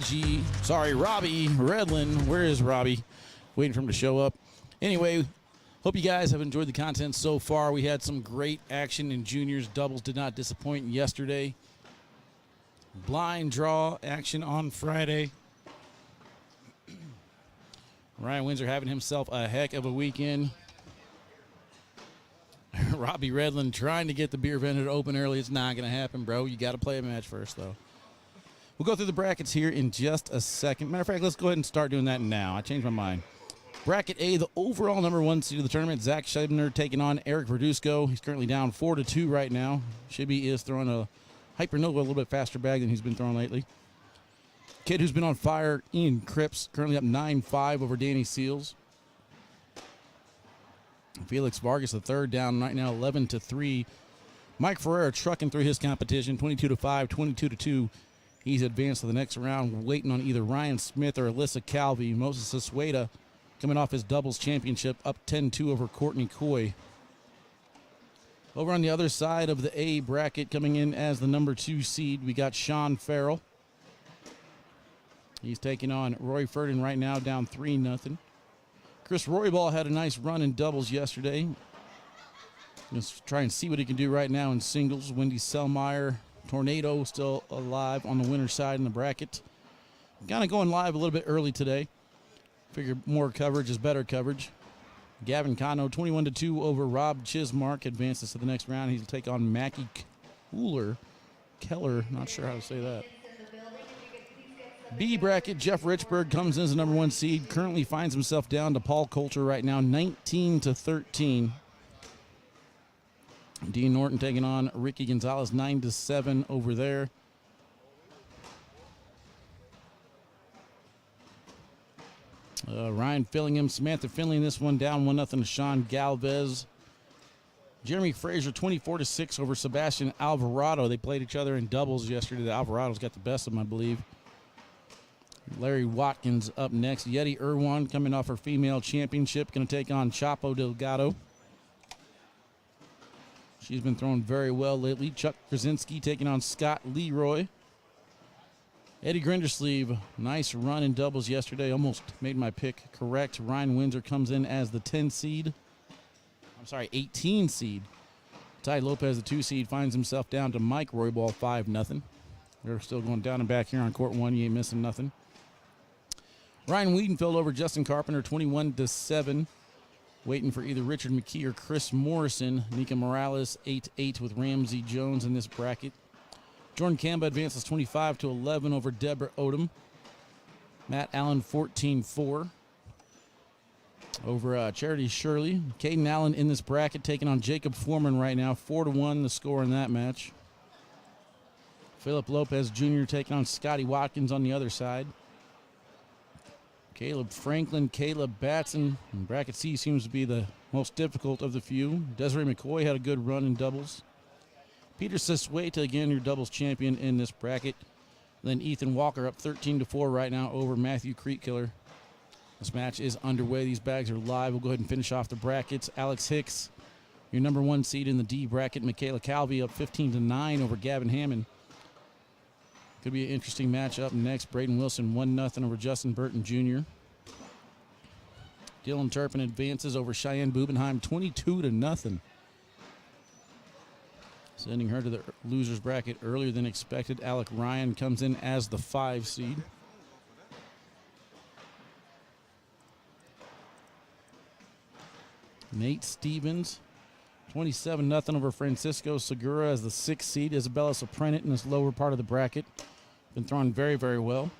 Robbie Redland. Where is Robbie? Waiting for him to show up. Anyway, hope you guys have enjoyed the content so far. We had some great action in juniors. Doubles did not disappoint yesterday. Blind draw action on Friday. Ryan Windsor having himself a heck of a weekend. Robbie Redland trying to get the beer vendor to open early. It's not going to happen, bro. You got to play a match first, though. We'll go through the brackets here in just a second. Matter of fact, let's go ahead and start doing that now. I changed my mind. Bracket A, the overall number 1 seed of the tournament, Zach Scheibner taking on Eric Verduzco. He's currently down 4-2 right now. Shibby is throwing a Hypernova, a little bit faster bag than he's been throwing lately. Kid who's been on fire, Ian Cripps, currently up 9-5 over Danny Seals. Felix Vargas, the third, down right now 11-3. Mike Ferreira trucking through his competition, 22-5, 22-2. He's advanced to the next round, waiting on either Ryan Smith or Alyssa Calby. Moses Sasueta coming off his doubles championship, up 10-2 over Courtney Coy. Over on the other side of the A bracket, coming in as the number 2 seed, we got Sean Farrell. He's taking on Roy Ferdin right now, down 3-0. Chris Roybal had a nice run in doubles yesterday. Let's try and see what he can do right now in singles. Wendy Selmeyer, Tornado still alive on the winner's side in the bracket. Kind of going live a little bit early today. Figure more coverage is better coverage. Gavin Cano, 21-2 over Rob Chismark, advances to the next round. He'll take on Mackie Keller, not sure how to say that. B bracket, Jeff Richburg comes in as the number 1 seed. Currently finds himself down to Paul Coulter right now, 19-13. Dean Norton taking on Ricky Gonzalez, 9-7 over there. Ryan Fillingham, Samantha Finley in this one, down 1-0 to Sean Galvez. Jeremy Frazier, 24-6 over Sebastian Alvarado. They played each other in doubles yesterday. The Alvarado's got the best of them, I believe. Larry Watkins up next. Yeti Irwan coming off her female championship, going to take on Chapo Delgado. She's been throwing very well lately. Chuck Krasinski taking on Scott Leroy. Eddie Grindersleeve, nice run in doubles yesterday. Almost made my pick correct. Ryan Windsor comes in as the 18 seed. Ty Lopez, the 2 seed, finds himself down to Mike Roybal, 5-0. They're still going down and back here on court 1. You ain't missing nothing. Ryan Wiedenfeld over Justin Carpenter, 21-7. Waiting for either Richard McKee or Chris Morrison. Nika Morales, 8-8 with Ramsey Jones in this bracket. Jordan Kamba advances 25-11 over Deborah Odom. Matt Allen, 14-4 over Charity Shirley. Caden Allen in this bracket taking on Jacob Foreman right now, 4-1 the score in that match. Philip Lopez Jr. taking on Scotty Watkins on the other side. Caleb Franklin, Caleb Batson. And bracket C seems to be the most difficult of the few. Desiree McCoy had a good run in doubles. Peter Sasueta, again, your doubles champion in this bracket. Then Ethan Walker up 13-4 right now over Matthew Creekkiller. This match is underway. These bags are live. We'll go ahead and finish off the brackets. Alex Hicks, your number 1 seed in the D bracket. Michaela Calby up 15-9 over Gavin Hammond. Could be an interesting match up next. Braden Wilson, 1-0 over Justin Burton Jr. Dylan Turpin advances over Cheyenne Bubenheim, 22-0. Sending her to the loser's bracket earlier than expected. Alec Ryan comes in as the 5 seed. Nate Stevens, 27-0 over Francisco Segura as the 6th seed. Isabella Soprenic in this lower part of the bracket. Been throwing very, very well.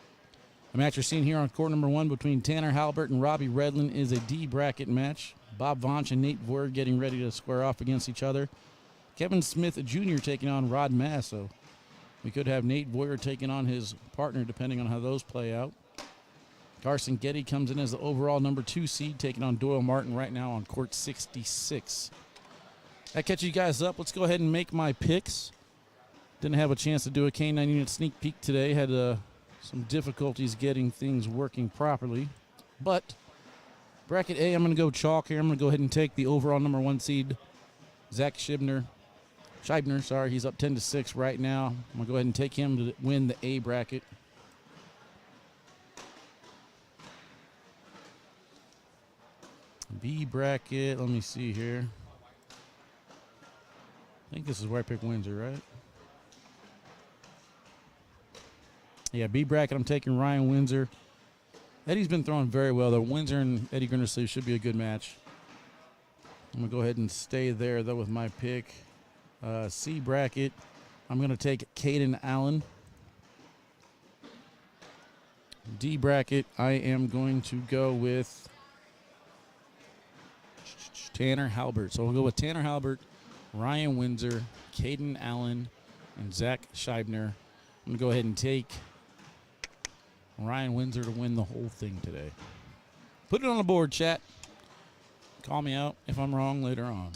The match you're seeing here on court number 1 between Tanner Halbert and Robbie Redland is a D bracket match. Bob Vonch and Nate Voyer getting ready to square off against each other. Kevin Smith Jr. taking on Rod Mass, so we could have Nate Voyer taking on his partner depending on how those play out. Carson Getty comes in as the overall number 2 seed, taking on Doyle Martin right now on court 66. That catches you guys up. Let's go ahead and make my picks. Didn't have a chance to do a K9 unit sneak peek today. Had some difficulties getting things working properly. But bracket A, I'm going to go chalk here. I'm going to go ahead and take the overall number 1 seed, Zach Scheibner. He's up 10-6 right now. I'm going to go ahead and take him to win the A bracket. B bracket, let me see here. I think this is where I pick Windsor, right? Yeah, B bracket, I'm taking Ryan Windsor. Eddie's been throwing very well, though. Windsor and Eddie Grindersleeve should be a good match. I'm going to go ahead and stay there, though, with my pick. C bracket, I'm going to take Caden Allen. D bracket, I am going to go with Tanner Halbert. So we'll go with Tanner Halbert, Ryan Windsor, Caden Allen, and Zach Scheibner. I'm going to go ahead and take Ryan Windsor to win the whole thing today. Put it on the board, chat. Call me out if I'm wrong later on.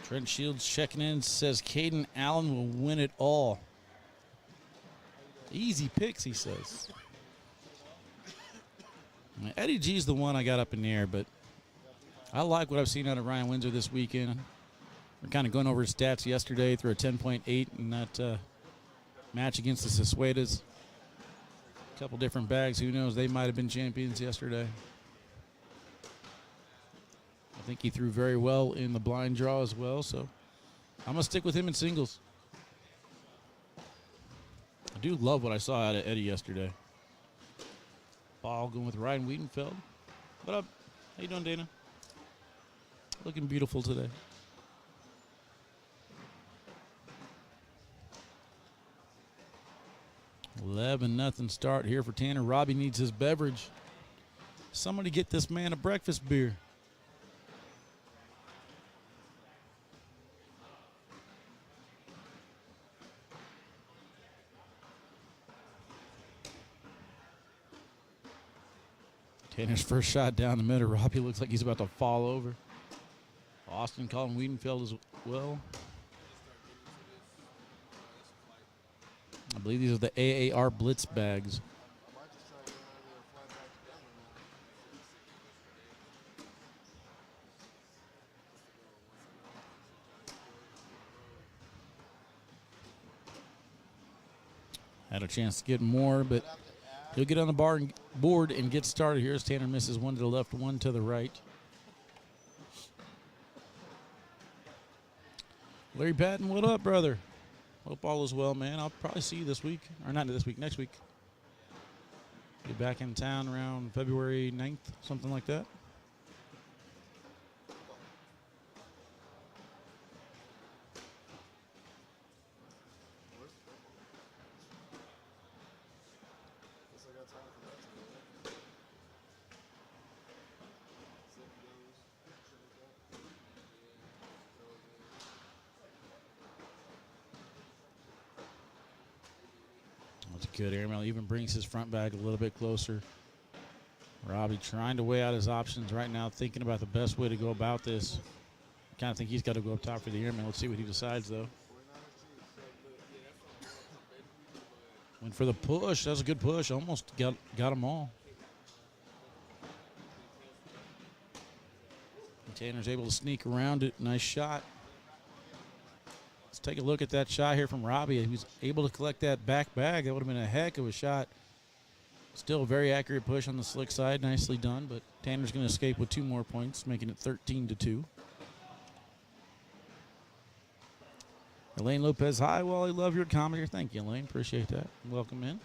Trent Shields checking in, says Caden Allen will win it all. Easy picks, he says. Eddie G's the one I got up in the air, but I like what I've seen out of Ryan Windsor this weekend. We're kind of going over his stats yesterday through a 10.8 in that match against the Sasuetas. A couple different bags. Who knows? They might have been champions yesterday. I think he threw very well in the blind draw as well, so I'm going to stick with him in singles. I do love what I saw out of Eddie yesterday. Ball going with Ryan Wiedenfeld. What up? How you doing, Dana? Looking beautiful today. $11-0 start here for Tanner. Robbie needs his beverage. Somebody get this man a breakfast beer. Tanner's first shot down the middle. Robbie looks like he's about to fall over. Austin calling Wiedenfeld as well. I believe these are the AAR Blitz bags. Had a chance to get more, but he'll get on the board and get started here as Tanner misses one to the left, one to the right. Larry Patton, what up, brother? Hope all is well, man. I'll probably see you this week. Or not this week, next week. Be back in town around February 9th, something like that. Good airmail, even brings his front bag a little bit closer. Robbie trying to weigh out his options right now, thinking about the best way to go about this. I kind of think he's got to go up top for the airmail. Let's see what he decides, though. Went for the push. That was a good push. Almost got them all. And Tanner's able to sneak around it. Nice shot. Let's take a look at that shot here from Robbie. He was able to collect that back bag. That would have been a heck of a shot. Still a very accurate push on the slick side. Nicely done, but Tanner's going to escape with 2 more points, making it 13-2. Elaine Lopez, hi, Wally. Love your commentary. Thank you, Elaine. Appreciate that. Welcome in.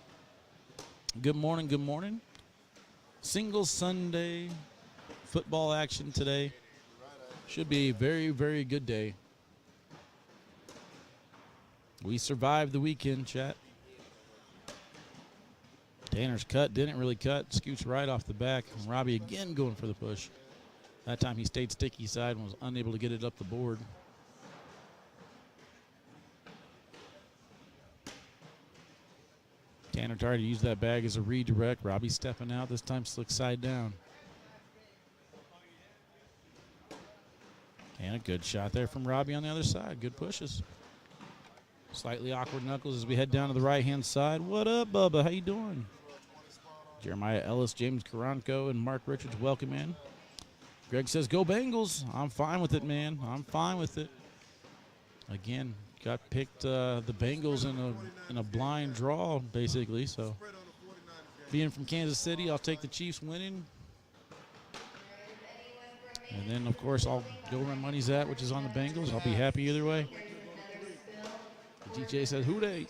Good morning, good morning. Single Sunday football action today. Should be a very, very good day. We survived the weekend, chat. Tanner's cut, didn't really cut, scoots right off the back. And Robbie again going for the push. That time he stayed sticky side and was unable to get it up the board. Tanner tried to use that bag as a redirect. Robbie stepping out, this time slick side down. And a good shot there from Robbie on the other side. Good pushes. Slightly awkward knuckles as we head down to the right-hand side. What up, Bubba? How you doing? Jeremiah Ellis, James Karanko, and Mark Richards welcome in. Greg says, go Bengals. I'm fine with it, man. I'm fine with it. Again, got picked the Bengals in a blind draw, basically. So, being from Kansas City, I'll take the Chiefs winning. And then, of course, I'll go where my money's at, which is on the Bengals. I'll be happy either way. The DJ says, who they?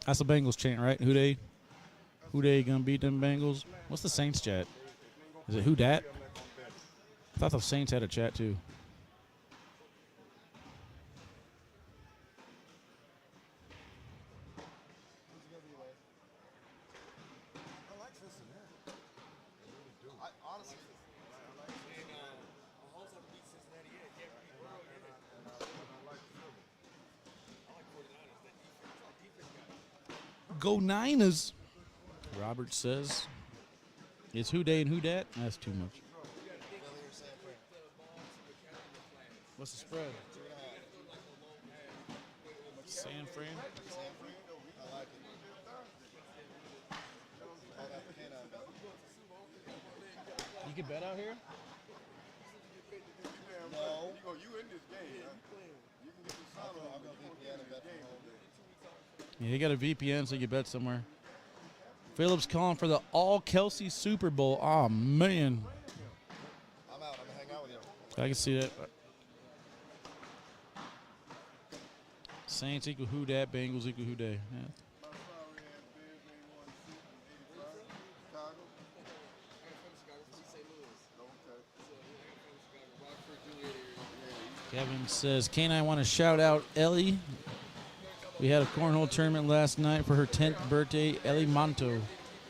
That's a Bengals chant, right? Who they? Who they gonna beat them Bengals? What's the Saints chat? Is it who dat? I thought the Saints had a chat too. Go Niners. Robert says it's who day and who dat. That's too much. What's the spread? San Fran. I like it. You can bet out here? No. You in this game, huh? You can get this I'll go VPN and bet the whole day. Yeah, you got a VPN so you can bet somewhere. Phillips calling for the all-Kelsey Super Bowl. Oh, man. I'm out. I'm going to hang out with you. I can see that. Saints equal who dat, Bengals equal who day. Yeah. Kevin says, K9 want to shout out Ellie. We had a cornhole tournament last night for her 10th birthday, Ellie Monto.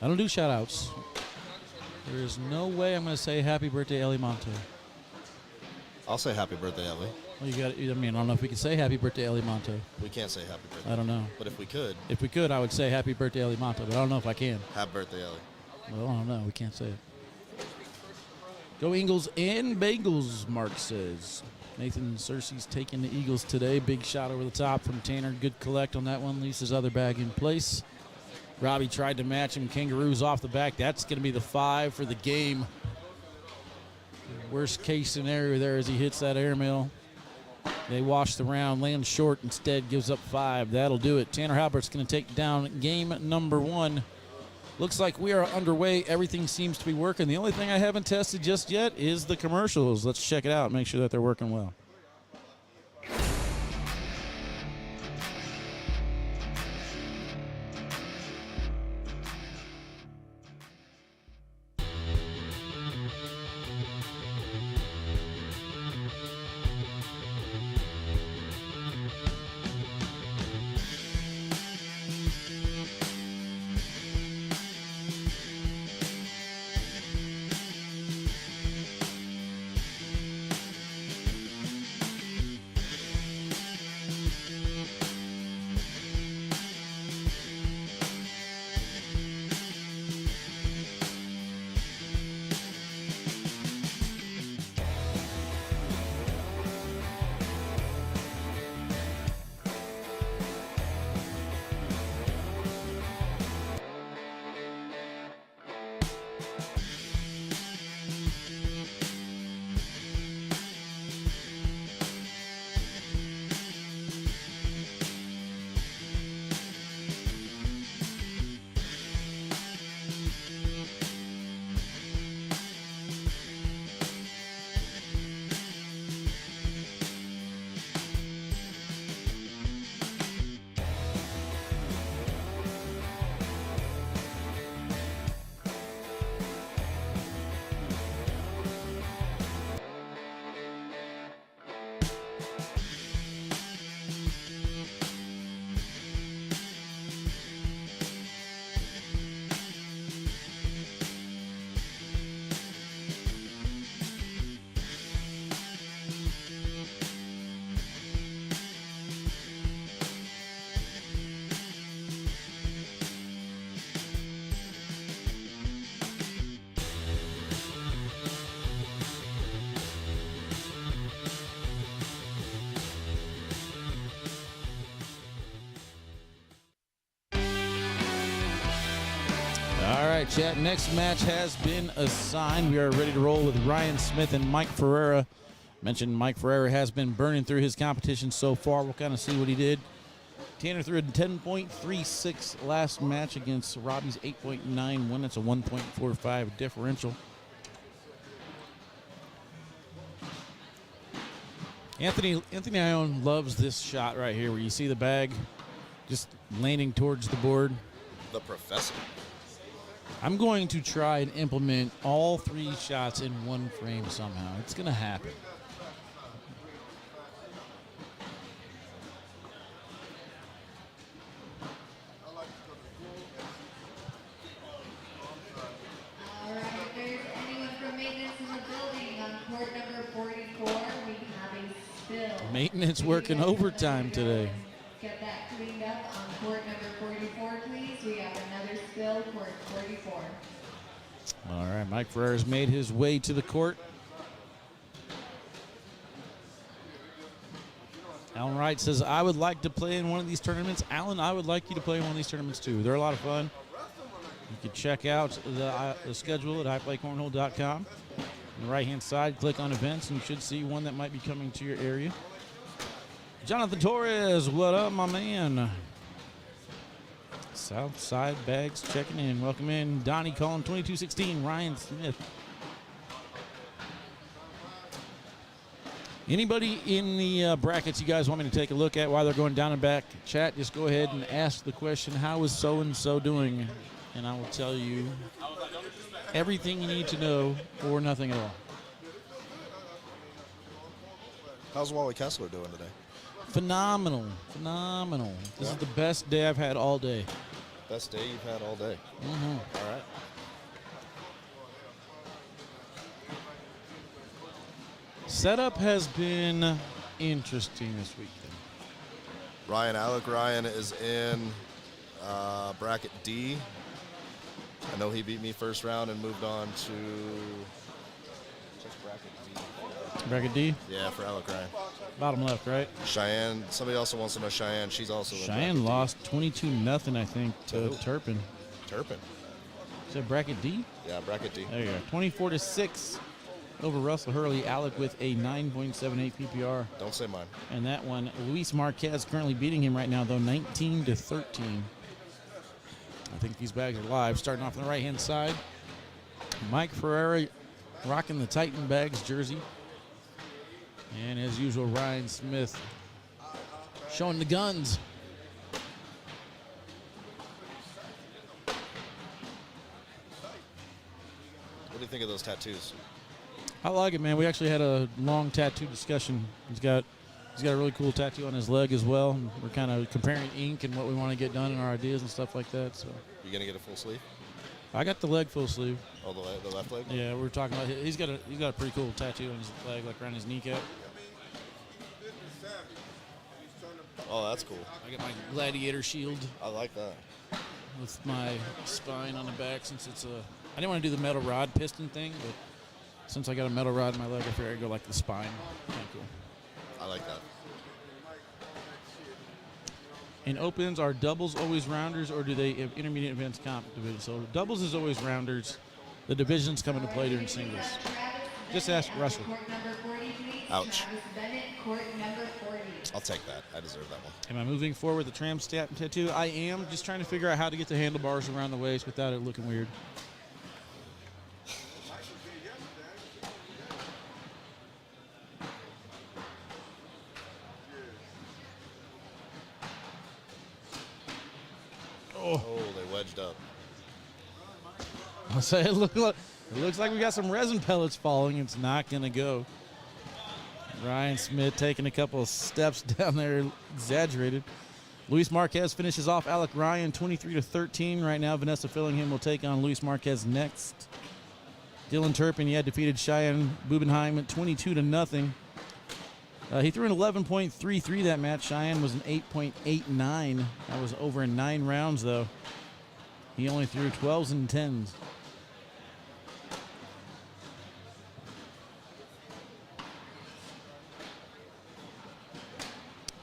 I don't do shout outs. There is no way I'm going to say happy birthday, Ellie Monto. I'll say happy birthday, Ellie. Well, you got. I mean, I don't know if we can say happy birthday, Ellie Monto. We can't say happy birthday. I don't know. But if we could. If we could, I would say happy birthday, Ellie Monto, but I don't know if I can. Happy birthday, Ellie. Well, I don't know. We can't say it. Go Eagles and Bengals, Mark says. Nathan Cersei's taking the Eagles today. Big shot over the top from Tanner. Good collect on that one. Leaves his other bag in place. Robbie tried to match him. Kangaroos off the back. That's going to be the 5 for the game. Worst case scenario there as he hits that airmail. They wash the round, lands short, instead gives up 5. That'll do it. Tanner Halbert's going to take down game number 1. Looks like we are underway. Everything seems to be working. The only thing I haven't tested just yet is the commercials. Let's check it out, make sure that they're working well. chat. Next match has been assigned. We are ready to roll with Ryan Smith and Mike Ferreira. Mentioned Mike Ferreira has been burning through his competition so far. We'll kind of see what he did. Tanner threw a 10.36 last match against Robbie's 8.91. That's a 1.45 differential. Anthony Ione loves this shot right here where you see the bag just landing towards the board. The professor. I'm going to try and implement all 3 shots in one frame somehow. It's going to happen. All right, if there's anyone from maintenance in the building on court number 44, we have a spill. Maintenance working overtime today. Get that cleaned up on court number 44, please. We have another spill, court 44. All right, Mike Ferreira's made his way to the court. Alan Wright says, I would like to play in one of these tournaments. Alan, I would like you to play in one of these tournaments too. They're a lot of fun. You can check out the schedule at highplaycornhole.com. On the right-hand side, click on events, and you should see one that might be coming to your area. Jonathan Torres, what up, my man? Southside Bags checking in. Welcome in. Donnie calling 2216. Ryan Smith. Anybody in the brackets you guys want me to take a look at while they're going down and back? Chat, just go ahead and ask the question, how is so-and-so doing? And I will tell you everything you need to know or nothing at all. How's Wally Kessler doing today? Phenomenal. Phenomenal. This is the best day I've had all day. Best day you've had all day. Mm-hmm. All right. Setup has been interesting this weekend. Alec Ryan is in bracket D. I know he beat me first round and moved on to just bracket D. Bracket D? Yeah, for Alec Ryan. Bottom left, right? Cheyenne. Somebody also wants to know Cheyenne. She's also in Cheyenne lost 22-0, I think, to Turpin. Turpin. Is that bracket D? Yeah, bracket D. There you go. 24-6 over Russell Hurley. Alec with a 9.78 PPR. Don't say mine. And that one, Luis Marquez currently beating him right now, though, 19-13. I think these bags are live. Starting off on the right-hand side, Mike Ferreira rocking the Titan Bags jersey. And as usual, Ryan Smith showing the guns. What do you think of those tattoos? I like it, man. We actually had a long tattoo discussion. He's got a really cool tattoo on his leg as well. And we're kind of comparing ink and what we want to get done and our ideas and stuff like that. So You gonna get a full sleeve? I got the leg full sleeve. Oh, the left leg? Yeah, we were talking about he's got a pretty cool tattoo on his leg, like around his kneecap. Oh, that's cool. I got my gladiator shield I like that. with my spine on the back since it's a. I didn't want to do the metal rod piston thing, but since I got a metal rod in my leg, I figured I'd go like the spine. Kind of cool. I like that. In opens, are doubles always rounders, or do they have intermediate events comp division? So doubles is always rounders. The divisions come into play during singles. Just ask Russell. Ouch. Travis Bennett, court number 40. I'll take that. I deserve that one. Am I moving forward with the tram stat tattoo? I am. Just trying to figure out how to get the handlebars around the waist without it looking weird. Oh, they wedged up. I'll say it looks like we got some resin pellets falling. It's not going to go. Ryan Smith taking a couple of steps down there, exaggerated. Luis Marquez finishes off Alec Ryan 23-13 right now. Vanessa Fillingham will take on Luis Marquez next. Dylan Turpin, defeated Cheyenne Bubenheim at 22-0. He threw an 11.33 that match. Cheyenne was an 8.89. That was over in 9 rounds, though. He only threw 12s and 10s.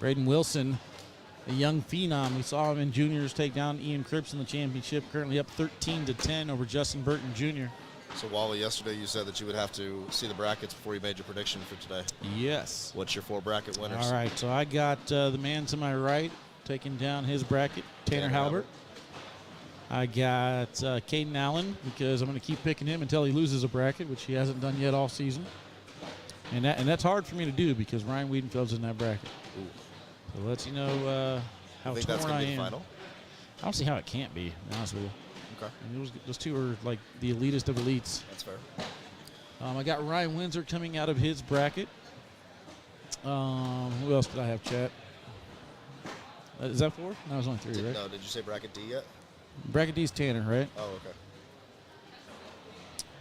Braden Wilson a young phenom. We saw him in juniors take down Ian Cripps in the championship, currently up 13-10 over Justin Burton Jr. So, Wally, yesterday you said that you would have to see the brackets before you made your prediction for today. Yes. What's your 4 bracket winners? All right, so I got the man to my right taking down his bracket, Tanner Halbert. I got Caden Allen because I'm going to keep picking him until he loses a bracket, which he hasn't done yet all season. And that's hard for me to do because Ryan Wiedenfeld's in that bracket. Ooh. So it lets you know how I think torn that's going I to be am. the final. I don't see how it can't be, to be honest with you. Okay. I mean, those two are like the elitist of elites. That's fair. I got Ryan Windsor coming out of his bracket. Who else did I have, chat? Is that 4? No, it was only 3, right? No, did you say bracket D yet? Bracket D is Tanner, right? Oh, okay.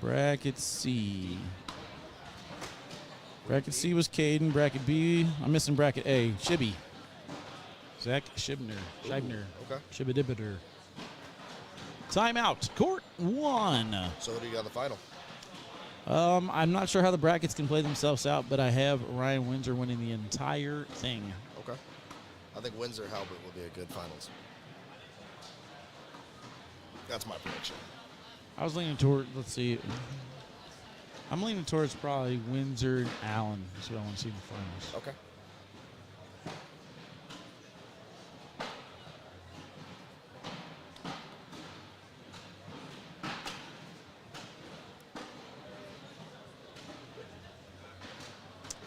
Bracket C. Bracket C was Caden. Bracket B, I'm missing bracket A. Shibby. Zach Scheibner. Okay. Shibidibiter. Timeout. Court 1. So what do you got in the final? I'm not sure how the brackets can play themselves out, but I have Ryan Windsor winning the entire thing. Okay. I think Windsor Halbert will be a good finals. That's my prediction. I was leaning toward, let's see. I'm leaning towards probably Windsor and Allen. That's what I want to see in the finals. Okay.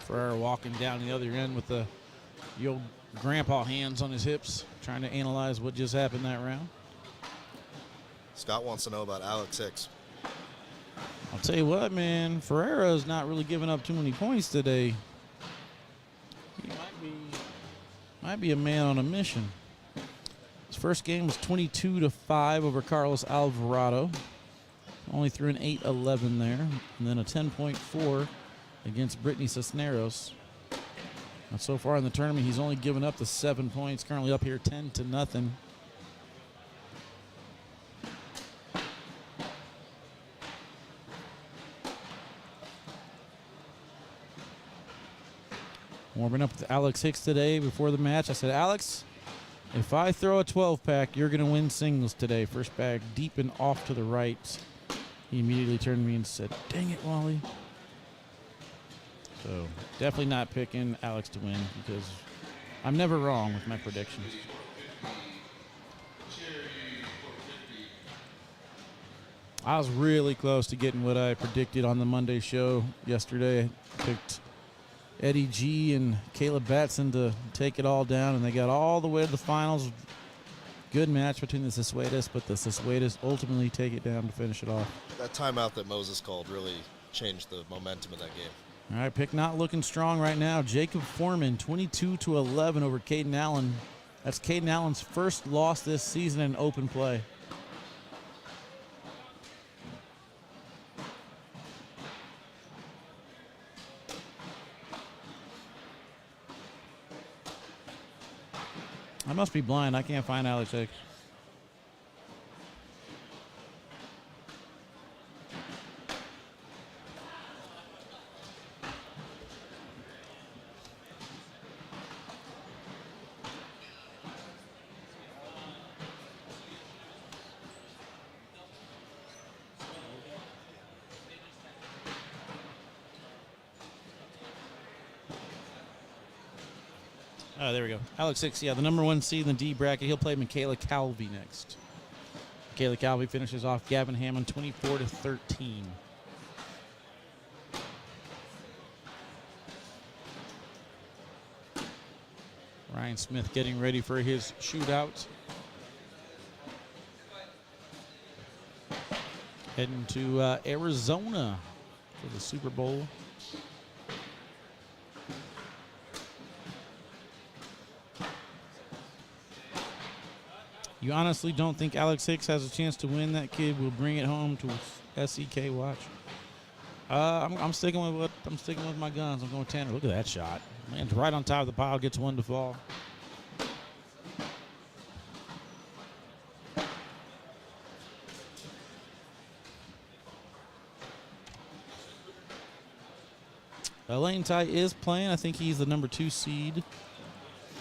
Ferreira walking down the other end with the old grandpa hands on his hips, trying to analyze what just happened that round. Scott wants to know about Alex Hicks. I'll tell you what, man, Ferreira's not really giving up too many points today. He might be a man on a mission. His first game was 22-5 over Carlos Alvarado. Only threw an 8-11 there, and then a 10.4 against Brittany Cisneros. Now, so far in the tournament, he's only given up the 7 points. Currently up here 10-0. Warming up with Alex Hicks today before the match. I said, Alex, if I throw a 12-pack, you're going to win singles today. First bag deep and off to the right. He immediately turned to me and said, dang it, Wally. So definitely not picking Alex to win because I'm never wrong with my predictions. I was really close to getting what I predicted on the Monday show yesterday. I picked Eddie G and Caleb Batson to take it all down, and they got all the way to the finals. Good match between the Sasuetas, but the Sasuetas ultimately take it down to finish it off. That timeout that Moses called really changed the momentum of that game. All right, pick not looking strong right now. Jacob Foreman, 22-11 over Caden Allen. That's Caden Allen's first loss this season in open play. I must be blind. I can't find Alex Hicks. Oh, there we go. Alex Hicks, yeah, the number 1 seed in the D bracket. He'll play Michaela Calby next. Michaela Calby finishes off Gavin Hammond 24-13. Ryan Smith getting ready for his shootout. Heading to Arizona for the Super Bowl. You honestly don't think Alex Hicks has a chance to win? That kid will bring it home to SEK watch. I'm sticking with my guns. I'm going with Tanner. Look at that shot. Man's right on top of the pile, gets one to fall. Lane Ty is playing. I think he's the number 2 seed.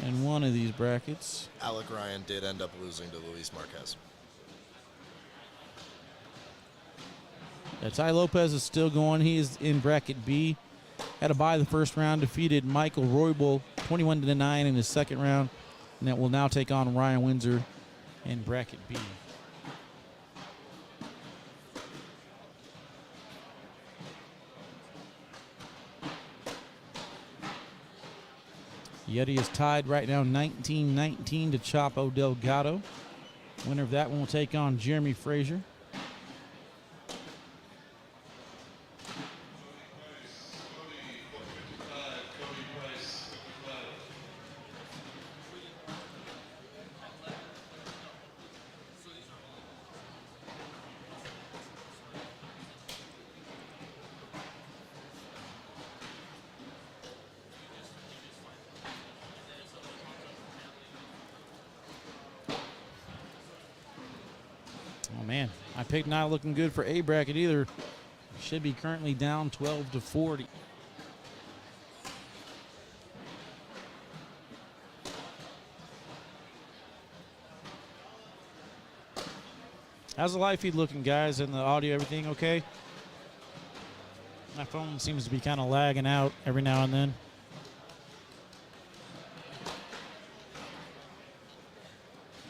in one of these brackets. Alec Ryan did end up losing to Luis Marquez. Yeah, Ty Lopez is still going. He is in bracket B. Had a bye the first round, defeated Michael Roybal 21-9 in his second round, and that will now take on Ryan Windsor in bracket B. Getty is tied right now 19-19 to Chapo Delgado. Winner of that one will take on Jeremy Frazier. Oh man, I picked not looking good for A bracket either. Should be currently down 12-40. How's the live feed looking, guys, and the audio, everything okay? My phone seems to be kind of lagging out every now and then.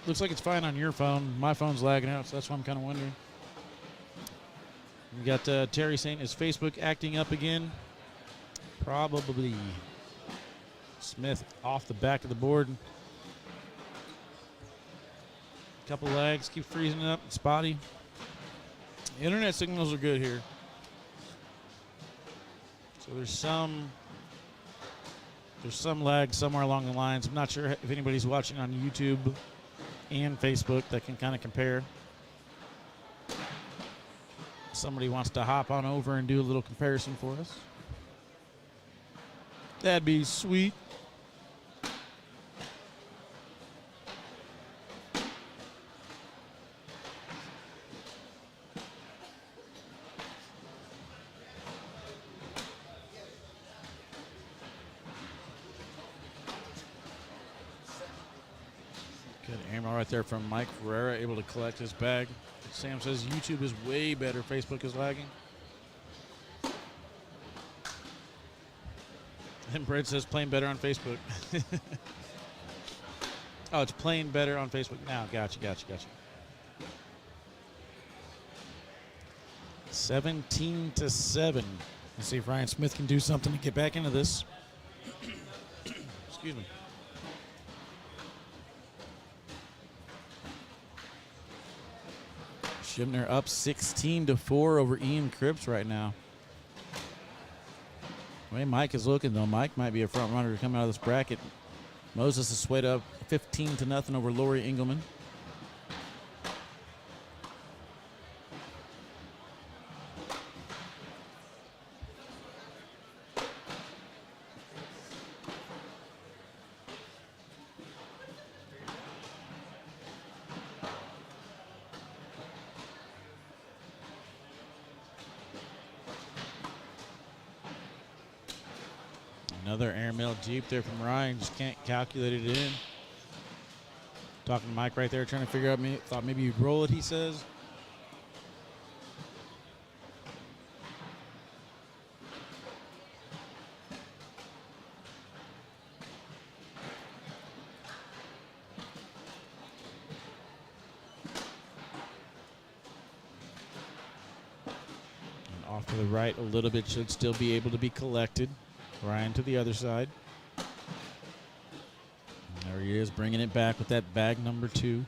Looks like it's fine on your phone. My phone's lagging out, so that's why I'm kind of wondering. We got Terry saying, is Facebook acting up again? Probably. Smith off the back of the board. Couple lags, keep freezing up, spotty. Internet signals are good here. So there's some lag somewhere along the lines. I'm not sure if anybody's watching on YouTube and Facebook that can kind of compare. Somebody wants to hop on over and do a little comparison for us. That'd be sweet. Good aim right there from Mike Ferreira, able to collect his bag. Sam says YouTube is way better, Facebook is lagging. And Brett says playing better on Facebook. Oh, it's playing better on Facebook now. Gotcha. 17-7. Let's see if Ryan Smith can do something to get back into this. Excuse me. Shibner up 16-4 over Ian Cripps right now. The way Mike is looking, though, Mike might be a front runner to come out of this bracket. Moses is swayed up 15-0 over Lori Engelman. Another airmail Jeep there from Ryan. Just can't calculate it in. Talking to Mike right there, trying to figure out, thought maybe you'd roll it, he says. And off to the right a little bit, should still be able to be collected. Ryan to the other side. And there he is, bringing it back with that bag number 2.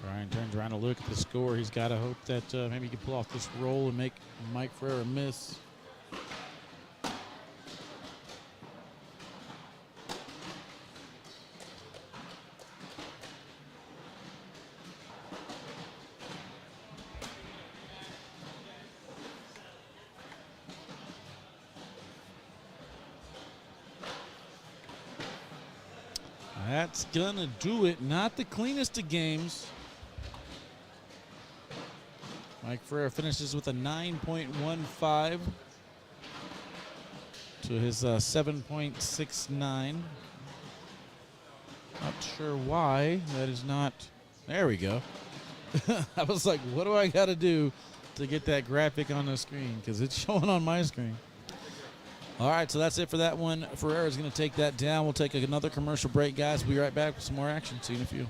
Ryan turns around to look at the score. He's got to hope that maybe he can pull off this roll and make Mike Ferreira miss. That's gonna do it. Not the cleanest of games. Mike Ferreira finishes with a 9.15 to his 7.69. Not sure why that is not. There we go. I was like, what do I got to do to get that graphic on the screen? Because it's showing on my screen. All right, so that's it for that one. Ferreira's going to take that down. We'll take another commercial break, guys. We'll be right back with some more action. See you in a few.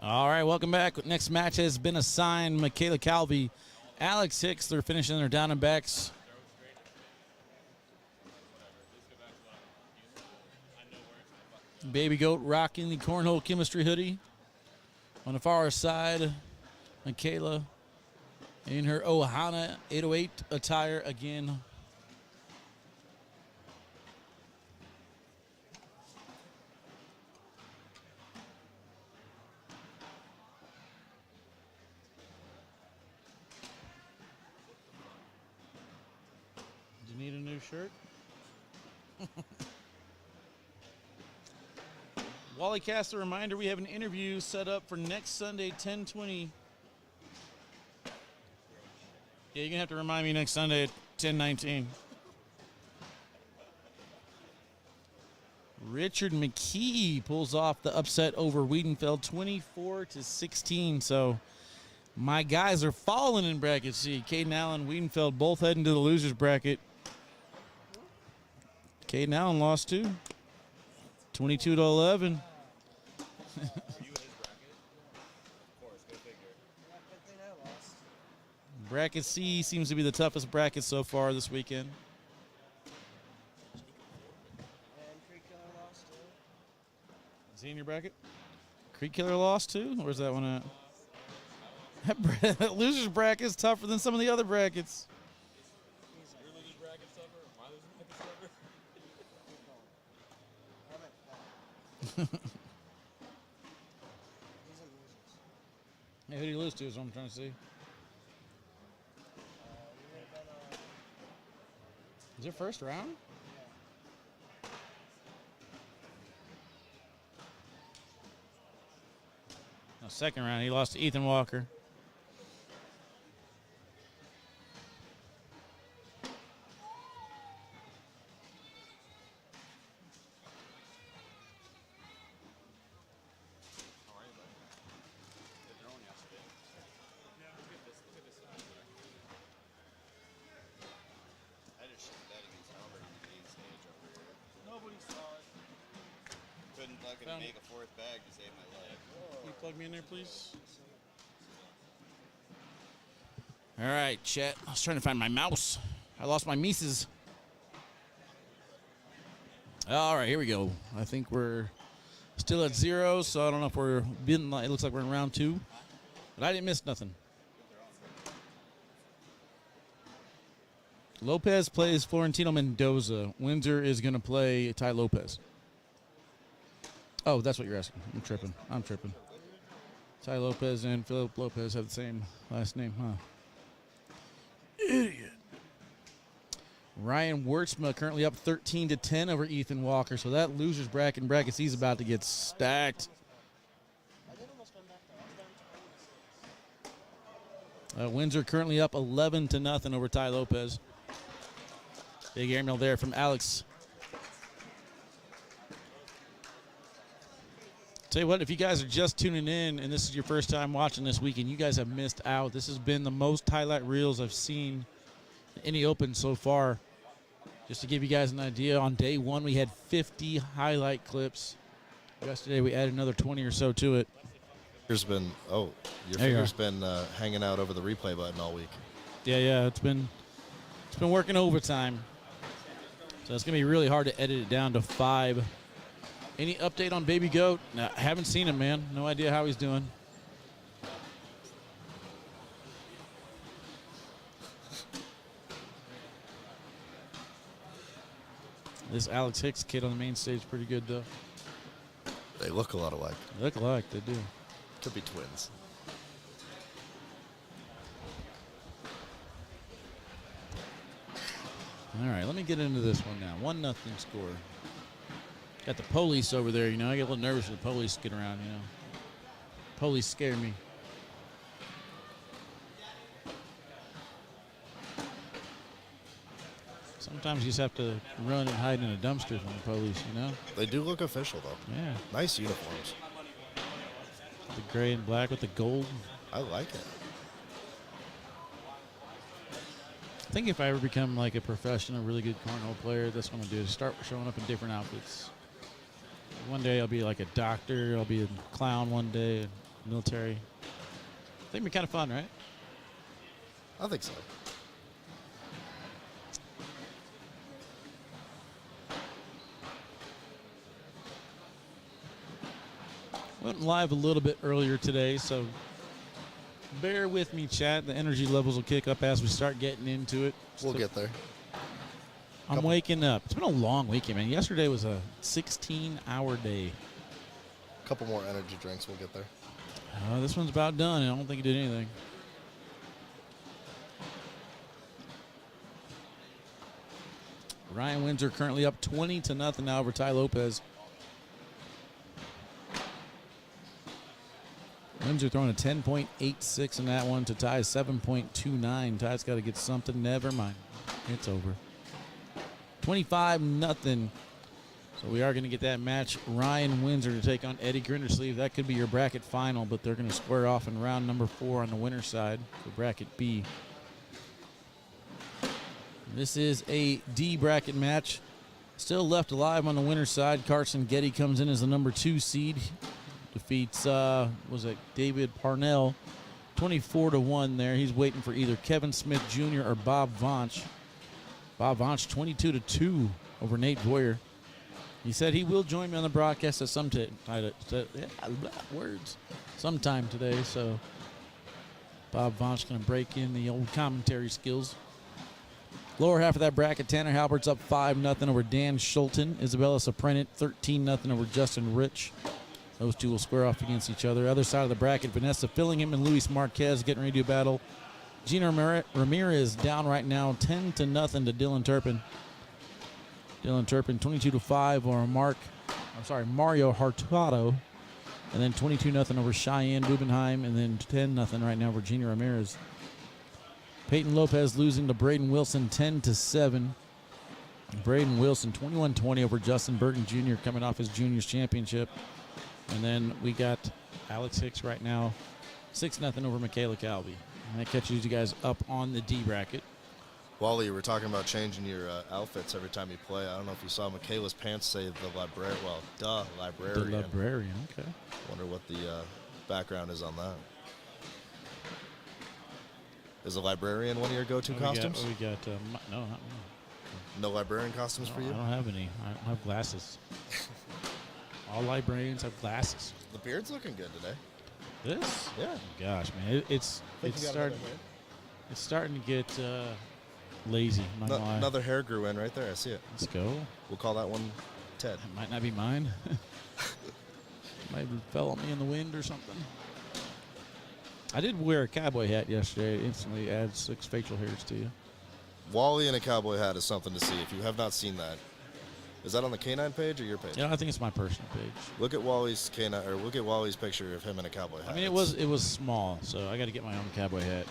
All right, welcome back. Next match has been assigned Michaela Calby, Alex Hicks. They're finishing their down and backs. Baby Goat rocking the Cornhole Chemistry hoodie. On the far side, Michaela in her Ohana 808 attire again. Do you need a new shirt? Wally Cast, a reminder, we have an interview set up for next Sunday, 10:20. Yeah, you're going to have to remind me next Sunday at 10:19. Richard McKee pulls off the upset over Wiedenfeld, 24-16. So my guys are falling in bracket C. Caden Allen, Wiedenfeld both heading to the losers bracket. Caden Allen lost too, 22-11. Bracket C seems to be the toughest bracket so far this weekend. Is he in your bracket? Creek Killer lost too? Where's that one at? That loser's bracket is tougher than some of the other brackets. Your loser's bracket tougher or my loser's bracket tougher? Hey, who do you lose to is what I'm trying to see. Is it first round? No, second round. He lost to Ethan Walker. I just shot that against Halbert in the main stage over here. Nobody saw it. Couldn't fucking make a fourth bag to save my life. Can you plug me in there, please? All right, chat. I was trying to find my mouse. I lost my Mises. All right, here we go. I think we're still at 0, so I don't know if we're been. It looks like we're in round 2, but I didn't miss nothing. Lopez plays Florentino Mendoza. Windsor is going to play Ty Lopez. Oh, that's what you're asking. I'm tripping. Ty Lopez and Philip Lopez have the same last name, huh? Idiot. Ryan Wurtzma currently up 13-10 over Ethan Walker. So that loser's bracket C's about to get stacked. Windsor currently up 11-0 over Ty Lopez. Big airmail there from Alex. Tell you what, if you guys are just tuning in and this is your first time watching this weekend, you guys have missed out. This has been the most highlight reels I've seen in any Open so far. Just to give you guys an idea, on day 1 we had 50 highlight clips. Yesterday we added another 20 or so to it. Your finger's been hanging out over the replay button all week. Yeah, it's been working overtime. So it's going to be really hard to edit it down to 5. Any update on Baby Goat? No, I haven't seen him, man. No idea how he's doing. This Alex Hicks kid on the main stage is pretty good, though. They look a lot alike. They look alike, they do. Could be twins. All right, let me get into this one now. 1-0 score. Got the police over there, I get a little nervous when the police get around, Police scare me. Sometimes you just have to run and hide in a dumpster from the police, They do look official, though. Yeah. Nice uniforms. The gray and black with the gold. I like it. I think if I ever become like a professional, really good cornhole player, that's what I'm going to do, is start showing up in different outfits. One day I'll be like a doctor, I'll be a clown one day, military. I think it'd be kind of fun, right? I think so. Went live a little bit earlier today, so bear with me, chat. The energy levels will kick up as we start getting into it. We'll get there. I'm waking up. It's been a long weekend, man. Yesterday was a 16-hour day. A couple more energy drinks, we'll get there. This one's about done. I don't think it did anything. Ryan Windsor currently up 20-0 now over Ty Lopez. Windsor throwing a 10.86 in that one to Ty's 7.29. Ty's got to get something. Never mind. It's over. 25-0. So we are going to get that match. Ryan Windsor to take on Eddie Grindersleeve. That could be your bracket final, but they're going to square off in round number 4 on the winner's side for bracket B. This is a D bracket match. Still left alive on the winner's side. Carson Getty comes in as the number 2 seed. Defeats, David Parnell, 24-1 there. He's waiting for either Kevin Smith Jr. or Bob Vonch. Bob Vonch, 22-2 over Nate Boyer. He said he will join me on the broadcast at sometime today. So Bob Vonch going to break in the old commentary skills. Lower half of that bracket, Tanner Halbert's up 5-0 over Dan Schulten. Isabella Soprenic, 13-0 over Justin Rich. Those two will square off against each other. Other side of the bracket, Vanessa Fillingham and Luis Marquez getting ready to battle. Gina Ramirez down right now, 10-0 to Dylan Turpin. Dylan Turpin, 22-5 over Mario Hurtado. And then 22-0 over Cheyenne Bubenheim. And then 10-0 right now over Gina Ramirez. Peyton Lopez losing to Braden Wilson, 10-7. Braden Wilson, 21-20 over Justin Burton Jr. coming off his juniors championship. And then we got Alex Hicks right now, 6-0 over Michaela Calby. And that catches you guys up on the D bracket. Wally, you were talking about changing your outfits every time you play. I don't know if you saw Michaela's pants say the librarian. Well, librarian. The librarian, okay. Wonder what the background is on that. Is the librarian one of your go-to costumes? We got no, not me. No librarian costumes for you? I don't have any. I don't have glasses. All librarians have glasses. The beard's looking good today. This? Yeah. Gosh, man, it's starting to get lazy. I'm not gonna lie. Another hair grew in right there. I see it. Let's go. We'll call that one Ted. It might not be mine. Might have fell on me in the wind or something. I did wear a cowboy hat yesterday. It instantly adds 6 facial hairs to you. Wally in a cowboy hat is something to see. If you have not seen that, is that on the K9 page or your page? Yeah, I think it's my personal page. Look at Wally's K9, or look at Wally's picture of him in a cowboy hat. I mean, it was small, so I got to get my own cowboy hat.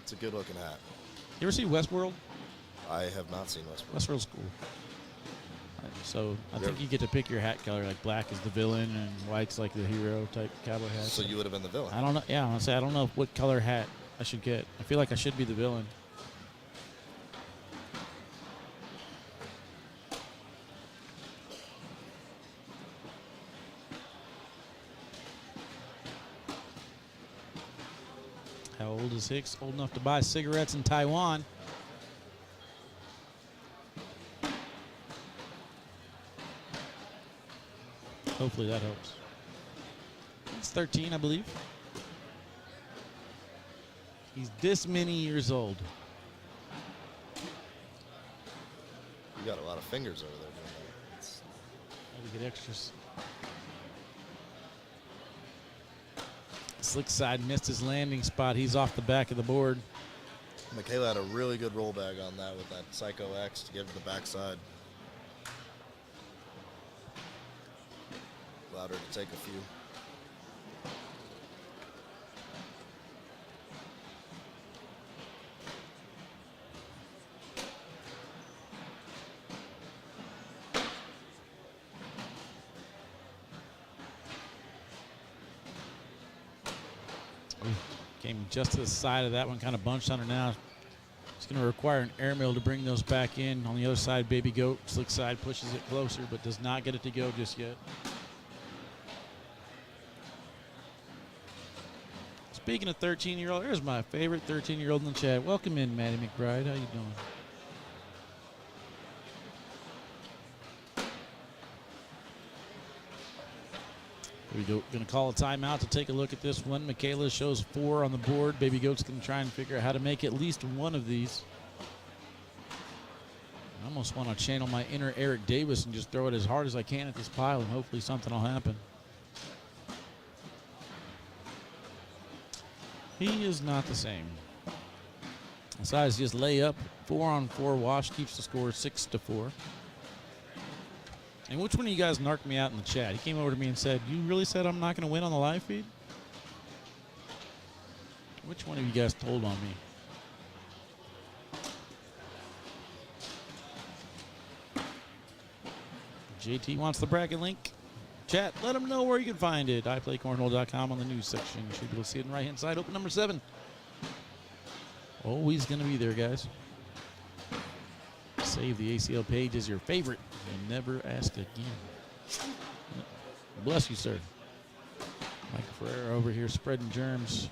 It's a good looking hat. You ever see Westworld? I have not seen Westworld. Westworld's cool. So I think you get to pick your hat color. Like black is the villain and white's like the hero type cowboy hat. So you would have been the villain. I don't know. Yeah, I don't know what color hat I should get. I feel like I should be the villain. How old is Hicks? Old enough to buy cigarettes in Taiwan. Hopefully that helps. He's 13, I believe. He's this many years old. You got a lot of fingers over there doing that. Got to get extras. Slick side missed his landing spot. He's off the back of the board. Michaela had a really good roll bag on that with that Psycho X to give to the backside. Allowed her to take a few. Came just to the side of that one, kind of bunched under now. It's going to require an airmail to bring those back in. On the other side, Baby Goat, slick side, pushes it closer, but does not get it to go just yet. Speaking of 13-year-old, there's my favorite 13-year-old in the chat. Welcome in, Maddie McBride. How you doing? We're going to call a timeout to take a look at this one. Michaela shows 4 on the board. Baby Goat's going to try and figure out how to make at least one of these. I almost want to channel my inner Eric Davis and just throw it as hard as I can at this pile, and hopefully something will happen. He is not the same. Decides just lay up. 4-on-4 wash keeps the score 6-4. And which one of you guys narked me out in the chat? He came over to me and said, "You really said I'm not going to win on the live feed?" Which one of you guys told on me? JT wants the bracket link. Chat, let him know where you can find it. iPlayCornhole.com on the news section. You should be able to see it on the right-hand side. Open number 7. Always going to be there, guys. Save the ACL page as your favorite and never ask again. Bless you, sir. Mike Ferreira over here spreading germs.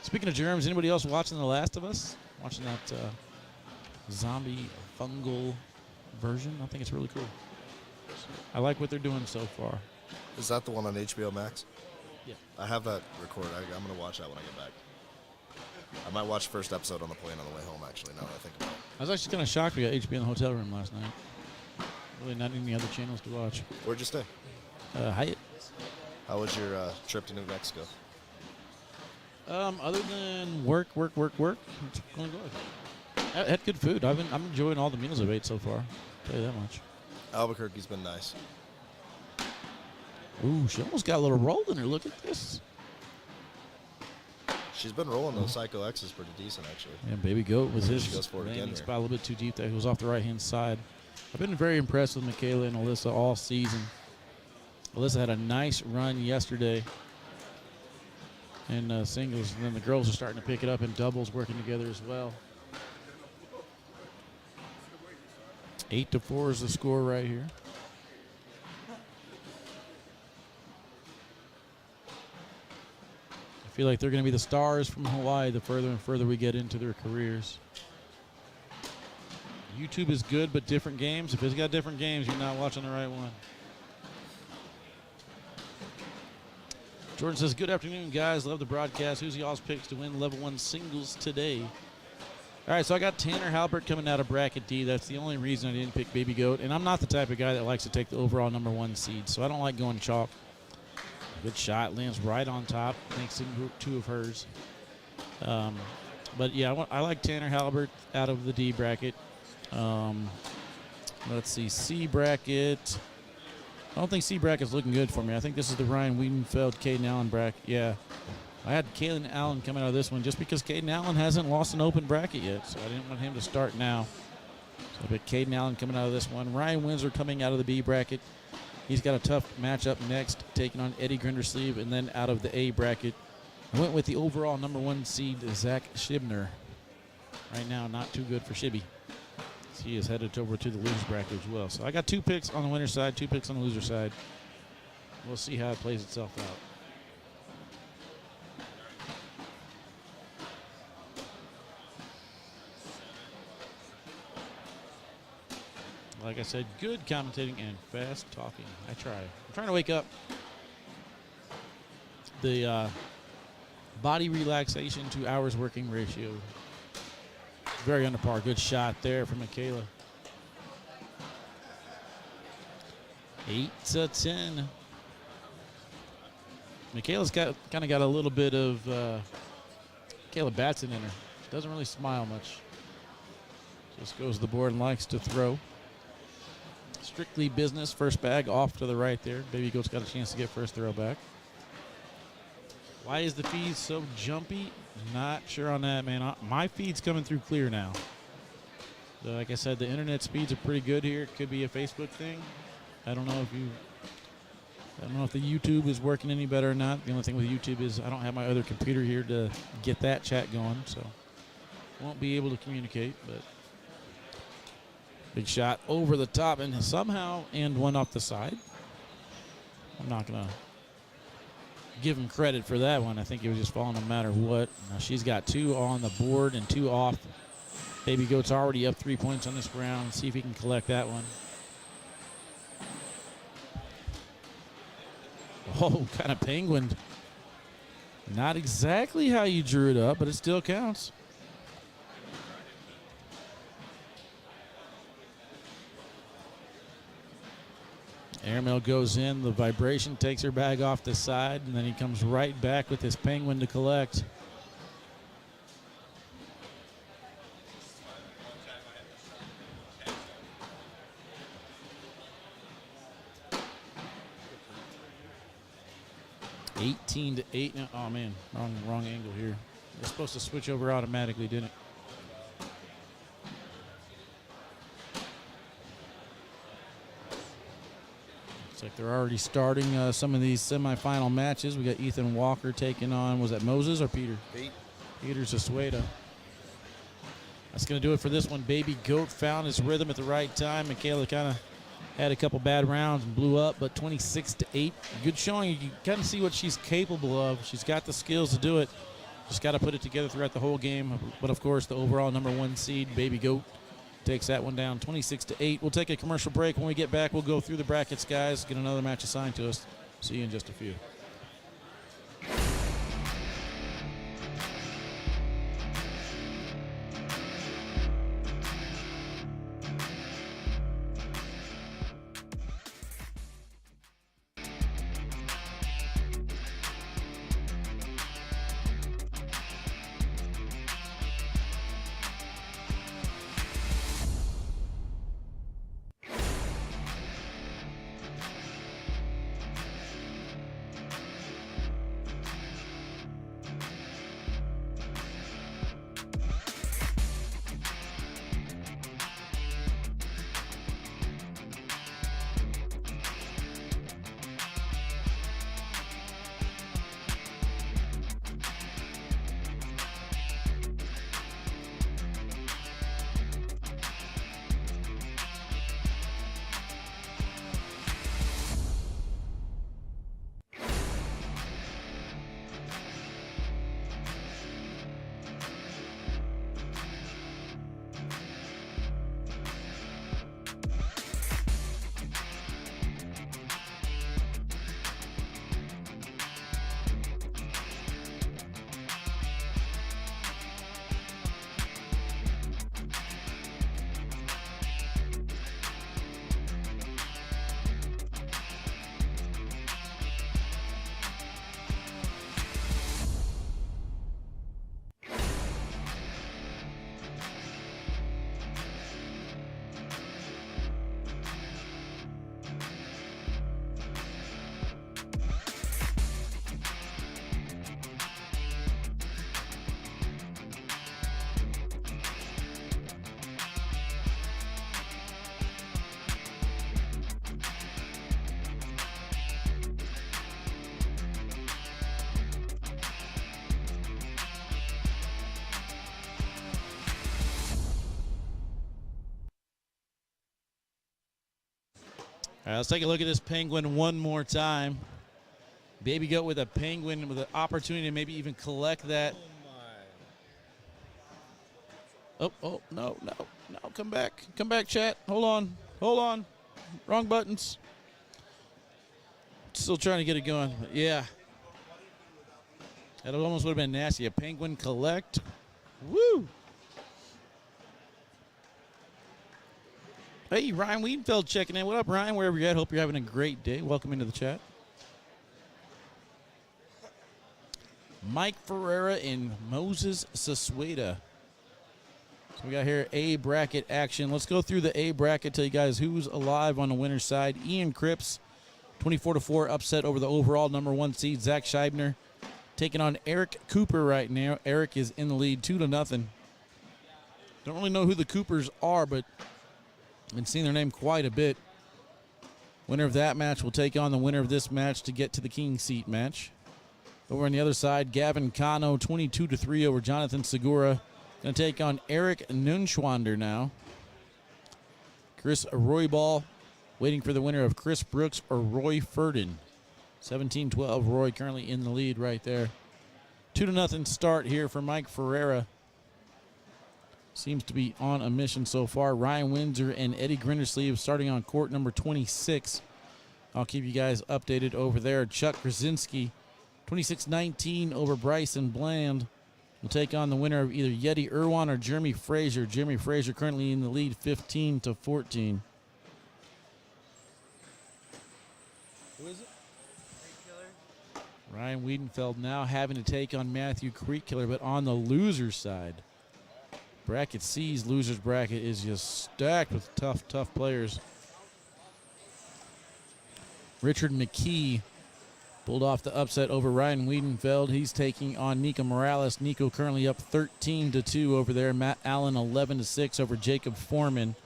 Speaking of germs, anybody else watching The Last of Us? Watching that zombie fungal version? I think it's really cool. I like what they're doing so far. Is that the one on HBO Max? Yeah. I have that recorded. I'm going to watch that when I get back. I might watch the first episode on the plane on the way home, actually, now that I think about it. I was actually kind of shocked we got HBO in the hotel room last night. Really not any other channels to watch. Where'd you stay? Hyatt. How was your trip to New Mexico? Other than work, it's going good. I had good food. I'm enjoying all the meals I've ate so far. I'll tell you that much. Albuquerque's been nice. Ooh, she almost got a little roll in her. Look at this. She's been rolling those Psycho X's pretty decent, actually. Yeah, Baby Goat was his She goes for it again landing here. spot a little bit too deep there. He was off the right-hand side. I've been very impressed with Michaela and Alyssa all season. Alyssa had a nice run yesterday in singles, and then the girls are starting to pick it up in doubles, working together as well. 8-4 is the score right here. I feel like they're going to be the stars from Hawaii the further and further we get into their careers. YouTube is good, but different games. If it's got different games, you're not watching the right one. Jordan says, good afternoon, guys. Love the broadcast. Who's y'all's picks to win level 1 singles today? All right, so I got Tanner Halbert coming out of bracket D. That's the only reason I didn't pick Baby Goat. And I'm not the type of guy that likes to take the overall number 1 seed, so I don't like going chalk. Good shot, lands right on top, makes it group 2 of hers. But yeah, I like Tanner Halbert out of the D bracket. Let's see, C bracket. I don't think C bracket's looking good for me. I think this is the Ryan Wiedenfeld, Caden Allen bracket. Yeah, I had Caden Allen coming out of this one just because Caden Allen hasn't lost an open bracket yet, so I didn't want him to start now. So I picked Caden Allen coming out of this one. Ryan Windsor coming out of the B bracket. He's got a tough matchup next, taking on Eddie Grindersleeve, and then out of the A bracket, I went with the overall number 1 seed, Zach Shibner. Right now, not too good for Shibby. He is headed over to the loser bracket as well. So I got 2 picks on the winner side, 2 picks on the loser side. We'll see how it plays itself out. Like I said, good commentating and fast talking. I try. I'm trying to wake up. The body relaxation to hours working ratio. Very under par. Good shot there from Michaela. 8-10. Michaela's kind of got a little bit of Michaela Batson in her. She doesn't really smile much. Just goes to the board and likes to throw. Strictly business. First bag off to the right there. Baby Goat's got a chance to get first throw back. Why is the feed so jumpy? Not sure on that, man. My feed's coming through clear now. So like I said, the internet speeds are pretty good here. It could be a Facebook thing. I don't know if the YouTube is working any better or not. The only thing with YouTube is I don't have my other computer here to get that chat going, so won't be able to communicate, but big shot over the top and somehow one off the side. I'm not going to give him credit for that one. I think he was just falling no matter what. Now she's got 2 on the board and 2 off. Baby Goat's already up 3 points on this round. See if he can collect that one. Oh, kind of penguined. Not exactly how you drew it up, but it still counts. Airmail goes in, the vibration takes her bag off the side, and then he comes right back with his penguin to collect. $18 to 8 now. Oh man, wrong angle here. They're supposed to switch over automatically, didn't it? Looks like they're already starting some of these semifinal matches. We got Ethan Walker taking on, was that Moses or Peter? Peter Sasueta. That's going to do it for this one. Baby Goat found his rhythm at the right time. Michaela kind of had a couple bad rounds and blew up, but 26 to 8. Good showing. You can kind of see what she's capable of. She's got the skills to do it. Just got to put it together throughout the whole game. But, of course, the overall number 1 seed, Baby Goat, takes that one down 26 to 8. We'll take a commercial break. When we get back, we'll go through the brackets, guys, get another match assigned to us. See you in just a few. All right, let's take a look at this penguin one more time. Baby goat with a penguin with an opportunity to maybe even collect that. Oh, no, come back, chat. Hold on, wrong buttons. Still trying to get it going, but yeah. That almost would have been nasty. A penguin collect, woo. Hey, Ryan Wiedenfeld checking in. What up, Ryan? Wherever you're at, hope you're having a great day. Welcome into the chat. Mike Ferreira and Moses Sasueta. So we got here A bracket action. Let's go through the A bracket, tell you guys who's alive on the winner's side. Ian Cripps, 24-4 upset over the overall number 1 seed, Zach Scheibner, taking on Eric Cooper right now. Eric is in the lead 2-0. Don't really know who the Coopers are, but I've been seeing their name quite a bit. Winner of that match will take on the winner of this match to get to the king seat match. Over on the other side, Gavin Cano, 22-3 over Jonathan Segura. Going to take on Eric Nunschwander now. Chris Roybal waiting for the winner of Chris Brooks or Roy Furden. 17-12, Roy currently in the lead right there. 2-0 start here for Mike Ferreira. Seems to be on a mission so far. Ryan Windsor and Eddie Grindersleeve starting on court number 26. I'll keep you guys updated over there. Chuck Krasinski, 26-19 over Bryson Bland. Will take on the winner of either Yeti Irwan or Jeremy Frazier. Jeremy Frazier currently in the lead 15-14. Who is it? Ryan Wiedenfeld now having to take on Matthew Creekkiller, but on the loser's side. Bracket C's loser's bracket is just stacked with tough players. Richard McKee pulled off the upset over Ryan Wiedenfeld. He's taking on Nico Morales. Nico currently up 13-2 over there. Matt Allen 11-6 over Jacob Foreman.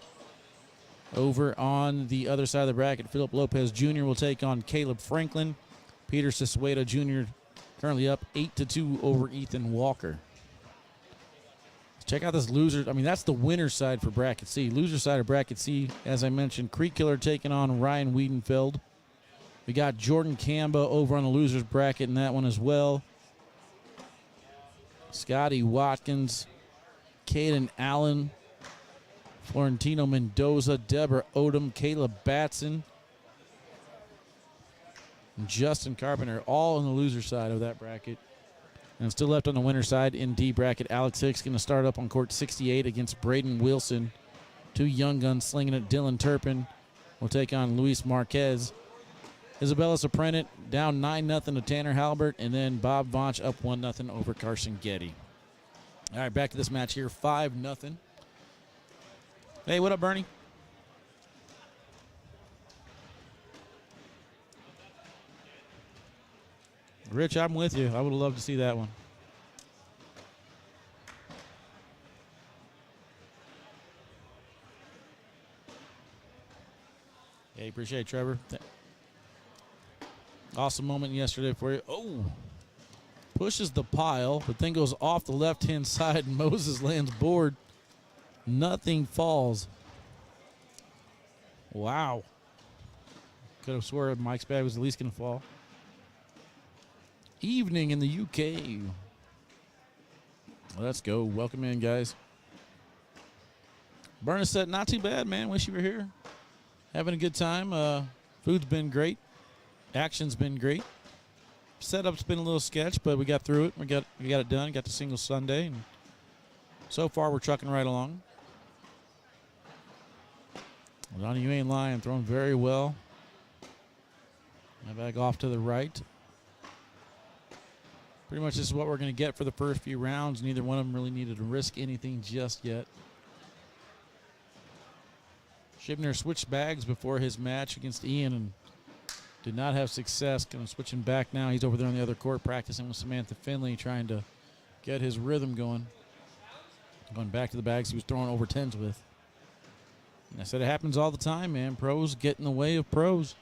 Over on the other side of the bracket, Philip Lopez Jr. will take on Caleb Franklin. Peter Sasueta Jr. currently up 8-2 over Ethan Walker. Check out this loser. I mean, that's the winner's side for Bracket C. Loser side of Bracket C, as I mentioned, Creekkiller taking on Ryan Wiedenfeld. We got Jordan Camba over on the loser's bracket in that one as well. Scotty Watkins, Caden Allen, Florentino Mendoza, Deborah Odom, Caleb Batson, and Justin Carpenter, all on the loser side of that bracket. And still left on the winner's side in D bracket, Alex Hicks going to start up on court 68 against Braden Wilson. Two young guns slinging it. Dylan Turpin will take on Luis Marquez. Isabella Soprenic down 9-0 to Tanner Halbert, and then Bob Vonch up 1-0 over Carson Getty. All right, back to this match here, 5-0. Hey, what up, Bernie? Rich, I'm with you. I would have loved to see that one. Hey, appreciate it, Trevor. Awesome moment yesterday for you. Oh, pushes the pile, but then goes off the left-hand side, and Moses lands board. Nothing falls. Wow. Could have swore Mike's bag was at least going to fall. Evening in the UK. Let's go. Welcome in, guys. Bernard said, not too bad, man. Wish you were here. Having a good time. Food's been great. Action's been great. Setup's been a little sketch, but we got through it. We got it done. Got the single Sunday, and so far we're trucking right along. Donnie, you ain't lying. Throwing very well. My bag off to the right. Pretty much this is what we're going to get for the first few rounds. Neither one of them really needed to risk anything just yet. Shibner switched bags before his match against Ian and did not have success. Going to switch him back now. He's over there on the other court practicing with Samantha Finley, trying to get his rhythm going. Going back to the bags he was throwing over 10s with. And I said it happens all the time, man. Pros get in the way of pros.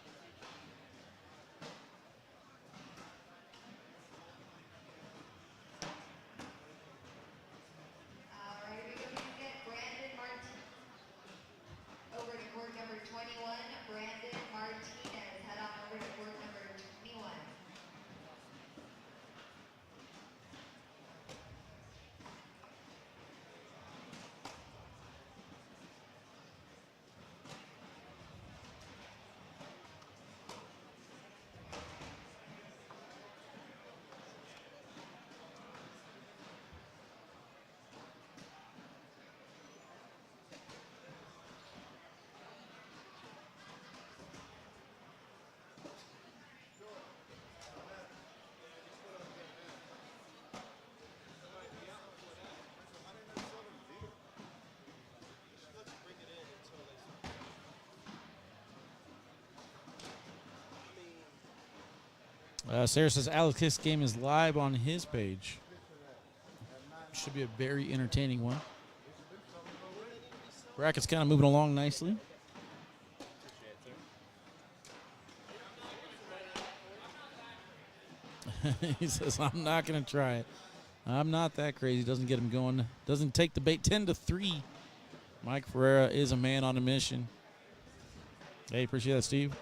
Sarah says Alex Hicks' game is live on his page. Should be a very entertaining one. Bracket's kind of moving along nicely. He says, I'm not going to try it. I'm not that crazy. Doesn't get him going. Doesn't take the bait. 10-3. Mike Ferreira is a man on a mission. Hey, appreciate that, Steve.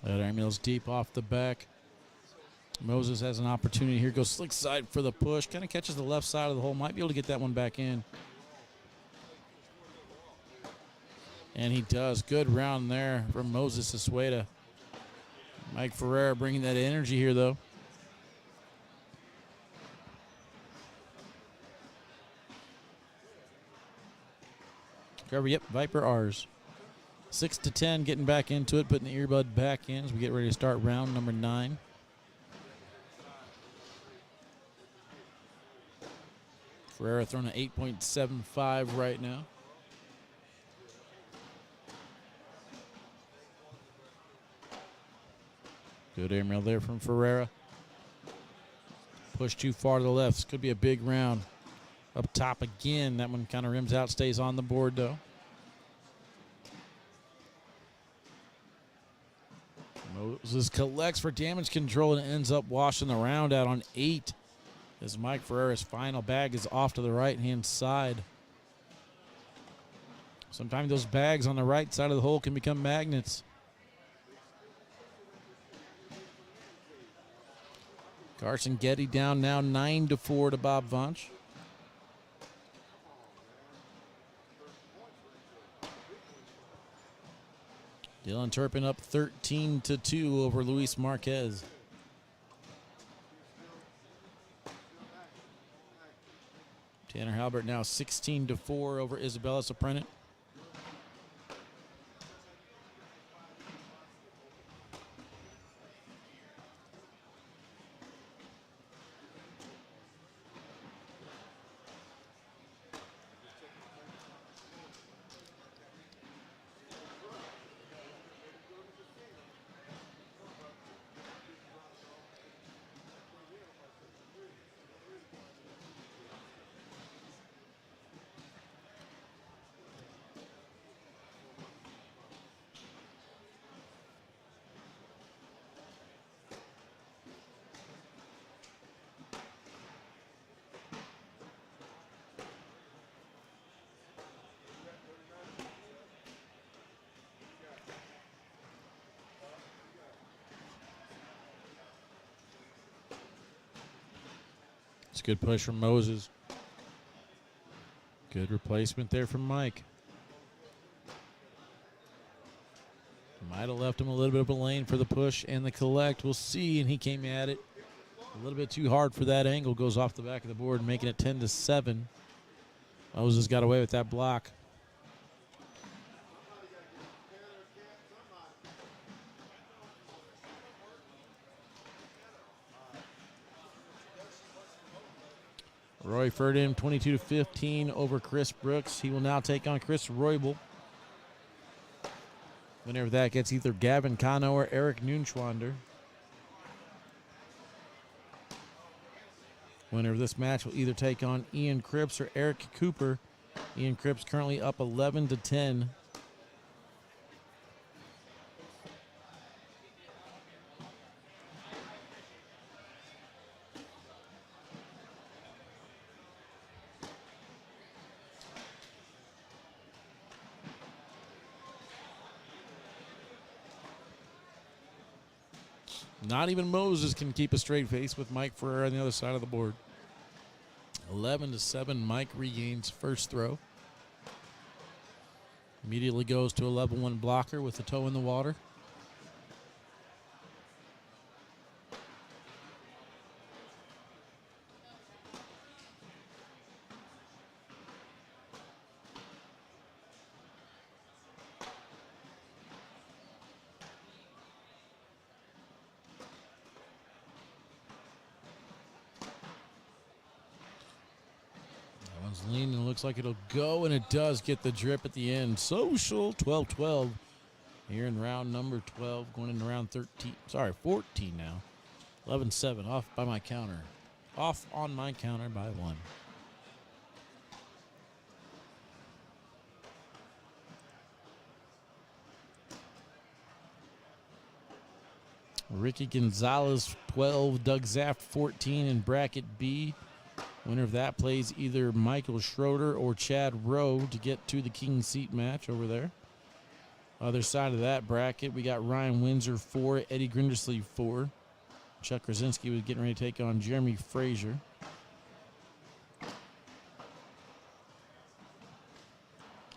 That airmail's deep off the back. Moses has an opportunity here. Goes slick side for the push. Kind of catches the left side of the hole. Might be able to get that one back in. And he does. Good round there from Moses Sasueta. Mike Ferreira bringing that energy here, though. Cover, yep, Viper R's. 6-10, getting back into it, putting the earbud back in as we get ready to start round number 9. Ferreira throwing an 8.75 right now. Good airmail there from Ferreira. Push too far to the left. This could be a big round. Up top again. That one kind of rims out, stays on the board though. Moses collects for damage control and ends up washing the round out on 8. As Mike Ferreira's final bag is off to the right-hand side. Sometimes those bags on the right side of the hole can become magnets. Carson Getty down now 9-4 to Bob Vonch. Dylan Turpin up 13-2 over Luis Marquez. Tanner Halbert now 16-4 over Isabella Soprenic. It's a good push from Moses. Good replacement there from Mike. Might have left him a little bit of a lane for the push and the collect. We'll see, and he came at it a little bit too hard for that angle. Goes off the back of the board, making it 10-7. Moses got away with that block. Roy Ferdinand 22-15 over Chris Brooks. He will now take on Chris Roybal. Winner of that gets either Gavin Cano or Eric Nunschwander. Winner of this match will either take on Ian Cripps or Eric Cooper. Ian Cripps currently up 11-10. Not even Moses can keep a straight face with Mike Ferreira on the other side of the board. 11-7, Mike regains first throw. Immediately goes to a level 1 blocker with the toe in the water. That one's leaning. Looks like it'll go, and it does get the drip at the end. Social 12-12 here in round number 12, going into round 13. Sorry, 14 now. 11-7 off by my counter. Off on my counter by 1. Ricky Gonzalez 12, Doug Zaft 14 in bracket B. Winner of that plays either Michael Schroeder or Chad Rowe to get to the king seat match over there. Other side of that bracket, we got Ryan Windsor 4, Eddie Grindersley 4. Chuck Krasinski was getting ready to take on Jeremy Frazier.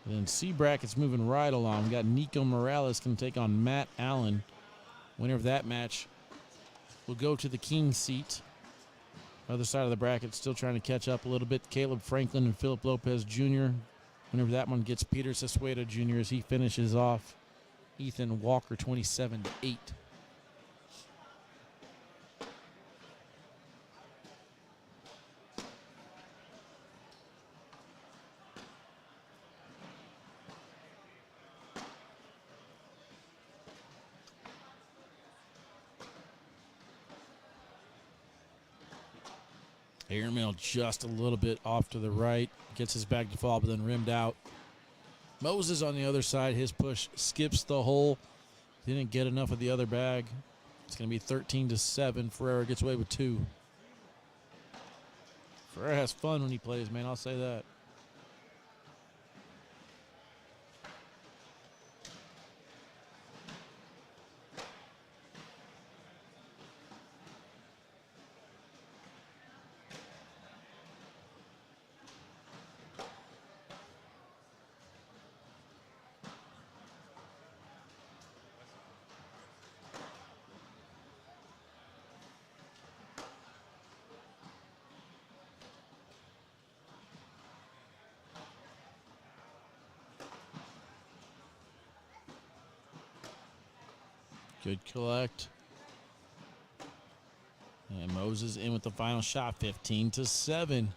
Then C bracket's moving right along. We got Nico Morales can take on Matt Allen. Winner of that match will go to the king seat. Other side of the bracket, still trying to catch up a little bit. Caleb Franklin and Philip Lopez Jr. Winner of that one gets Peter Sasueta Jr. as he finishes off Ethan Walker 27-8. Airmail just a little bit off to the right. Gets his bag to fall, but then rimmed out. Moses on the other side. His push skips the hole. Didn't get enough of the other bag. It's going to be 13-7. Ferreira gets away with 2. Ferreira has fun when he plays, man. I'll say that. Good collect. And Moses in with the final shot, 15-7.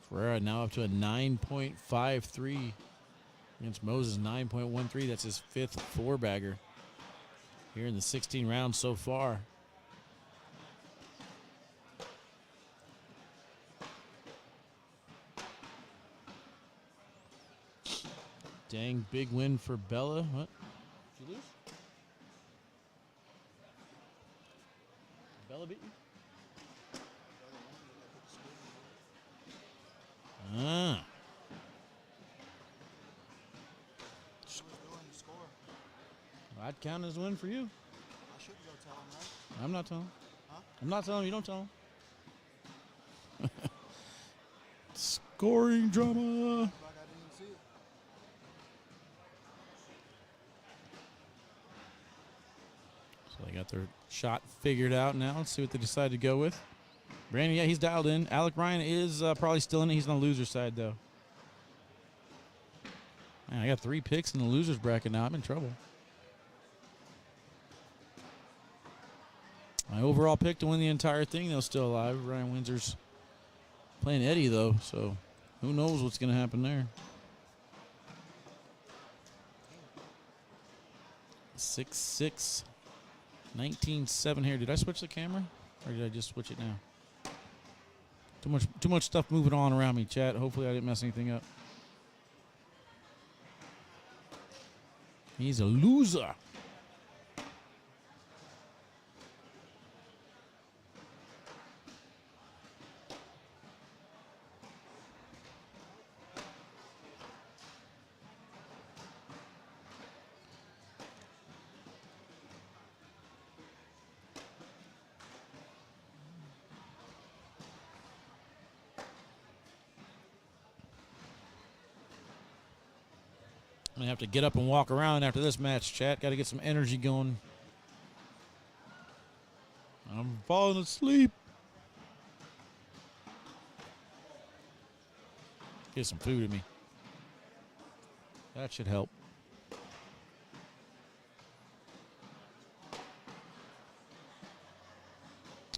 Ferreira now up to a 9.53 against Moses, 9.13. That's his 5th four-bagger here in the 16 rounds so far. Dang, big win for Bella. What? Did you lose? Bella beat you? Ah. I'd count as a win for you. I should go tell him, right? I'm not telling. Huh? I'm not telling. You don't tell him. Scoring drama. Like I didn't see it. So they got their shot figured out now. Let's see what they decide to go with. Brandon, yeah, he's dialed in. Alec Ryan is probably still in it. He's on the loser side, though. Man, I got 3 picks in the losers bracket now. I'm in trouble. My overall pick to win the entire thing, though, still alive. Ryan Windsor's playing Eddie, though, so who knows what's going to happen there. 6-6. 19-7 here. Did I switch the camera? Or did I just switch it now? Too much stuff moving on around me, chat. Hopefully I didn't mess anything up. He's a loser. I'm going to have to get up and walk around after this match, chat. Got to get some energy going. I'm falling asleep. Get some food in me. That should help.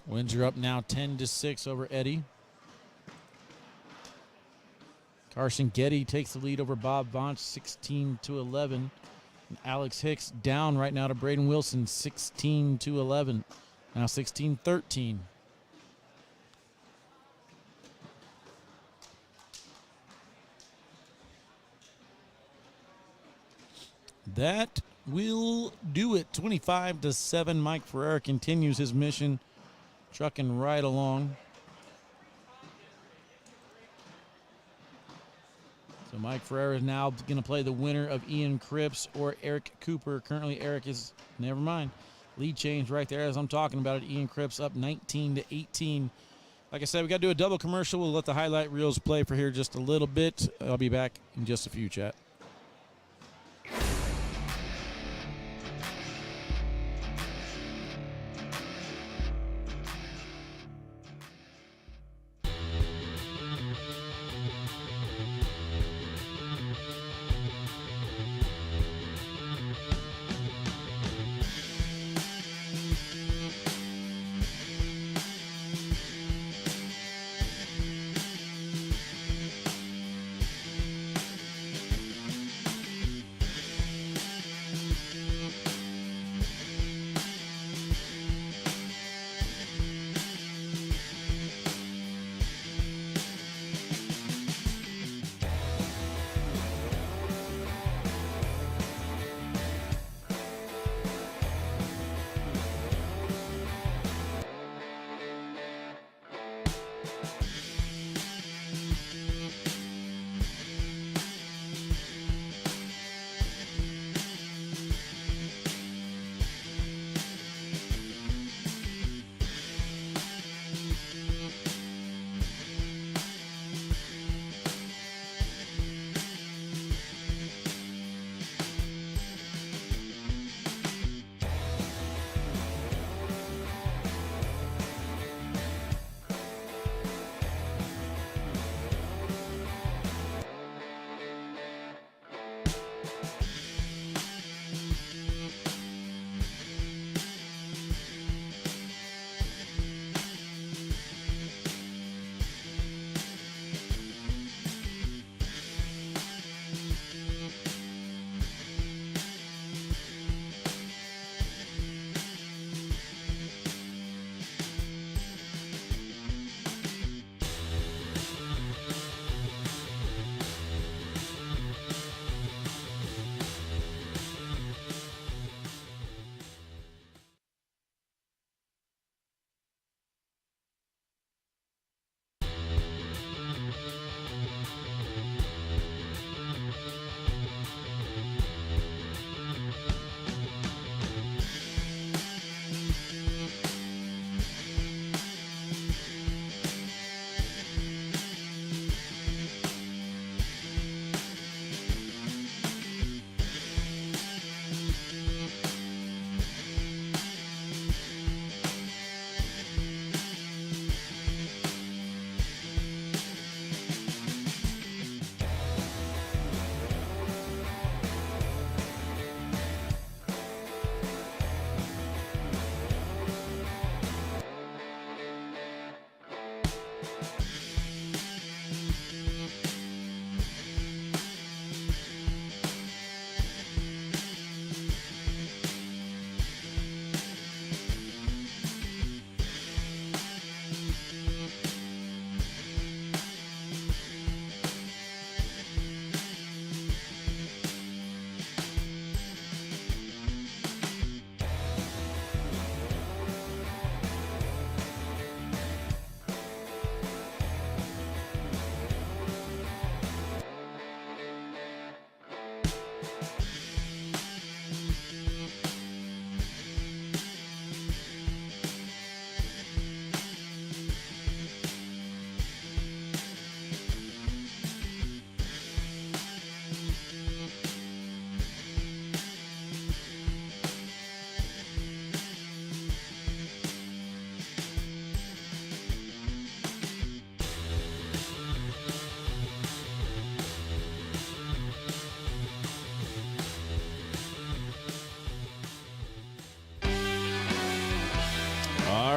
Windsor up now 10-6 over Eddie. Carson Getty takes the lead over Bob Vonch 16-11. And Alex Hicks down right now to Braden Wilson 16-11. Now 16-13. That will do it. 25-7. Mike Ferreira continues his mission, trucking right along. So Mike Ferreira is now going to play the winner of Ian Cripps or Eric Cooper. Currently, Eric is, never mind, lead change right there as I'm talking about it. Ian Cripps up 19-18. Like I said, we got to do a double commercial. We'll let the highlight reels play for here just a little bit. I'll be back in just a few, chat.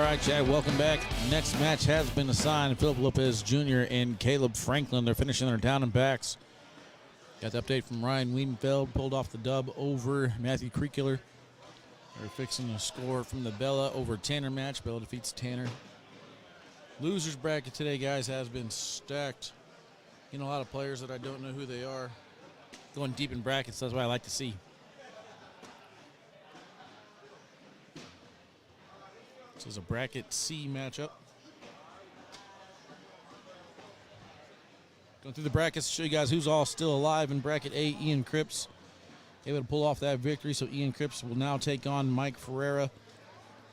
right, Chad, welcome back. Next match has been assigned. Philip Lopez Jr. and Caleb Franklin. They're finishing their down and backs. Got the update from Ryan Wiedenfeld. Pulled off the dub over Matthew Creekiller. They're fixing a score from the Bella over Tanner match. Bella defeats Tanner. Losers bracket today, guys, has been stacked. You know, a lot of players that I don't know who they are. Going deep in brackets, that's what I like to see. This is a bracket C matchup. Going through the brackets to show you guys who's all still alive in bracket A. Ian Cripps able to pull off that victory, so Ian Cripps will now take on Mike Ferreira.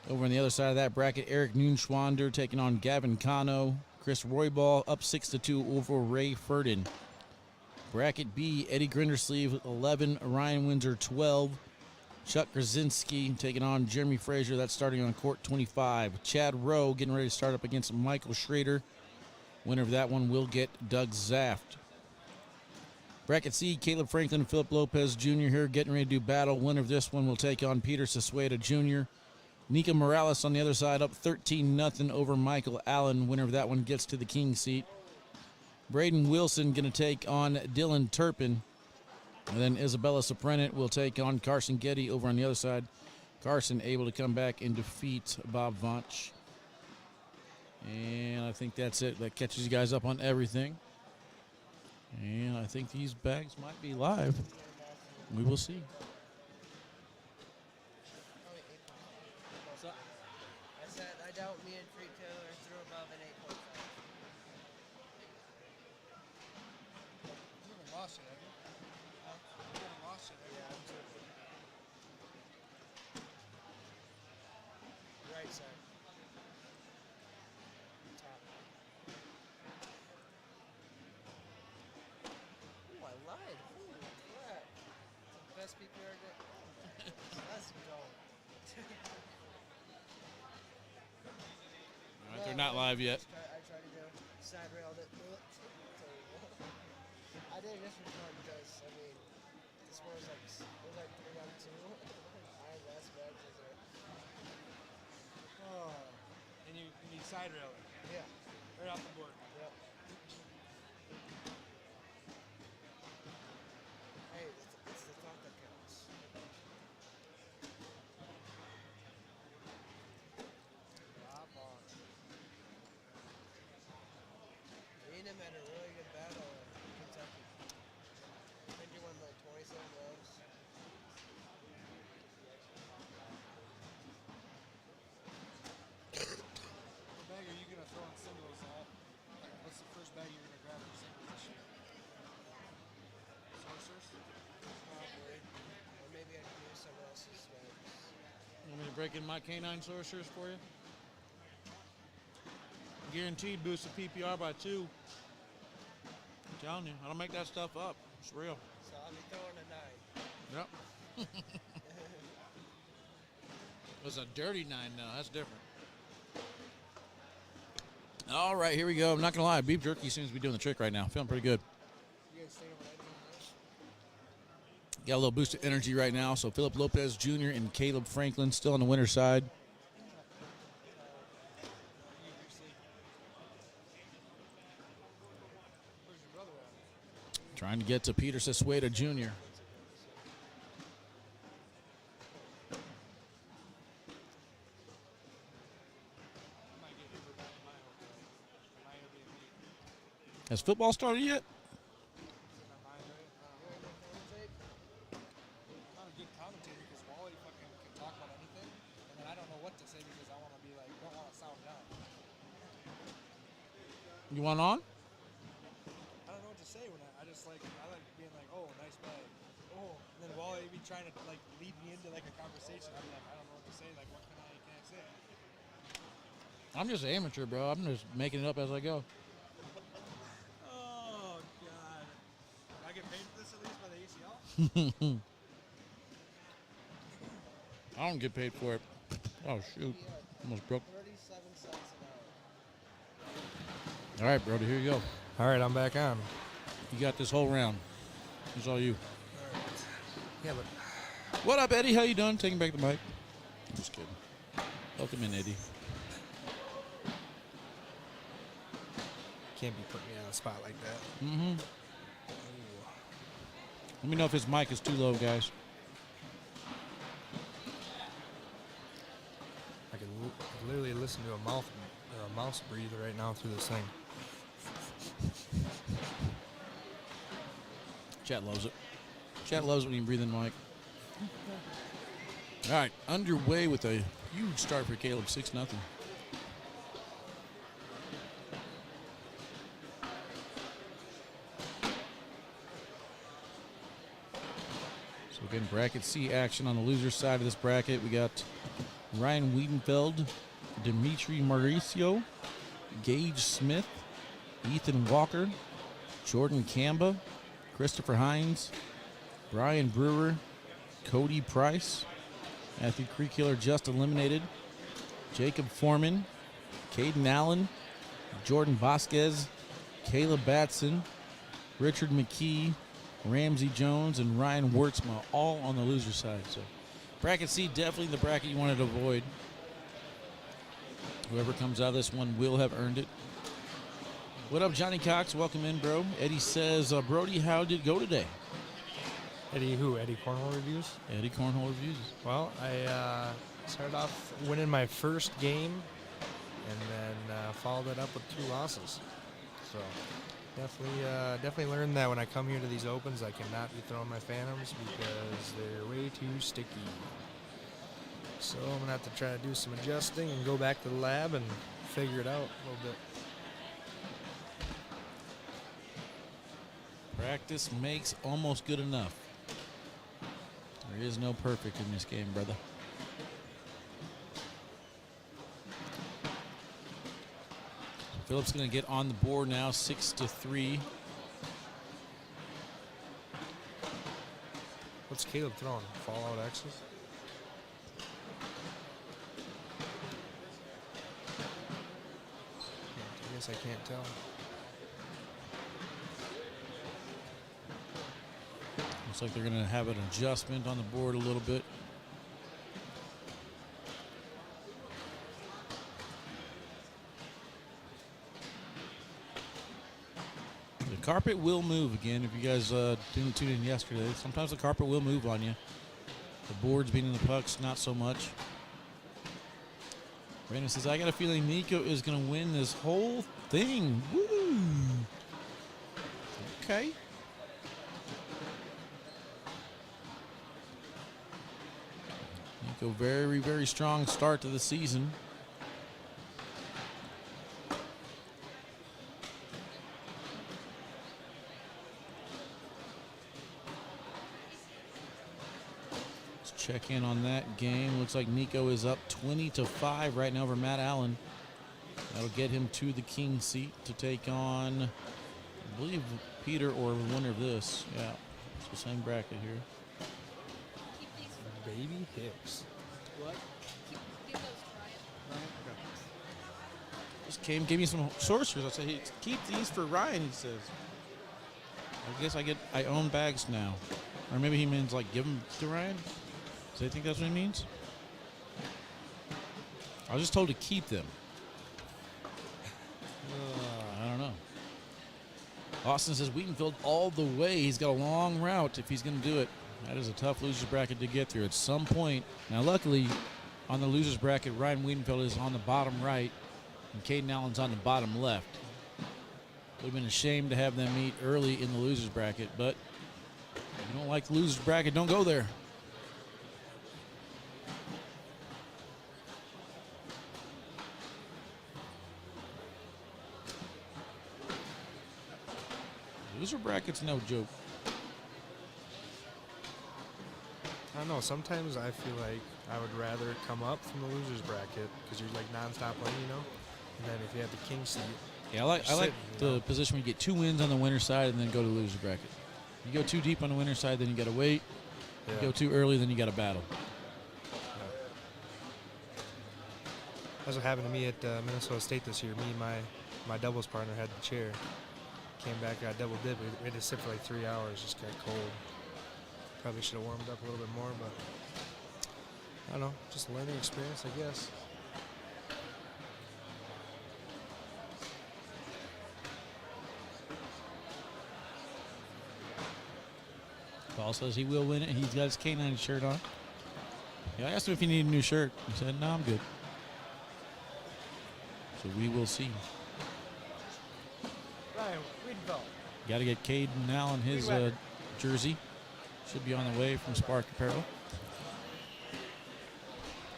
Over on the other side of that bracket, Eric Noonschwander taking on Gavin Cano. Chris Roybal up 6-2 over Ray Ferdin. Bracket B, Eddie Grindersleeve 11, Ryan Windsor 12. Chuck Krasinski taking on Jeremy Frazier. That's starting on court 25. Chad Rowe getting ready to start up against Michael Schrader. Winner of that one will get Doug Zaft. Bracket C, Caleb Franklin and Philip Lopez Jr. here getting ready to do battle. Winner of this one will take on Peter Sasueta Jr. Nika Morales on the other side up 13-0 over Michael Allen. Winner of that one gets to the king seat. Braden Wilson going to take on Dylan Turpin. And then Isabella Soprenic will take on Carson Getty over on the other side. Carson able to come back and defeat Bob Vonch. And I think that's it. That catches you guys up on everything. And I think these bags might be live. We will see. I said I doubt me and Freak Taylor threw above an 8.5. You haven't lost it, have you? You haven't lost it, have you? Yeah, I'm too. Right side. Top. Oh, I lied. Holy crap. It's the best PPR day. Let's go. All right, they're not live yet. I tried to do side railed it. I did this one because, I mean, this one was like 3-on-2. I had less bags as there. Oh. And you need side rail it. Yeah. Right off the board. Yep. Hey, it's the thought that counts. Drop on. Me and him had a really good battle in Kentucky. I think he won like 27 rounds. What bag are you going to throw in singles at? What's the first bag you're going to grab in singles this year? Sorcerers? Probably. Or maybe I can use someone else's bags. Want me to break in my canine sorcerers for you? Guaranteed boost the PPR by 2. I'm telling you, I don't make that stuff up. It's real. So I'll be throwing a 9. Yep. It was a dirty 9 now. That's different. All right, here we go. I'm not going to lie. Beef jerky seems to be doing the trick right now. Feeling pretty good. You guys staying overnight doing this? Got a little boost of energy right now. So Philip Lopez Jr. and Caleb Franklin still on the winner's side. Where's your brother at? Trying to get to Peter Sasueta Jr. I might get Halbert back in my hotel. My Airbnb. Has football started yet? Sitting on mine, right? I'm not a good commentator because Wally fucking can talk about anything, and then I don't know what to say because I want to be like, don't want to sound dumb. You want on? I don't know what to say when I just like, I like being like, oh, nice bag. Oh, and then Wally be trying to like lead me into like a conversation. I'm like, I don't know what to say. Like, what can I say? I'm just an amateur, bro. I'm just making it up as I go. Oh, God. I get paid for this at least by the ACL? I don't get paid for it. Oh, shoot. Almost broke. 37 cents an hour. All right, Brody, here you go. All right, I'm back on. You got this whole round. It's all you. Yeah, but What up, Eddie? How you doing? Taking back the mic. I'm just kidding. Welcome in, Eddie. can't be putting me on a spot like that. Mm-hmm. Let me know if his mic is too low, guys. I can literally listen to a mouse breathe right now through this thing. Chat loves it. Chat loves it when you breathe in the mic. All right, underway with a huge start for Caleb, 6-0. So again, bracket C action on the loser side of this bracket. We got Ryan Wiedenfeld, Dimitri Mauricio, Gage Smith, Ethan Walker, Jordan Kamba, Christopher Hines, Brian Brewer, Cody Price, Matthew Creekhiller just eliminated, Jacob Foreman, Caden Allen, Jordan Vasquez, Caleb Batson, Richard McKee, Ramsey Jones, and Ryan Wertzma all on the loser side. So bracket C, definitely the bracket you wanted to avoid. Whoever comes out of this one will have earned it. What up, Johnny Cox? Welcome in, bro. Eddie says, Brody, how did it go today? Eddie who? Eddie Cornhole Reviews? Eddie Cornhole Reviews. Well, I started off winning my first game and then followed it up with 2 losses. So definitely learned that when I come here to these opens, I cannot be throwing my phantoms because they're way too sticky. So I'm going to have to try to do some adjusting and go back to the lab and figure it out a little bit. Practice makes almost good enough. There is no perfect in this game, brother. Phillips going to get on the board now, 6-3. What's Caleb throwing? Fallout X's? I guess I can't tell. Looks like they're going to have an adjustment on the board a little bit. The carpet will move again. If you guys didn't tune in yesterday, sometimes the carpet will move on you. The boards being in the pucks, not so much. Brandon says, I got a feeling Nico is going to win this whole thing. Woo! Okay. Nico, very, very strong start to the season. Check in on that game. Looks like Nico is up 20-5 right now over Matt Allen. That'll get him to the king seat to take on, I believe, Peter or the winner of this. Yeah, it's the same bracket here. Baby Hicks. What? Just gave me some sorcerers. I said, hey, keep these for Ryan, he says. I guess I own bags now. Or maybe he means like give them to Ryan. Does he think that's what he means? I was just told to keep them. I don't know. Austin says Wheatonfield all the way. He's got a long route if he's going to do it. That is a tough loser's bracket to get through at some point. Now, luckily, on the loser's bracket, Ryan Wheatonfield is on the bottom right, and Caden Allen's on the bottom left. Would have been a shame to have them meet early in the loser's bracket, but if you don't like the loser's bracket, don't go there. Loser bracket's no joke. I don't know. Sometimes I feel like I would rather come up from the loser's bracket because you're like nonstop winning, you know. And then if you have the king seat, yeah, I like the position where you get 2 wins on the winner's side and then go to the loser bracket. You go too deep on the winner's side, then you got to wait. Yeah. You go too early, then you got to battle. That's what happened to me at Minnesota State this year. Me and my doubles partner had the chair. Came back, got double dip. We had to sit for like 3 hours. Just got cold. Probably should have warmed up a little bit more, but I don't know. Just a learning experience, I guess. Paul says he will win it. He's got his K90 shirt on. Yeah, I asked him if he needed a new shirt. He said, no, I'm good. So we will see. Ryan, read the bell. Got to get Caden Allen his jersey. Should be on the way from Spark Apparel.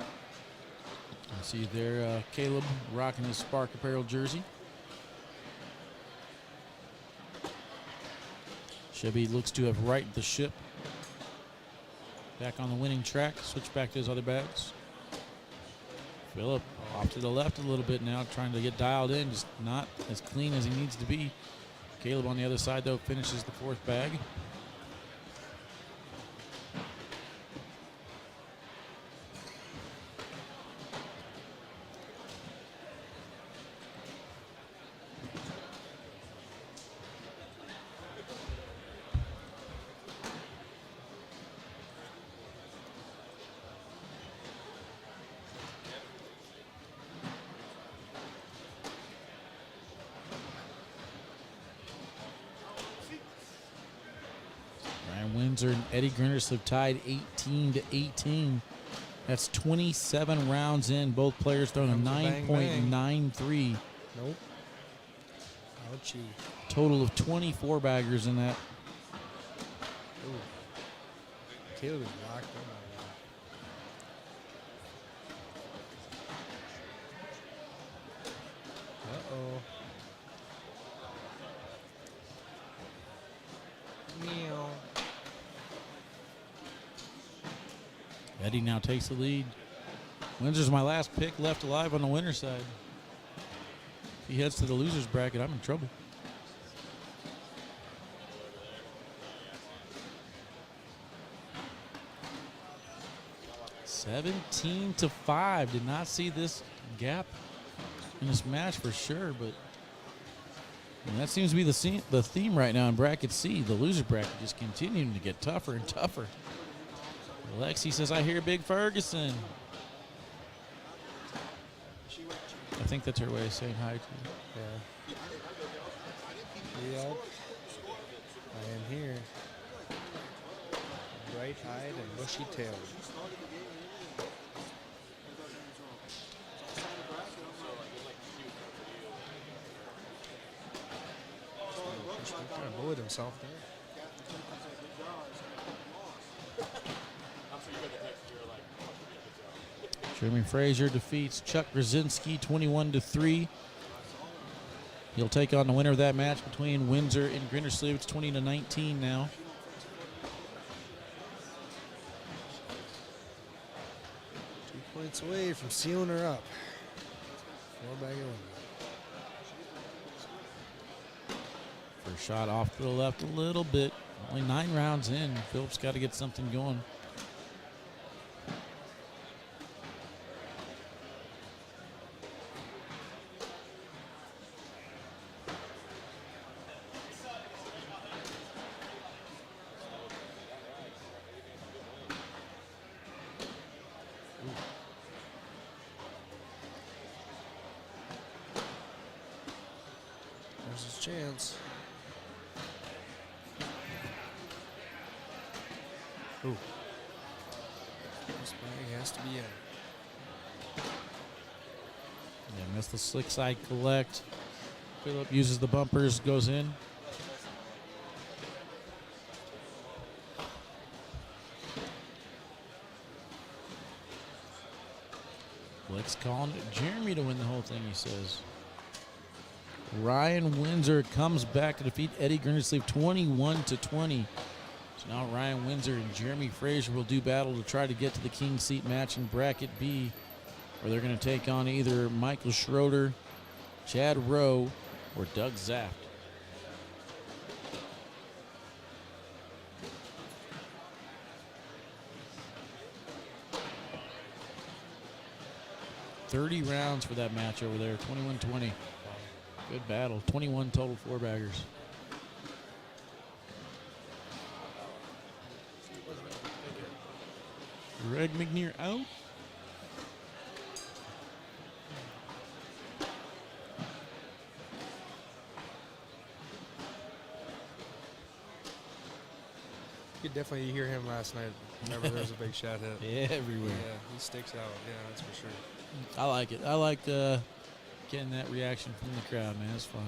I see there Caleb rocking his Spark Apparel jersey. Chevy looks to have righted the ship. Back on the winning track. Switch back to his other bags. Phillip off to the left a little bit now, trying to get dialed in. Just not as clean as he needs to be. Caleb on the other side, though, finishes the fourth bag. Windsor and Eddie Grinderslev tied 18-18. That's 27 rounds in. Both players throwing a 9.93. Nope. Ouchie. Total of 24 baggers in that. Ooh. Caleb is locked in on that. Uh-oh. Meow. Eddie now takes the lead. Windsor's my last pick left alive on the winner side. If he heads to the loser's bracket, I'm in trouble. (17-5). Did not see this gap in this match for sure, but that seems to be the theme right now in bracket C. The loser bracket just continuing to get tougher and tougher. Alexi says, I hear Big Ferguson. I think that's her way of saying hi to you. Yeah. Yep. I am here. Bright-eyed and bushy-tailed. Kind of bullied himself there. Jeremy Frazier defeats Chuck Brzezinski 21-3. He'll take on the winner of that match between Windsor and Grinderslev. It's 20-19 now. Points away from sealing her up. 4-bagger winner. First shot off to the left a little bit. Only 9 rounds in. Phillips got to get something going. There's his chance. Ooh. This bag has to be in. Yeah, missed the slick side collect. Phillip uses the bumpers, goes in. Let's call it Jeremy to win the whole thing, he says. Ryan Windsor comes back to defeat Eddie Grinderslev 21-20. So now Ryan Windsor and Jeremy Frazier will do battle to try to get to the King Seat match in Bracket B, where they're going to take on either Michael Schroeder, Chad Rowe, or Doug Zaft. .30 rounds for that match over there, 21-20. Good battle, 21 total 4-baggers. Greg McNear out. could definitely hear him last night whenever there was a big shot hit. Everywhere. Yeah, he sticks out. Yeah, that's for sure. I like it. I like getting that reaction from the crowd, man. It's fun.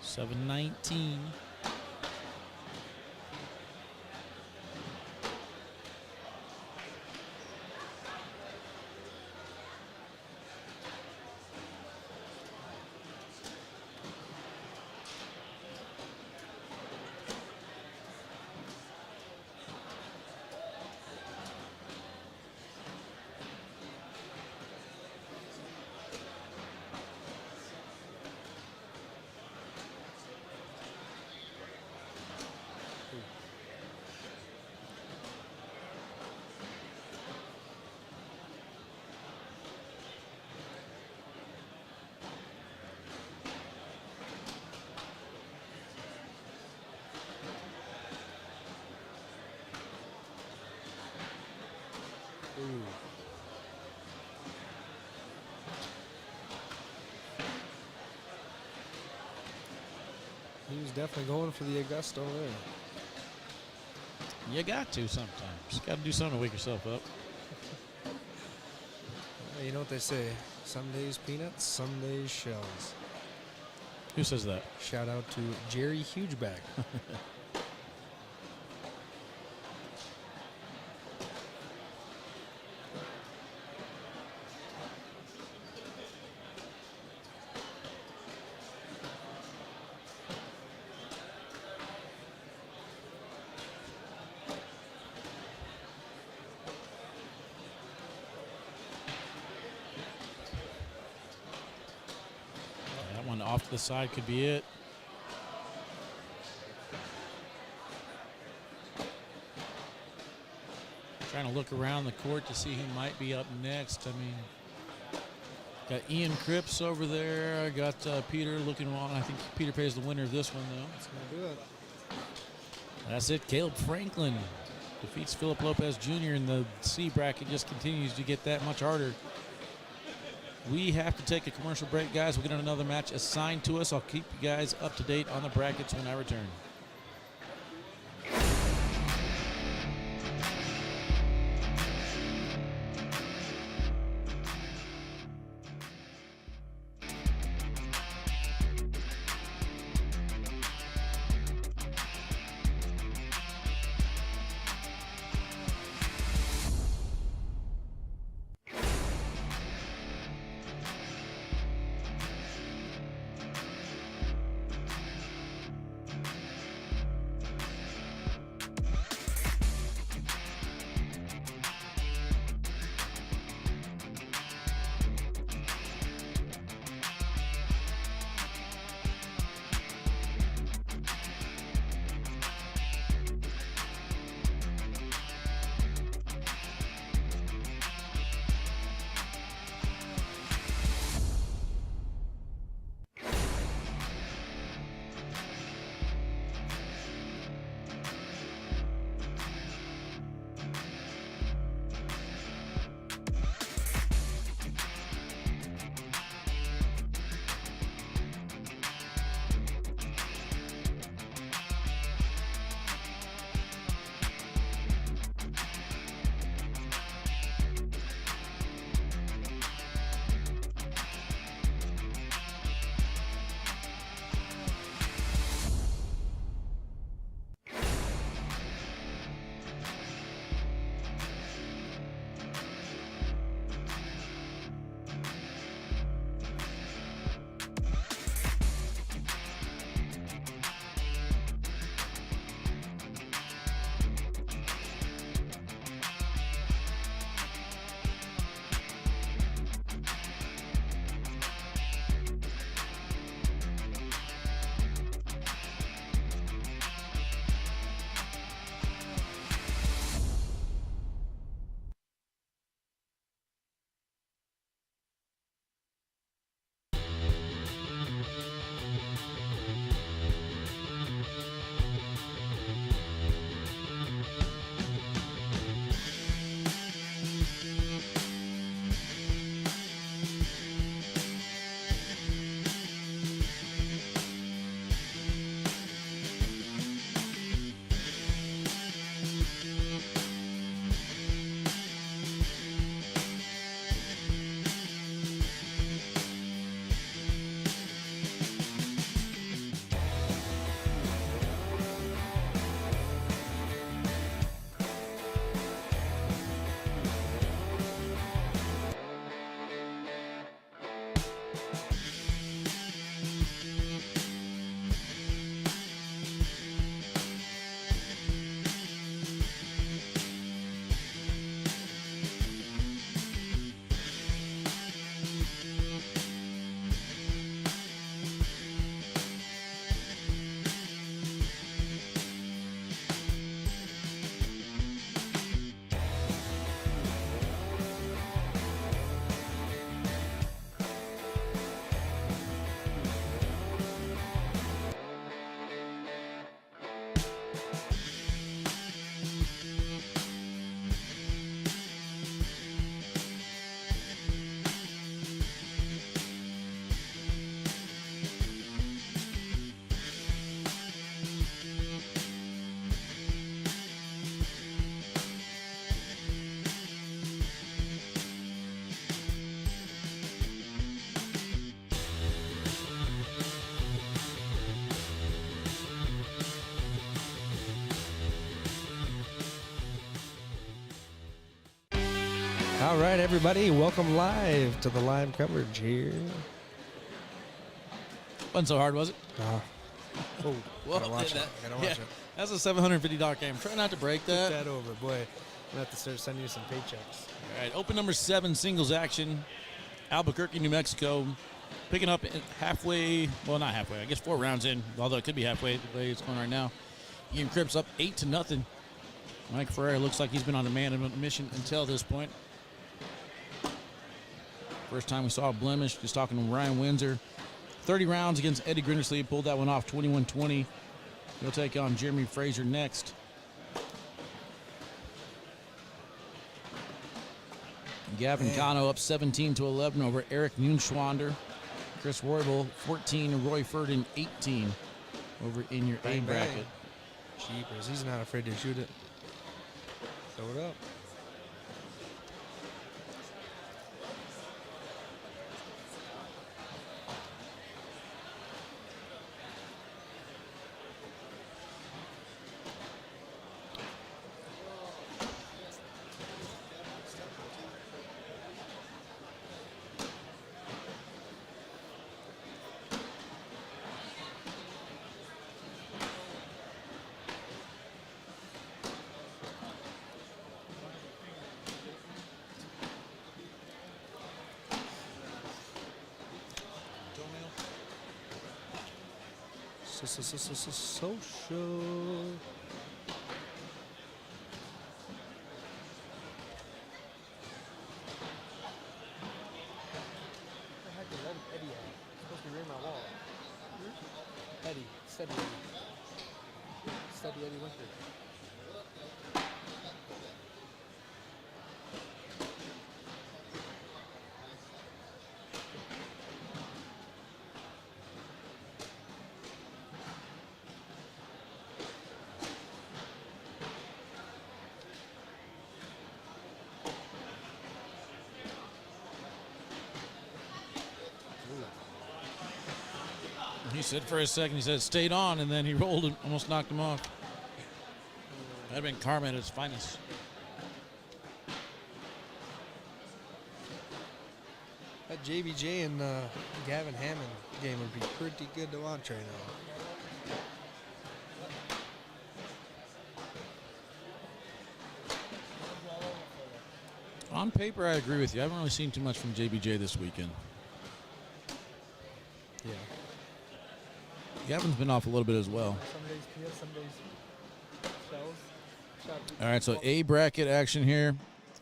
$7-19. He was definitely going for the Augusto there. You got to sometimes. Got to do something to wake yourself up. You know what they say? Some days peanuts, some days shells. Who says that? Shout out to Jerry Hugeback. That one off to the side could be it. Trying to look around the court to see who might be up next. I mean, got Ian Cripps over there. I got Peter looking on. I think Peter pays the winner of this one, though. That's going to do it. That's it. Caleb Franklin defeats Philip Lopez Jr. and the C bracket just continues to get that much harder. We have to take a commercial break, guys. We'll get on another match assigned to us. I'll keep you guys up to date on the brackets when I return. All right, everybody, welcome live to the live coverage here. Wasn't so hard, was it? Oh, Well, gotta watch it. Gotta watch it. That's a $750 game. Try not to break that. Get that over, boy. I'm gonna have to start sending you some paychecks. All right, open number 7, singles action. Albuquerque, New Mexico. Picking up halfway, well, not halfway, I guess 4 rounds in, although it could be halfway the way it's going right now. Ian Cripps up 8-0. Mike Ferreira looks like he's been on a man mission until this point. First time we saw a blemish, just talking to Ryan Windsor. 30 rounds against Eddie Grindersley, pulled that one off 21-20. He'll take on Jeremy Frazier next. Gavin Cano up 17-11 over Eric Neunschwander. Chris Roybal 14 and Roy Ferdin 18 over in your A bracket. Jeepers, he's not afraid to shoot it. Throw it up. Social. Eddie at? Supposed to be near my wall. Eddie, steady Eddie. Steady Eddie Winter. He said for a second, he said stayed on, and then he rolled and almost knocked him off. That'd been karma at its finest. That JBJ and Gavin Hammond game would be pretty good to watch right now. On paper, I agree with you. I haven't really seen too much from JBJ this weekend. Yeah. Gavin's been off a little bit as well. Some days PS, some days shells. All right, so A bracket action here.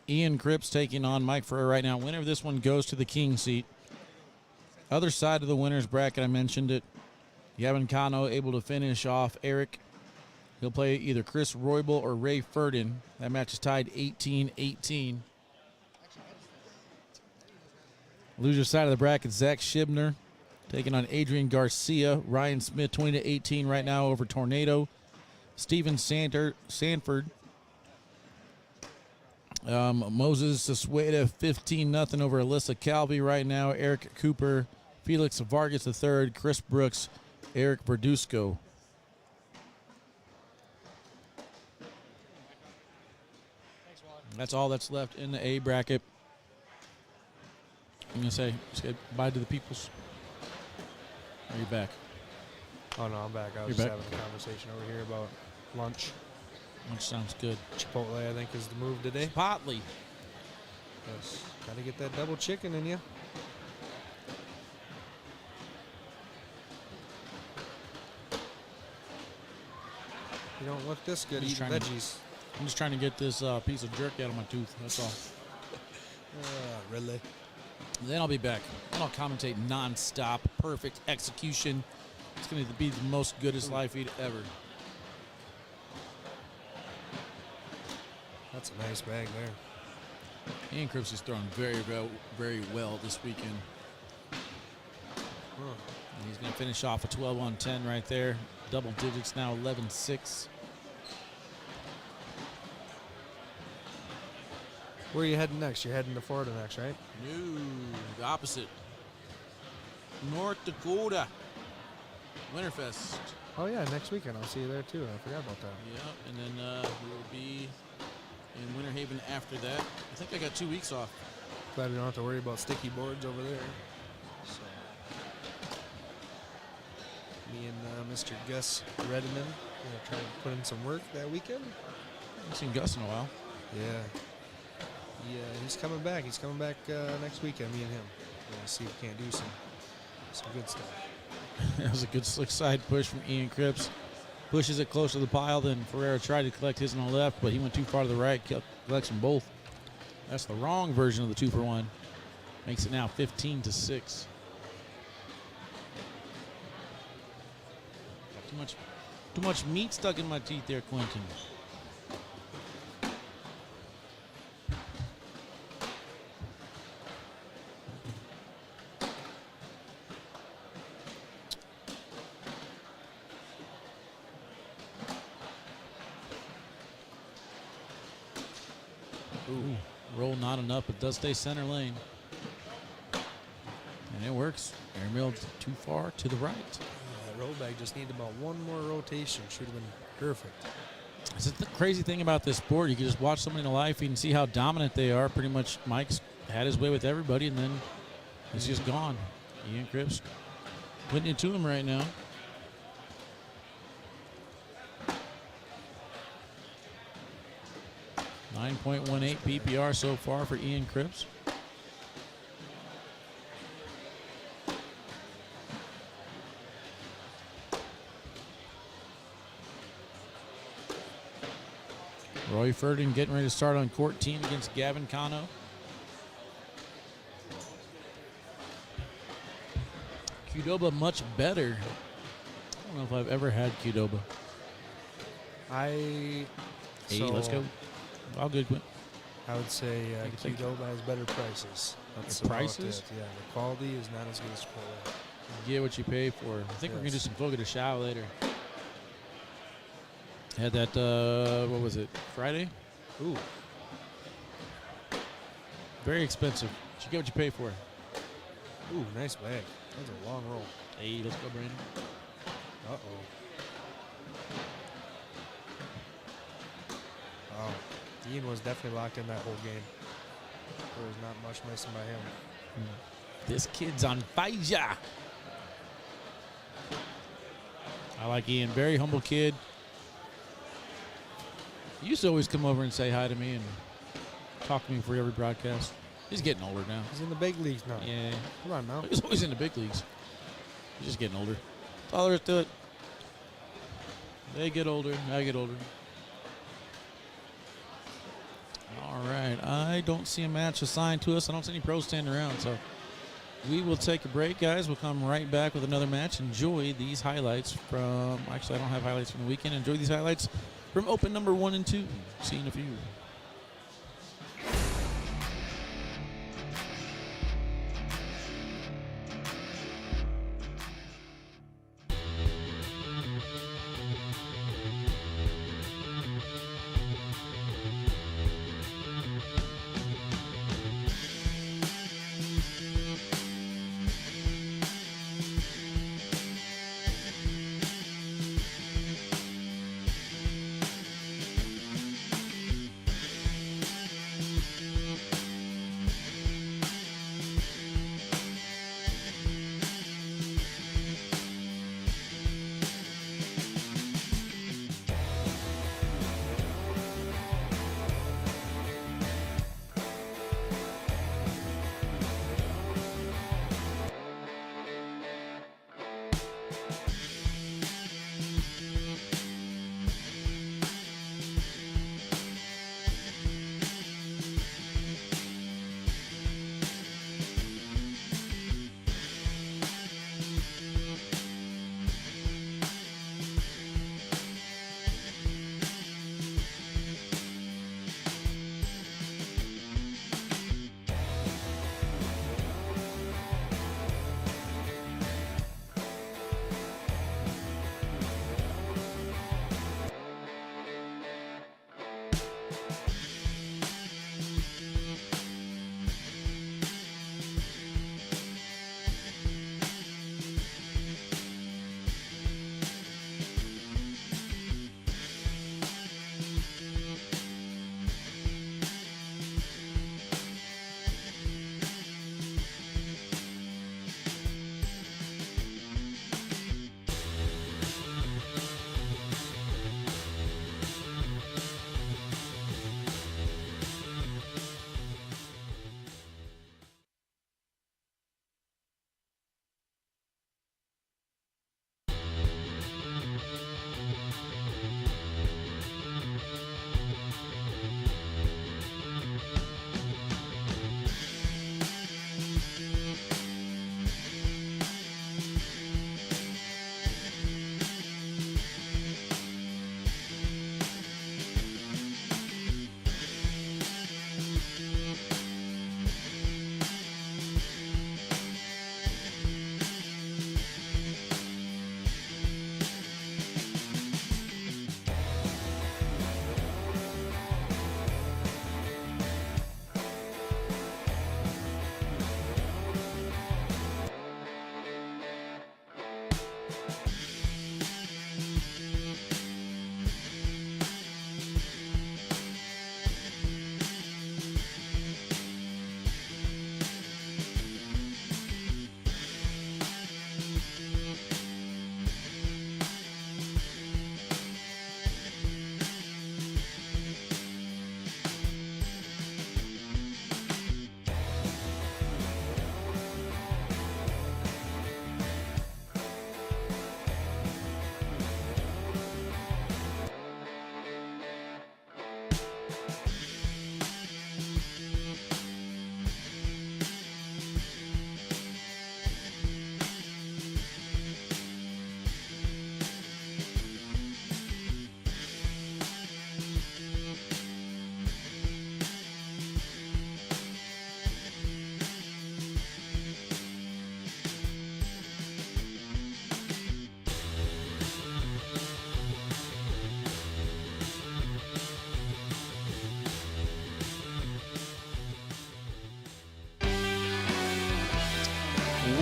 Ian Cripps taking on Mike Ferreira right now. Winner of this one goes to the king seat. Other side of the winner's bracket, I mentioned it. Gavin Cano able to finish off Eric. He'll play either Chris Roybal or Ray Ferdin. That match is tied 18-18. Loser side of the bracket, Zach Shibner taking on Adrian Garcia. Ryan Smith 20-18 right now over Tornado. Steven Sanford. Moses Sasueta 15-0 over Alyssa Calby right now. Eric Cooper, Felix Vargas III, Chris Brooks, Eric Verduzco. That's all that's left in the A bracket. I'm going to say bye to the peoples. Are you back? Oh, no, I'm back. I was You're just back? having a conversation over here about lunch. Lunch sounds good. Chipotle, I think, is the move today. Potley. Yes. Got to get that double chicken in you. You don't look this good Just eating trying to- veggies. I'm just trying to get this piece of jerky out of my tooth. That's all. Really? Then I'll be back. Then I'll commentate nonstop. Perfect execution. It's going to be the most goodest live feed ever. That's a nice bag there. Ian Cripps is throwing very well this weekend. Huh. And he's going to finish off a 12-on-10 right there. Double digits now, 11-6. Where are you heading next? You're heading to Florida next, right? No, the opposite. North Dakota. Winterfest. Oh, yeah, next weekend. I'll see you there, too. I forgot about that. Yep, and then we will be in Winter Haven after that. I think I got 2 weeks off. Glad we don't have to worry about sticky boards over there. So, me and Mr. Gus Redman gonna try to put in some work that weekend. I haven't seen Gus in a while. Yeah. He's coming back. He's coming back next weekend, me and him. We're gonna see if we can't do some good stuff. That was a good slick side push from Ian Cripps. Pushes it close to the pile, then Ferreira tried to collect his on the left, but he went too far to the right, collects them both. That's the wrong version of the 2-for-1. Makes it now 15-6. Got too much meat stuck in my teeth there, Quentin. Ooh, roll not enough, but does stay center lane. And it works. Airmailed too far to the right. That roll bag just needed about one more rotation. Should have been perfect. This is the crazy thing about this sport. You can just watch somebody in life, you can see how dominant they are. Pretty much Mike's had his way with everybody, and then it's just gone. Ian Cripps putting it to him right now. .18 PPR so far for Ian Cripps. Roy Ferdinand getting ready to start on court team against Gavin Cano. Qdoba much better. I don't know if I've ever had Qdoba. Hey, let's go. All good, Quint. I would say Thank you. Qdoba has better prices. That's The about prices? it. Yeah, the quality is not as good as Chipotle. You get what you pay for. I think we're going to do some Fogo de Chao later. Had that, what was it, Friday? Ooh, Very expensive. You get what you pay for. ooh, nice bag. That's a long roll. Hey, let's go, Brandon. Uh-oh. Oh, Ian was definitely locked in that whole game. There was not much missing by him. This kid's on fire. I like Ian. Very humble kid. He used to always come over and say hi to me and talk to me for every broadcast. He's getting older now. He's in the big leagues now. Yeah. Come on now. He's always in the big leagues. He's just getting older. That's all there is to it. They get older. I get older. All right. I don't see a match assigned to us. I don't see any pros standing around. So we will take a break, guys. We'll come right back with another match. Enjoy these highlights from... Actually, I don't have highlights from the weekend. Enjoy these highlights from Open number 1 and 2. See you in a few.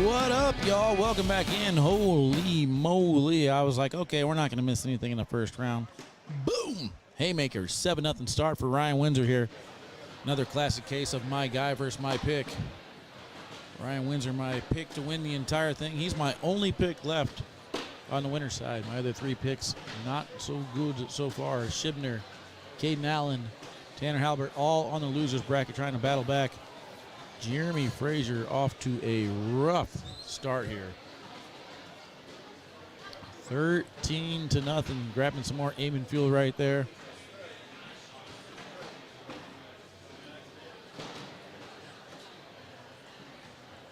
What up, y'all? Welcome back in. Holy moly. I was like, okay, we're not going to miss anything in the first round. Boom! Haymaker, 7-0 start for Ryan Windsor here. Another classic case of my guy versus my pick. Ryan Windsor, my pick to win the entire thing. He's my only pick left on the winner's side. My other three picks, not so good so far. Shibner, Caden Allen, Tanner Halbert, all on the loser's bracket trying to battle back. Jeremy Frazier off to a rough start here. 13-0, grabbing some more aiming fuel right there.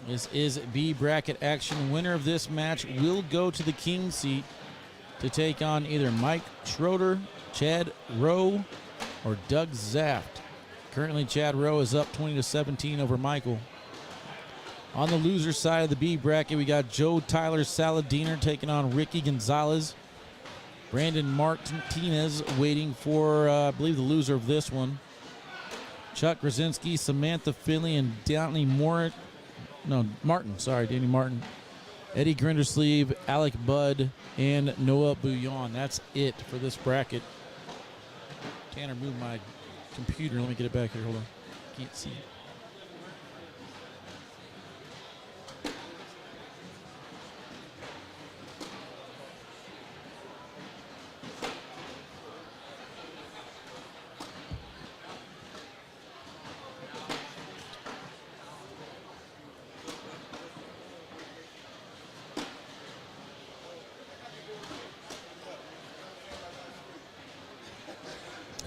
This is B bracket action. Winner of this match will go to the king seat to take on either Mike Schroeder, Chad Rowe, or Doug Zaft. Currently, Chad Rowe is up 20-17 over Michael. On the loser side of the B bracket, we got Joe Tyler Saladiner taking on Ricky Gonzalez. Brandon Martinez waiting for, I believe, the loser of this one. Chuck Krasinski, Samantha Finley, and Danny Martin. Eddie Grindersleeve, Alec Budd, and Noah Bouillon. That's it for this bracket. Tanner, move my computer. Let me get it back here. Hold on. Can't see.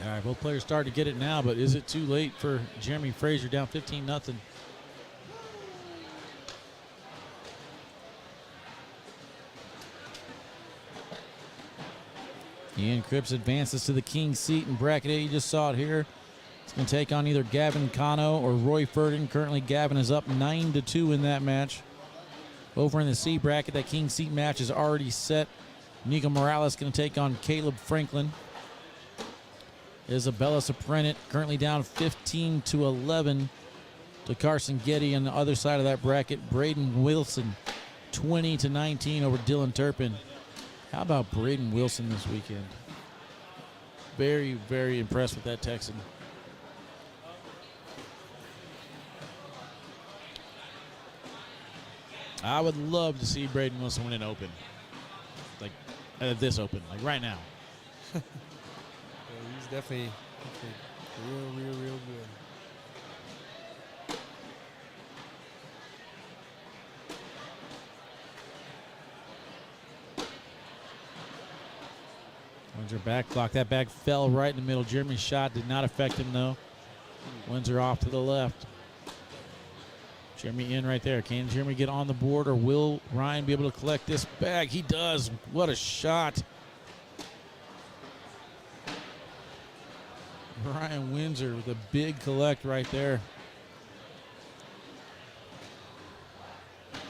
All right, both players start to get it now, but is it too late for Jeremy Frazier down 15-0? Ian Cripps advances to the king seat in bracket A. You just saw it here. It's going to take on either Gavin Cano or Roy Ferdin. Currently, Gavin is up 9-2 in that match. Over in the C bracket, that king seat match is already set. Nico Morales going to take on Caleb Franklin. Isabella Soprenic currently down 15-11 to Carson Getty. On the other side of that bracket, Braden Wilson 20-19 over Dylan Turpin. How about Braden Wilson this weekend? Very, very impressed with that Texan. I would love to see Braden Wilson win an Open. Like, this Open, like right now. He's definitely real good. Windsor back block. That bag fell right in the middle. Jeremy's shot did not affect him, though. Windsor off to the left. Jeremy in right there. Can Jeremy get on the board, or will Ryan be able to collect this bag? He does. What a shot. Ryan Windsor with a big collect right there.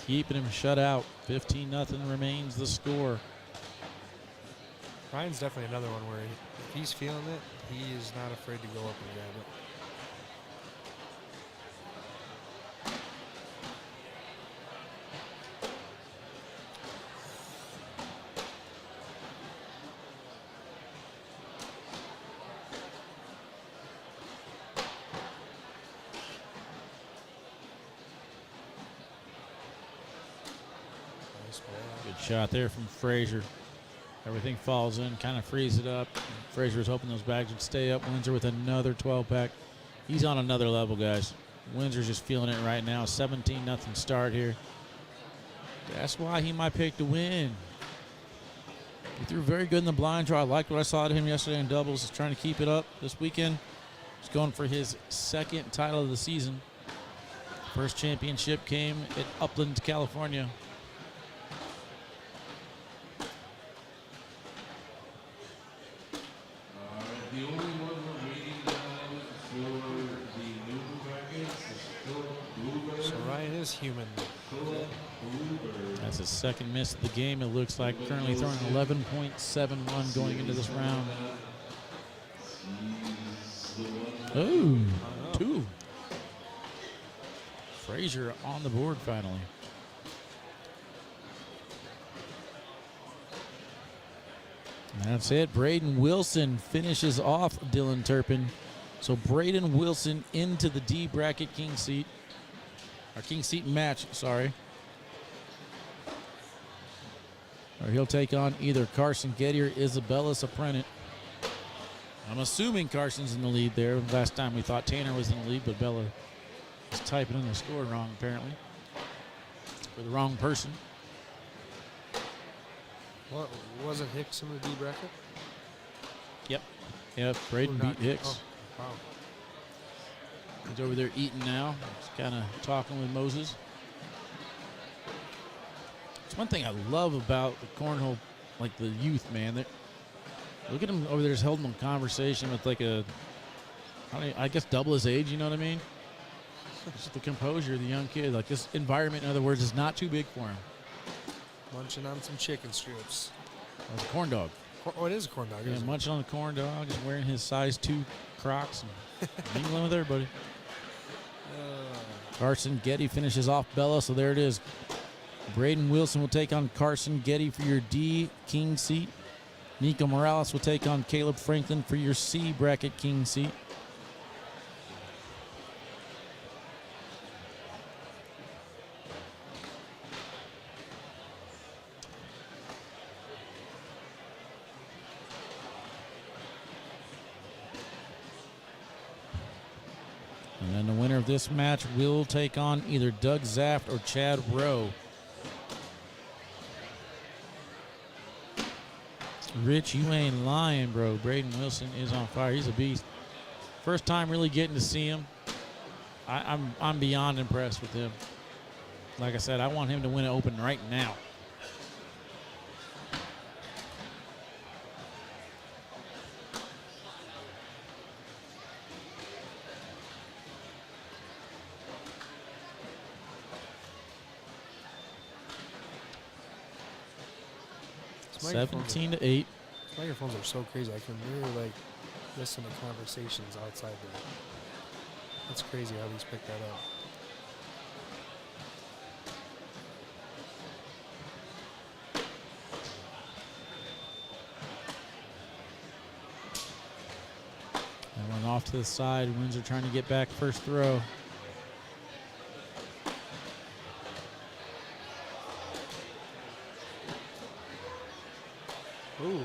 Keeping him shut out. 15-0 remains the score. Ryan's definitely another one where if he's feeling it, he is not afraid to go up and grab it. Good shot there from Frazier. Everything falls in, kind of frees it up. Frazier was hoping those bags would stay up. Windsor with another 12-pack. He's on another level, guys. Windsor's just feeling it right now. 17-0 start here. That's why he might pick to win. He threw very good in the blind draw. I liked what I saw of him yesterday in doubles. He's trying to keep it up this weekend. He's going for his second title of the season. First championship came at Upland, California. The only one we're waiting on for the new brackets is Philip Hoover. So Ryan is human. That's his second miss of the game. It looks like currently throwing 11.71 going into this round. Oh, two. Frazier on the board finally. And that's it. Braden Wilson finishes off Dylan Turpin. So Braden Wilson into the D bracket king seat. Or king seat match, sorry. Or he'll take on either Carson Getty or Isabella Soprenic. I'm assuming Carson's in the lead there. Last time we thought Tanner was in the lead, but Bella was typing in the score wrong, apparently. For the wrong person. What, wasn't Hicks in the D bracket? Yep, Braden beat Hicks. Oh, wow. He's over there eating now. He's kind of talking with Moses. It's one thing I love about the cornhole, like the youth, man. Look at him over there just holding a conversation with like I guess double his age, you know what I mean? Just the composure of the young kid. Like this environment, in other words, is not too big for him. Munching on some chicken strips. It's a corn dog. Oh, it is a corn dog. Yeah, isn't it? munching on the corn dog, just wearing his size 2 Crocs and mingling with everybody. Carson Getty finishes off Bella, so there it is. Braden Wilson will take on Carson Getty for your D king seat. Nico Morales will take on Caleb Franklin for your C bracket king seat. And then the winner of this match will take on either Doug Zaft or Chad Rowe. Rich, you ain't lying, bro. Braden Wilson is on fire. He's a beast. First time really getting to see him. I'm beyond impressed with him. Like I said, I want him to win an Open right now. Microphones 17-8. Microphones are so crazy. I can really listen to conversations outside there. That's crazy how these pick that up. That one off to the side. Windsor trying to get back first throw. Ooh.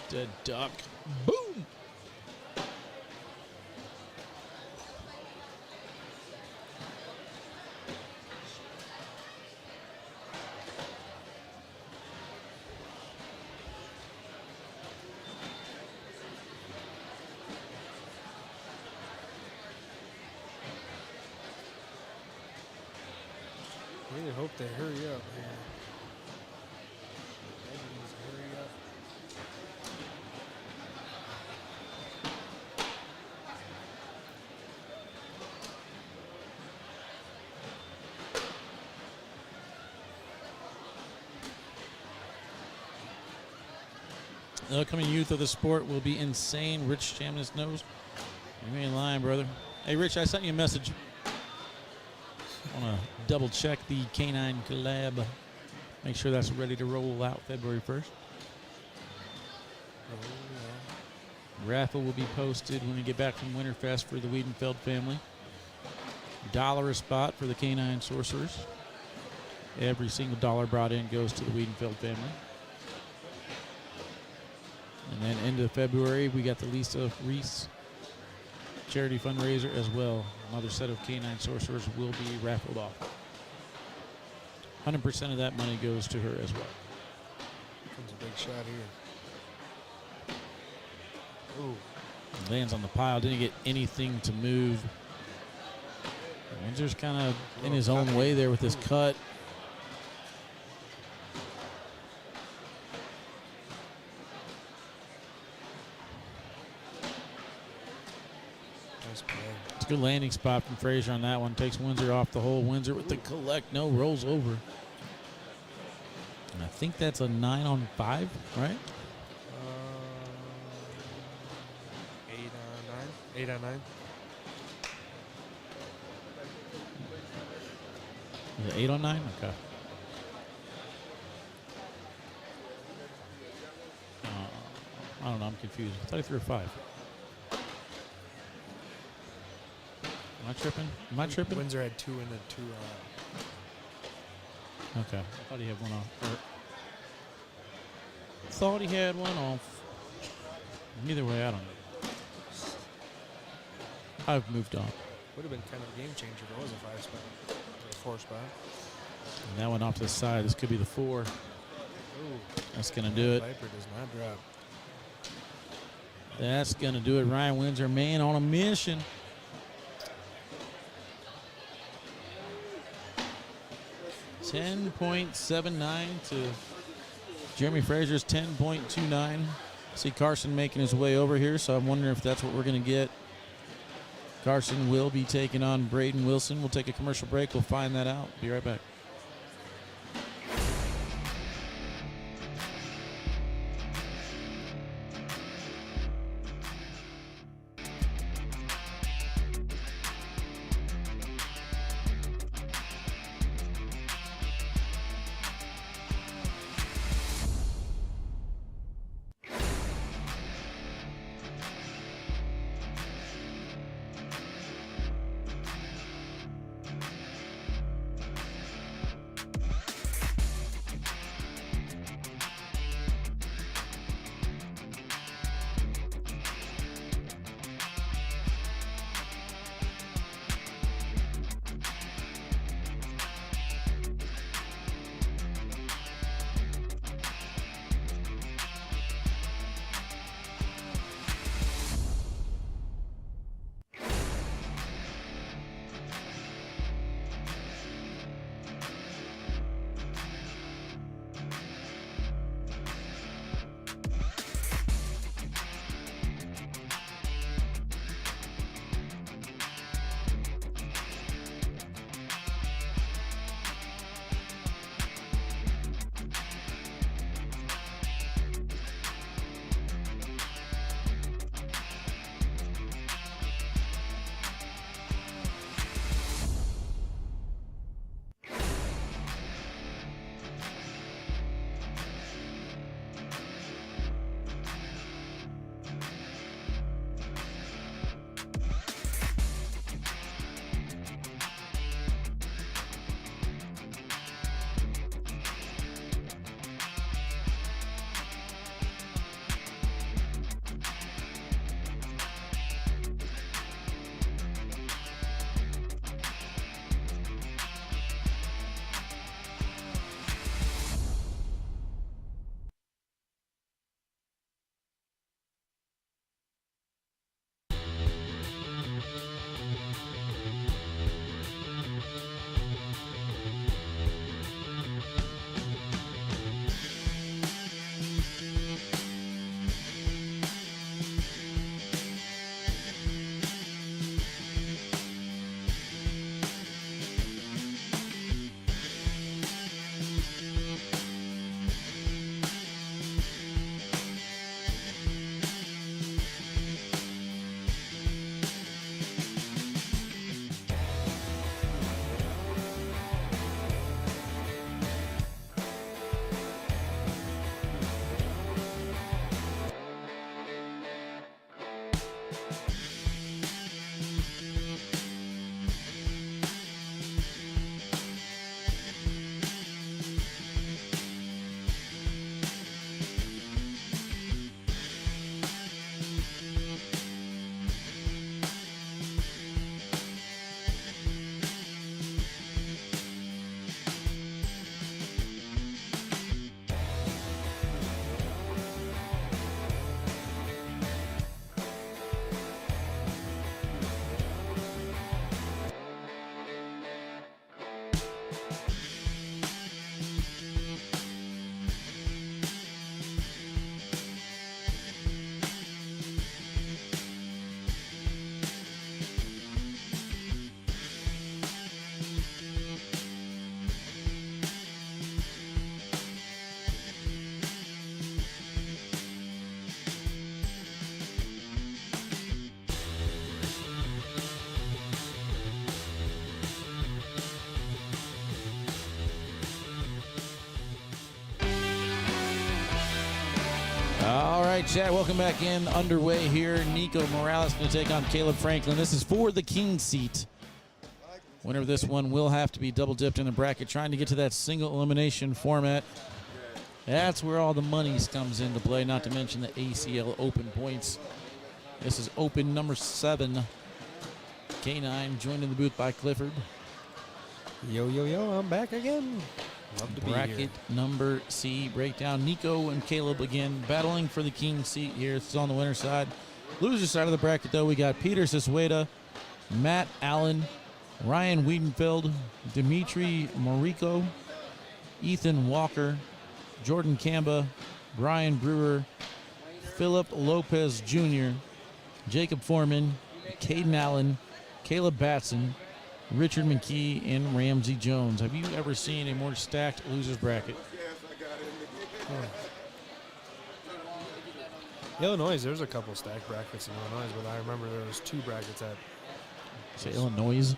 Dead duck. Boom. Really hope they hurry up here. Please hurry up. The upcoming youth of the sport will be insane. Rich Chamness knows. You ain't lying, brother. Hey, Rich, I sent you a message. I want to double check the Canine collab. Make sure that's ready to roll out February 1st. Oh, yeah. Raffle will be posted when we get back from Winterfest for the Wiedenfeld family. $1 a spot for the Canine Sorcerers. Every single dollar brought in goes to the Wiedenfeld family. And then end of February, we got the Lisa Reese charity fundraiser as well. Another set of Canine Sorcerers will be raffled off. 100% of that money goes to her as well. Comes a big shot here. Ooh. Lands on the pile, didn't get anything to move. Windsor's kind of in his own way there with his cut. Nice play. It's a good landing spot from Frazier on that one. Takes Windsor off the hole. Windsor with the collect. No, rolls over. And I think that's a 9-on-5, right? 8 on 9. Is it 8-on-9? Okay. I don't know. I'm confused. I thought he threw a 5. Am I tripping? Am I tripping? Windsor had 2 in the 2. Okay. I thought he had one off. Thought he had one off. Either way, I don't know. I've moved on. Would have been kind of a game changer if it was a 5 spot. Or a 4 spot. And that went off to the side. This could be the 4. Ooh. That's going to do it. Viper does not drop. That's going to do it. Ryan Windsor, man on a mission. $10.79 to Jeremy Frazier's 10.29. See Carson making his way over here, so I'm wondering if that's what we're going to get. Carson will be taking on Braden Wilson. We'll take a commercial break. We'll find that out. Be right back. right, chat. Welcome back in. Underway here. Nico Morales going to take on Caleb Franklin. This is for the king seat. Winner of this one will have to be double dipped in the bracket, trying to get to that single elimination format. That's where all the money comes into play, not to mention the ACL Open points. This is Open number 7. K9 joined in the booth by Clifford. Yo, I'm back again. Love to be here. Bracket number C breakdown. Nico and Caleb again battling for the king seat here. This is on the winner's side. Loser side of the bracket, though, we got Peter Sasueta, Matt Allen, Ryan Wiedenfeld, Dimitri Moriko, Ethan Walker, Jordan Kamba, Brian Brewer, Philip Lopez Jr., Jacob Foreman, Caden Allen, Caleb Batson, Richard McKee, and Ramsey Jones. Have you ever seen a more stacked losers bracket? Illinois, there's a couple stacked brackets in Illinois, but I remember there was 2 brackets at. Say Illinois.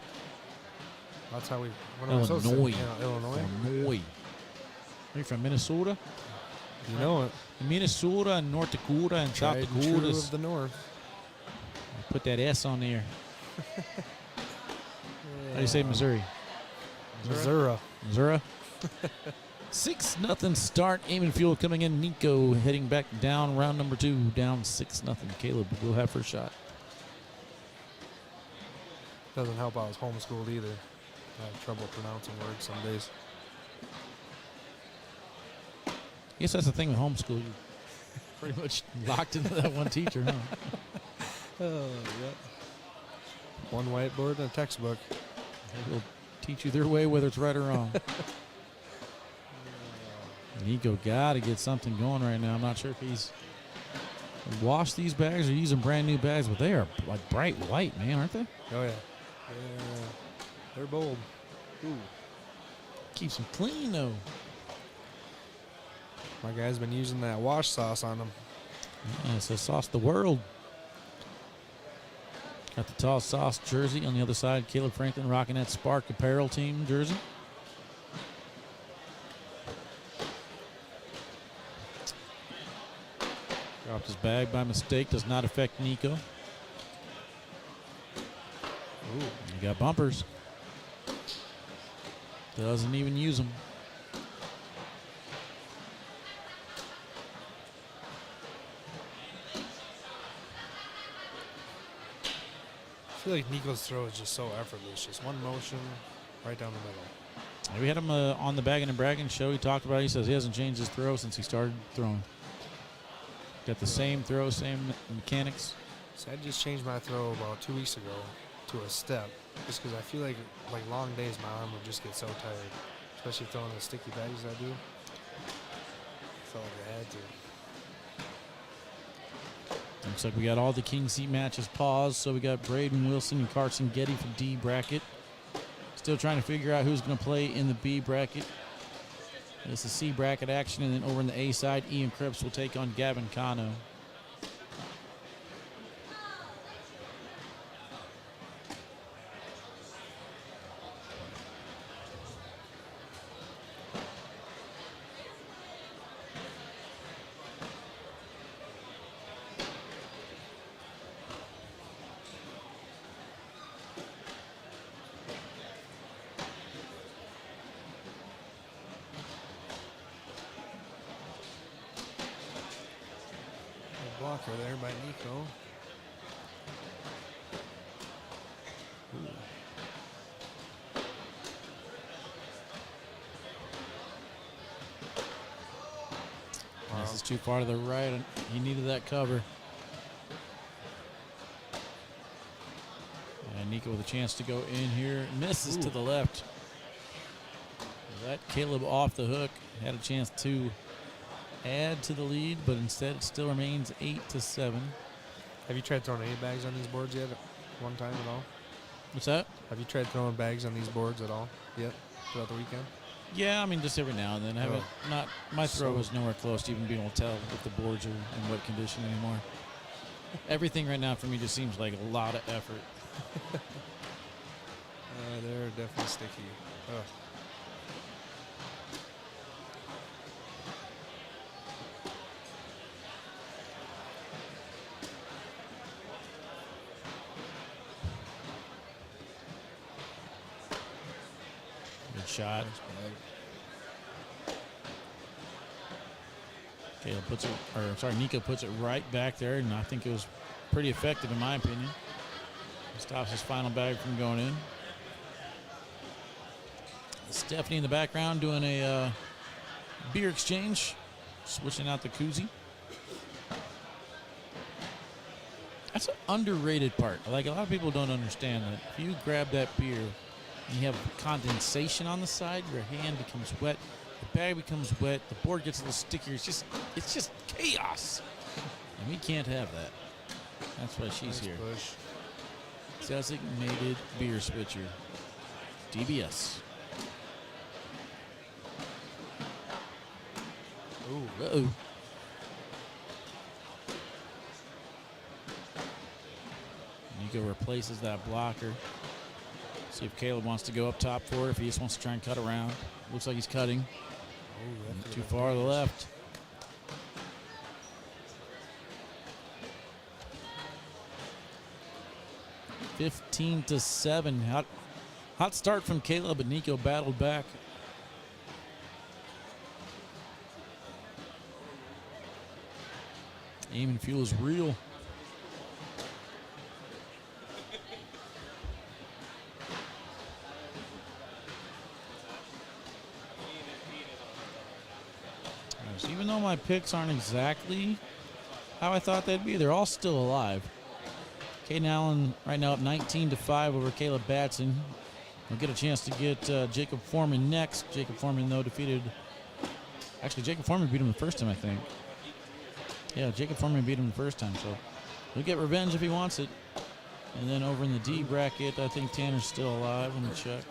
That's how we. What am I supposed to say? Illinois. Yeah, Illinois. Illinois. Are you from Minnesota? You know it. Minnesota and North Dakota and South Tried and true Dakota. of the North. Put that S on there. How do you say Missouri? Missouri. Missouri. 6-0 start. Aiming Fuel coming in. Nico heading back down round number 2. Down 6-0. Caleb will have first shot. Doesn't help I was homeschooled either. I have trouble pronouncing words some days. I guess that's the thing with homeschool. You're pretty much locked into that one teacher, huh? Oh, yeah. One whiteboard and a textbook. They'll teach you their way, whether it's right or wrong. Nico got to get something going right now. I'm not sure if he's washed these bags or using brand new bags, but they are like bright white, man, aren't they? Oh, yeah. They're bold. Ooh. Keeps them clean, though. My guy's been using that wash sauce on them. Yeah, it says sauce the world. Got the Tall Sauce jersey on the other side. Caleb Franklin rocking that Spark Apparel team jersey. Dropped his bag by mistake. Does not affect Nico. Ooh, you got bumpers. Doesn't even use them. I feel like Nico's throw is just so effortless. Just one motion, right down the middle. We had him on the Bagging and Bragging show. He talked about it. He says he hasn't changed his throw since he started throwing. Got the same throw, same mechanics. So I just changed my throw about 2 weeks ago to a step, just because I feel like long days my arm would just get so tired, especially throwing the sticky bags I do. Felt like I had to. Looks like we got all the king seat matches paused. So we got Braden Wilson and Carson Getty for D bracket. Still trying to figure out who's going to play in the B bracket. This is C bracket action, and then over in the A side, Ian Cripps will take on Gavin Cano. Blocker there by Nico. Wow. This is too far to the right, and he needed that cover. And Nico with a chance to go in here. Misses to the left. That Caleb off the hook. Had a chance to add to the lead, but instead it still remains 8-7. Have you tried throwing any bags on these boards yet? One time at all? What's that? Have you tried throwing bags on these boards at all yet throughout the weekend? Yeah, I mean, just every now and then. I haven't, not my throw was nowhere close to even being able to tell if the boards are in wet condition anymore. Everything right now for me just seems like a lot of effort. They're definitely sticky. Ugh. Good shot. Caleb puts it, or sorry, Nico puts it right back there, and I think it was pretty effective in my opinion. Stops his final bag from going in. Stephanie in the background doing a beer exchange, switching out the koozie. That's an underrated part. Like, a lot of people don't understand that if you grab that beer and you have condensation on the side, your hand becomes wet, the bag becomes wet, the board gets a little stickier. It's just chaos. And we can't have that. That's why she's here. Push. Designated beer switcher. DBS. Ooh. Uh-oh. Nico replaces that blocker. See if Caleb wants to go up top for it, if he just wants to try and cut around. Looks like he's cutting. Ooh, Too far to the left. (15-7). Hot start from Caleb, but Nico battled back. Aim and fuel is real. So even though my picks aren't exactly how I thought they'd be, they're all still alive. Caden Allen right now up 19-5 over Caleb Batson. We'll get a chance to get Jacob Foreman next. Jacob Foreman, though, defeated... Actually, Jacob Foreman beat him the first time, I think. Yeah, Jacob Foreman beat him the first time, so he'll get revenge if he wants it. And then over in the D bracket, I think Tanner's still alive. Let me check.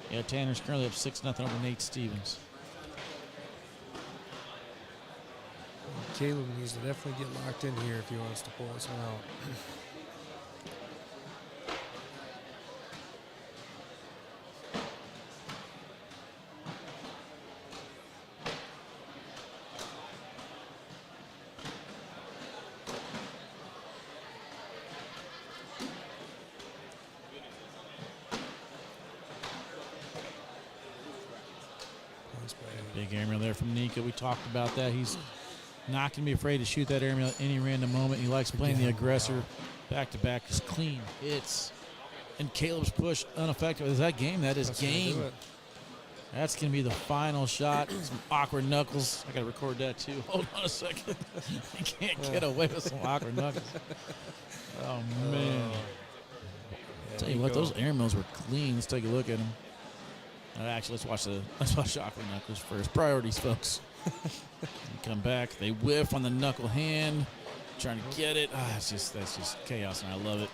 Yeah, Tanner's currently up 6-0 over Nate Stevens. Caleb needs to definitely get locked in here if he wants to pull this one out. Big aerial there from Nico. We talked about that. He's not going to be afraid to shoot that aerial at any random moment. He likes playing the aggressor. Back-to-back is clean hits. And Caleb's push unaffected. Is that game? That is That's game. That's going to be the final shot. Some awkward knuckles. I got to record that too. Hold on a second. You can't get away with some awkward knuckles. Oh, man. Tell you what, those airmails were clean. Let's take a look at them. Actually, let's watch awkward knuckles first. Priorities, folks. Come back. They whiff on the knuckle hand. Trying to get it. That's just chaos, and I love it.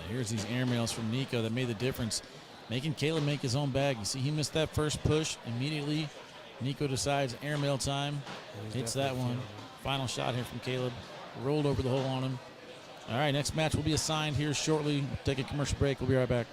Here's these airmails from Nico that made the difference, making Caleb make his own bag. You see, he missed that first push. Immediately, Nico decides airmail time. Hits that one. Final shot here from Caleb. Rolled over the hole on him. All right, next match will be assigned here shortly. We'll take a commercial break. We'll be right back.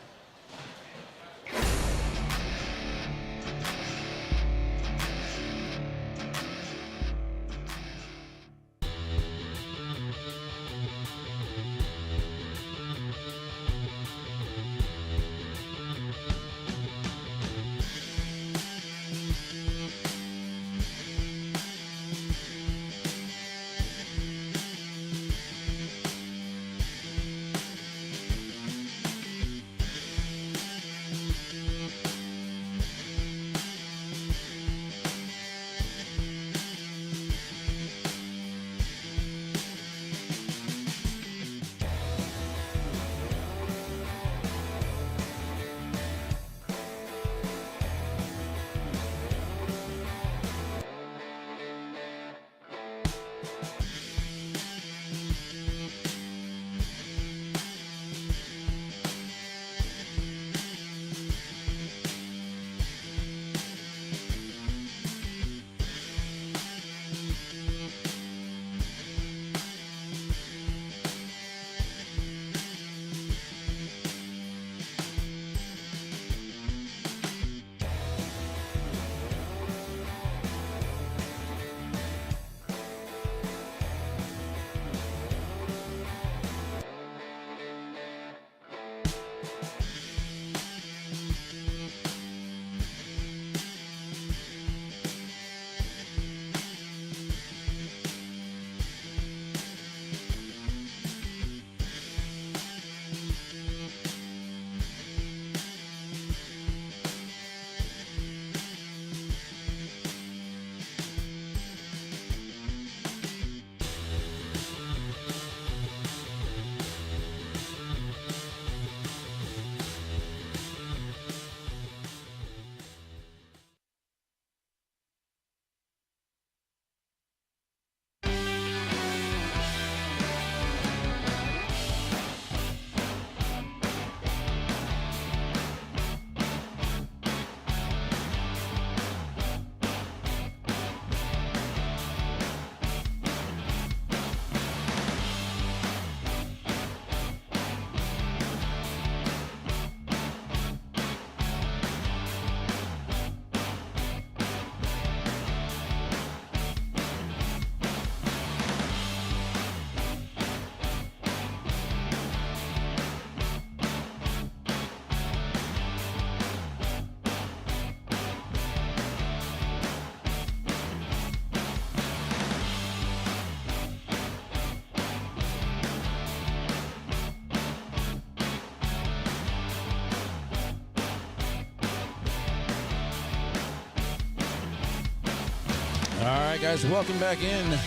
right, guys, welcome back in.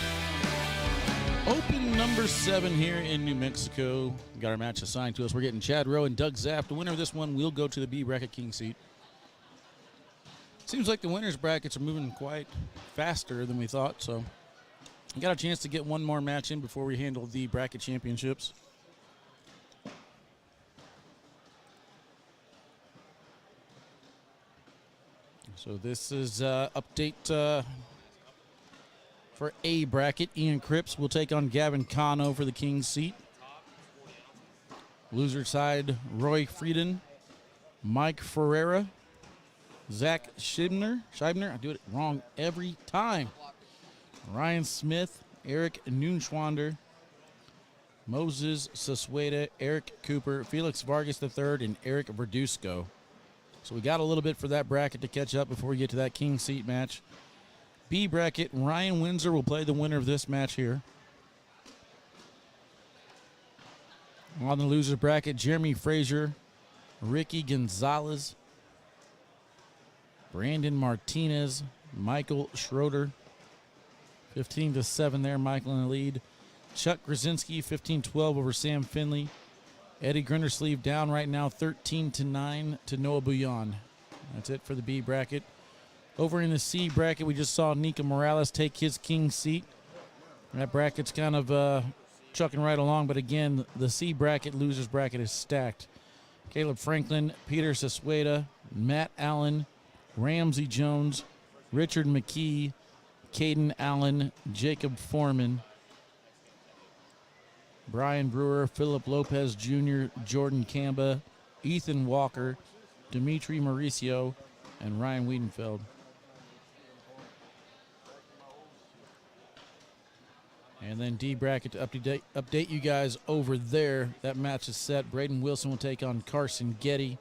Open number 7 here in New Mexico. We got our match assigned to us. We're getting Chad Rowe and Doug Zaft. The winner of this one will go to the B bracket king seat. Seems like the winners brackets are moving quite faster than we thought, so we got a chance to get one more match in before we handle the bracket championships. So this is update for A bracket. Ian Cripps will take on Gavin Cano for the king's seat. Loser side, Roy Frieden, Mike Ferreira, Zach Scheibner, I do it wrong every time. Ryan Smith, Eric Neunschwander, Moses Sasueta, Eric Cooper, Felix Vargas III, and Eric Verduzco. So we got a little bit for that bracket to catch up before we get to that king seat match. B bracket, Ryan Windsor will play the winner of this match here. On the loser bracket, Jeremy Frazier, Ricky Gonzalez, Brandon Martinez, Michael Schroeder. 15-7 there, Michael in the lead. Chuck Krasinski, 15-12 over Sam Finley. Eddie Grindersleeve down right now, 13-9 to Noah Bouillon. That's it for the B bracket. Over in the C bracket, we just saw Nika Morales take his king seat. That bracket's kind of chucking right along, but again, the C bracket, losers bracket, is stacked. Caleb Franklin, Peter Sasueta, Matt Allen, Ramsey Jones, Richard McKee, Caden Allen, Jacob Foreman, Brian Brewer, Philip Lopez Jr., Jordan Camba, Ethan Walker, Dimitri Mauricio, and Ryan Wiedenfeld. And then D bracket to update you guys over there. That match is set. Braden Wilson will take on Carson Getty.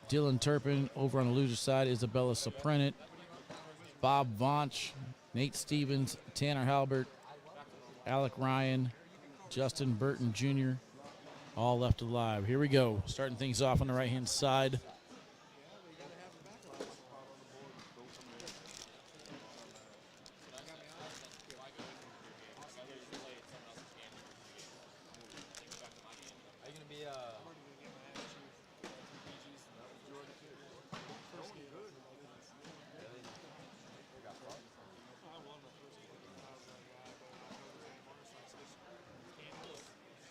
Dylan Turpin over on the loser side. Isabella Soprenic, Bob Vonch, Nate Stevens, Tanner Halbert, Alec Ryan, Justin Burton Jr., all left alive. Here we go. Starting things off on the right-hand side.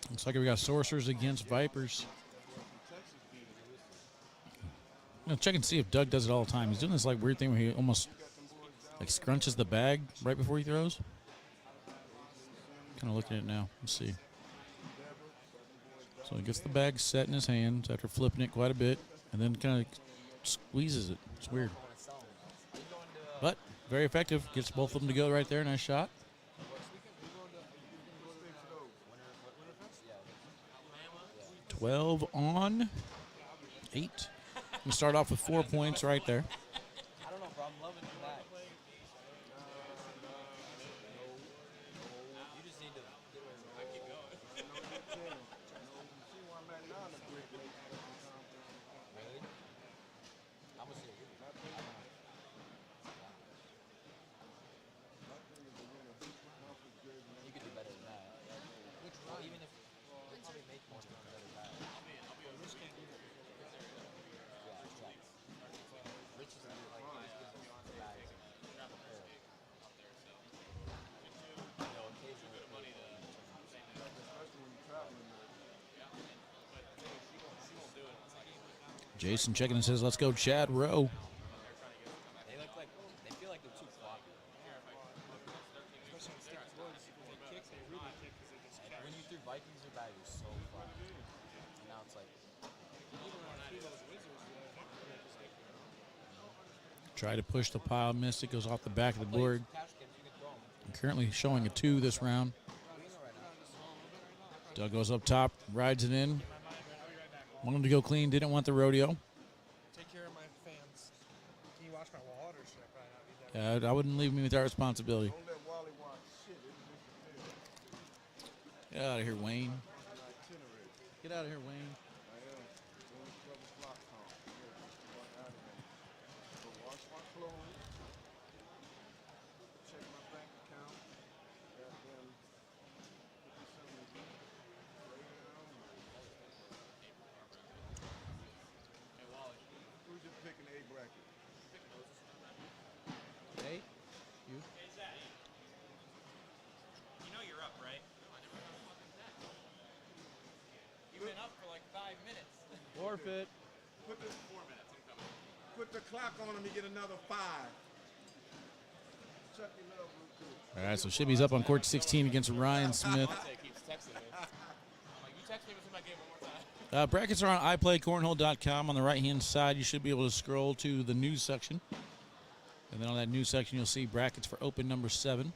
Looks like we got Sorcerers against Vipers. Check and see if Doug does it all the time. He's doing this like weird thing where he almost like scrunches the bag right before he throws. Kind of looking at it now. Let's see. So he gets the bag set in his hands after flipping it quite a bit, and then kind of squeezes it. It's weird, but very effective. Gets both of them to go right there. Nice shot. 12 on 8. We start off with 4 points right there. I don't know, bro. I'm loving that. You just need to keep going. Really? I'm gonna say you could do better than that. Well, even if somebody makes more than better than that. Yeah, exactly. Rich is like Jason checking and says, let's go Chad Rowe. they look like they feel like they're too floppy. When you threw Vikings or bag, you're so floppy. And now it's like Try to push the pile, missed it, goes off the back of the board. I'm currently showing a 2 this round. Doug goes up top, rides it in. Wanted to go clean, didn't want the rodeo. Take care of my fans. Can you watch my water? Should I probably not be that? I wouldn't leave me with that responsibility. Don't let Wally watch shit. It'll disappear. Get out of here, Wayne. Get out of here, Wayne. I am. Doing this brother's block talk. Go wash my clothes. Check my Forfeit. Put the clock on him, you get another 5. Chuck your love real quick. All right, so Shibby's up on court 16 against Ryan Smith. Keeps texting me. I'm like, you text me within my game one more time. Brackets are on iPlayCornhole.com. On the right-hand side, you should be able to scroll to the news section. And then on that news section, you'll see brackets for open number 7.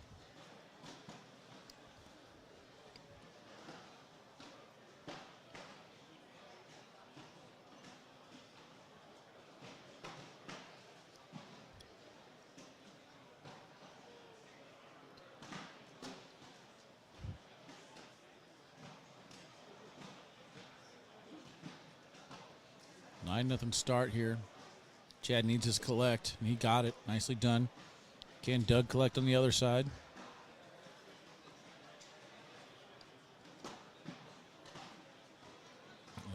Nothing start here. Chad needs his collect, and he got it. Nicely done. Can Doug collect on the other side?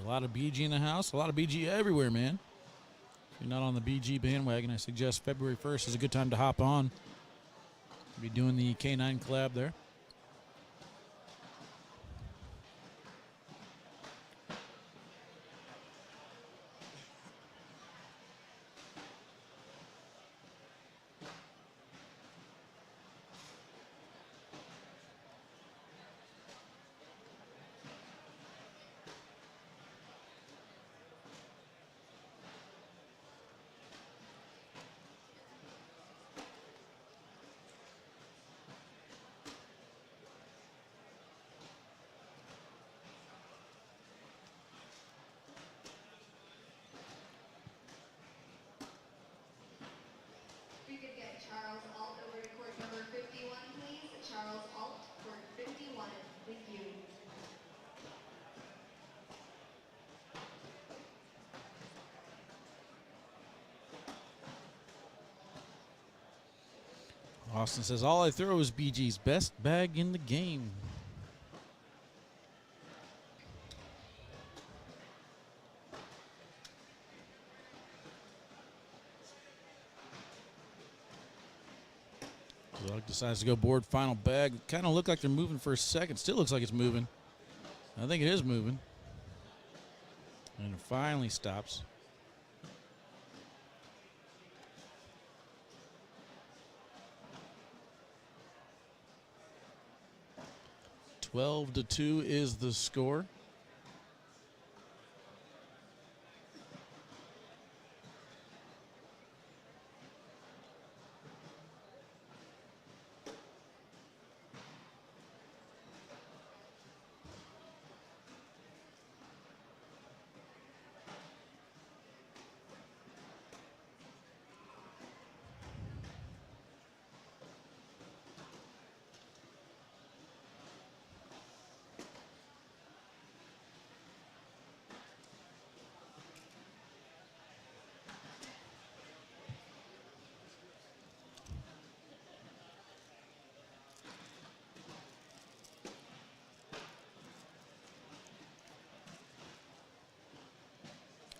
A lot of BG in the house. A lot of BG everywhere, man. If you're not on the BG bandwagon, I suggest February 1st is a good time to hop on. We'll be doing the K9 collab there. We could get Charles Alt over to court number 51, please. Charles Alt, court 51. Thank you. Austin says, all I throw is BG's best bag in the game. Doug decides to go board final bag. Kind of looked like they're moving for a second. Still looks like it's moving. I think it is moving. And it finally stops. (12-2) is the score.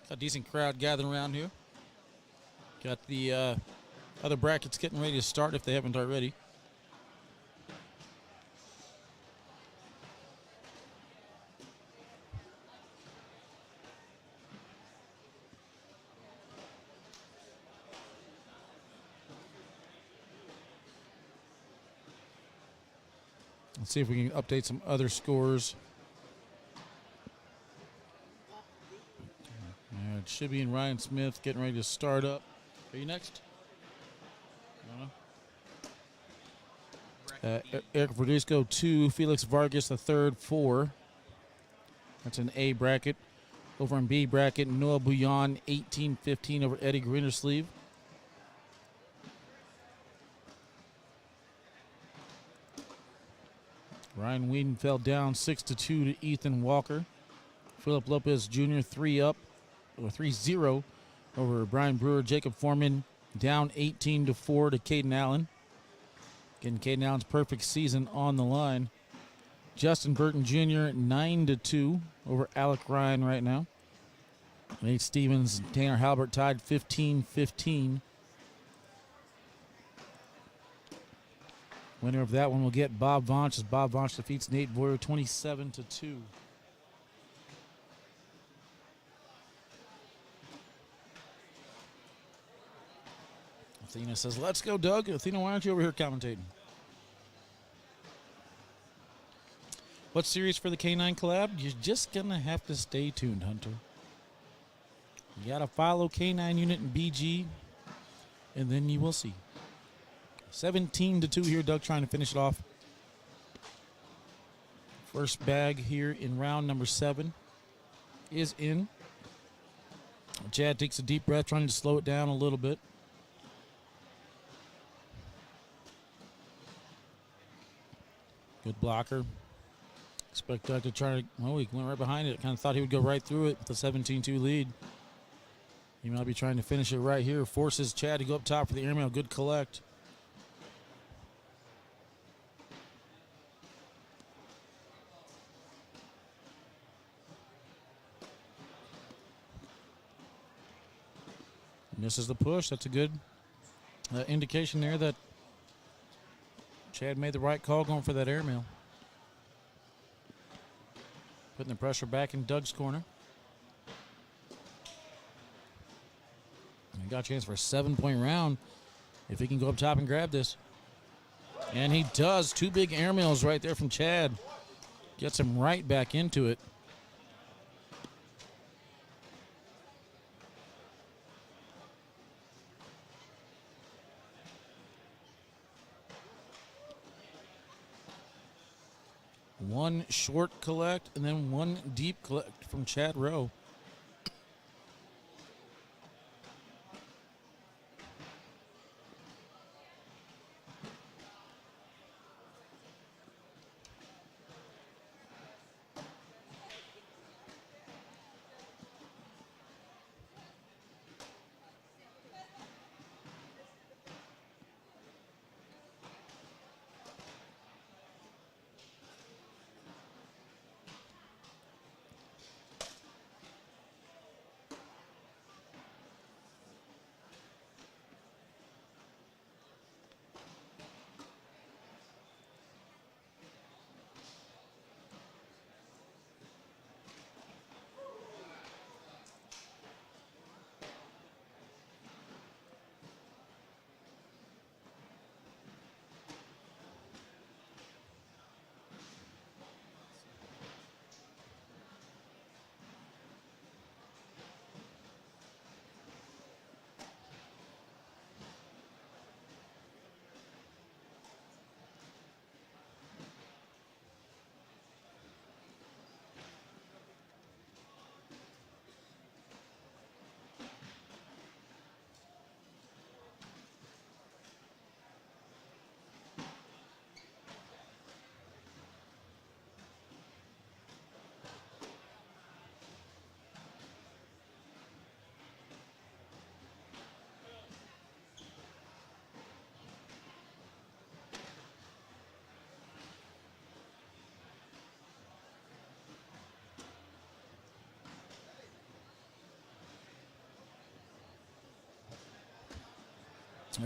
A decent crowd gathering around here. Got the other brackets getting ready to start if they haven't already. Let's see if we can update some other scores. It should be in Ryan Smith getting ready to start up. Are you next? Eric Verduzco 2, Felix Vargas the third 4. That's an A bracket. Over in B bracket, Noah Bouillon 18-15 over Eddie Grindersleeve. Ryan Whedon fell down 6-2 to Ethan Walker. Philip Lopez Jr. 3-0 over Brian Brewer. Jacob Foreman down 18-4 to Caden Allen. Getting Caden Allen's perfect season on the line. Justin Burton Jr. 9-2 over Alec Ryan right now. Nate Stevens and Tanner Halbert tied 15-15. Winner of that one will get Bob Vonch as Bob Vonch defeats Nate Boyer 27-2. Athena says, let's go, Doug. Athena, why aren't you over here commentating? What series for the K9 collab? You're just going to have to stay tuned, Hunter. You got to follow K9 Unit and BG, and then you will see. 17-2 here. Doug trying to finish it off. First bag here in round number 7 is in. Chad takes a deep breath, trying to slow it down a little bit. Good blocker. Expect Doug to try to, well, he went right behind it. Kind of thought he would go right through it with a 17-2 lead. He might be trying to finish it right here. Forces Chad to go up top for the airmail. Good collect. Misses the push. That's a good indication there that Chad made the right call going for that airmail. Putting the pressure back in Doug's corner. He got a chance for a 7-point round if he can go up top and grab this. And he does. 2 big airmails right there from Chad. Gets him right back into it. One short collect and then one deep collect from Chad Rowe.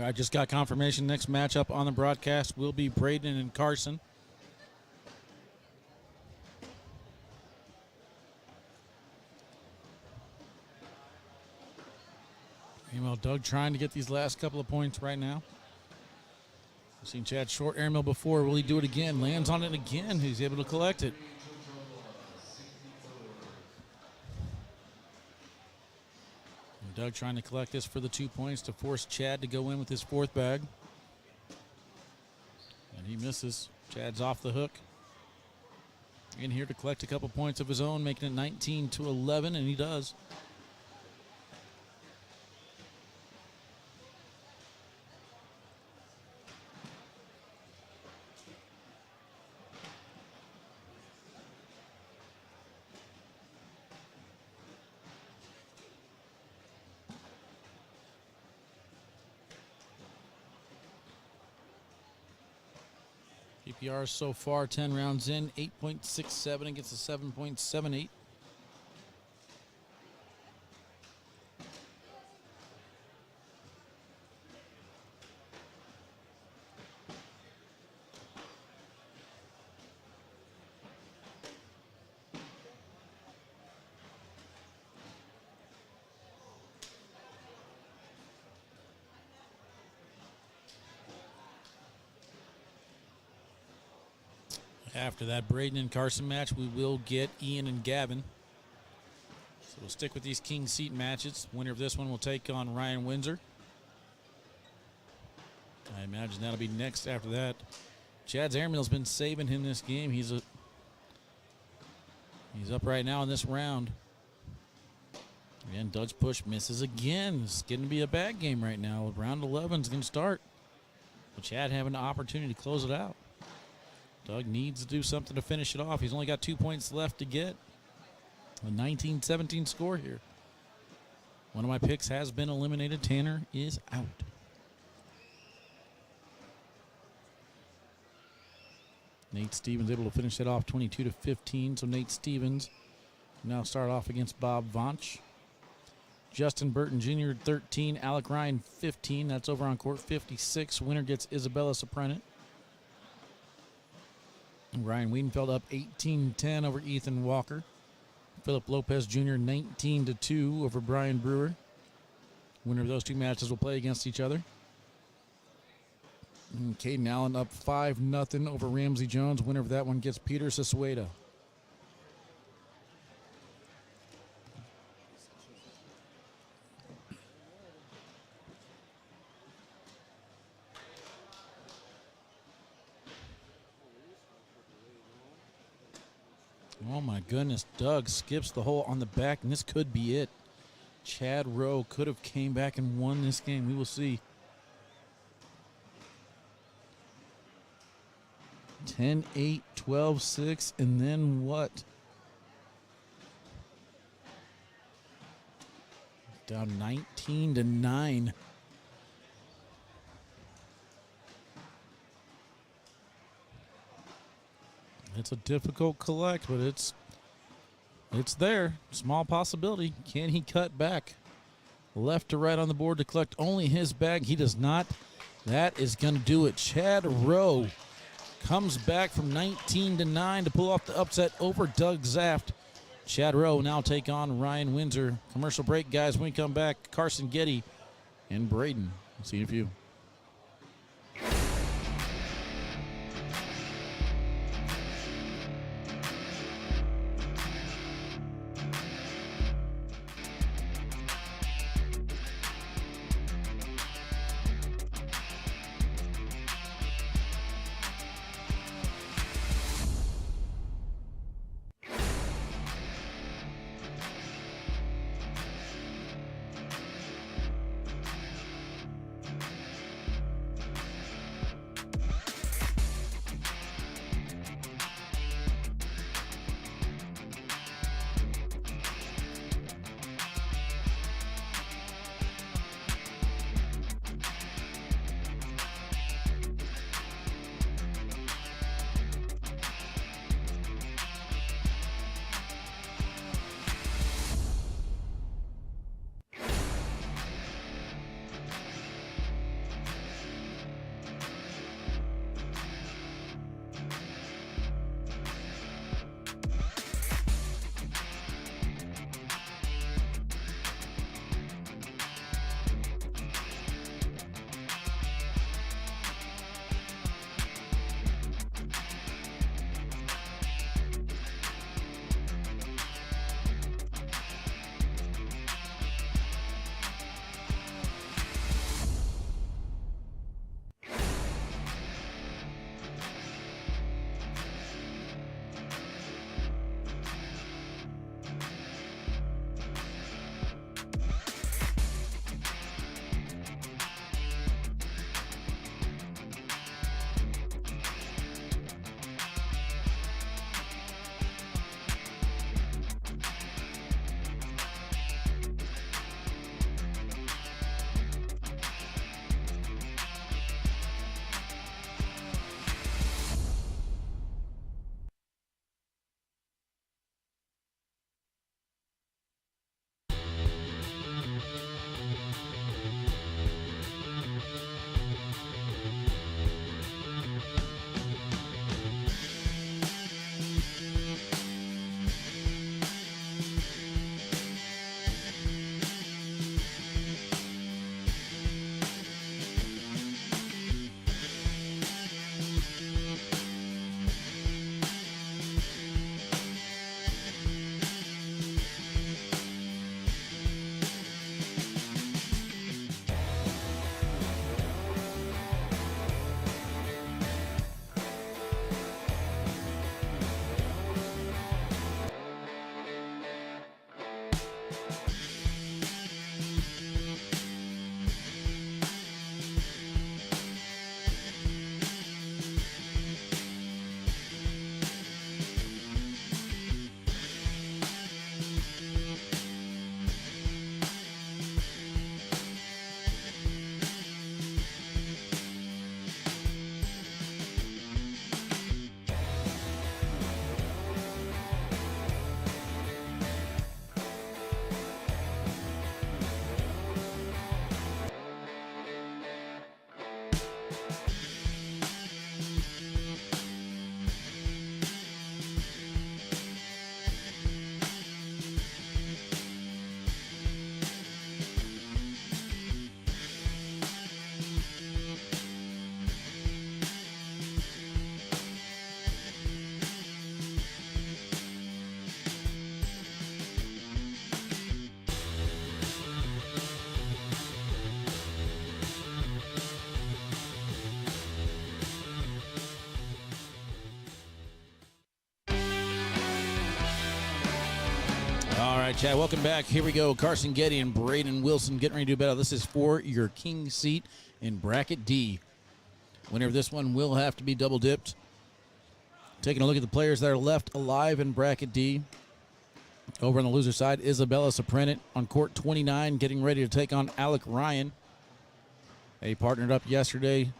I just got confirmation. Next matchup on the broadcast will be Braden and Carson. Meanwhile, Doug trying to get these last couple of points right now. We've seen Chad short airmail before. Will he do it again? Lands on it again. He's able to collect it. Doug trying to collect this for the 2 points to force Chad to go in with his 4th bag. And he misses. Chad's off the hook. In here to collect a couple points of his own, making it 19-11, and he does. PPR so far, 10 rounds in, 8.67 against a 7.78. After that Braden and Carson match, we will get Ian and Gavin. So we'll stick with these king seat matches. Winner of this one will take on Ryan Windsor. I imagine that'll be next after that. Chad's Airmail's been saving him this game. He's up right now in this round. Again, Dutch push misses again. It's going to be a bad game right now. Round 11 is going to start. But Chad having the opportunity to close it out. Doug needs to do something to finish it off. He's only got 2 points left to get. A 19-17 score here. One of my picks has been eliminated. Tanner is out. Nate Stevens able to finish it off 22-15. So Nate Stevens now start off against Bob Vonch. Justin Burton Jr. 13. Alec Ryan 15. That's over on court 56. Winner gets Isabella Soprenic. Ryan Wiedenfeld up 18-10 over Ethan Walker. Philip Lopez Jr. 19-2 over Brian Brewer. Winner of those two matches will play against each other. And Caden Allen up 5-0 over Ramsey Jones. Winner of that one gets Peter Sasueta. Oh my goodness, Doug skips the hole on the back, and this could be it. Chad Rowe could have came back and won this game. We will see. 10-8, 12-6, and then what? Down 19-9. It's a difficult collect, but it's there. Small possibility. Can he cut back? Left to right on the board to collect only his bag. He does not. That is going to do it. Chad Rowe comes back from 19-9 to pull off the upset over Doug Zaft. Chad Rowe now take on Ryan Windsor. Commercial break, guys. When we come back, Carson Getty and Braden. See you in a few. right, Chad, welcome back. Here we go. Carson Getty and Braden Wilson getting ready to do battle. This is for your king seat in bracket D. Winner of this one will have to be double dipped. Taking a look at the players that are left alive in bracket D. Over on the loser side, Isabella Soprenic on court 29, getting ready to take on Alec Ryan. They partnered up yesterday,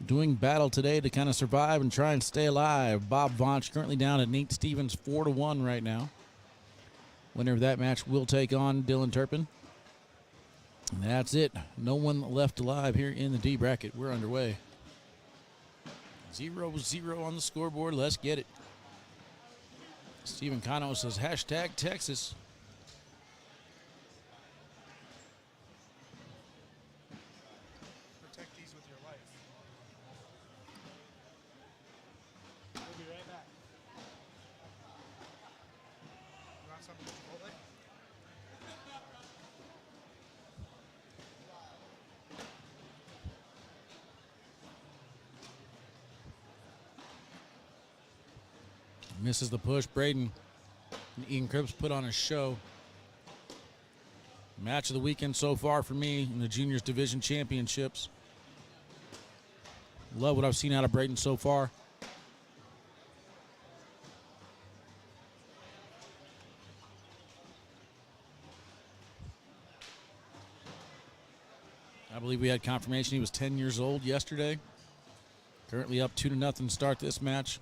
doing battle today to kind of survive and try and stay alive. Bob Vonch currently down at Nate Stevens 4-1 right now. Winner of that match will take on Dylan Turpin. And that's it. No one left alive here in the D bracket. We're underway. 0-0 on the scoreboard. Let's get it. Stephen Cano says, hashtag Texas. Protect these with your life. We'll be right back. You want something with Chipotle? Misses the push. Braden and Ian Cripps put on a show. Match of the weekend so far for me in the Juniors Division Championships. Love what I've seen out of Braden so far. I believe we had confirmation he was 10 years old yesterday. Currently up 2-0 start this match.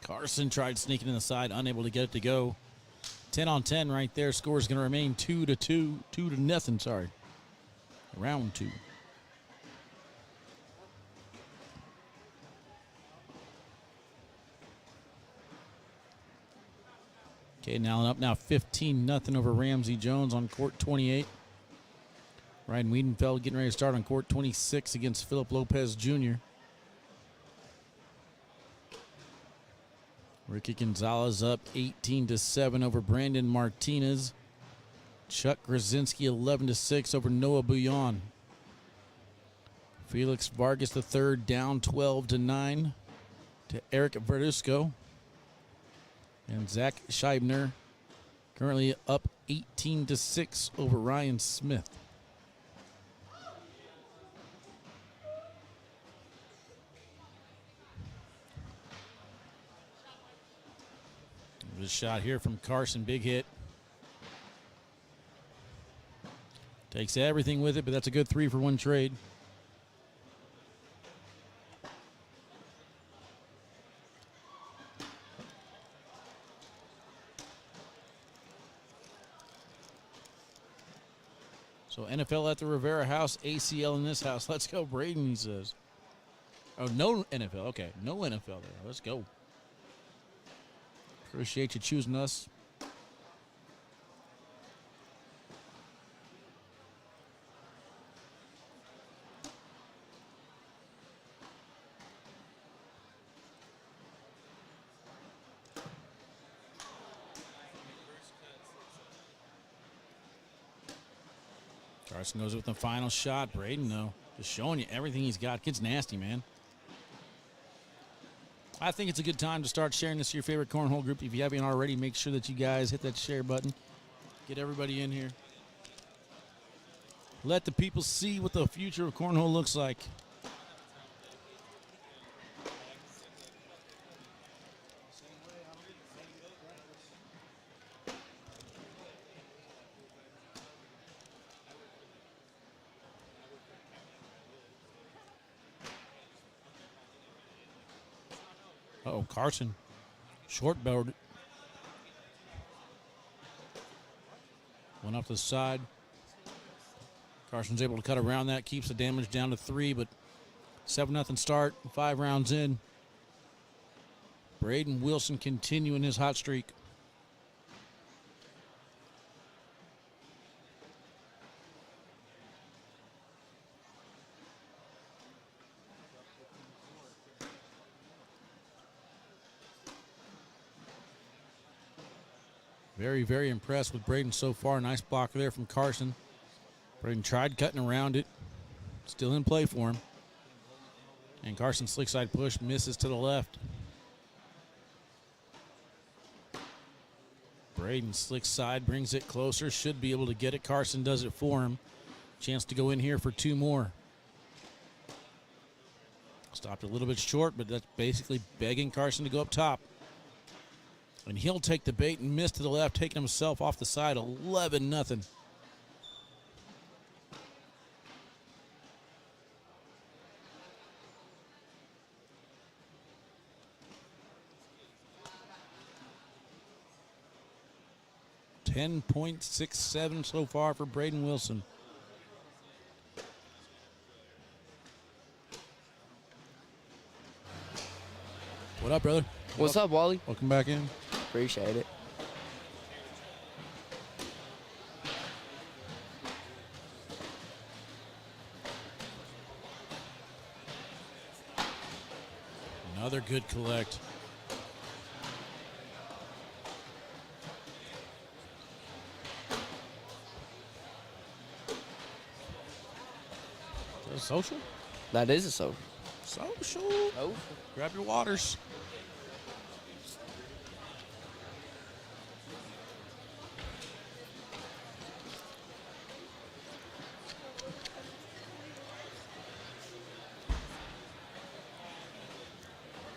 Carson tried sneaking in the side, unable to get it to go. 10-on-10 right there. Score is going to remain 2-0, sorry. Round 2. Okay, now up now 15-0 over Ramsey Jones on court 28. Ryan Wiedenfeld getting ready to start on court 26 against Philip Lopez Jr. Ricky Gonzalez up 18-7 over Brandon Martinez. Chuck Grzinski 11-6 over Noah Bouillon. Felix Vargas III down 12-9 to Eric Verduzco. And Zach Scheibner currently up 18-6 over Ryan Smith. There's a shot here from Carson, big hit. Takes everything with it, but that's a good 3-for-1 trade. So NFL at the Rivera house, ACL in this house. Let's go, Braden, he says. Oh, no NFL. Okay, no NFL there. Let's go. Appreciate you choosing us. Carson goes with the final shot. Braden, though, just showing you everything he's got. Kid's nasty, man. I think it's a good time to start sharing this to your favorite cornhole group. If you haven't already, make sure that you guys hit that share button. Get everybody in here. Let the people see what the future of cornhole looks like. Uh-oh, Carson. Short board. Went off the side. Carson's able to cut around that. Keeps the damage down to 3, but 7-0 start. 5 rounds in. Braden Wilson continuing his hot streak. Very, very impressed with Braden so far. Nice block there from Carson. Braden tried cutting around it. Still in play for him. And Carson slick side push, misses to the left. Braden slick side, brings it closer. Should be able to get it. Carson does it for him. Chance to go in here for 2 more. Stopped a little bit short, but that's basically begging Carson to go up top. And he'll take the bait and miss to the left, taking himself off the side, 11-0. .67 so far for Braden Wilson. What up, brother? What's up, Wally? Welcome back in. Appreciate it. Another good collect. Is that a social? That is a social. Social. Oh. Grab your waters.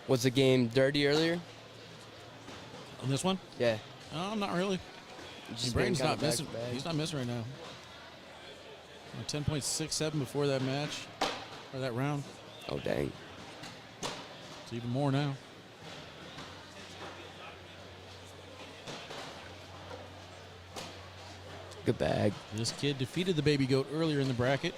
Was the game dirty earlier? On this one? Yeah. Not really. Just Braden's been not kinda missing. back-to-back. He's not missing right now. 10.67 before that match, or that round. Oh, dang. It's even more now. Good bag. This kid defeated the baby goat earlier in the bracket.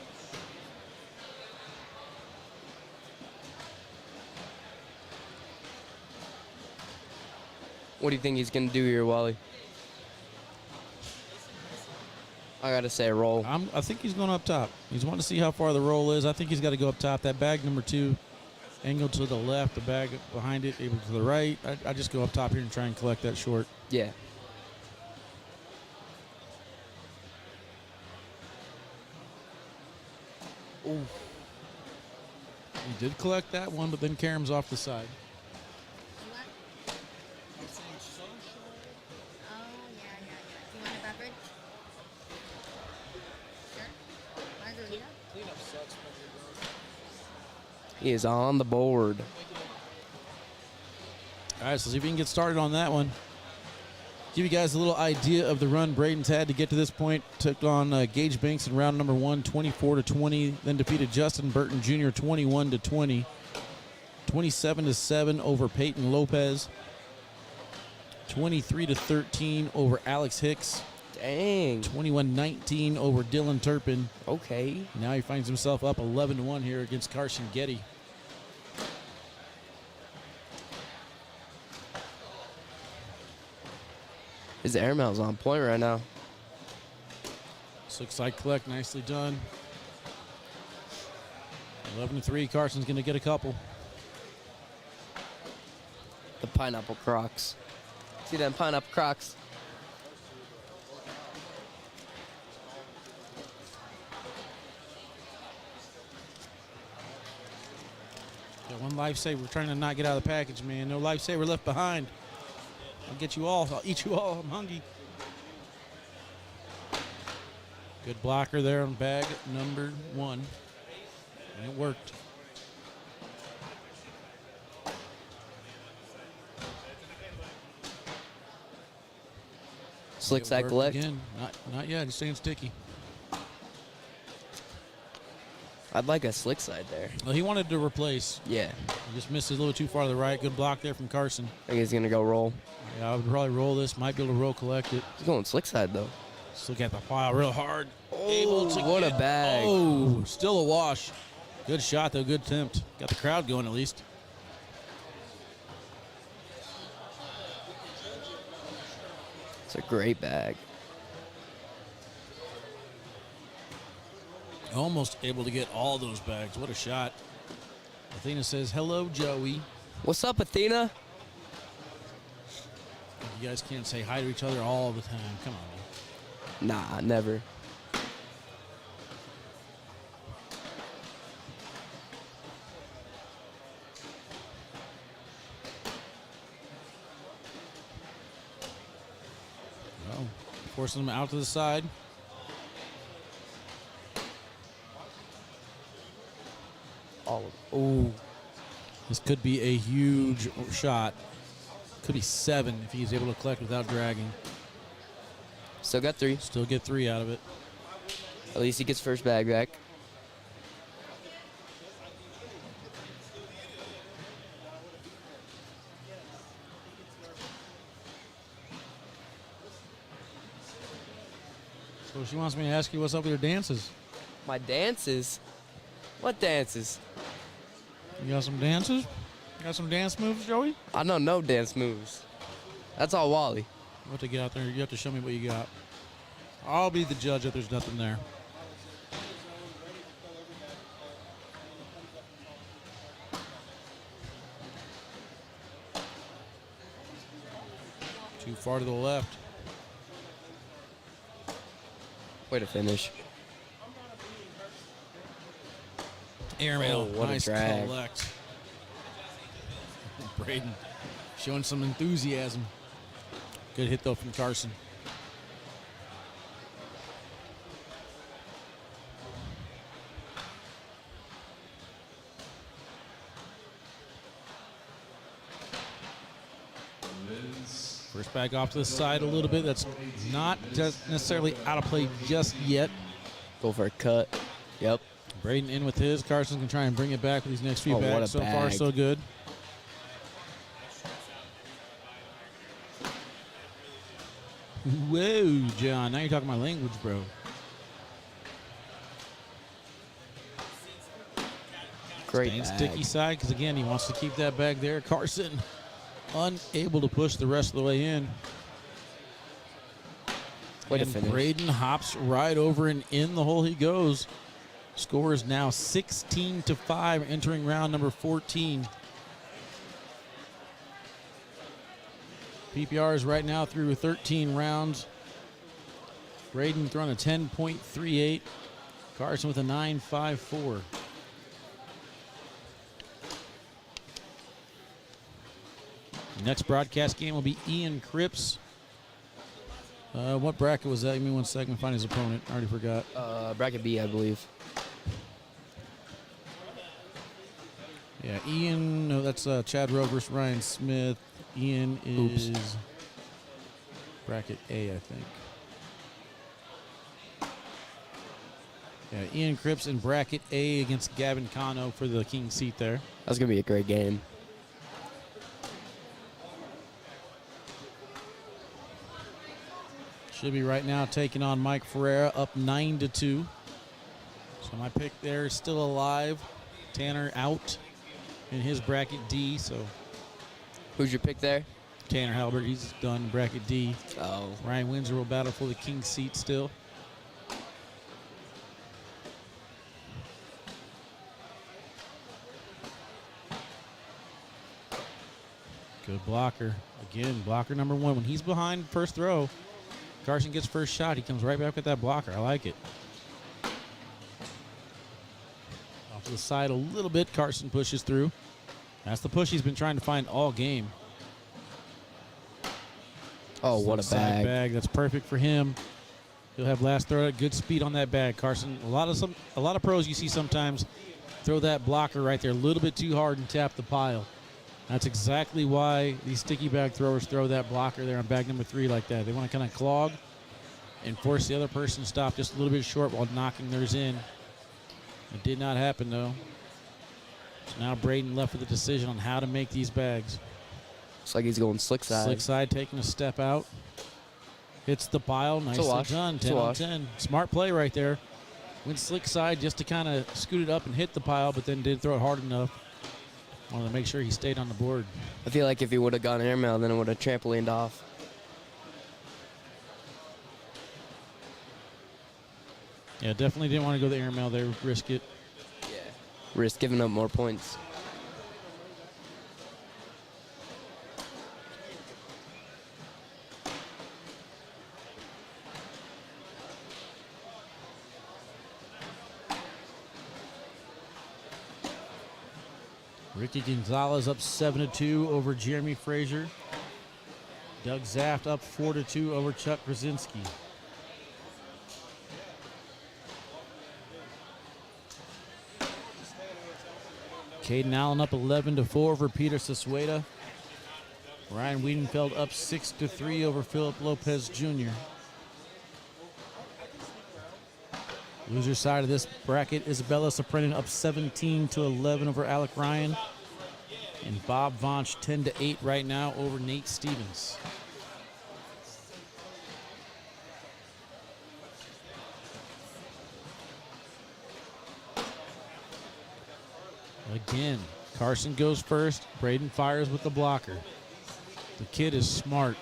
What do you think he's going to do here, Wally? I got to say roll. I think he's going up top. He's wanting to see how far the roll is. I think he's got to go up top. That bag number 2, angle to the left, the bag behind it, able to the right. I just go up top here and try and collect that short. Yeah. Ooh. He did collect that one, but then Karam's off the side. Do you want a beverage? Sure. Margarita? He is on the board. All right, so see if we can get started on that one. Give you guys a little idea of the run Braden's had to get to this point. Took on Gage Banks in round number 1, 24-20. Then defeated Justin Burton Jr. 21-20. 27-7 over Peyton Lopez. 23-13 over Alex Hicks. Dang. 21-19 over Dylan Turpin. Okay. Now he finds himself up 11-1 here against Carson Getty. His air mail's on point right now. Slick side collect, nicely done. 11-3, Carson's going to get a couple. The pineapple Crocs. See them pineapple Crocs? Got one lifesaver trying to not get out of the package, man. No lifesaver left behind. I'll get you all. I'll eat you all. I'm hungry. Good blocker there on bag number 1. And it worked. Slick It side worked collect. again. Not yet. It's staying sticky. I'd like a slick side there. Well, he wanted to replace. Yeah. He just missed it a little too far to the right. Good block there from Carson. I think he's going to go roll. Yeah, I would probably roll this. Might be able to roll collect it. He's going slick side, though. Still got the pile real hard. Oh, what a bag. Oh, still a wash. Good shot, though. Good attempt. Got the crowd going at least. It's a great bag. Almost able to get all those bags. What a shot. Athena says, hello, Joey. What's up, Athena? You guys can't say hi to each other all the time. Come on. Nah, never. Well, forcing them out to the side. Ooh. This could be a huge shot. Could be 7 if he's able to collect without dragging. Still got 3. Still get 3 out of it. At least he gets first bag back. So she wants me to ask you what's up with your dances. My dances? What dances? You got some dances? You got some dance moves, Joey? I know no dance moves. That's all Wally. You have to get out there. You have to show me what you got. I'll be the judge if there's nothing there. Too far to the left. Way to finish. Airmail. Oh, what a nice drag. collect. Braden showing some enthusiasm. Good hit, though, from Carson. First back off to the side a little bit. That's not just necessarily out of play just yet. Go for a cut. Yep. Braden in with his. Carson can try and bring it back with these next few Oh, what bags. a So far, bag. so good. Whoa, John. Now you're talking my language, bro. Great Staying bag. sticky side because, again, he wants to keep that bag there. Carson unable to push the rest of the way in. Way to And finish. Braden hops right over and in the hole he goes. Score is now 16-5 entering round number 14. PPR is right now through 13 rounds. Braden throwing a 10.38. Carson with a 9.54. Next broadcast game will be Ian Cripps. What bracket was that? Give me 1 second to find his opponent. I already forgot. Bracket B, I believe. Yeah, Ian. No, that's Chad Rowe versus Ryan Smith. Ian is bracket A, I think. Yeah, Ian Cripps in bracket A against Gavin Cano for the king seat there. That's going to be a great game. Should be right now taking on Mike Ferreira, up 9-2. So my pick there is still alive. Tanner out in his bracket D. So Who's your pick there? Tanner Halbert, he's done bracket D. Oh. Ryan Windsor will battle for the king seat still. Good blocker. Again, blocker number 1. When he's behind first throw, Carson gets first shot. He comes right back with that blocker. I like it. Off to the side a little bit. Carson pushes through. That's the push he's been trying to find all game. Oh, what a Side bag. That's perfect for him. He'll have last throw. Good speed on that bag. Carson, a lot of pros you see sometimes throw that blocker right there a little bit too hard and tap the pile. That's exactly why these sticky bag throwers throw that blocker there on bag number 3 like that. They want to kind of clog and force the other person to stop just a little bit short while knocking theirs in. It did not happen, though. So now Braden left with a decision on how to make these bags. Looks like he's going slick side. Slick side taking a step out. Hits the pile. Nicely wash. done. It's a 10 on wash. 10. Smart play right there. Went slick side just to kind of scoot it up and hit the pile, but then didn't throw it hard enough. Wanted to make sure he stayed on the board. I feel like if he would have gone airmail, then it would have trampolined off. Yeah, definitely didn't want to go the airmail there, risk it. Yeah. Risk giving up more points. Ricky Gonzalez up 7-2 over Jeremy Frazier. Doug Zaft up 4-2 over Chuck Krasinski. Caden Allen up 11-4 over Peter Sasueta. Ryan Wiedenfeld up 6-3 over Philip Lopez Jr. Loser side of this bracket, Isabella Soprenic up 17-11 over Alec Ryan. And Bob Vonch 10-8 right now over Nate Stevens. Again, Carson goes first. Braden fires with the blocker. The kid is smart.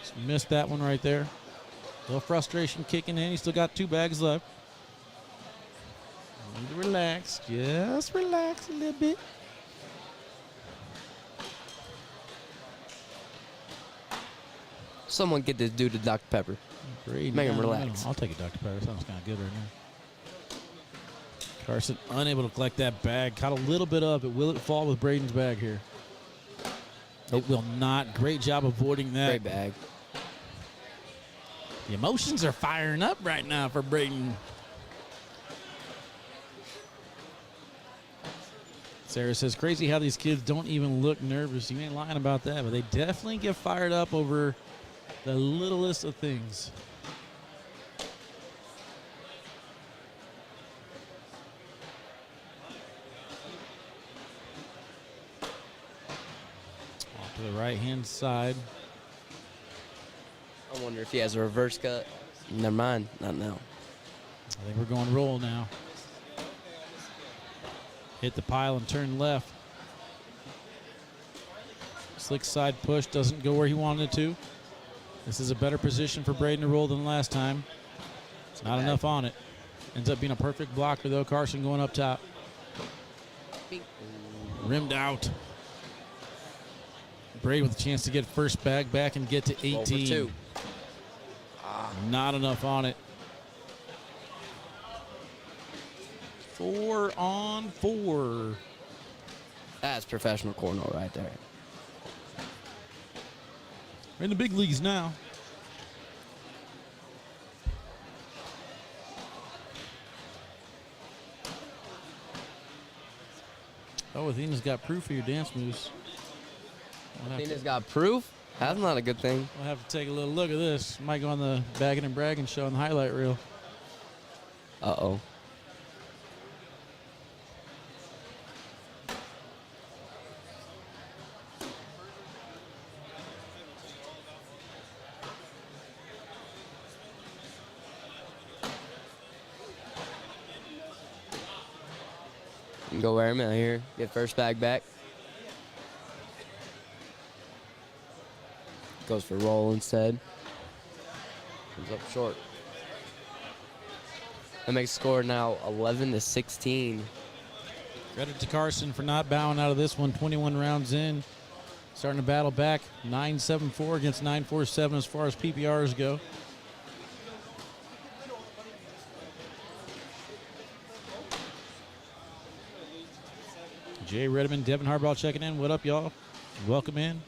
Just missed that one right there. A little frustration kicking in. He's still got 2 bags left. Need to relax. Just relax a little bit. Someone get this dude a Dr. Pepper. Braden Make him down the relax. middle. I'll take a Dr. Pepper. Sounds kind of good right now. Carson unable to collect that bag. Caught a little bit of it. Will it fall with Braden's bag here? It will not. Great job avoiding that. Great bag. The emotions are firing up right now for Braden. Sarah says, crazy how these kids don't even look nervous. You ain't lying about that, but they definitely get fired up over the littlest of things. Off to the right-hand side. I wonder if he has a reverse cut. Never mind. Not now. I think we're going roll now. Hit the pile and turn left. Slick side push doesn't go where he wanted it to. This is a better position for Braden to roll than last time. It's not enough on it. Ends up being a perfect blocker though. Carson going up top. Rimmed out. Braden with a chance to get first bag back and get to 18. 12 for 2. Not enough on it. 4 on 4. That's professional cornhole right there. We're in the big leagues now. Oh, Athena's got proof of your dance moves. Athena's got proof? That's not a good thing. We'll have to take a little look at this. Might go on the bagging and bragging show on the highlight reel. Uh-oh. You can go wear him out here. Get first bag back. Goes for roll instead. Comes up short. That makes the score now 11-16. Credit to Carson for not bowing out of this one. 21 rounds in. Starting to battle back. 9-7-4 against 9-4-7 as far as PPRs go. Jay Redmond, Devin Harbaugh checking in. What up, y'all? Welcome in.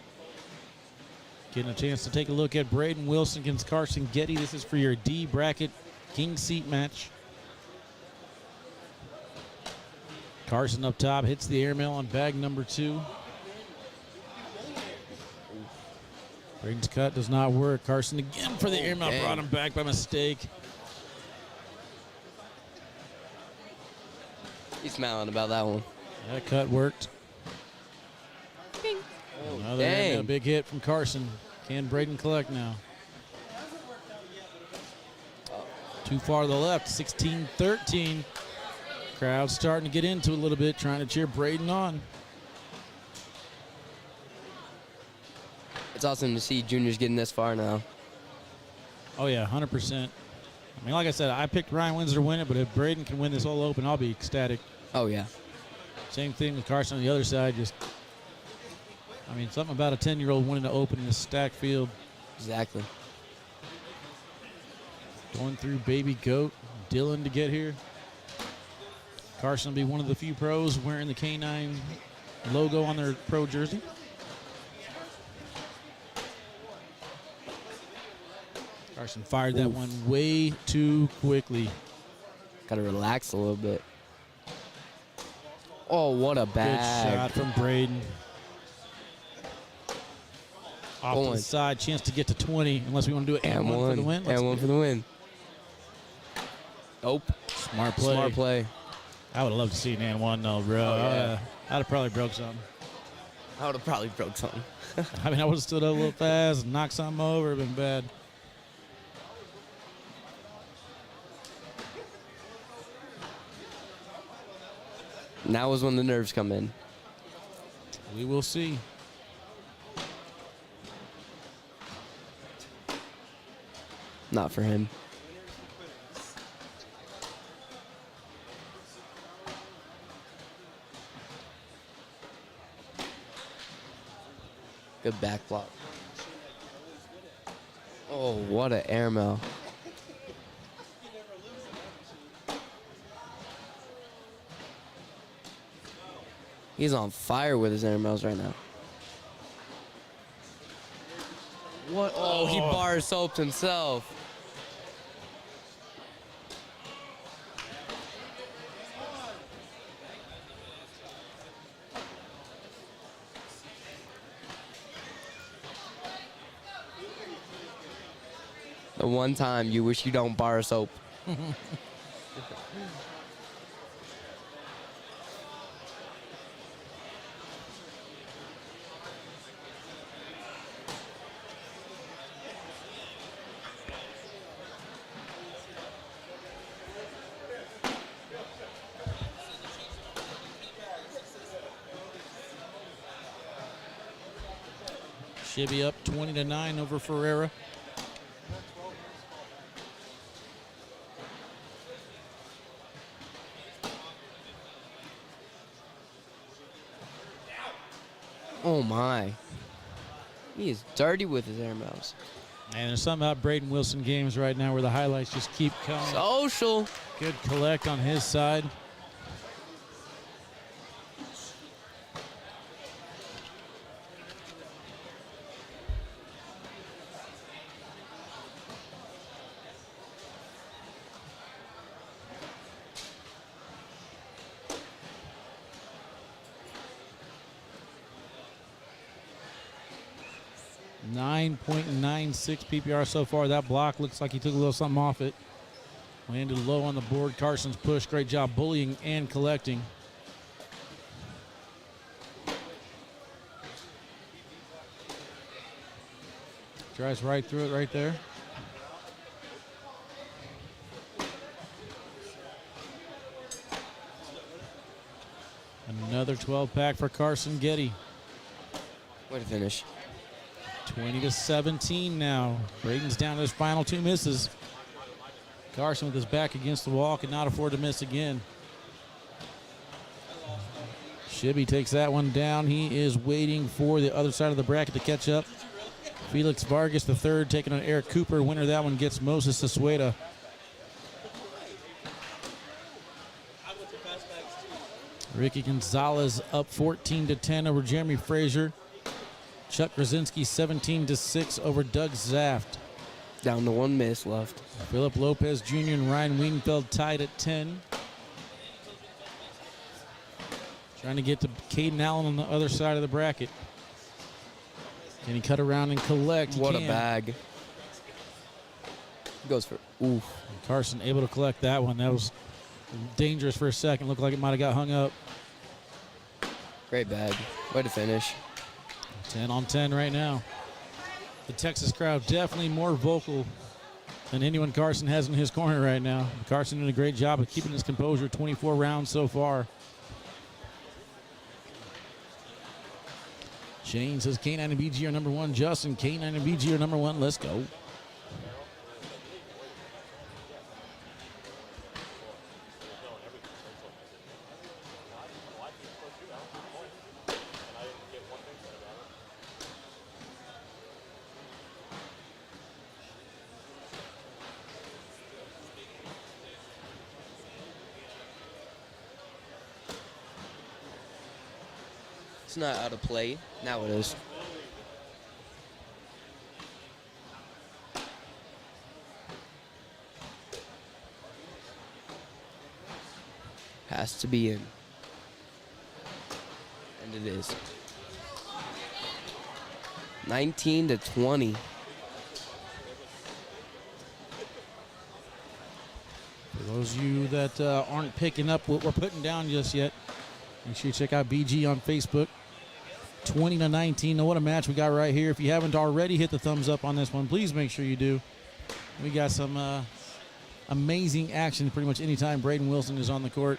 Getting a chance to take a look at Braden Wilson against Carson Getty. This is for your D bracket king seat match. Carson up top hits the airmail on bag number 2. Braden's cut does not work. Carson again for the airmail. Dang. Brought him back by mistake. He's smiling about that one. That cut worked. Another airmail, big hit from Carson. Can Braden collect now? Too far to the left, 16-13. Crowd starting to get into it a little bit, trying to cheer Braden on. It's awesome to see juniors getting this far now. Oh, yeah, 100%. I mean, like I said, I picked Ryan Windsor to win it, but if Braden can win this whole Open, I'll be ecstatic. Oh, yeah. Same thing with Carson on the other side. Just, I mean, something about a 10-year-old winning the Open in this stacked field. Exactly. Going through Baby Goat, Dylan to get here. Carson will be one of the few pros wearing the K9 logo on their pro jersey. Carson fired that one way too quickly. Got to relax a little bit. Oh, what a bag. Good shot from Braden. Off to the side, chance to get to 20, unless we want to do it and one for the win. And one for the win. Nope. Smart play. Smart play. I would have loved to see an and one though, bro. Oh, yeah. I'd have probably broke something. I would have probably broke something. I mean, I would have stood up a little fast, knocked something over, it'd been bad. Now is when the nerves come in. We will see. Not for him. Good back block. Oh, what an airmail. He's on fire with his airmails right now. What? Oh, he bar soaped himself. The one time you wish you don't bar soap. Shibby up 20-9 over Ferreira. Oh my. He is dirty with his airmails. And there's something about Braden Wilson games right now where the highlights just keep coming. Social. Good collect on his side. .96 PPR so far. That block looks like he took a little something off it. Landed low on the board. Carson's push. Great job bullying and collecting. Drives right through it right there. Another 12-pack for Carson Getty. Way to finish. 20-17 now. Braden's down to his final two misses. Carson with his back against the wall cannot afford to miss again. Shibby takes that one down. He is waiting for the other side of the bracket to catch up. Felix Vargas, the third, taking on Eric Cooper. Winner of that one gets Moses Sasueta. Ricky Gonzalez up 14-10 over Jeremy Frazier. Chuck Krasinski 17-6 over Doug Zaft. Down to one miss left. Philip Lopez Jr. and Ryan Wienfeld tied at 10. Trying to get to Caden Allen on the other side of the bracket. Can he cut around and collect? What a bag. Goes for, oof. Carson able to collect that one. That was dangerous for a second. Looked like it might have got hung up. Great bag. Way to finish. 10 on 10 right now. The Texas crowd definitely more vocal than anyone Carson has in his corner right now. Carson doing a great job of keeping his composure. 24 rounds so far. Shane says K9 and BG are number one. Justin, K9 and BG are number one. Let's go. It's not out of play. Now it is. Has to be in. And it is. 19-20. For those of you that aren't picking up what we're putting down just yet, make sure you check out BG on Facebook. 20-19. Now, what a match we got right here. If you haven't already hit the thumbs up on this one, please make sure you do. We got some amazing action pretty much anytime Braden Wilson is on the court.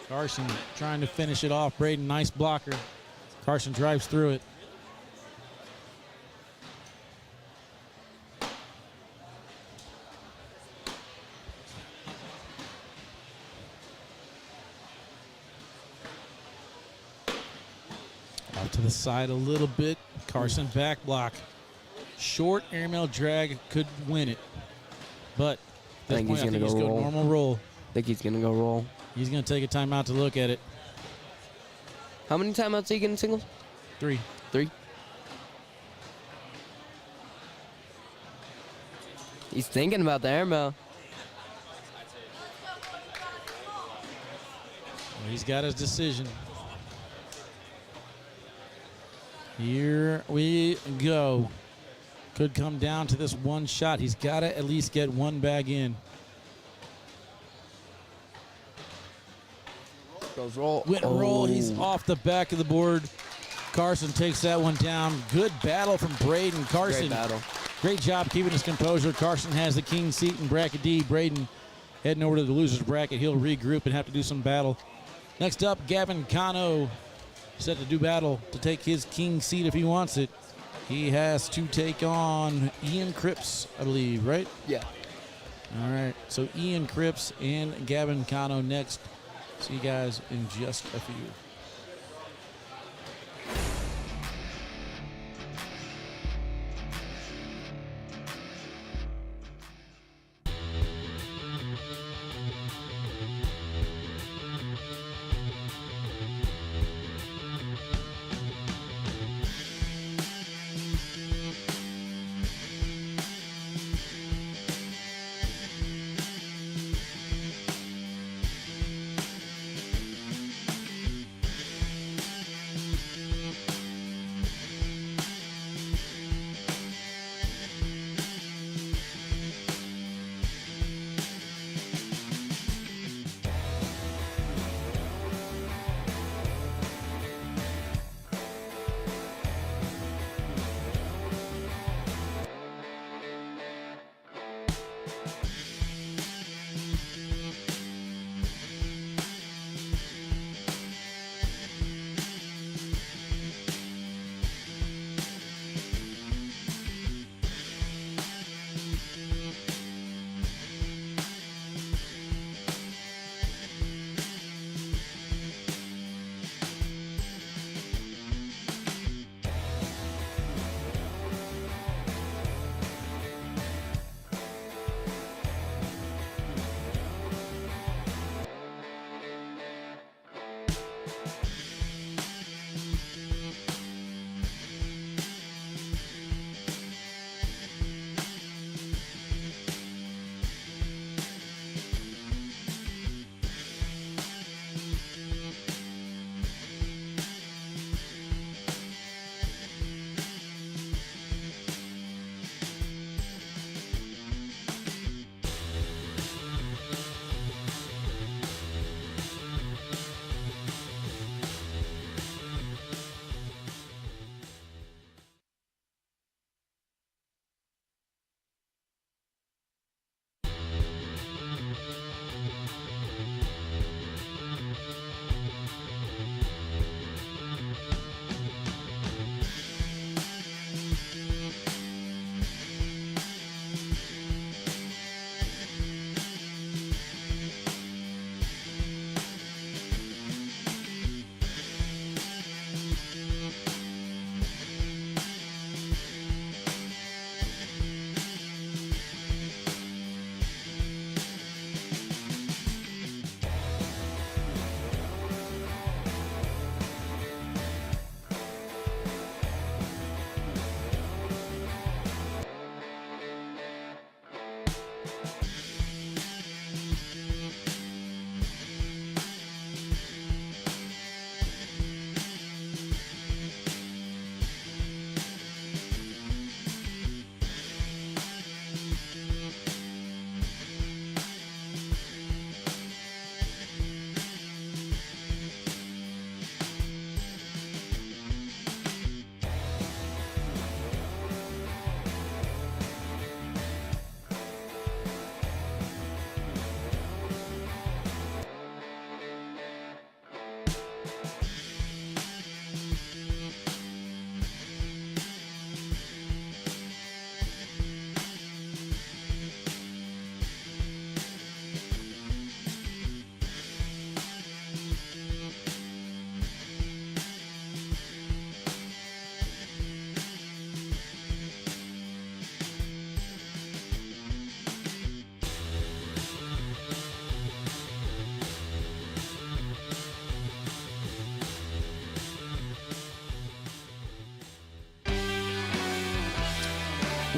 Carson trying to finish it off. Braden, nice blocker. Carson drives through it. Out to the side a little bit. Carson back block. Short airmail drag could win it. But I think he's going to go roll. Normal roll. I think he's going to go roll. He's going to take a timeout to look at it. How many timeouts are you getting singles? 3. 3. He's thinking about the airmail. Well, he's got his decision. Here we go. Could come down to this one shot. He's got to at least get one bag in. Goes roll. Went roll. He's off the back of the board. Carson takes that one down. Good battle from Braden. Carson. Great battle. Great job keeping his composure. Carson has the king seat in bracket D. Braden heading over to the loser's bracket. He'll regroup and have to do some battle. Next up, Gavin Cano set to do battle to take his king seat if he wants it. He has to take on Ian Cripps, I believe, right? Yeah. All right. So Ian Cripps and Gavin Cano next. See you guys in just a few.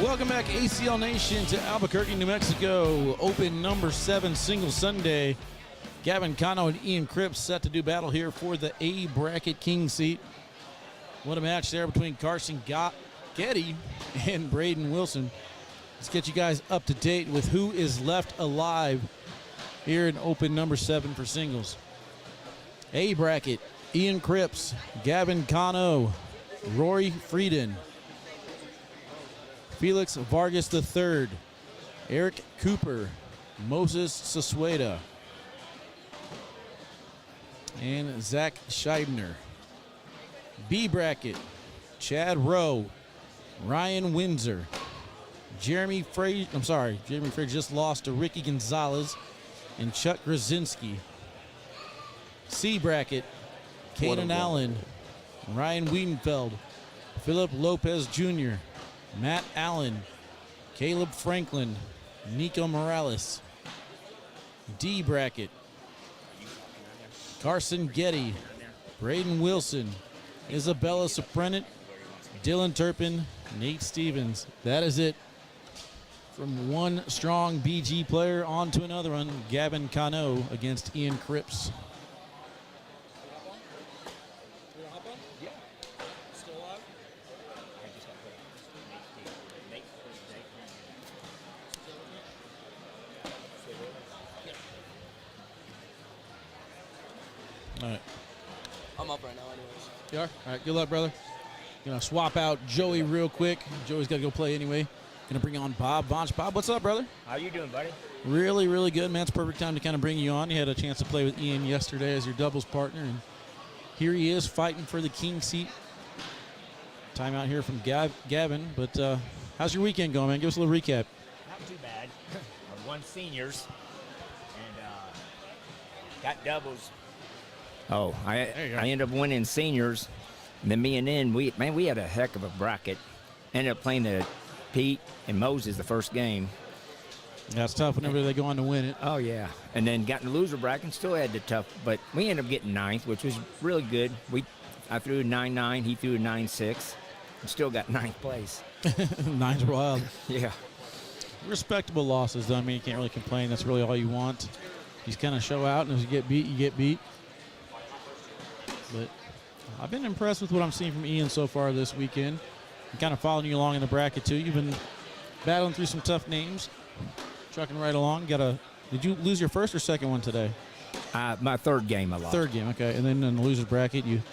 Welcome back, ACL Nation, to Albuquerque, New Mexico. Open number 7 single Sunday. Gavin Cano and Ian Cripps set to do battle here for the A bracket king seat. What a match there between Carson Getty and Braden Wilson. Let's get you guys up to date with who is left alive here in open number 7 for singles. A bracket, Ian Cripps, Gavin Cano, Rory Frieden, Felix Vargas III, Eric Cooper, Moses Sasueta, and Zach Scheibner. B bracket, Chad Rowe, Ryan Windsor, Jeremy Frazier just lost to Ricky Gonzalez and Chuck Grzinski. C bracket, Caden Allen, Ryan Wiedenfeld, Philip Lopez Jr., Matt Allen, Caleb Franklin, Nico Morales. D bracket, Carson Getty, Braden Wilson, Isabella Soprenic, Dylan Turpin, Nate Stevens. That is it. From one strong BG player on to another one, Gavin Cano against Ian Cripps. All right. I'm up right now anyways. You are? All right, good luck, brother. Gonna swap out Joey real quick. Joey's got to go play anyway. Gonna bring on Bob Bonch. Bob, what's up, brother? How you doing, buddy? Really, really good, man. It's a perfect time to kind of bring you on. You had a chance to play with Ian yesterday as your doubles partner, and here he is fighting for the king seat. Time out here from Gavin, but how's your weekend going, man? Give us a little recap. Not too bad. I won seniors and got doubles. Oh, I ended up winning seniors. And then me and N, we had a heck of a bracket. Ended up playing the Pete and Moses the first game. That's tough whenever they go on to win it. Oh, yeah. And then got in the loser bracket and still had the tough. But we ended up getting 9th, which was really good. I threw a 9-9. He threw a 9-6. And still got 9th place. 9's wild. Yeah. Respectable losses, though. I mean, you can't really complain. That's really all you want. You just kind of show out, and if you get beat, you get beat. But I've been impressed with what I'm seeing from Ian so far this weekend. I'm kind of following you along in the bracket, too. You've been battling through some tough names, trucking right along. Did you lose your first or second one today? My third game I lost. Third game, okay. And then in the loser's bracket, you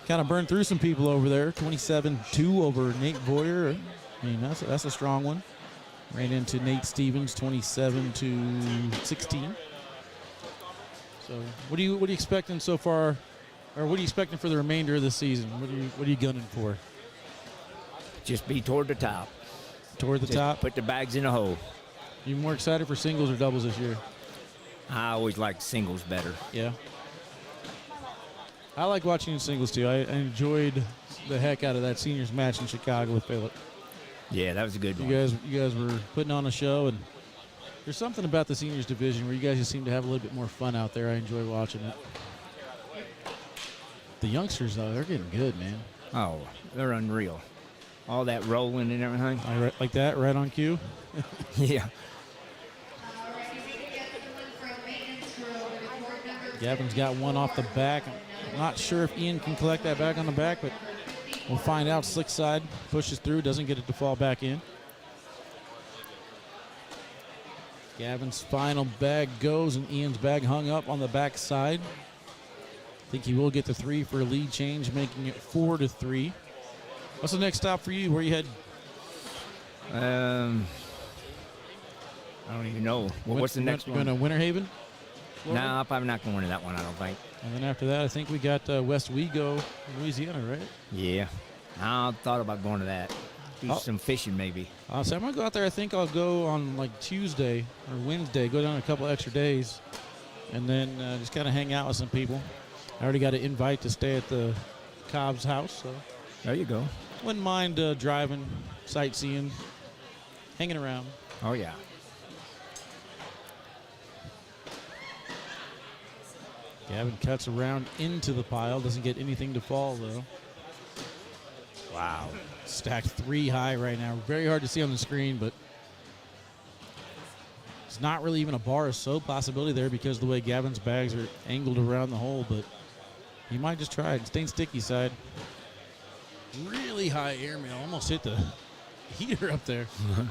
kind of burned through some people over there. 27-2 over Nate Boyer. I mean, that's a strong one. Ran into Nate Stevens, 27-16. So what are you expecting so far? Or what are you expecting for the remainder of the season? What are you gunning for? Just be toward the top. Toward the top? Put the bags in the hole. You more excited for singles or doubles this year? I always like singles better. Yeah. I like watching singles too. I enjoyed the heck out of that seniors match in Chicago with Philip. Yeah, that was a good one. You guys were putting on a show, and there's something about the seniors division where you guys just seem to have a little bit more fun out there. I enjoy watching it. The youngsters, though, they're getting good, man. Oh, they're unreal. All that rolling and everything. Like that, right on cue? Yeah. Gavin's got one off the back. I'm not sure if Ian can collect that back on the back, but we'll find out. Slick side pushes through, doesn't get it to fall back in. Gavin's final bag goes, and Ian's bag hung up on the back side. I think he will get the 3 for a lead change, making it 4-3. What's the next stop for you? Where you head? I don't even know. What's the next one? Going to Winter Haven? No, I'm probably not going to that one, I don't think. And then after that, I think we got West Wego, Louisiana, right? Yeah. I thought about going to that. Do some fishing maybe. So I'm going to go out there. I think I'll go on like Tuesday or Wednesday, go down a couple extra days, and then just kind of hang out with some people. I already got an invite to stay at the Cobb's house. So there you go. Wouldn't mind driving, sightseeing, hanging around. Oh, yeah. Gavin cuts around into the pile. Doesn't get anything to fall, though. Wow. Stacked 3 high right now. Very hard to see on the screen, but it's not really even a bar of soap possibility there because of the way Gavin's bags are angled around the hole, but he might just try it. Staying sticky side. Really high airmail. Almost hit the heater up there. And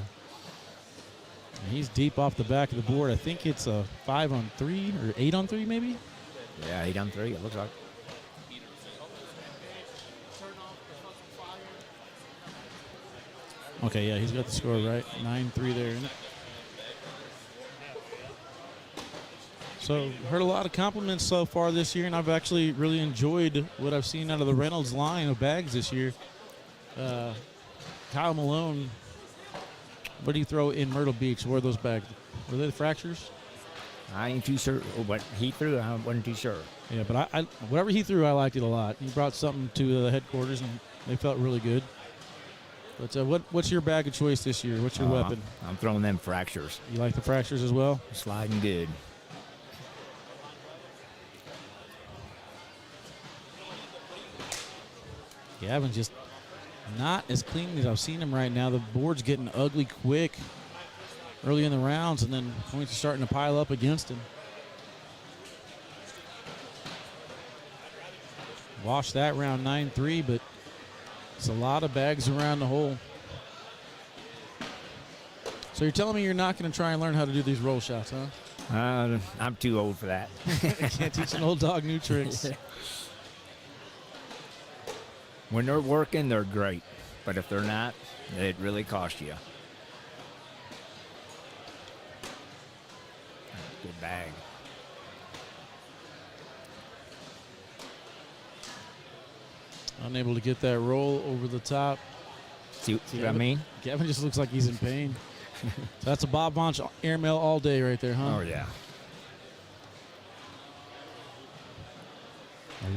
he's deep off the back of the board. I think it's a 5-on-3 or 8-on-3 maybe? Yeah, 8 on 3, it looks like. Okay, yeah, he's got the score right. 9-3 there, isn't it? So, heard a lot of compliments so far this year, and I've actually really enjoyed what I've seen out of the Reynolds line of bags this year. Kyle Malone, what do you throw in Myrtle Beach? What are those bags? Were they the fractures? I ain't too sure what he threw. I wasn't too sure. Yeah, but I whatever he threw, I liked it a lot. He brought something to the headquarters, and they felt really good. But what's your bag of choice this year? What's your weapon? I'm throwing them fractures. You like the fractures as well? Sliding good. Gavin's just not as clean as I've seen him right now. The board's getting ugly quick early in the rounds, and then points are starting to pile up against him. Watch that round 9-3, but it's a lot of bags around the hole. So you're telling me you're not going to try and learn how to do these roll shots, huh? I'm too old for that. Can't teach an old dog new tricks. When they're working, they're great. But if they're not, it really costs you. Good bag. Unable to get that roll over the top. See what I mean? Gavin just looks like he's in pain. So that's a Bob Vonch airmail all day right there, huh? Oh, yeah.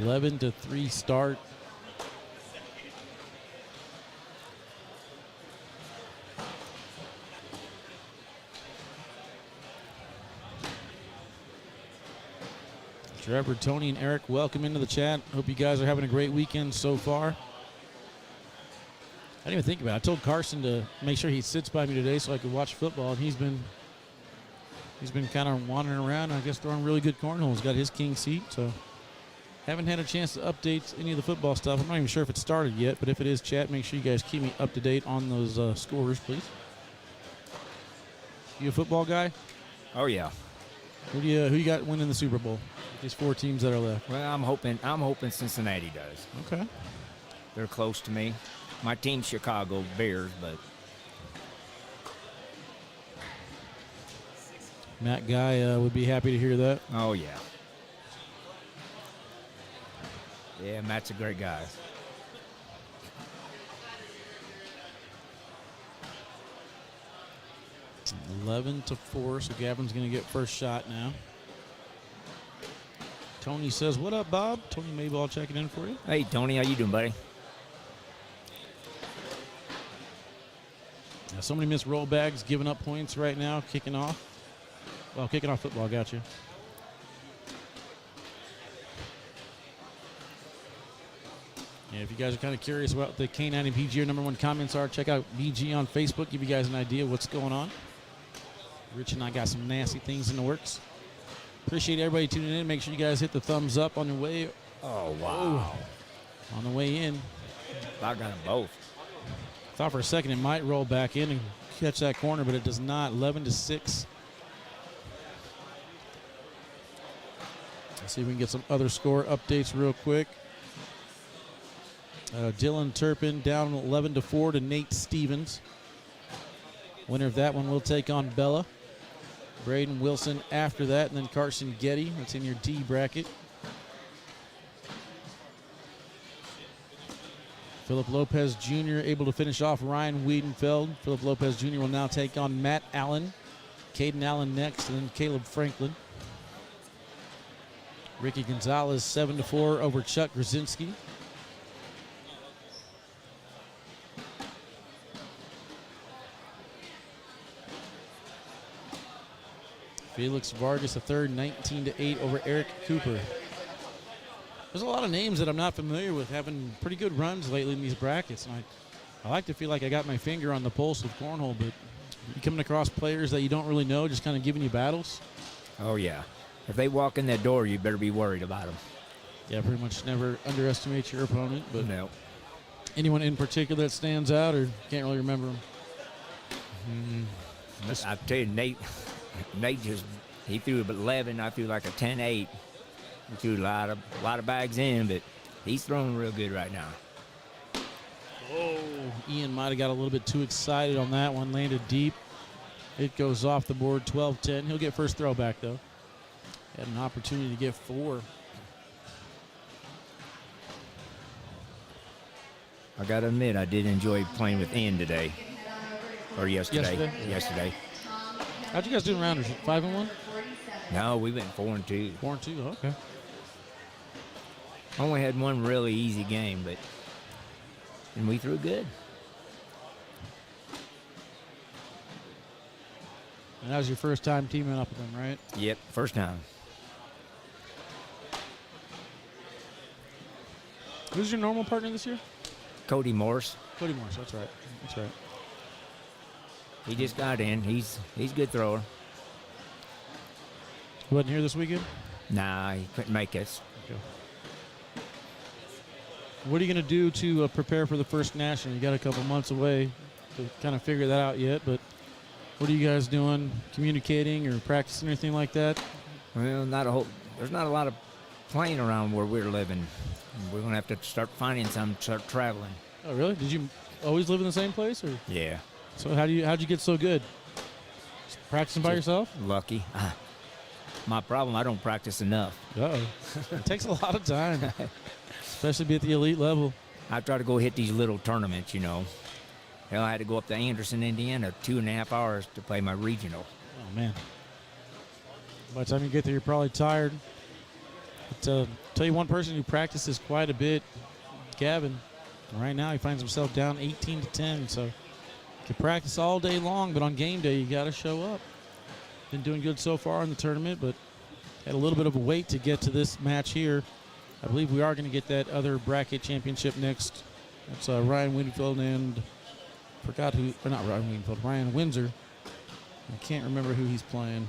11-3 start. Trevor, Tony, and Eric, welcome into the chat. Hope you guys are having a great weekend so far. I didn't even think about it. I told Carson to make sure he sits by me today so I could watch football, and he's been kind of wandering around. I guess throwing really good cornhole. He's got his king seat, so haven't had a chance to update any of the football stuff. I'm not even sure if it started yet, but if it is, chat, make sure you guys keep me up to date on those scores, please. You a football guy? Oh, yeah. Who you got winning the Super Bowl? These 4 teams that are left. Well, I'm hoping Cincinnati does. Okay. They're close to me. My team's Chicago Bears, but Matt Guy would be happy to hear that. oh yeah. Yeah, Matt's a great guy. – 11-4, so Gavin's going to get first shot now. Tony says, what up, Bob? Tony Mayball checking in for you. Hey, Tony, how you doing, buddy? Yeah, so many missed roll bags, giving up points right now, kicking off. Well, kicking off football, got you. Yeah, if you guys are kind of curious about the K9 and PG #1 comments are, check out BG on Facebook, give you guys an idea what's going on. Rich and I got some nasty things in the works. Appreciate everybody tuning in. Make sure you guys hit the thumbs up on your way. Oh, wow. On the way in. I got them both. Thought for a second it might roll back in and catch that corner, but it does not. 11-6. Let's see if we can get some other score updates real quick. Dylan Turpin down 11-4 to Nate Stevens. Winner of that one will take on Bella. Braden Wilson after that, and then Carson Getty. That's in your D bracket. Philip Lopez Jr. able to finish off Ryan Wiedenfeld. Philip Lopez Jr. will now take on Matt Allen. Caden Allen next, and then Caleb Franklin. Ricky Gonzalez 7-4 over Chuck Grzinski. Felix Vargas III, 19-8 over Eric Cooper. There's a lot of names that I'm not familiar with having pretty good runs lately in these brackets, and I like to feel like I got my finger on the pulse of cornhole, but you coming across players that you don't really know, just kind of giving you battles. Oh, yeah. If they walk in that door, you better be worried about them. Yeah, pretty much never underestimate your opponent, but No. anyone in particular that stands out, or can't really remember them? I tell you, Nate just, he threw 11. I threw like a 10-8. He threw a lot of bags in, but he's throwing real good right now. Oh, Ian might have got a little bit too excited on that one. Landed deep. It goes off the board, 12-10. He'll get first throw back, though. Had an opportunity to get 4. I got to admit, I did enjoy playing with Ian today. Or yesterday. Yesterday? How'd you guys do in rounders? 5-1? No, we went 4-2. 4-2, okay. Only had one really easy game, and we threw good. And that was your first time teaming up with them, right? Yep, first time. Who's your normal partner this year? Cody Morse. Cody Morse, that's right. That's right. He just got in. He's a good thrower. He wasn't here this weekend? Nah, he couldn't make us. Okay. What are you going to do to prepare for the first national? You got a couple months away to kind of figure that out yet, but what are you guys doing? Communicating or practicing or anything like that? Well, there's not a lot of playing around where we're living. We're going to have to start finding some, start traveling. Oh, really? Did you always live in the same place? Or? Yeah. So how'd you get so good? Just practicing by yourself? Lucky. My problem, I don't practice enough. Uh-oh. It takes a lot of time, especially be at the elite level. I try to go hit these little tournaments, you know. Hell, I had to go up to Anderson, Indiana, 2.5 hours to play my regional. Oh, man. By the time you get there, you're probably tired. But, tell you one person who practices quite a bit, Gavin. Right now, he finds himself down 18-10, so you can practice all day long, but on game day, you got to show up. Been doing good so far in the tournament, but had a little bit of a wait to get to this match here. I believe we are going to get that other bracket championship next. That's Ryan Winfield and forgot who, or not Ryan Winfield, Ryan Windsor. I can't remember who he's playing.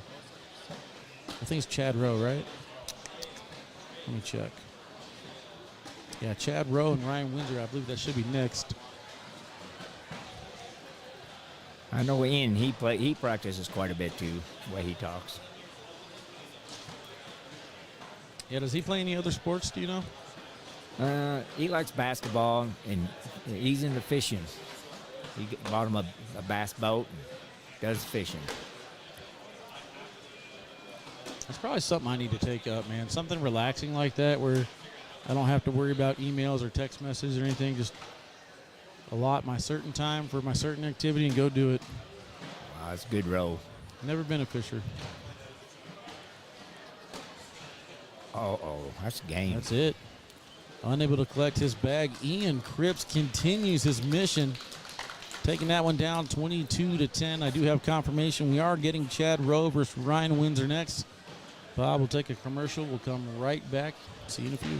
I think it's Chad Rowe, right? Let me check. Yeah, Chad Rowe and Ryan Windsor. I believe that should be next. I know Ian, he practices quite a bit too, the way he talks. Yeah, does he play any other sports, do you know? He likes basketball, and he's into fishing. He bought him a bass boat and does fishing. That's probably something I need to take up, man. Something relaxing like that where I don't have to worry about emails or text messages or anything. Just allot my certain time for my certain activity and go do it. Wow, that's a good roll. Never been a fisher. Oh, that's a game. That's it. Unable to collect his bag. Ian Cripps continues his mission. Taking that one down 22-10. I do have confirmation. We are getting Chad Rowe versus Ryan Windsor next. Bob will take a commercial. We'll come right back. See you in a few.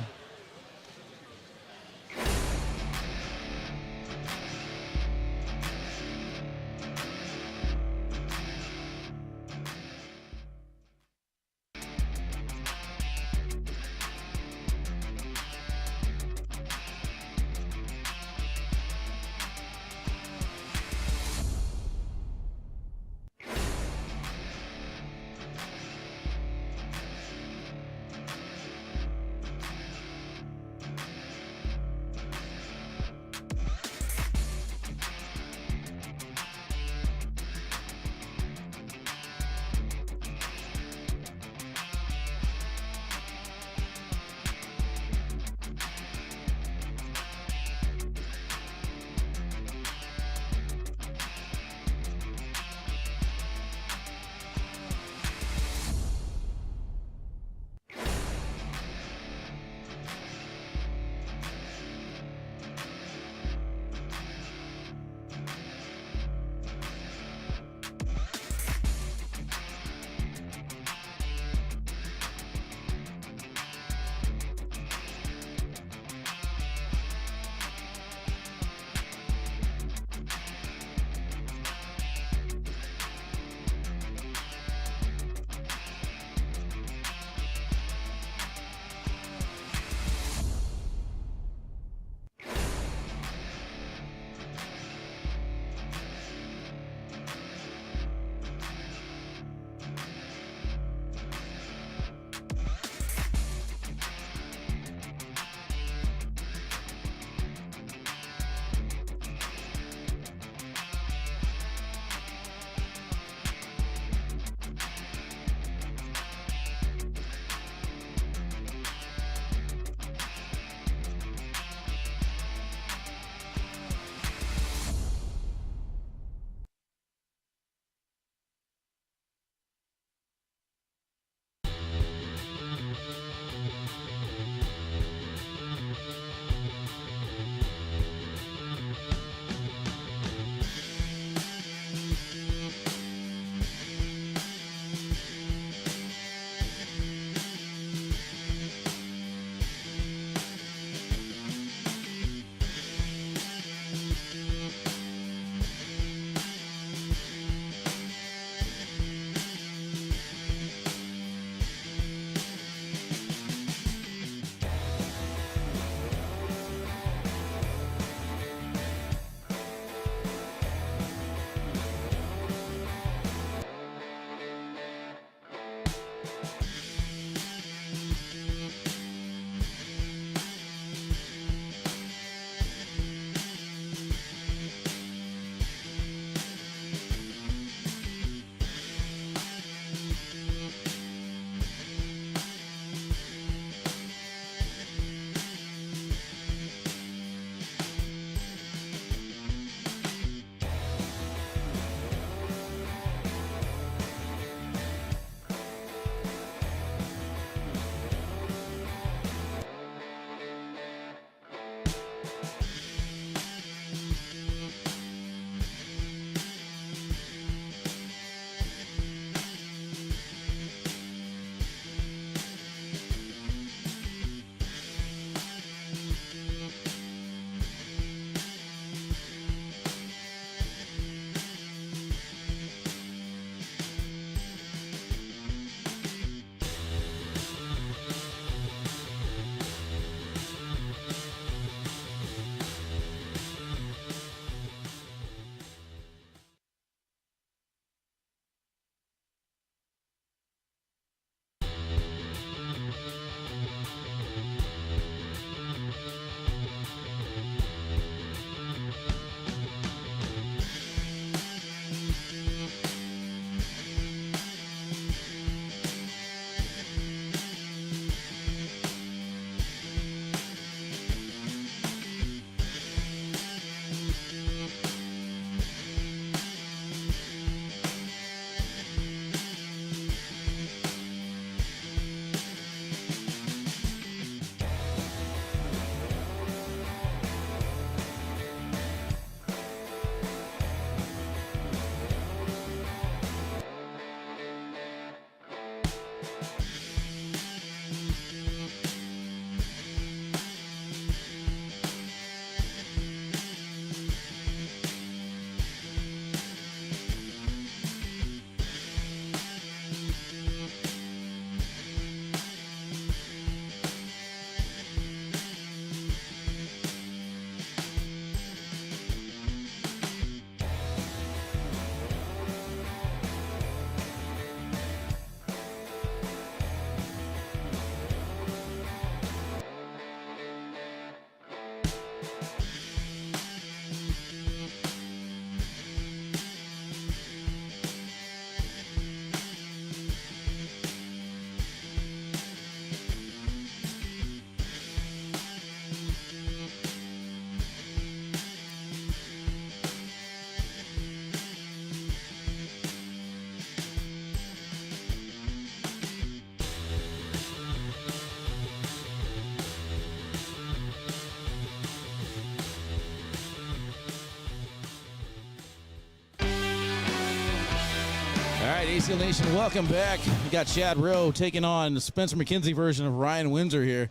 All right, ACL Nation, welcome back. We got Chad Rowe taking on the Spencer McKenzie version of Ryan Windsor here.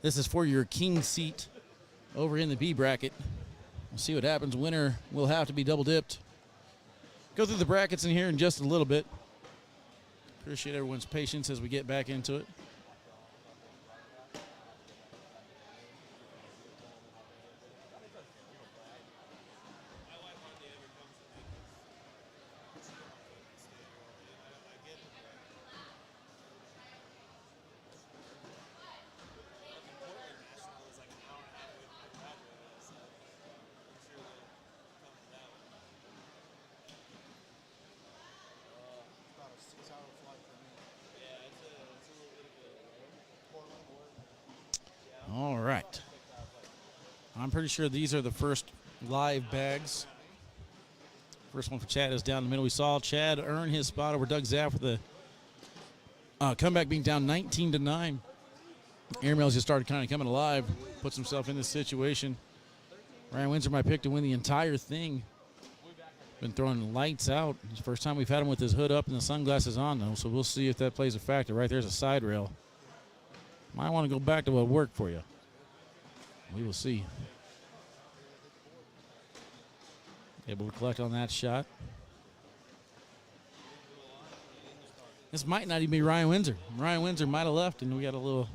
This is for your king seat over in the B bracket. We'll see what happens. Winner will have to be double dipped. Go through the brackets in here in just a little bit. Appreciate everyone's patience as we get back into it. All right. I'm pretty sure these are the first live bags. First one for Chad is down the middle. We saw Chad earn his spot over Doug Zaft with the comeback being down 19-9. Airmails just started kind of coming alive, puts himself in this situation. Ryan Windsor might pick to win the entire thing. Been throwing lights out. It's the first time we've had him with his hood up and the sunglasses on, though, so we'll see if that plays a factor. Right there's a side rail. Might want to go back to what worked for you. We will see. Able to collect on that shot. This might not even be Ryan Windsor. Ryan Windsor might have left, and we got a little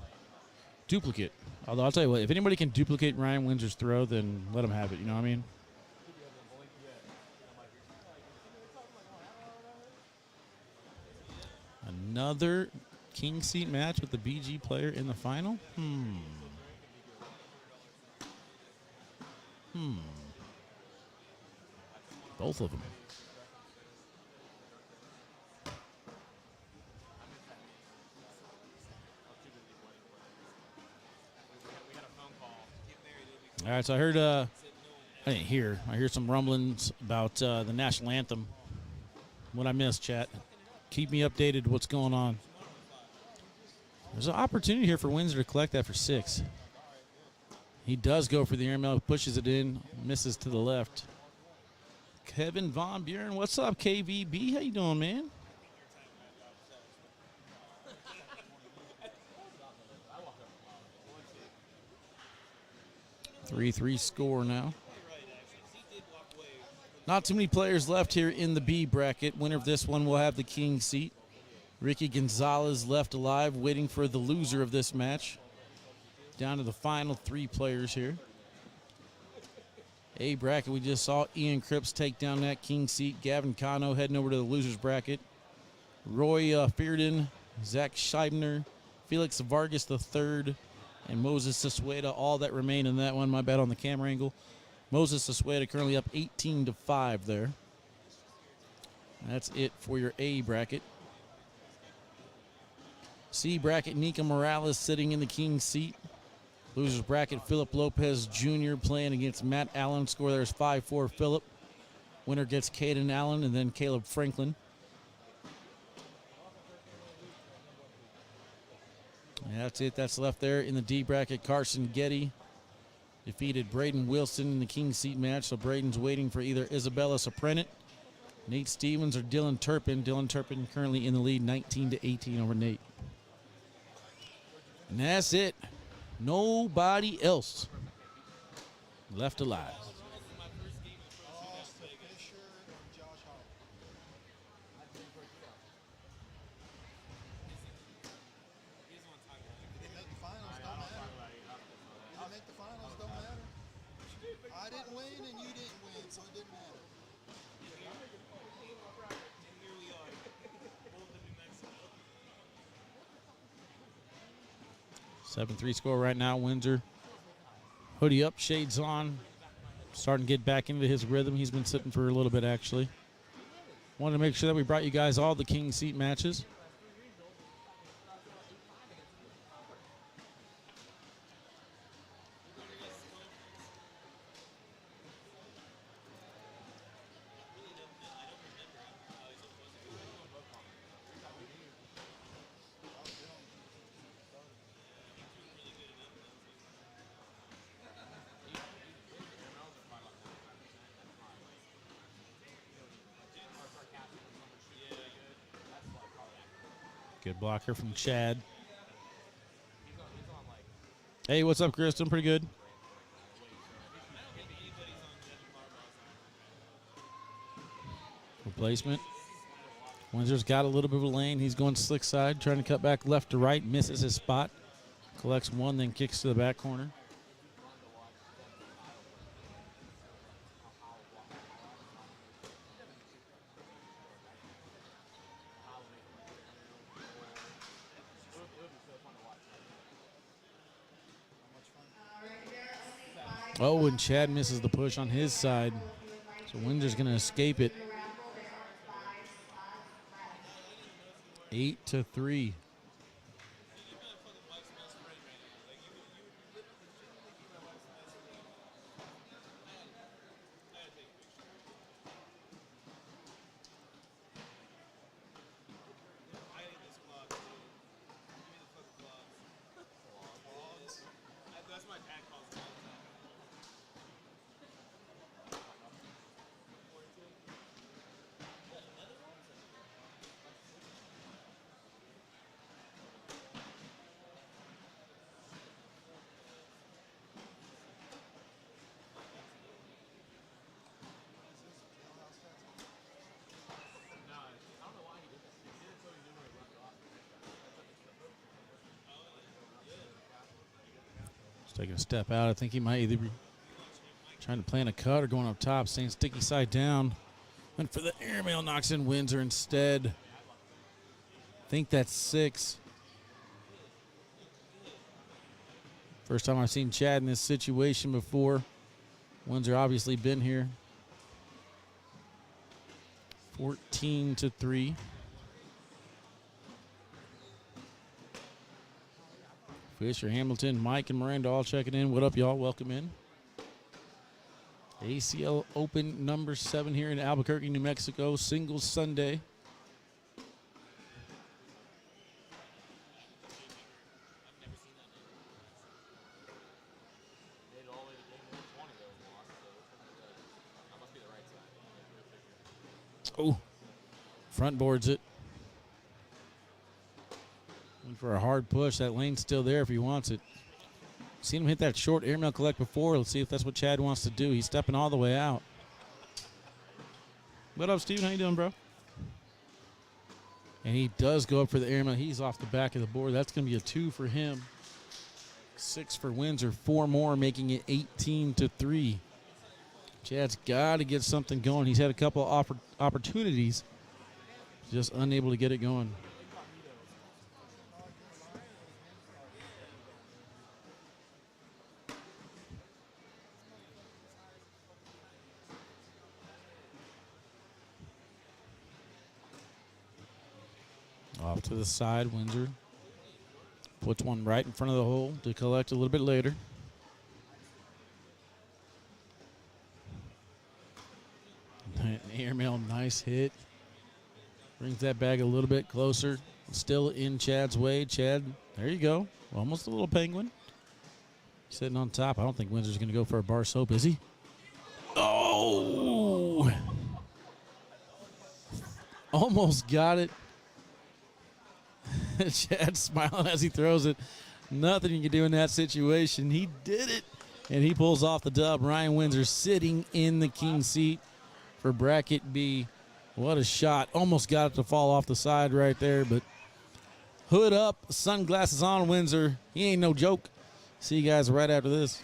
duplicate. Although I'll tell you what, if anybody can duplicate Ryan Windsor's throw, then let him have it. You know what I mean? Another king seat match with the BG player in the final? Both of them. All right, so I heard, I didn't hear. I hear some rumblings about the national anthem. What I missed, chat. Keep me updated what's going on. There's an opportunity here for Windsor to collect that for 6. He does go for the airmail, pushes it in, misses to the left. Kevin Von Buren, what's up, KVB? How you doing, man? 3-3 score now. Not too many players left here in the B bracket. Winner of this one will have the king seat. Ricky Gonzalez left alive, waiting for the loser of this match. Down to the final 3 players here. A bracket, we just saw Ian Cripps take down that king seat. Gavin Cano heading over to the losers bracket. Roy Fearden, Zach Scheibner, Felix Vargas III, and Moses Sasueta, all that remain in that one. My bad on the camera angle. Moses Sasueta currently up 18-5 there. That's it for your A bracket. C bracket, Nika Morales sitting in the king seat. Losers bracket, Philip Lopez Jr. playing against Matt Allen. Score there is 5-4 Philip. Winner gets Caden Allen and then Caleb Franklin. And that's it. That's left there in the D bracket. Carson Getty defeated Braden Wilson in the king seat match. So Braden's waiting for either Isabella Soprenic, Nate Stevens, or Dylan Turpin. Dylan Turpin currently in the lead, 19-18 over Nate. And that's it. Nobody else left alive. I didn't win and you didn't win, so it didn't matter. 7-3 score right now. Windsor. Hoodie up, shades on. Starting to get back into his rhythm. He's been sitting for a little bit, actually. Wanted to make sure that we brought you guys all the king seat matches. Good blocker from Chad. Hey, what's up, Chris? Doing pretty good. Replacement. Windsor's got a little bit of a lane. He's going slick side, trying to cut back left to right. Misses his spot. Collects one, then kicks to the back corner. Oh, and Chad misses the push on his side. So Windsor's going to escape it. 8-3. Taking a step out. I think he might either be trying to plan a cut or going up top, staying sticky side down. Went for the airmail, knocks in Windsor instead. think that's 6. First time I've seen Chad in this situation before. Windsor obviously been here. 14-3. Fisher, Hamilton, Mike, and Miranda all checking in. What up, y'all? Welcome in. ACL Open number 7 here in Albuquerque, New Mexico. Singles Sunday. Oh, front boards it. Went for a hard push. That lane's still there if he wants it. Seen him hit that short airmail collect before. Let's see if that's what Chad wants to do. He's stepping all the way out. What up, Steven? How you doing, bro? And he does go up for the airmail. He's off the back of the board. That's going to be a 2 for him. 6 for Windsor. 4 more, making it 18-3. Chad's got to get something going. He's had a couple of opportunities, just unable to get it going. Off to the side, Windsor puts one right in front of the hole to collect a little bit later. Airmail, nice hit. Brings that bag a little bit closer. Still in Chad's way. Chad, there you go. Almost a little penguin. Sitting on top. I don't think Windsor's going to go for a bar soap, is he? Oh! Almost got it. Chad smiling as he throws it. Nothing you can do in that situation. He did it, and he pulls off the dub. Ryan Windsor sitting in the king seat for bracket B. What a shot. Almost got it to fall off the side right there, but hood up, sunglasses on, Windsor. He ain't no joke. See you guys right after this.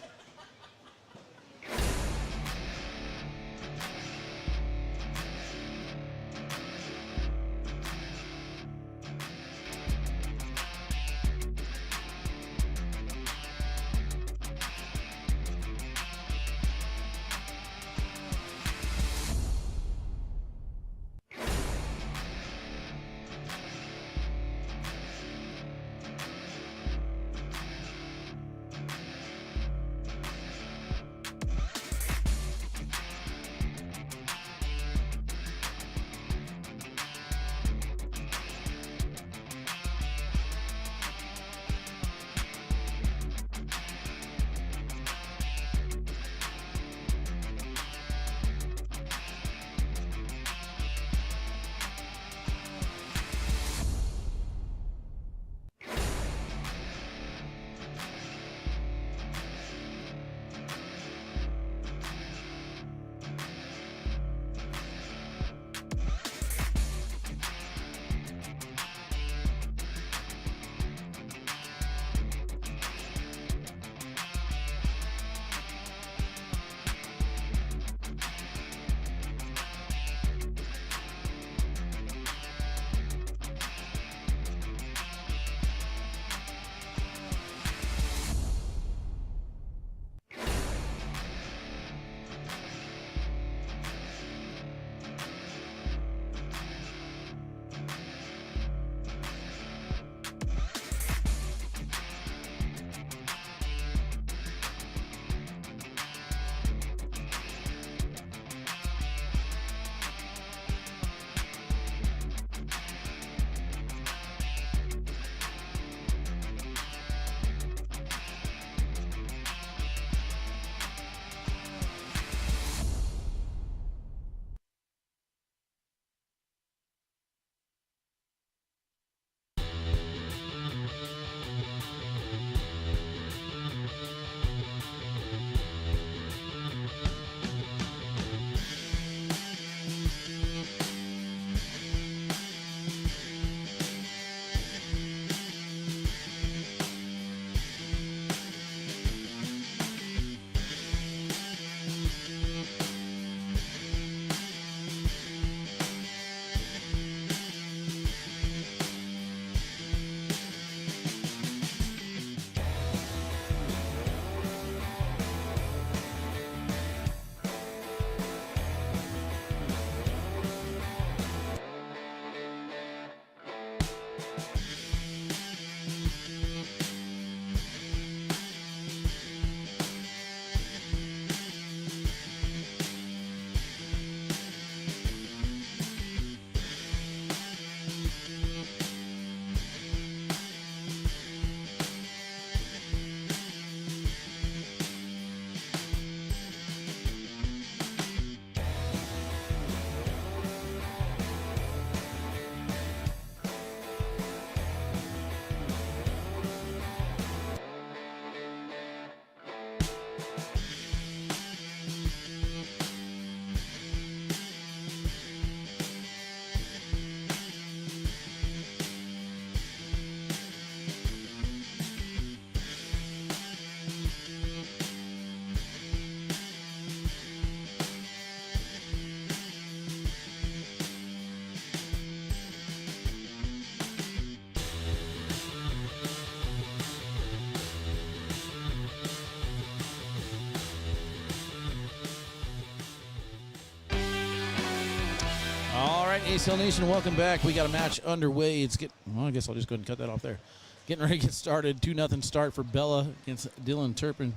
ACL Nation, welcome back. We got a match underway. Well, I guess I'll just go ahead and cut that off there. Getting ready to get started. 2-0 start for Bella against Dylan Turpin.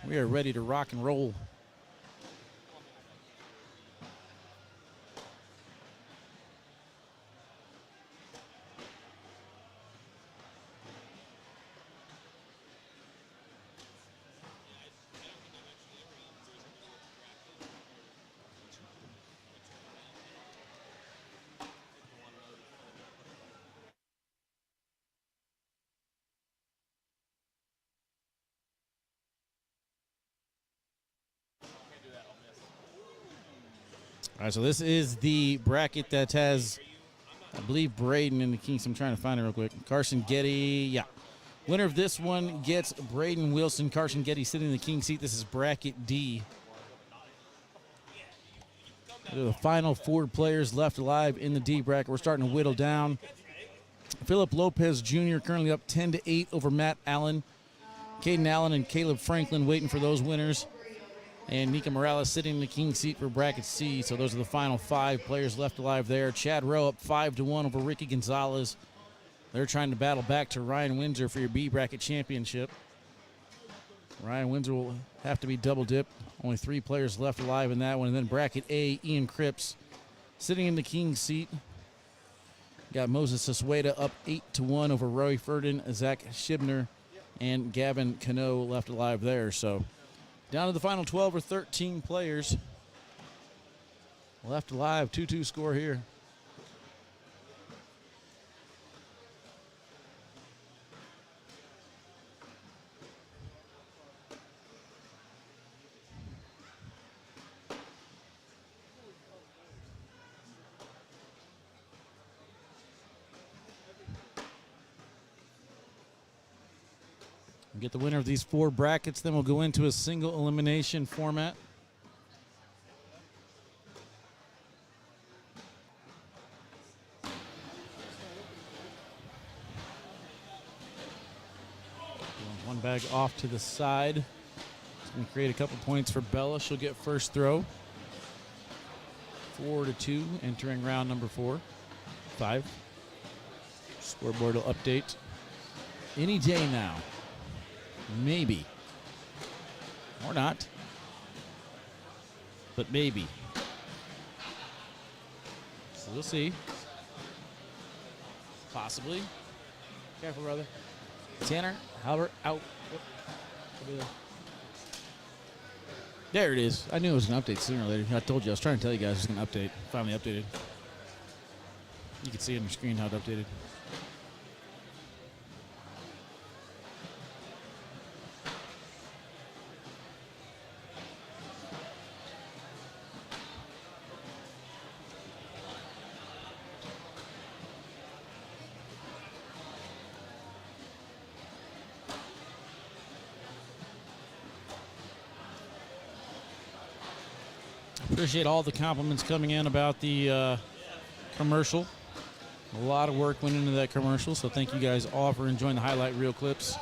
We are ready to rock and roll. All right, so this is the bracket that has, I believe, Braden in the Kings. I'm trying to find it real quick. Carson Getty, yeah. Winner of this one gets Braden Wilson. Carson Getty sitting in the King seat. This is bracket D. They're the final 4 players left alive in the D bracket. We're starting to whittle down. Philip Lopez Jr. currently up 10-8 over Matt Allen. Caden Allen and Caleb Franklin waiting for those winners. And Nika Morales sitting in the King seat for bracket C. So those are the final 5 players left alive there. Chad Rowe up 5-1 over Ricky Gonzalez. They're trying to battle back to Ryan Windsor for your B bracket championship. Ryan Windsor will have to be double dip. Only 3 players left alive in that one. And then bracket A, Ian Cripps sitting in the King seat. Got Moses Sasueta up 8-1 over Rowe Ferdin, Zach Shibner, and Gavin Cano left alive there. So down to the final 12 or 13 players left alive. 2-2 score here. Get the winner of these 4 brackets, then we'll go into a single elimination format. One bag off to the side. It's going to create a couple points for Bella. She'll get first throw. 4-2, entering round number 5. Scoreboard will update any day now. Maybe. Or not. But maybe. So we'll see. Possibly. Careful, brother. Tanner, Halbert, out. There it is. I knew it was going to update sooner or later. I told you. I was trying to tell you guys it was going to update. Finally updated. You can see on your screen how it updated. Appreciate all the compliments coming in about the commercial. A lot of work went into that commercial, so thank you guys all for enjoying the highlight reel clips.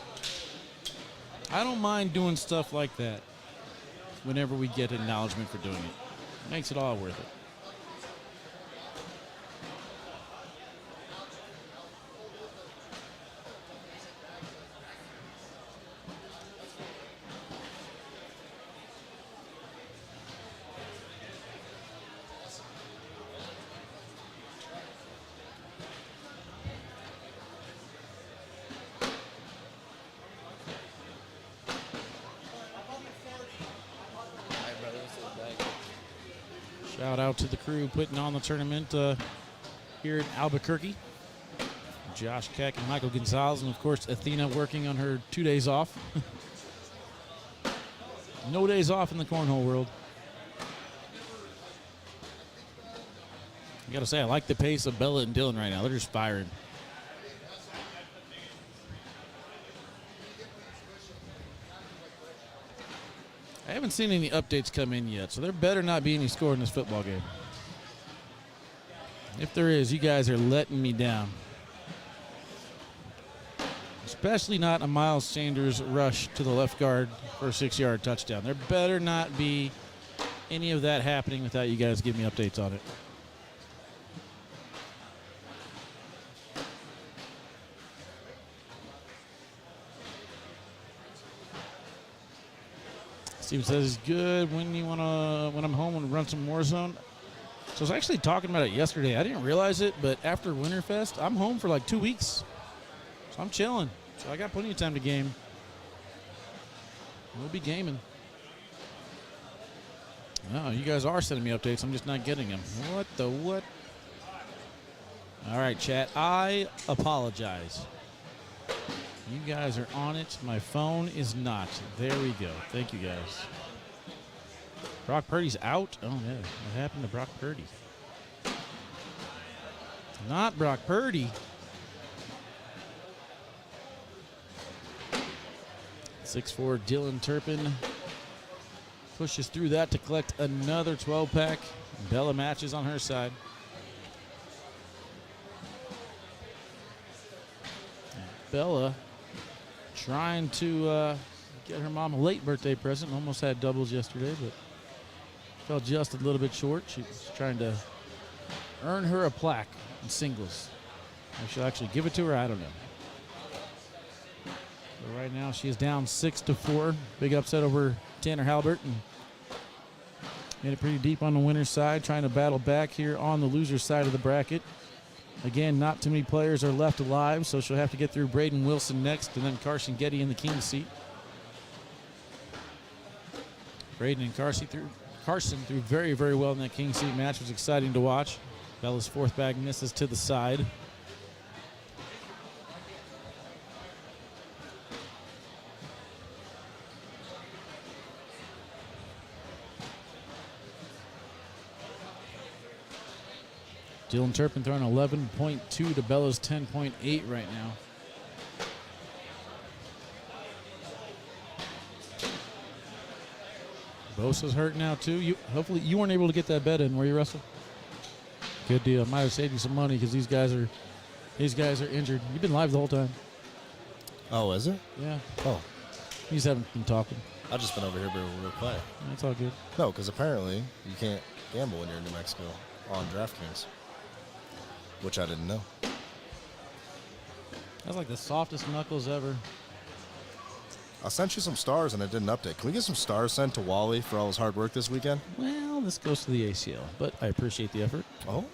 I don't mind doing stuff like that whenever we get acknowledgement for doing it. Makes it all worth it. Shout out to the crew putting on the tournament here in Albuquerque. Josh Keck and Michael Gonzalez, and of course Athena working on her 2 days off. No days off in the cornhole world. I gotta say, I like the pace of Bella and Dylan right now. They're just firing. I haven't seen any updates come in yet, so there better not be any score in this football game. If there is, you guys are letting me down. Especially not a Miles Sanders rush to the left guard for a 6-yard touchdown. There better not be any of that happening without you guys giving me updates on it. Steven says he's good. When I'm home and run some Warzone. So I was actually talking about it yesterday. I didn't realize it, but after Winterfest, I'm home for like 2 weeks. So I'm chilling. So I got plenty of time to game. We'll be gaming. No, you guys are sending me updates. I'm just not getting them. What the what? All right, chat. I apologize. You guys are on it. My phone is not. There we go. Thank you, guys. Brock Purdy's out? Oh, yeah. What happened to Brock Purdy? Not Brock Purdy. 6'4" Dylan Turpin pushes through that to collect another 12-pack. Bella matches on her side. Bella trying to get her mom a late birthday present. Almost had doubles yesterday, but fell just a little bit short. She's trying to earn her a plaque in singles. If she'll actually give it to her, I don't know. But right now she is down 6-4. Big upset over Tanner Halbert, and made it pretty deep on the winner's side, trying to battle back here on the loser's side of the bracket. Again, not too many players are left alive, so she'll have to get through Braden Wilson next, and then Carson Getty in the king's seat. Braden and Carson threw very, very well in that king's seat match. It was exciting to watch. Bella's fourth bag misses to the side. Dylan Turpin throwing 11.2 to Bella's 10.8 right now. Bosa's hurt now too. Hopefully you weren't able to get that bet in, were you, Russell? Good deal. Might have saved you some money because these guys are injured. You've been live the whole time. Oh, is it? Yeah. Oh. You just haven't been talking. I've just been over here being real quiet. That's all good. No, because apparently you can't gamble when you're in New Mexico on DraftKings, which I didn't know. That's like the softest knuckles ever. I sent you some stars and it didn't update. Can we get some stars sent to Wally for all his hard work this weekend? Well, this goes to the ACL, but I appreciate the effort. Oh,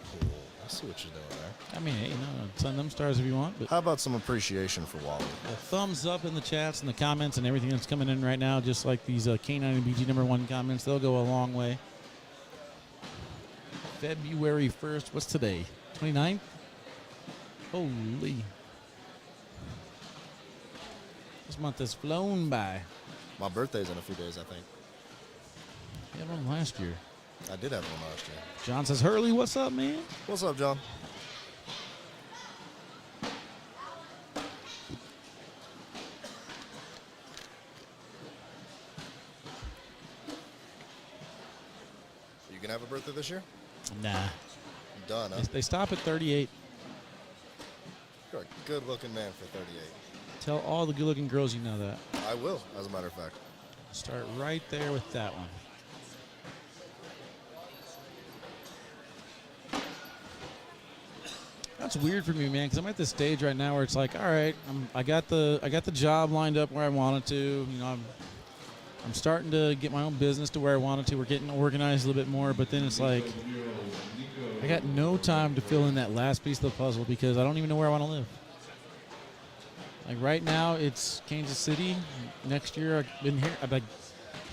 I see what you're doing there. I mean, hey, send them stars if you want. But how about some appreciation for Wally? A thumbs up in the chats and the comments and everything that's coming in right now, just like these K9 and BG #1 comments. They'll go a long way. February 1st. What's today? 29th? Holy. This month has flown by. My birthday's in a few days, I think. You had one last year. I did have one last year. John says, Hurley, what's up, man? What's up, John? You gonna have a birthday this year? Nah. I'm done, huh? They stop at 38. You're a good-looking man for 38. Tell all the good-looking girls you know that. I will, as a matter of fact. Start right there with that one. That's weird for me, man, because I'm at this stage right now where it's like, all right, I got the job lined up where I wanted to. You know, I'm starting to get my own business to where I wanted to. We're getting organized a little bit more, but then it's like I got no time to fill in that last piece of the puzzle because I don't even know where I want to live. Like right now, it's Kansas City. Next year, I've been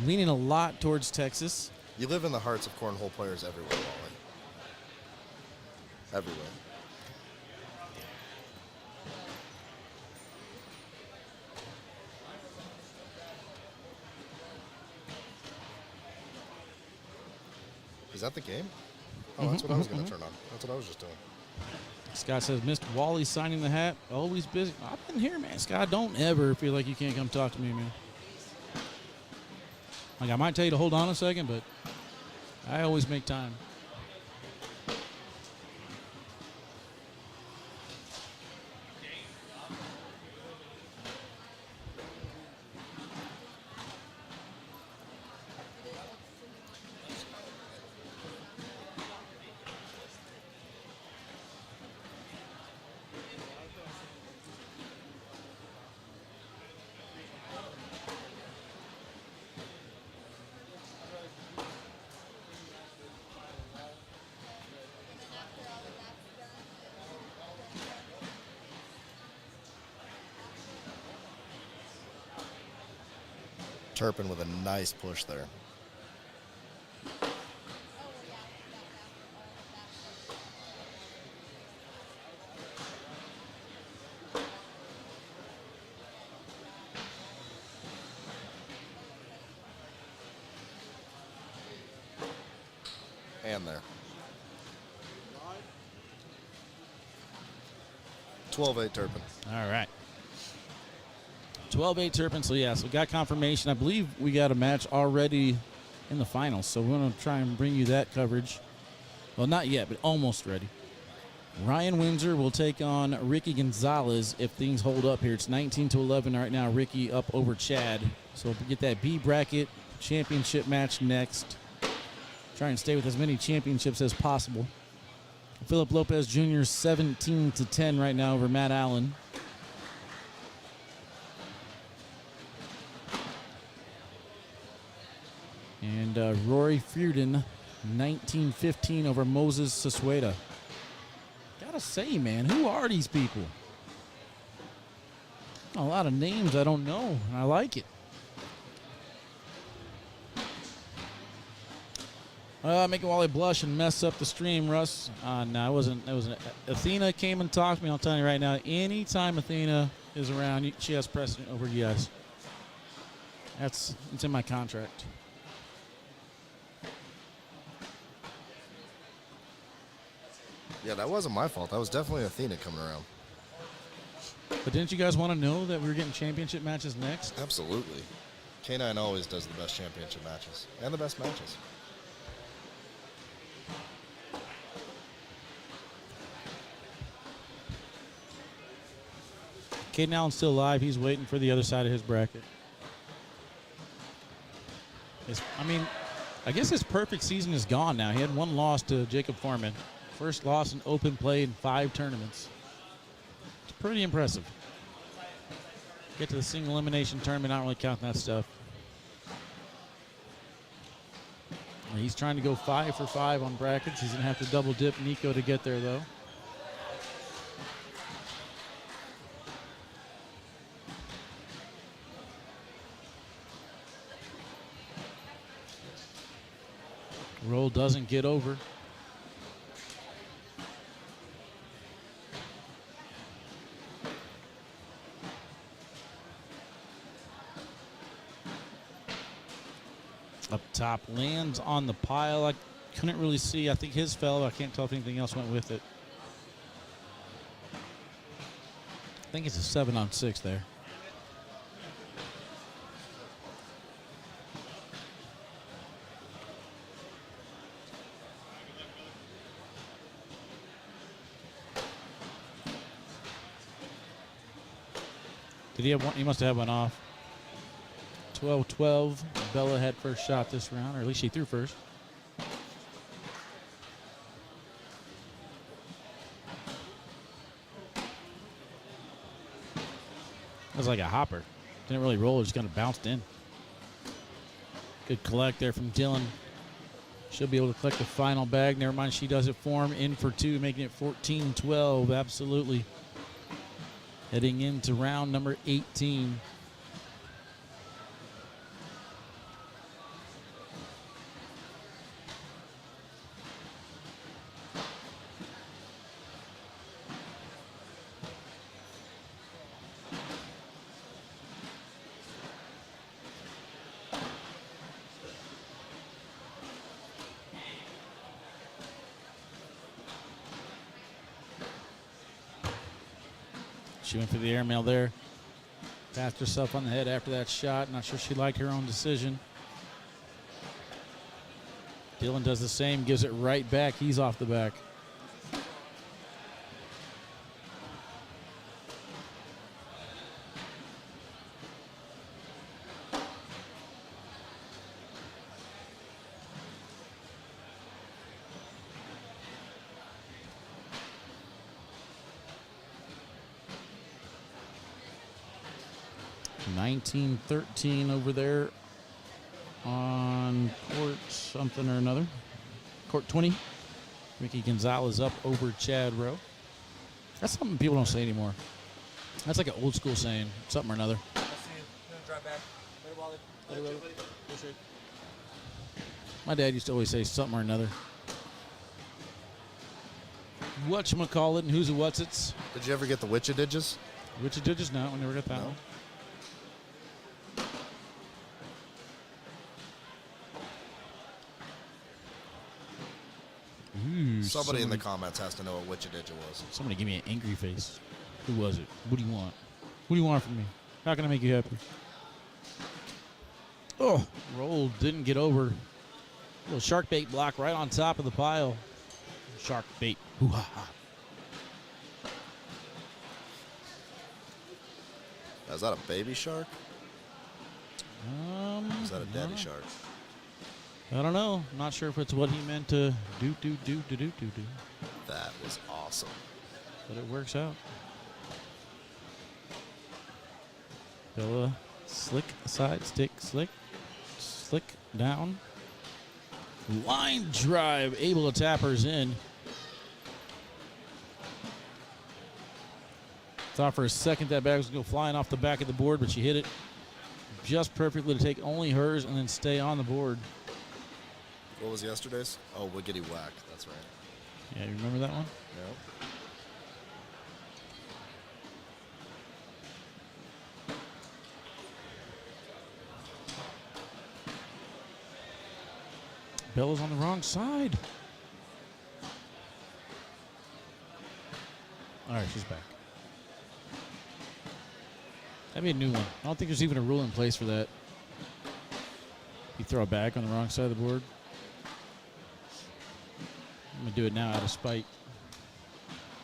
leaning a lot towards Texas. You live in the hearts of cornhole players everywhere, Wally. Everywhere. Is that the game? Oh, that's what I was going to turn on. That's what I was just doing. Scott says, missed Wally signing the hat. Always busy. I've been here, man. Scott, don't ever feel like you can't come talk to me, man. Like, I might tell you to hold on a second, but I always make time. Turpin with a nice push there. And there. 12-8 Turpin. All right. 12-8 Turpin. So, yeah, so we got confirmation. I believe we got a match already in the finals. So we're going to try and bring you that coverage. Well, not yet, but almost ready. Ryan Windsor will take on Ricky Gonzalez if things hold up here. It's 19-11 right now. Ricky up over Chad. So we'll get that B bracket championship match next. Try and stay with as many championships as possible. Philip Lopez Jr. 17-10 right now over Matt Allen. And Rory Feudin 19-15 over Moses Sasueta. Gotta say, man, who are these people? A lot of names I don't know. I like it. Making Wally blush and mess up the stream, Russ. No, it wasn't. It was Athena came and talked to me. I'll tell you right now, anytime Athena is around, she has precedent over you guys. It's in my contract. Yeah, that wasn't my fault. That was definitely Athena coming around. But didn't you guys want to know that we were getting championship matches next? Absolutely. K9 always does the best championship matches and the best matches. Caden Allen's still alive. He's waiting for the other side of his bracket. I guess his perfect season is gone now. He had one loss to Jacob Foreman. First loss in open play in 5 tournaments. It's pretty impressive. Get to the single elimination tournament, not really counting that stuff. He's trying to go 5 for 5 on brackets. He's going to have to double dip Nico to get there, though. Roll doesn't get over. Up top, lands on the pile. I couldn't really see. I think his fell. I can't tell if anything else went with it. I think it's a 7-on-6 there. Did he have one? He must have had one off. 12-12. Bella had first shot this round, or at least she threw first. That was like a hopper. Didn't really roll, it just kind of bounced in. Good collect there from Dylan. She'll be able to collect the final bag. Never mind, she does it for him. In for 2, making it 14-12. Absolutely. Heading into round number 18. She went for the airmail there. Passed herself on the head after that shot. Not sure she liked her own decision. Dylan does the same, gives it right back. He's off the back. $19-13 over there on court something or another. Court 20. Ricky Gonzalez up over Chad Rowe. That's something people don't say anymore. That's like an old school saying, something or another. Drive back. My dad used to always say something or another. Whatchamacallit and who's a what's it's. Did you ever get the Witchadidges? Witchadidges? No, we never got that one. Ooh, Somebody in the comments has to know what Witchadidge was. Somebody give me an angry face. Who was it? What do you want? What do you want from me? How can I make you happy? Oh, Roll didn't get over. Little shark bait block right on top of the pile. Shark bait. Hoo-ha-ha. Is that a baby shark? Or is that a daddy shark? I don't know. Not sure if it's what he meant to do. That was awesome. But it works out. Bella, slick side stick, slick down. Line drive, able to tap hers in. Thought for a second that bag was going to go flying off the back of the board, but she hit it just perfectly to take only hers and then stay on the board. What was yesterday's? Oh, Wiggity Whack. That's right. Yeah, you remember that one? Yep. Bella's on the wrong side. All right, she's back. That'd be a new one. I don't think there's even a rule in place for that. You throw a bag on the wrong side of the board. I'm going to do it now out of spite.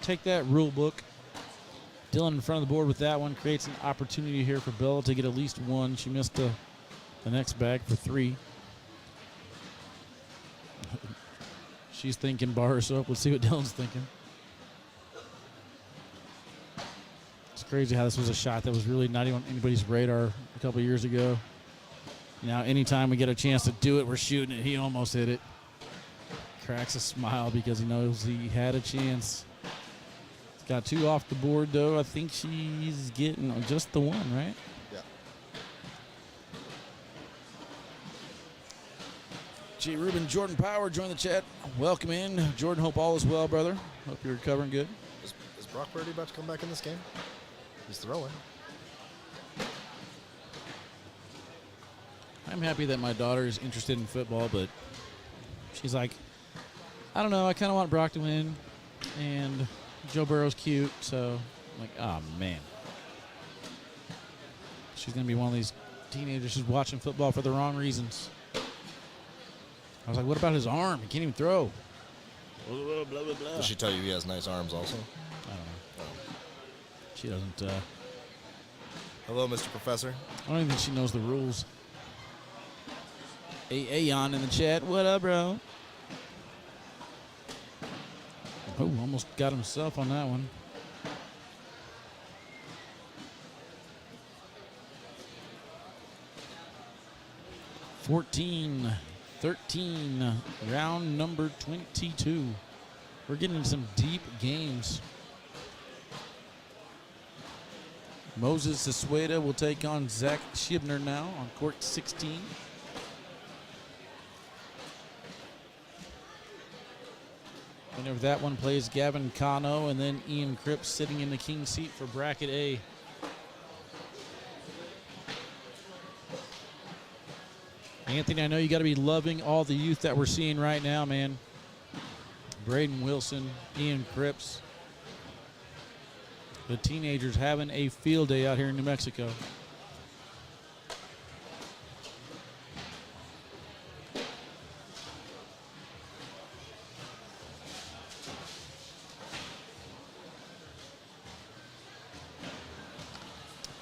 Take that rule book. Dylan in front of the board with that one. Creates an opportunity here for Bella to get at least one. She missed the next bag for 3. She's thinking bar herself. Let's see what Dylan's thinking. It's crazy how this was a shot that was really not even on anybody's radar a couple years ago. Now, anytime we get a chance to do it, we're shooting it. He almost hit it. Cracks a smile because he knows he had a chance. He's got 2 off the board, though. I think she's getting just the one, right? Yeah. G. Ruben, Jordan Power, join the chat. Welcome in. Jordan, hope all is well, brother. Hope you're recovering good. Is Brock Purdy about to come back in this game? He's throwing. I'm happy that my daughter is interested in football, but she's like, I don't know, I kind of want Brock to win, and Joe Burrow's cute, so I'm like, oh, man. She's going to be one of these teenagers who's watching football for the wrong reasons. I was like, what about his arm? He can't even throw. Blah, blah, blah, blah. Does she tell you he has nice arms also? I don't know. She doesn't. Hello, Mr. Professor. I don't even think she knows the rules. Ayon in the chat. What up, bro? Oh, almost got himself on that one. $14-13, round number 22. We're getting into some deep games. Moses Sasueta will take on Zach Shibner now on court 16. And over that one plays Gavin Cano and then Ian Cripps sitting in the king seat for bracket A. Anthony, I know you got to be loving all the youth that we're seeing right now, man. Braden Wilson, Ian Cripps. The teenagers having a field day out here in New Mexico.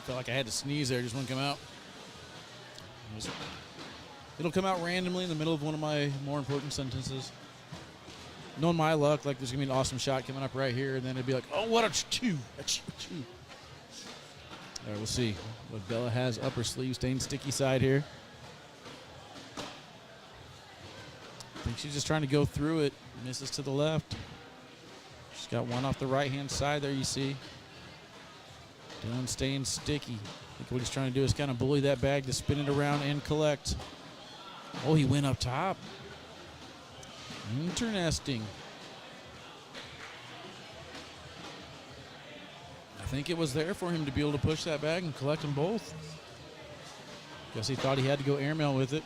Felt like I had to sneeze there, just wouldn't come out. It'll come out randomly in the middle of one of my more important sentences. Knowing my luck, like there's going to be an awesome shot coming up right here, and then it'd be like, oh, what a chew. All right, we'll see what Bella has up her sleeve. Staying sticky side here. I think she's just trying to go through it. Misses to the left. She's got one off the right-hand side there, you see. Dylan staying sticky. I think what he's trying to do is kind of bully that bag to spin it around and collect. Oh, he went up top. Interesting. I think it was there for him to be able to push that bag and collect them both. Guess he thought he had to go airmail with it.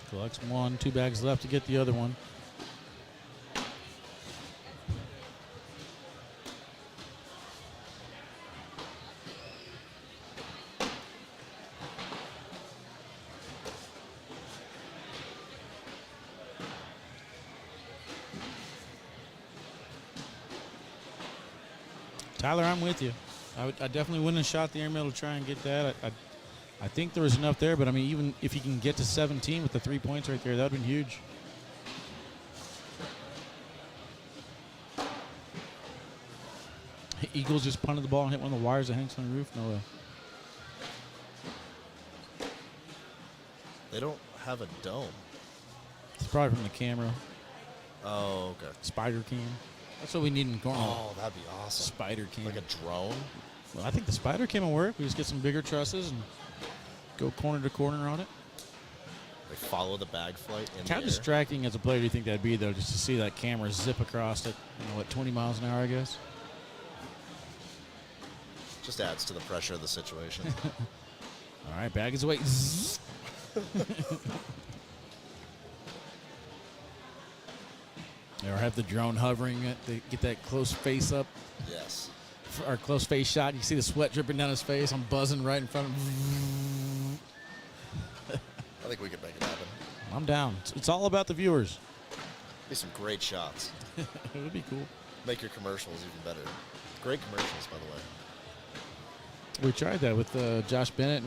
Collects one, 2 bags left to get the other one. Tyler, I'm with you. I definitely wouldn't have shot the airmail to try and get that. I think there was enough there, but I mean, even if he can get to 17 with the 3 points right there, that would have been huge. Eagles just punted the ball and hit one of the wires that hangs on the roof. No way. They don't have a dome. It's probably from the camera. Oh, okay. Spider cam. That's what we need in corner. Oh, that'd be awesome. Spider cam. Like a drone? Well, I think the spider cam will work. We just get some bigger trusses and go corner to corner on it. They follow the bag flight in Kind of the air. distracting as a player do you think that'd be, though, just to see that camera zip across at, 20 miles an hour, I guess? Just adds to the pressure of the situation. All right, bag is away. Zzz. Or have the drone hovering to get that close face up. Yes. Or close face shot. You see the sweat dripping down his face. I'm buzzing right in front of him. I think we could make it happen. I'm down. It's all about the viewers. Be some great shots. It would be cool. Make your commercials even better. Great commercials, by the way. We tried that with Josh Bennett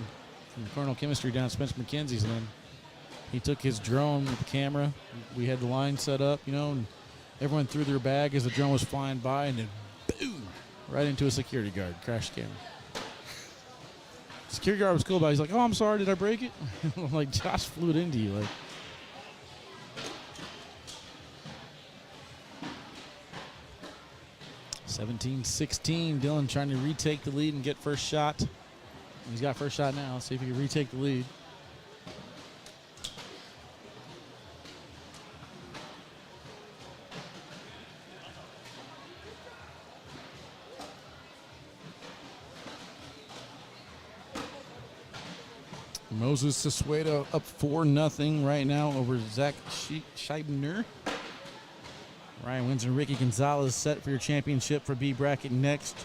from Colonel Chemistry down at Spencer McKenzie's, and then he took his drone with the camera. We had the line set up, and everyone threw their bag as the drone was flying by, and then boom, right into a security guard. Crashed camera. Security guard was cool about it. He's like, "Oh, I'm sorry, did I break it?" I'm like, Josh flew it into you. Like, (17-16). Dylan trying to retake the lead and get first shot. He's got first shot now. Let's see if he can retake the lead. Moses Sasueta up 4-0 right now over Zach Scheibner. Ryan Windsor and Ricky Gonzalez set for your championship for B bracket next.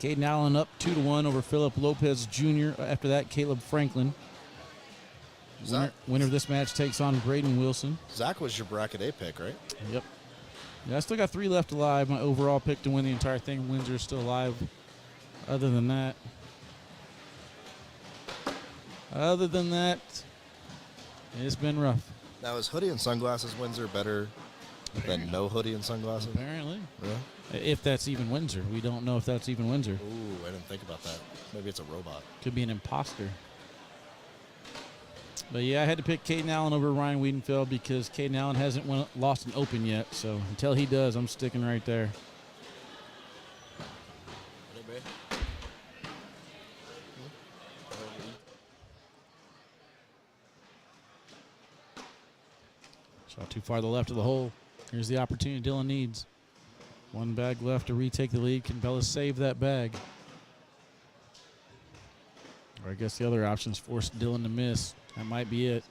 Caden Allen up 2-1 over Philip Lopez Jr. After that, Caleb Franklin. Winner of this match takes on Braden Wilson. Zach was your bracket A pick, right? Yep. Yeah, I still got 3 left alive. My overall pick to win the entire thing. Windsor's still alive. Other than that, it's been rough. Now, is hoodie and sunglasses Windsor better than no hoodie and sunglasses? Apparently. Really? If that's even Windsor. We don't know if that's even Windsor. Ooh, I didn't think about that. Maybe it's a robot. Could be an imposter. But yeah, I had to pick Caden Allen over Ryan Wiedenfeld because Caden Allen hasn't lost an Open yet. So until he does, I'm sticking right there. Shot too far to the left of the hole. Here's the opportunity Dylan needs. 1 bag left to retake the lead. Can Bella save that bag? Or I guess the other option is force Dylan to miss. That might be it.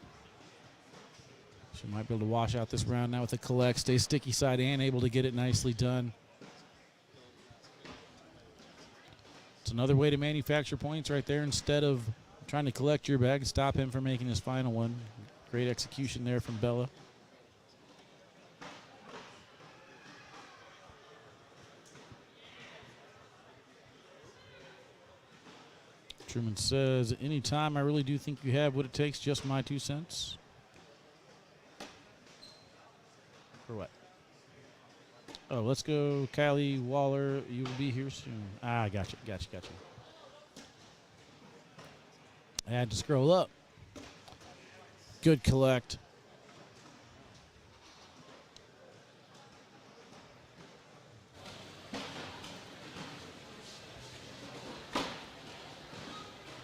She might be able to wash out this round now with a collect. Stay sticky side and able to get it nicely done. It's another way to manufacture points right there instead of trying to collect your bag and stop him from making his final one. Great execution there from Bella. Truman says, anytime, I really do think you have what it takes, just my 2 cents. For what? Oh, let's go, Kylie Waller. You will be here soon. Ah, gotcha. I had to scroll up. Good collect.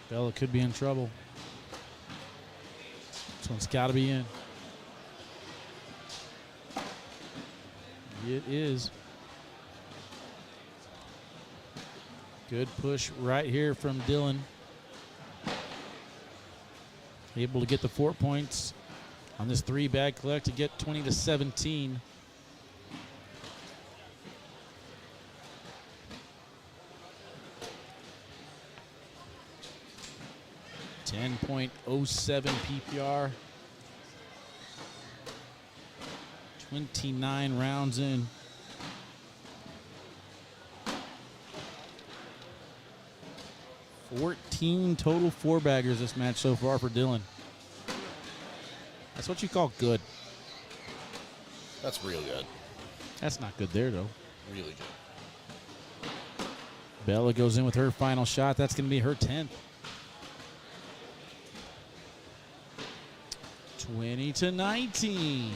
Bella could be in trouble. This one's got to be in. It is. Good push right here from Dylan. Able to get the 4 points on this 3-bag collect to get 20-17. .07 PPR. 29 rounds in. $14 total 4-baggers this match so far for Dylan. That's what you call good. That's real good. That's not good there, though. Really good. Bella goes in with her final shot. That's going to be her 10th. 20-19.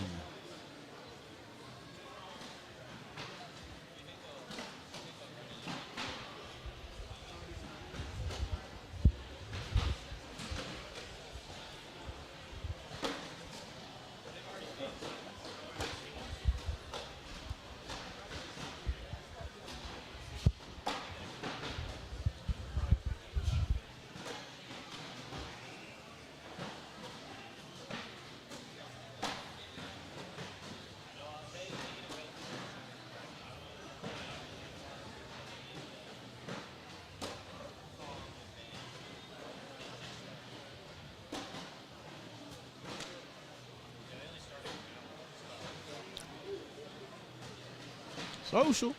Social.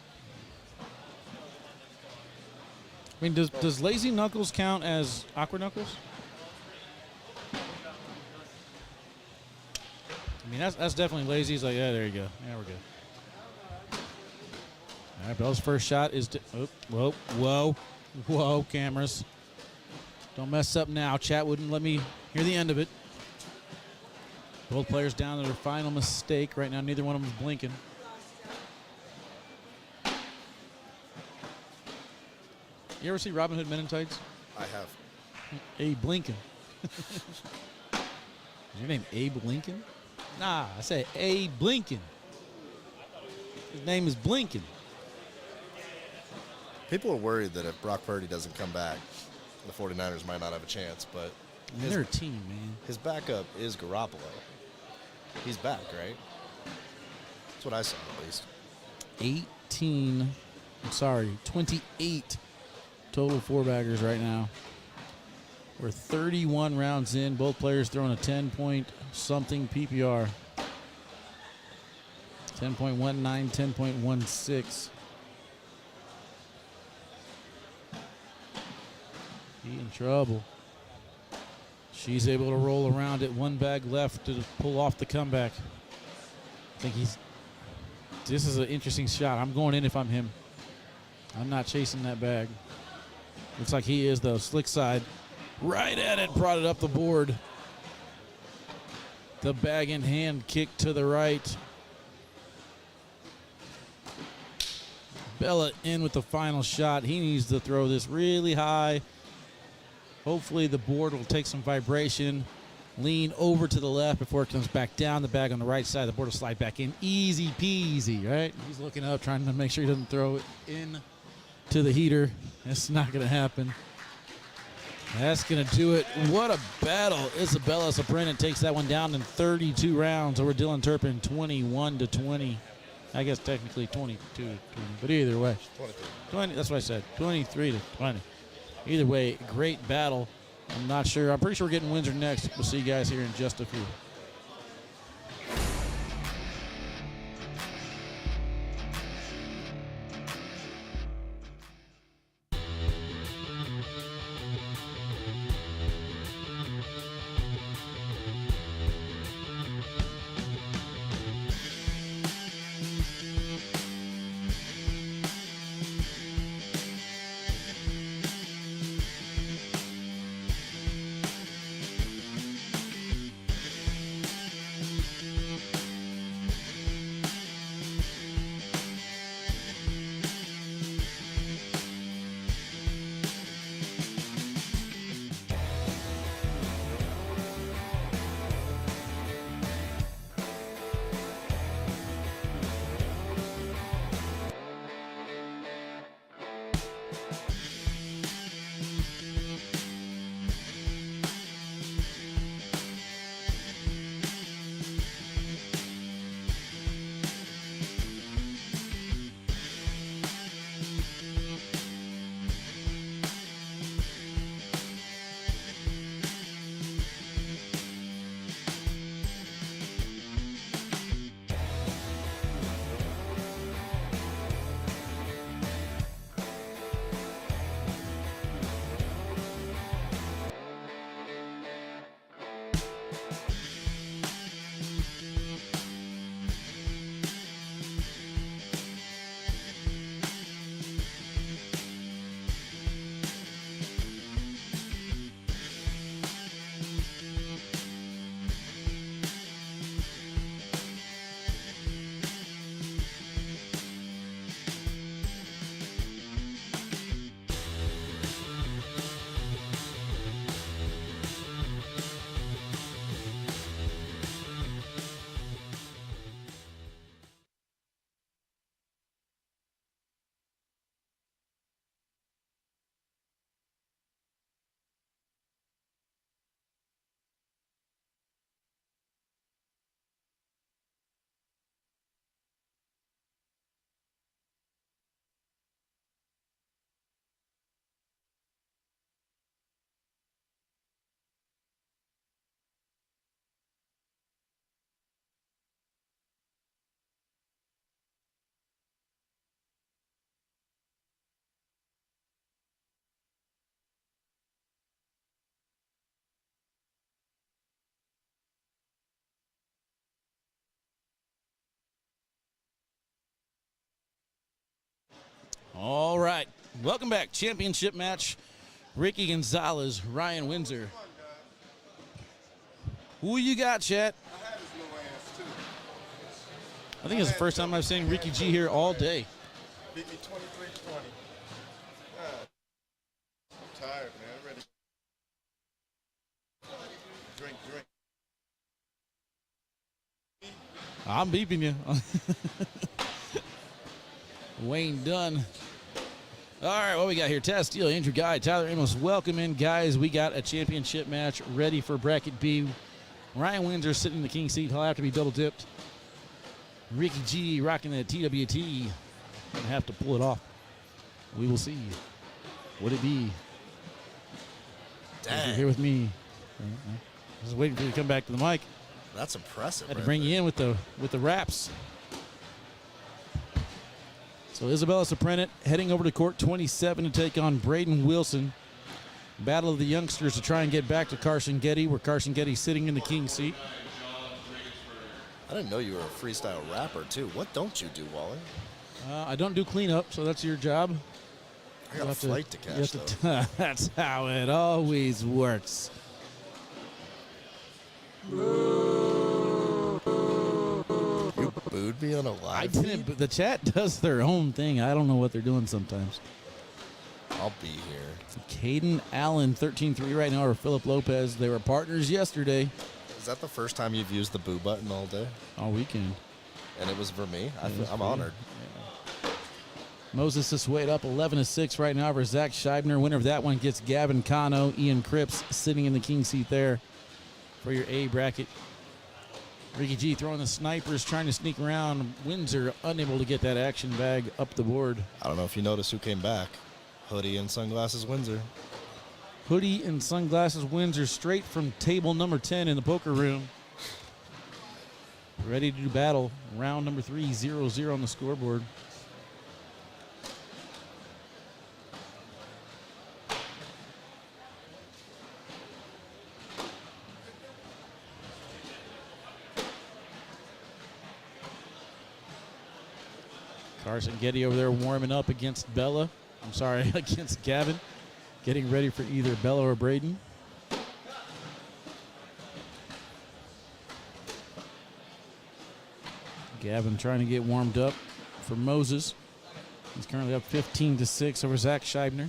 I mean, does lazy knuckles count as awkward knuckles? I mean, that's definitely lazy. He's like, yeah, there you go. Yeah, we're good. All right, Bella's first shot is whoa, cameras. Don't mess up now. Chat wouldn't let me hear the end of it. Both players down to their final mistake. Right now, neither one of them is blinking. You ever see Robin Hood Men in Tights? I have. Abe Lincoln. Is your name Abe Lincoln? Nah, I said Abe Lincoln. His name is Blinken. People are worried that if Brock Purdy doesn't come back, the 49ers might not have a chance, but they're a team, man. His backup is Garoppolo. He's back, right? That's what I saw, at least. 28 total 4-baggers right now. We're 31 rounds in. Both players throwing a 10-point something PPR. 10.19, 10.16. He in trouble. She's able to roll around it. 1 bag left to pull off the comeback. I think this is an interesting shot. I'm going in if I'm him. I'm not chasing that bag. Looks like he is, though. Slick side. Right at it. Brought it up the board. The bag in hand. Kick to the right. Bella in with the final shot. He needs to throw this really high. Hopefully the board will take some vibration. Lean over to the left before it comes back down. The bag on the right side. The board will slide back in. Easy peasy, right? He's looking up, trying to make sure he doesn't throw it in to the heater. That's not going to happen. That's going to do it. What a battle. Isabella Soprenic takes that one down in 32 rounds over Dylan Turpin, 21-20. I guess technically 22-20, but either way. 20, that's what I said, 23-20. Either way, great battle. I'm not sure. I'm pretty sure we're getting Windsor next. We'll see you guys here in just a few. Welcome back. Championship match. Ricky Gonzalez, Ryan Windsor. Who you got, chat? I had his little ass, too. I think it's the first time I've seen Ricky G here all day. Beat me 23-20. I'm tired, man. I'm ready. Drink. I'm beeping you. Wayne Dunn. All right, what we got here? Taz Steele, Andrew Guy, Tyler Amos. Welcome in, guys. We got a championship match ready for Bracket B. Ryan Windsor sitting in the king seat. He'll have to be double dipped. Ricky G rocking the TWT. Gonna have to pull it off. We will see. Would it be? Dang. You're here with me. I was waiting for you to come back to the mic. That's impressive. Had to bring you in with the raps. So Isabella Soprenic heading over to court 27 to take on Braden Wilson. Battle of the youngsters to try and get back to Carson Getty, where Carson Getty's sitting in the king seat. I didn't know you were a freestyle rapper, too. What don't you do, Wally? I don't do cleanup, so that's your job. I got a flight to catch, though. That's how it always works. You booed me on a live I didn't, but the chat does their own thing. I don't know what they're doing sometimes. I'll be here. Caden Allen, 13-3 right now, or Philip Lopez. They were partners yesterday. Is that the first time you've used the boo button all day? All weekend. And it was for me? was I'm for you. honored. Yeah. Moses Sasueta up 11-6 right now over Zach Scheibner. Winner of that one gets Gavin Cano. Ian Cripps sitting in the king seat there for your A bracket. Ricky G throwing the snipers, trying to sneak around. Windsor unable to get that action bag up the board. I don't know if you noticed who came back. Hoodie and sunglasses Windsor. Hoodie and sunglasses Windsor straight from table number 10 in the poker room. Ready to do battle. Round number 3, 0-0 on the scoreboard. Carson Getty over there warming up against Bella. I'm sorry, against Gavin. Getting ready for either Bella or Braden. Gavin trying to get warmed up for Moses. He's currently up 15-6 over Zach Scheibner.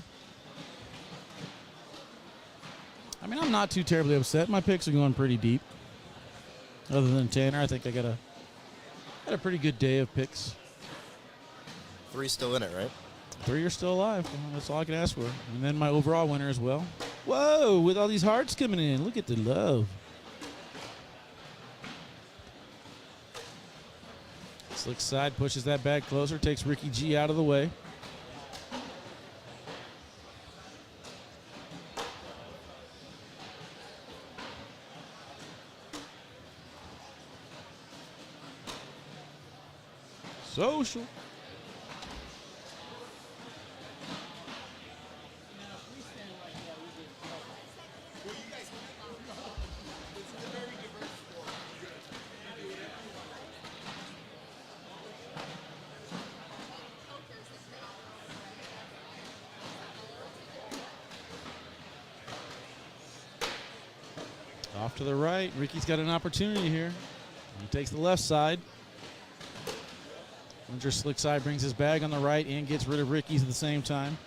I mean, I'm not too terribly upset. My picks are going pretty deep. Other than Tanner, I think I had a pretty good day of picks. 3 still in it, right? 3 are still alive. Well, that's all I can ask for. And then my overall winner as well. Whoa, with all these hearts coming in. Look at the love. Slick side pushes that bag closer, takes Ricky G out of the way. Social. Off to the right. Ricky's got an opportunity here. He takes the left side. Windsor slick side brings his bag on the right and gets rid of Ricky's at the same time.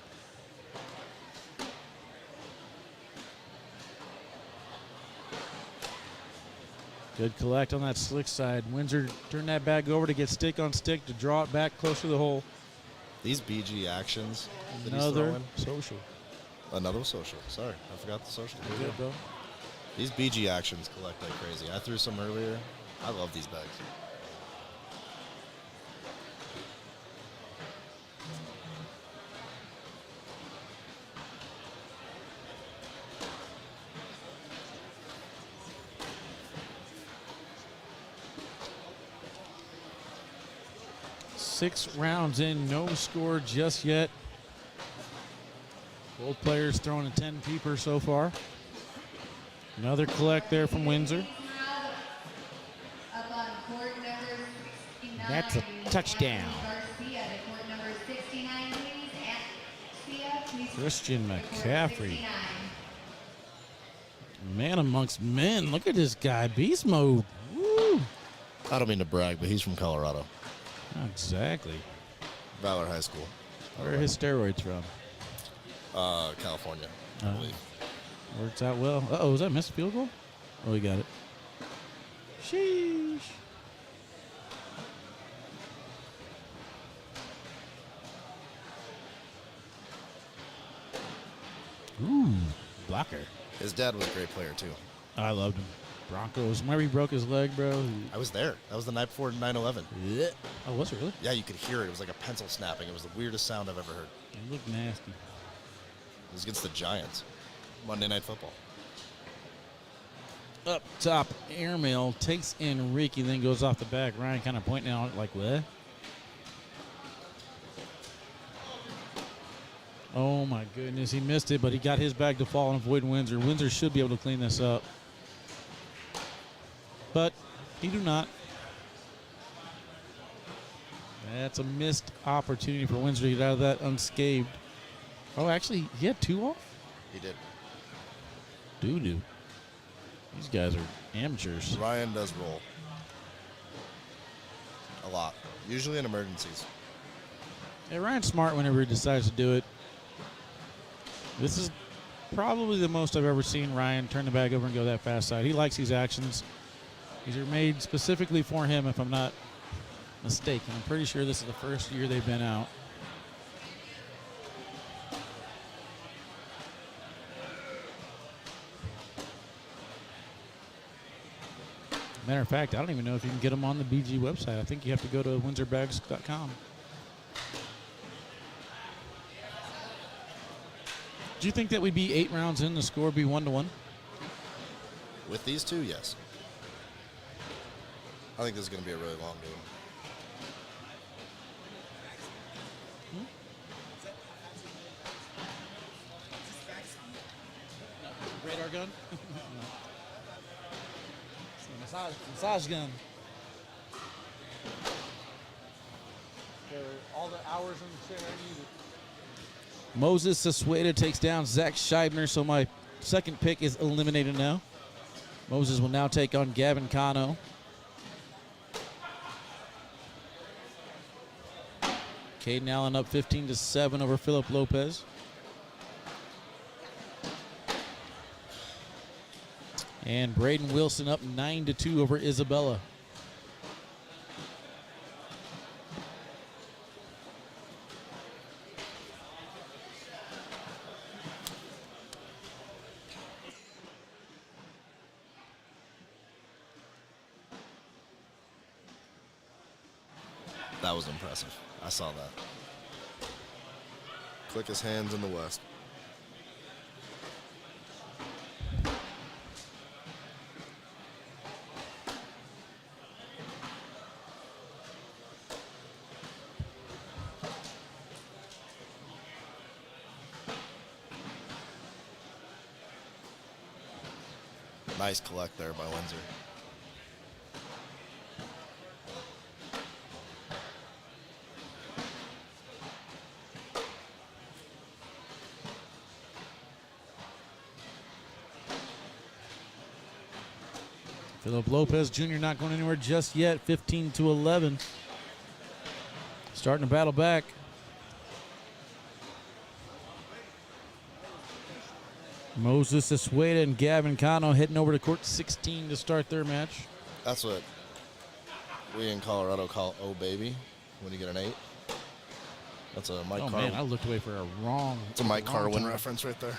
Good collect on that slick side. Windsor turned that bag over to get stick on stick to draw it back close to the hole. These BG actions that Another he's throwing. social. Another social. Sorry, I forgot the social. Good, bro. These BG actions collect like crazy. I threw some earlier. I love these bags. Six rounds in, no score just yet. Both players throwing a 10-peeper so far. Another collect there from Windsor. That's a touchdown. Christian McCaffrey. Man amongst men. Look at this guy. Beast mode. Woo. I don't mean to brag, but he's from Colorado. Exactly. Valor High School. Where are his steroids from? California, I believe. Works out well. Uh-oh, was that a missed field goal? Oh, he got it. Sheesh. Ooh, blocker. His dad was a great player, too. I loved him. Broncos. Remember he broke his leg, bro? I was there. That was the night before 9/11. Yeah. Oh, was it really? Yeah, you could hear it. It was like a pencil snapping. It was the weirdest sound I've ever heard. It looked nasty. It was against the Giants. Monday Night Football. Up top, airmail takes in Ricky, then goes off the back. Ryan kind of pointing out like, what? Oh, my goodness. He missed it, but he got his back to fall and avoid Windsor. Windsor should be able to clean this up. But he do not. That's a missed opportunity for Windsor to get out of that unscathed. Oh, actually, he had 2 off? He did. Doo-doo. These guys are amateurs. Ryan does roll. A lot. Usually in emergencies. Yeah, Ryan's smart whenever he decides to do it. This is probably the most I've ever seen Ryan turn the bag over and go that fast side. He likes these actions. These are made specifically for him, if I'm not mistaken. I'm pretty sure this is the first year they've been out. Matter of fact, I don't even know if you can get them on the BG website. I think you have to go to windsorbags.com. Do you think that we'd be 8 rounds in, the score would be 1-1? With these two, yes. I think this is going to be a really long game. Radar gun? Massage gun. For all the hours in the chair I needed. Moses Sasueta takes down Zach Scheibner, so my second pick is eliminated now. Moses will now take on Gavin Cano. Caden Allen up 15-7 over Philip Lopez. And Braden Wilson up 9-2 over Isabella. That was impressive. I saw that. Quickest hands in the West. Nice collect there by Windsor. Philip Lopez Jr. not going anywhere just yet, 15-11. Starting to battle back. Moses Sasueta and Gavin Cano heading over to court 16 to start their match. That's what we in Colorado call "oh baby" when you get an 8. That's a Mike Carwin. Man, I looked away for a wrong. It's a Mike Carwin reference right there.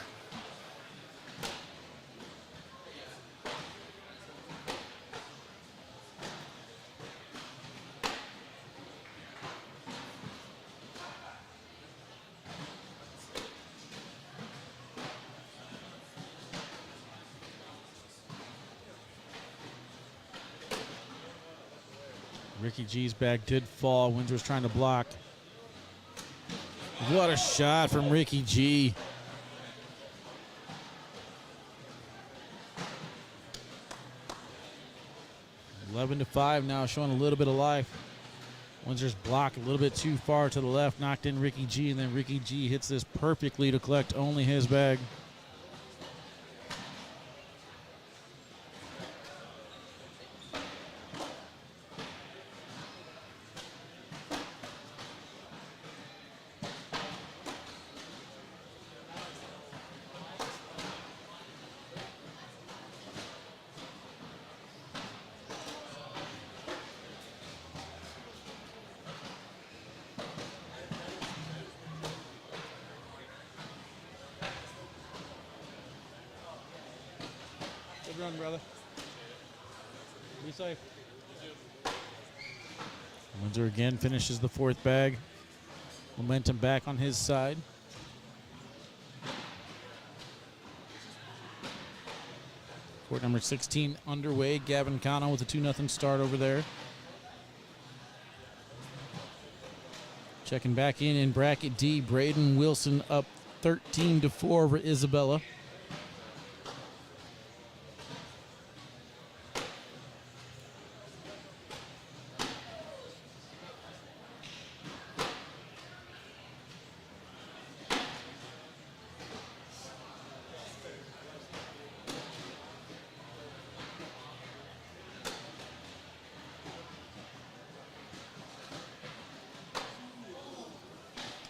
Ricky G's bag did fall. Windsor was trying to block. What a shot from Ricky G. $11-5 now, showing a little bit of life. Windsor's block a little bit too far to the left, knocked in Ricky G, and then Ricky G hits this perfectly to collect only his bag. Good run, brother. Be safe. Windsor again finishes the fourth bag. Momentum back on his side. Court number 16 underway. Gavin Cano with a 2-0 start over there. Checking back in bracket D. Braden Wilson up 13-4 over Isabella.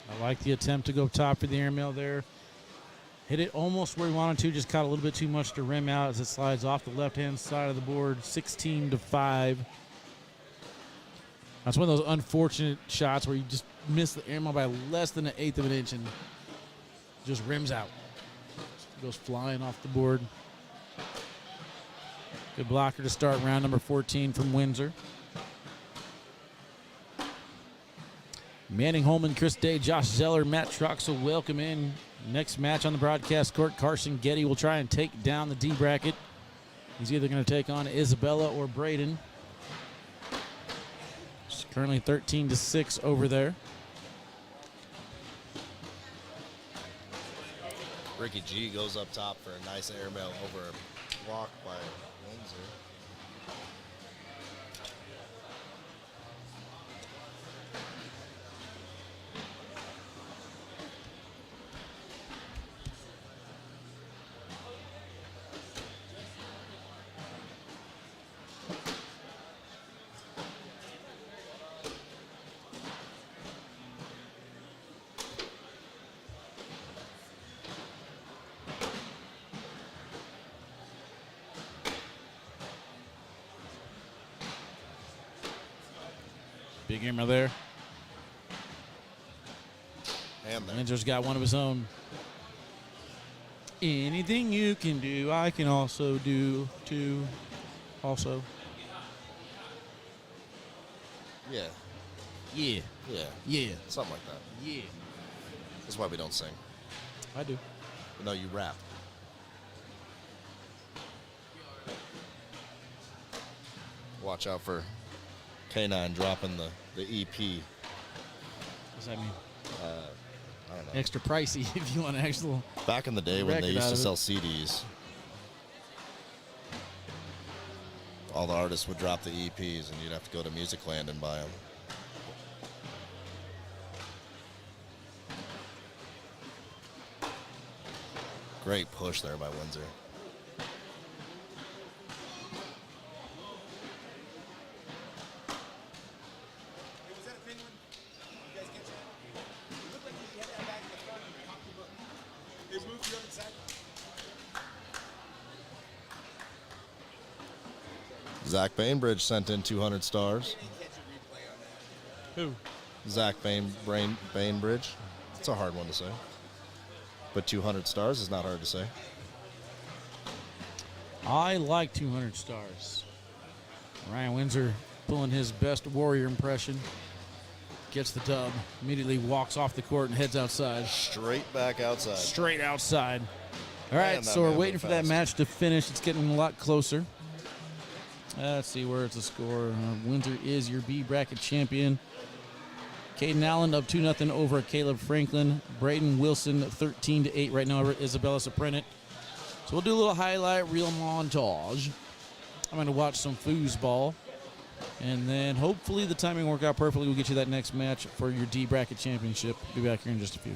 I like the attempt to go top for the airmail there. Hit it almost where he wanted to, just caught a little bit too much to rim out as it slides off the left-hand side of the board, 16-5. That's one of those unfortunate shots where you just miss the airmail by less than 1/8 of an inch and just rims out. Goes flying off the board. Good blocker to start round number 14 from Windsor. Manning Holman, Chris Day, Josh Zeller, Matt Troxel, welcome in. Next match on the broadcast court, Carson Getty will try and take down the D bracket. He's either going to take on Isabella or Braden. It's currently 13-6 over there. Ricky G goes up top for a nice airmail over a block by Windsor. Big airmail there. And there. Windsor's got one of his own. Anything you can do, I can also do too. Also. Yeah. Yeah. Yeah. Yeah. Something like that. Yeah. That's why we don't sing. I do. But no, you rap. Watch out for K9 dropping the EP. What does that mean? I don't know. Extra pricey if you want an actual. Back in the day when they record used out to of sell it. CDs, all the artists would drop the EPs and you'd have to go to Musicland and buy them. Great push there by Windsor. Was that a penguin? You guys catch that? It looked like he had that back in the front and cocked the book. They moved the other side. Zach Bainbridge sent in 200 stars. Catch a replay on that. Who? Zach Bainbridge. It's a hard one to say. But 200 stars is not hard to say. I like 200 stars. Ryan Windsor pulling his best Warrior impression. Gets the dub. Immediately walks off the court and heads outside. Straight back outside. Straight outside. All right, Man, that so we're man waiting went for that fast. match to finish. It's getting a lot closer. Let's see where it's a score. Windsor is your B bracket champion. Caden Allen up 2-0 over Caleb Franklin. Braden Wilson 13-8 right now over Isabella Soprenic. So we'll do a little highlight reel montage. I'm going to watch some foosball. And then hopefully the timing work out perfectly. We'll get you that next match for your D bracket championship. Be back here in just a few.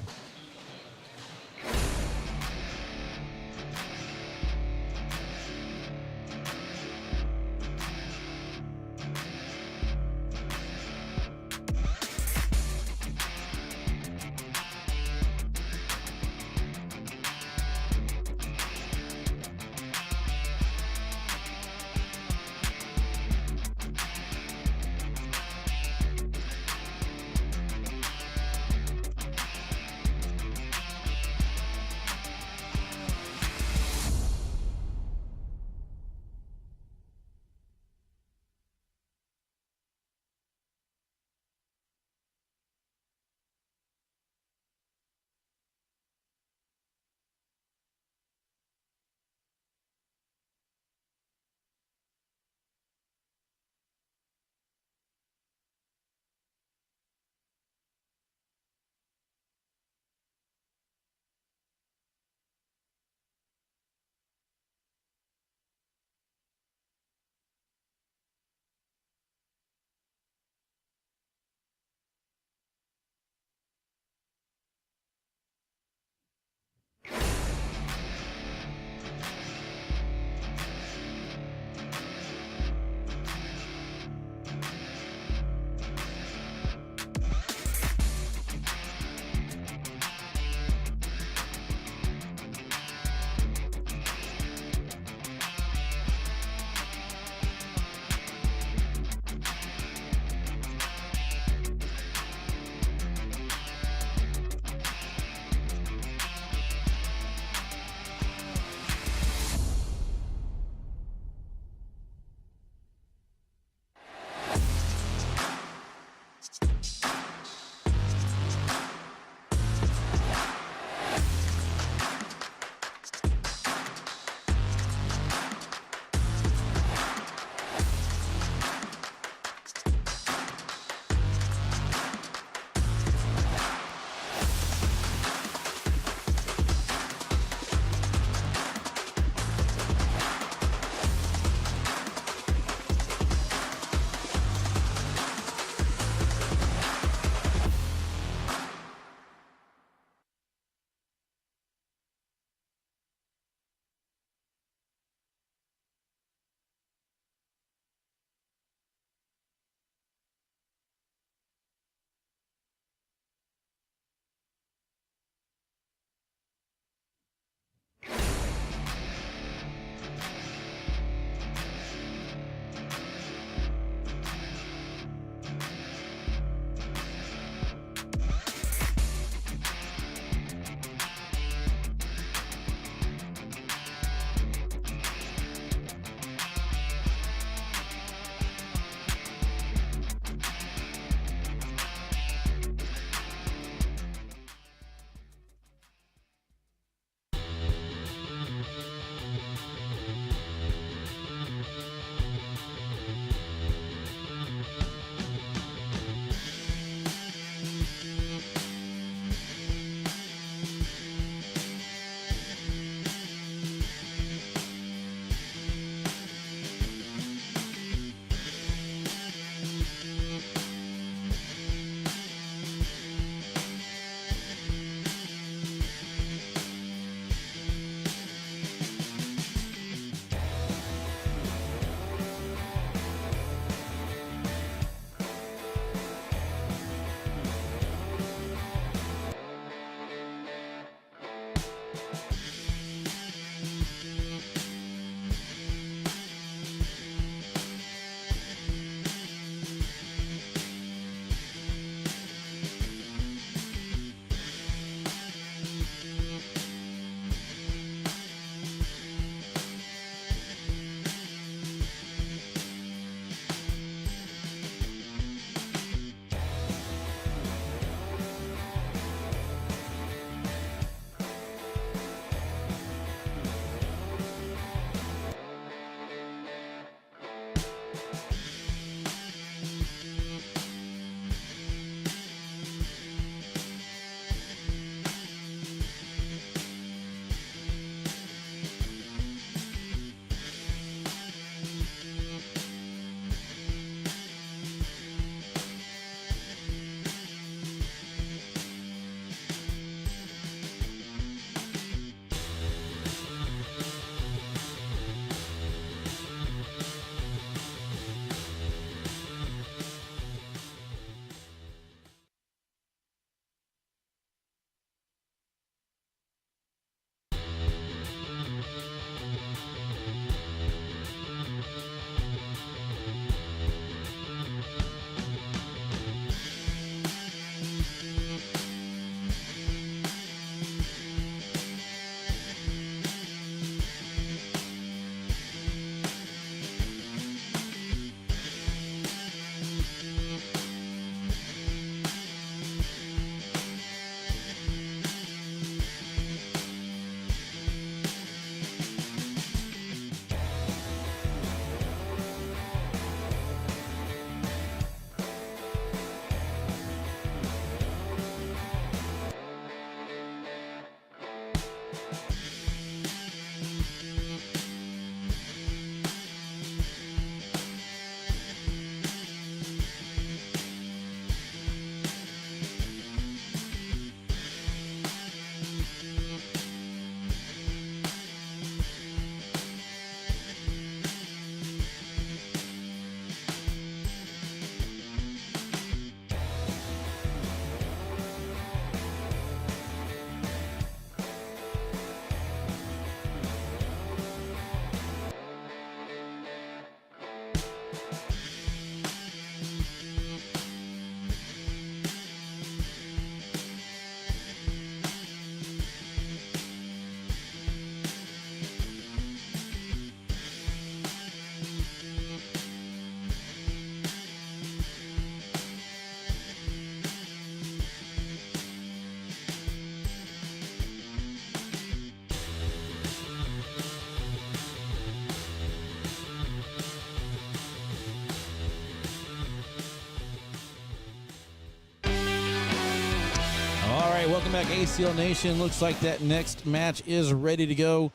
All right, welcome back, ACL Nation. Looks like that next match is ready to go.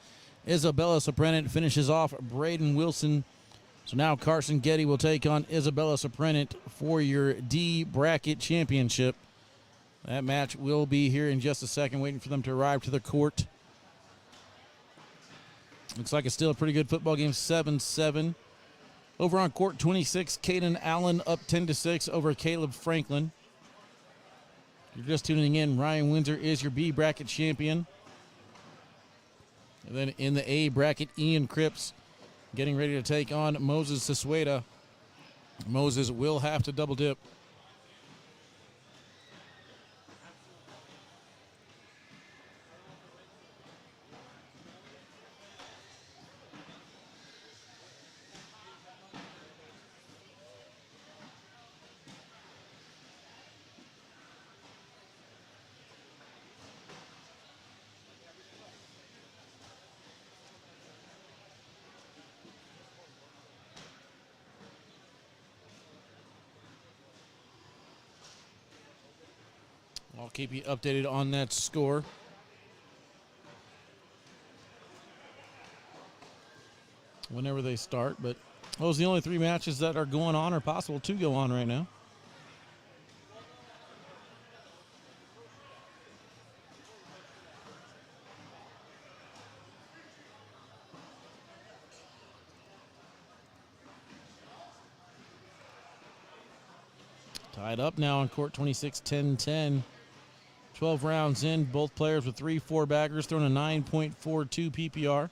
Isabella Soprenic finishes off Braden Wilson. So now Carson Getty will take on Isabella Soprenic for your D bracket championship. That match will be here in just a second, waiting for them to arrive to the court. Looks like it's still a pretty good football game, 7-7. Over on court 26, Caden Allen up 10-6 over Caleb Franklin. If you're just tuning in, Ryan Windsor is your B bracket champion. And then in the A bracket, Ian Cripps getting ready to take on Moses Sasueta. Moses will have to double dip. I'll keep you updated on that score. Whenever they start, but those are the only three matches that are going on or possible to go on right now. Tied up now on court 26, 10-10. 12 rounds in, both players with 3 4-baggers, throwing a 9.42 PPR.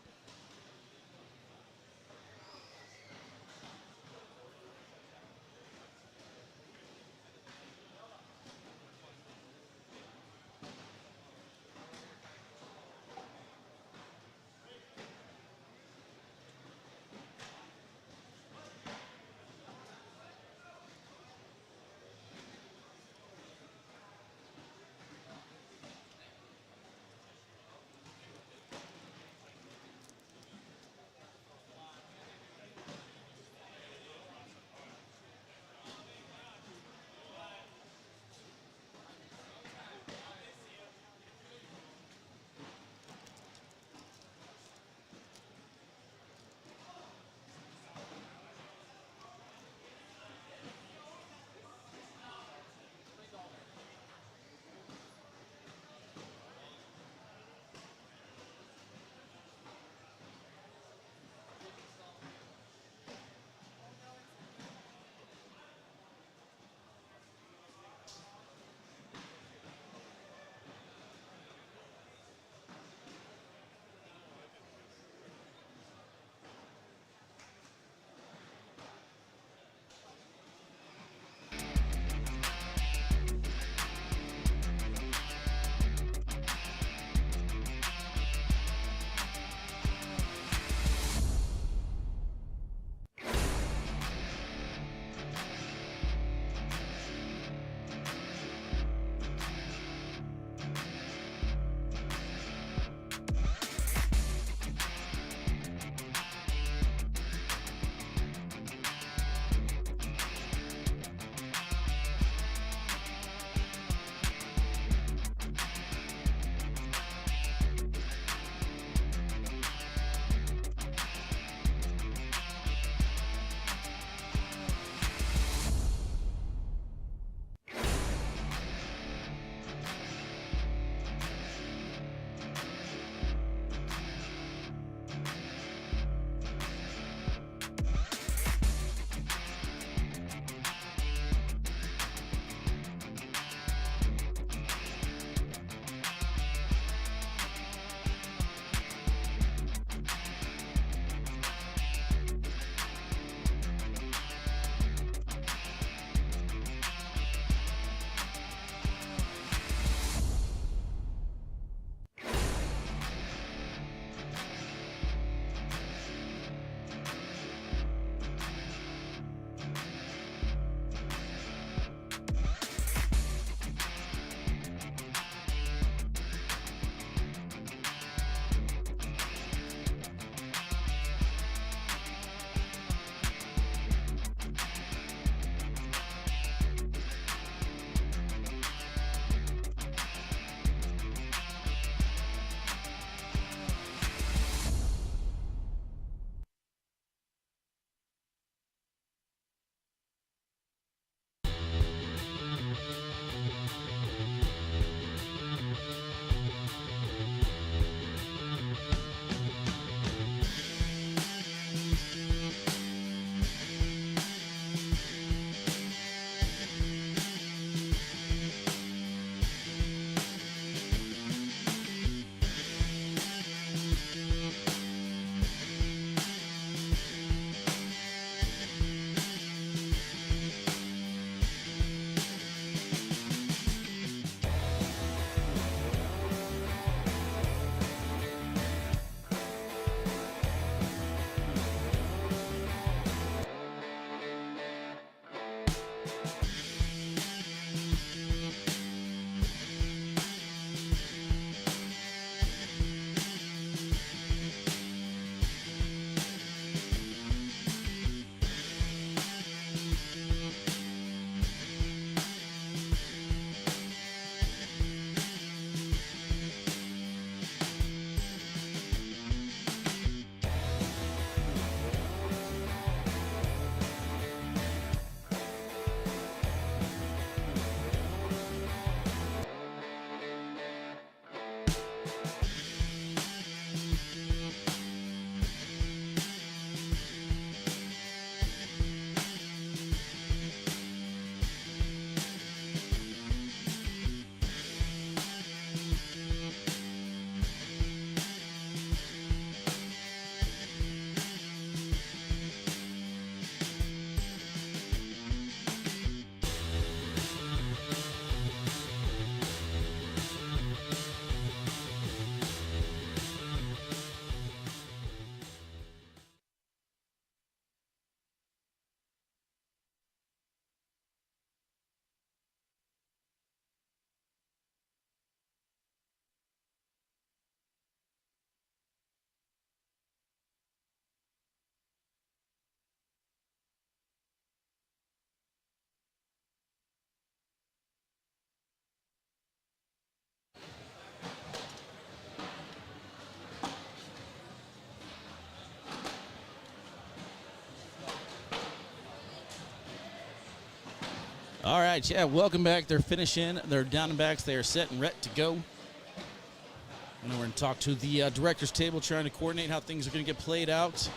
All right, yeah, welcome back. They're finishing. They're down and backs. They are set and ready to go. And we're going to talk to the director's table, trying to coordinate how things are going to get played out.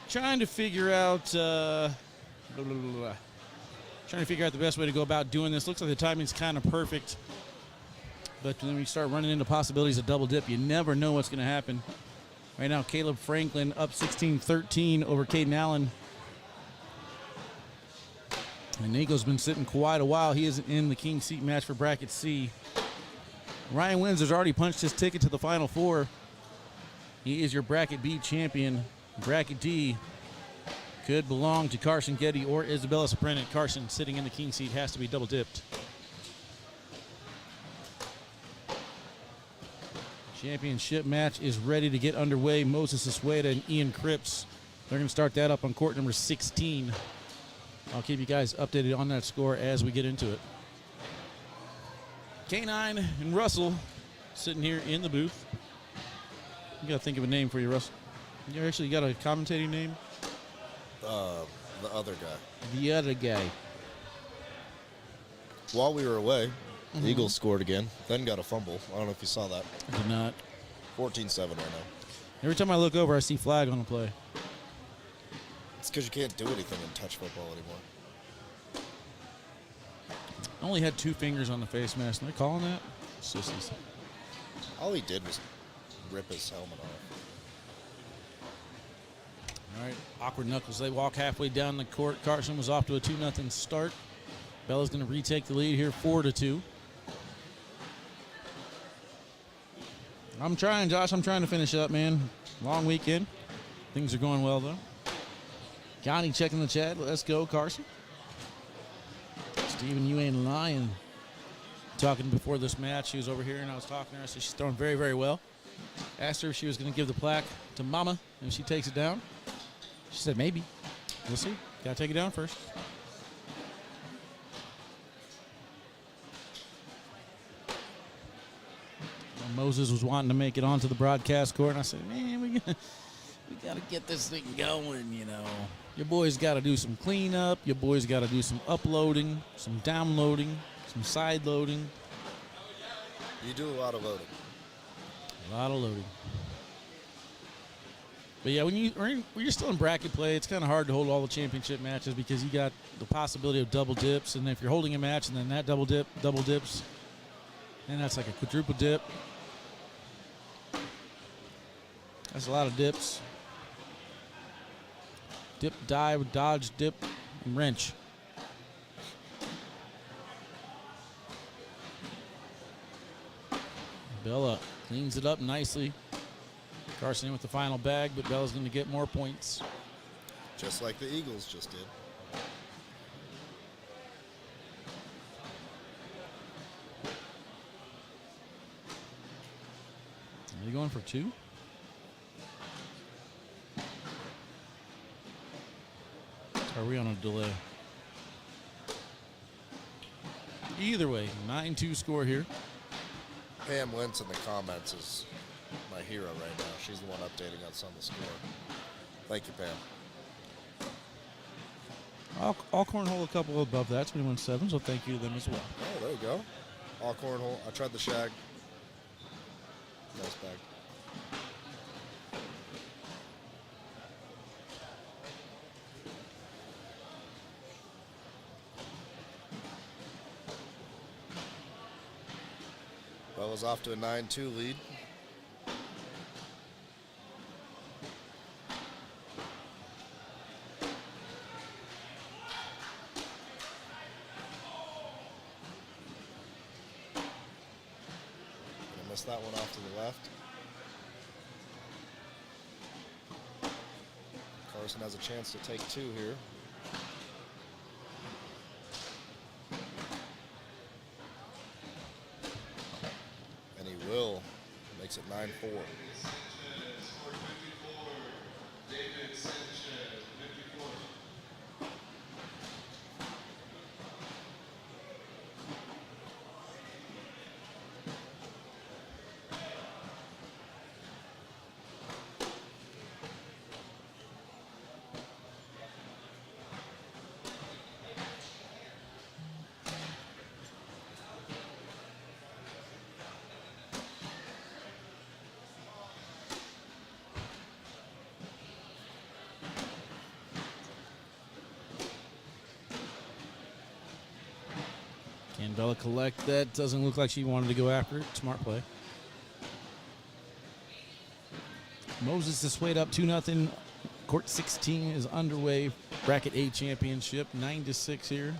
Trying to figure out the best way to go about doing this. Looks like the timing's kind of perfect. But when we start running into possibilities of double dip, you never know what's going to happen. Right now, Caleb Franklin up 16-13 over Caden Allen. And Nico's been sitting quite a while. He isn't in the King seat match for Bracket C. Ryan Windsor's already punched his ticket to the Final Four. He is your Bracket B champion. Bracket D could belong to Carson Getty or Isabella Soprenic. Carson, sitting in the King seat, has to be double dipped. Championship match is ready to get underway. Moses Sasueta and Ian Cripps. They're going to start that up on court number 16. I'll keep you guys updated on that score as we get into it. K9 and Russell sitting here in the booth. You got to think of a name for you, Russell. You actually got a commentating name? The other guy. The other guy. While we were away, the Eagles scored again, then got a fumble. I don't know if you saw that. I did not. 14-7 right now. Every time I look over, I see flag on the play. It's because you can't do anything in touch football anymore. I only had 2 fingers on the face mask. Am I calling that? Sissies. All he did was rip his helmet off. All right, awkward knuckles. They walk halfway down the court. Carson was off to a 2-0 start. Bella's going to retake the lead here, 4-2. I'm trying, Josh. I'm trying to finish up, man. Long weekend. Things are going well, though. Connie checking the chat. Let's go, Carson. Steven, you ain't lying. Talking before this match. She was over here, and I was talking to her. I said she's throwing very, very well. Asked her if she was going to give the plaque to Mama, and she takes it down. She said maybe. We'll see. Got to take it down first. Moses was wanting to make it onto the broadcast court, and I said, man, we got to get this thing going, you know. Your boys got to do some cleanup. Your boys got to do some uploading, some downloading, some side loading. You do a lot of loading. A lot of loading. But yeah, when you're still in bracket play, it's kind of hard to hold all the championship matches because you got the possibility of double dips, and if you're holding a match and then that double dips, then that's like a quadruple dip. That's a lot of dips. Dip, dive, dodge, dip, and wrench. Bella cleans it up nicely. Carson in with the final bag, but Bella's going to get more points. Just like the Eagles just did. Are they going for 2? Are we on a delay? Either way, 9-2 score here. Pam Wentz in the comments is my hero right now. She's the one updating us on the score. Thank you, Pam. I'll cornhole a couple above that, 21-7, so thank you to them as well. Oh, there you go. All cornhole. I tried the shag. Nice bag. Bella's off to a 9-2 lead. Missed that one off to the left. Carson has a chance to take 2 here. And he will. Makes it 9-4. Bella collect that. Doesn't look like she wanted to go after it. Smart play. Moses Sasueta up 2-0. Court 16 is underway. Bracket A championship, 9-6 here.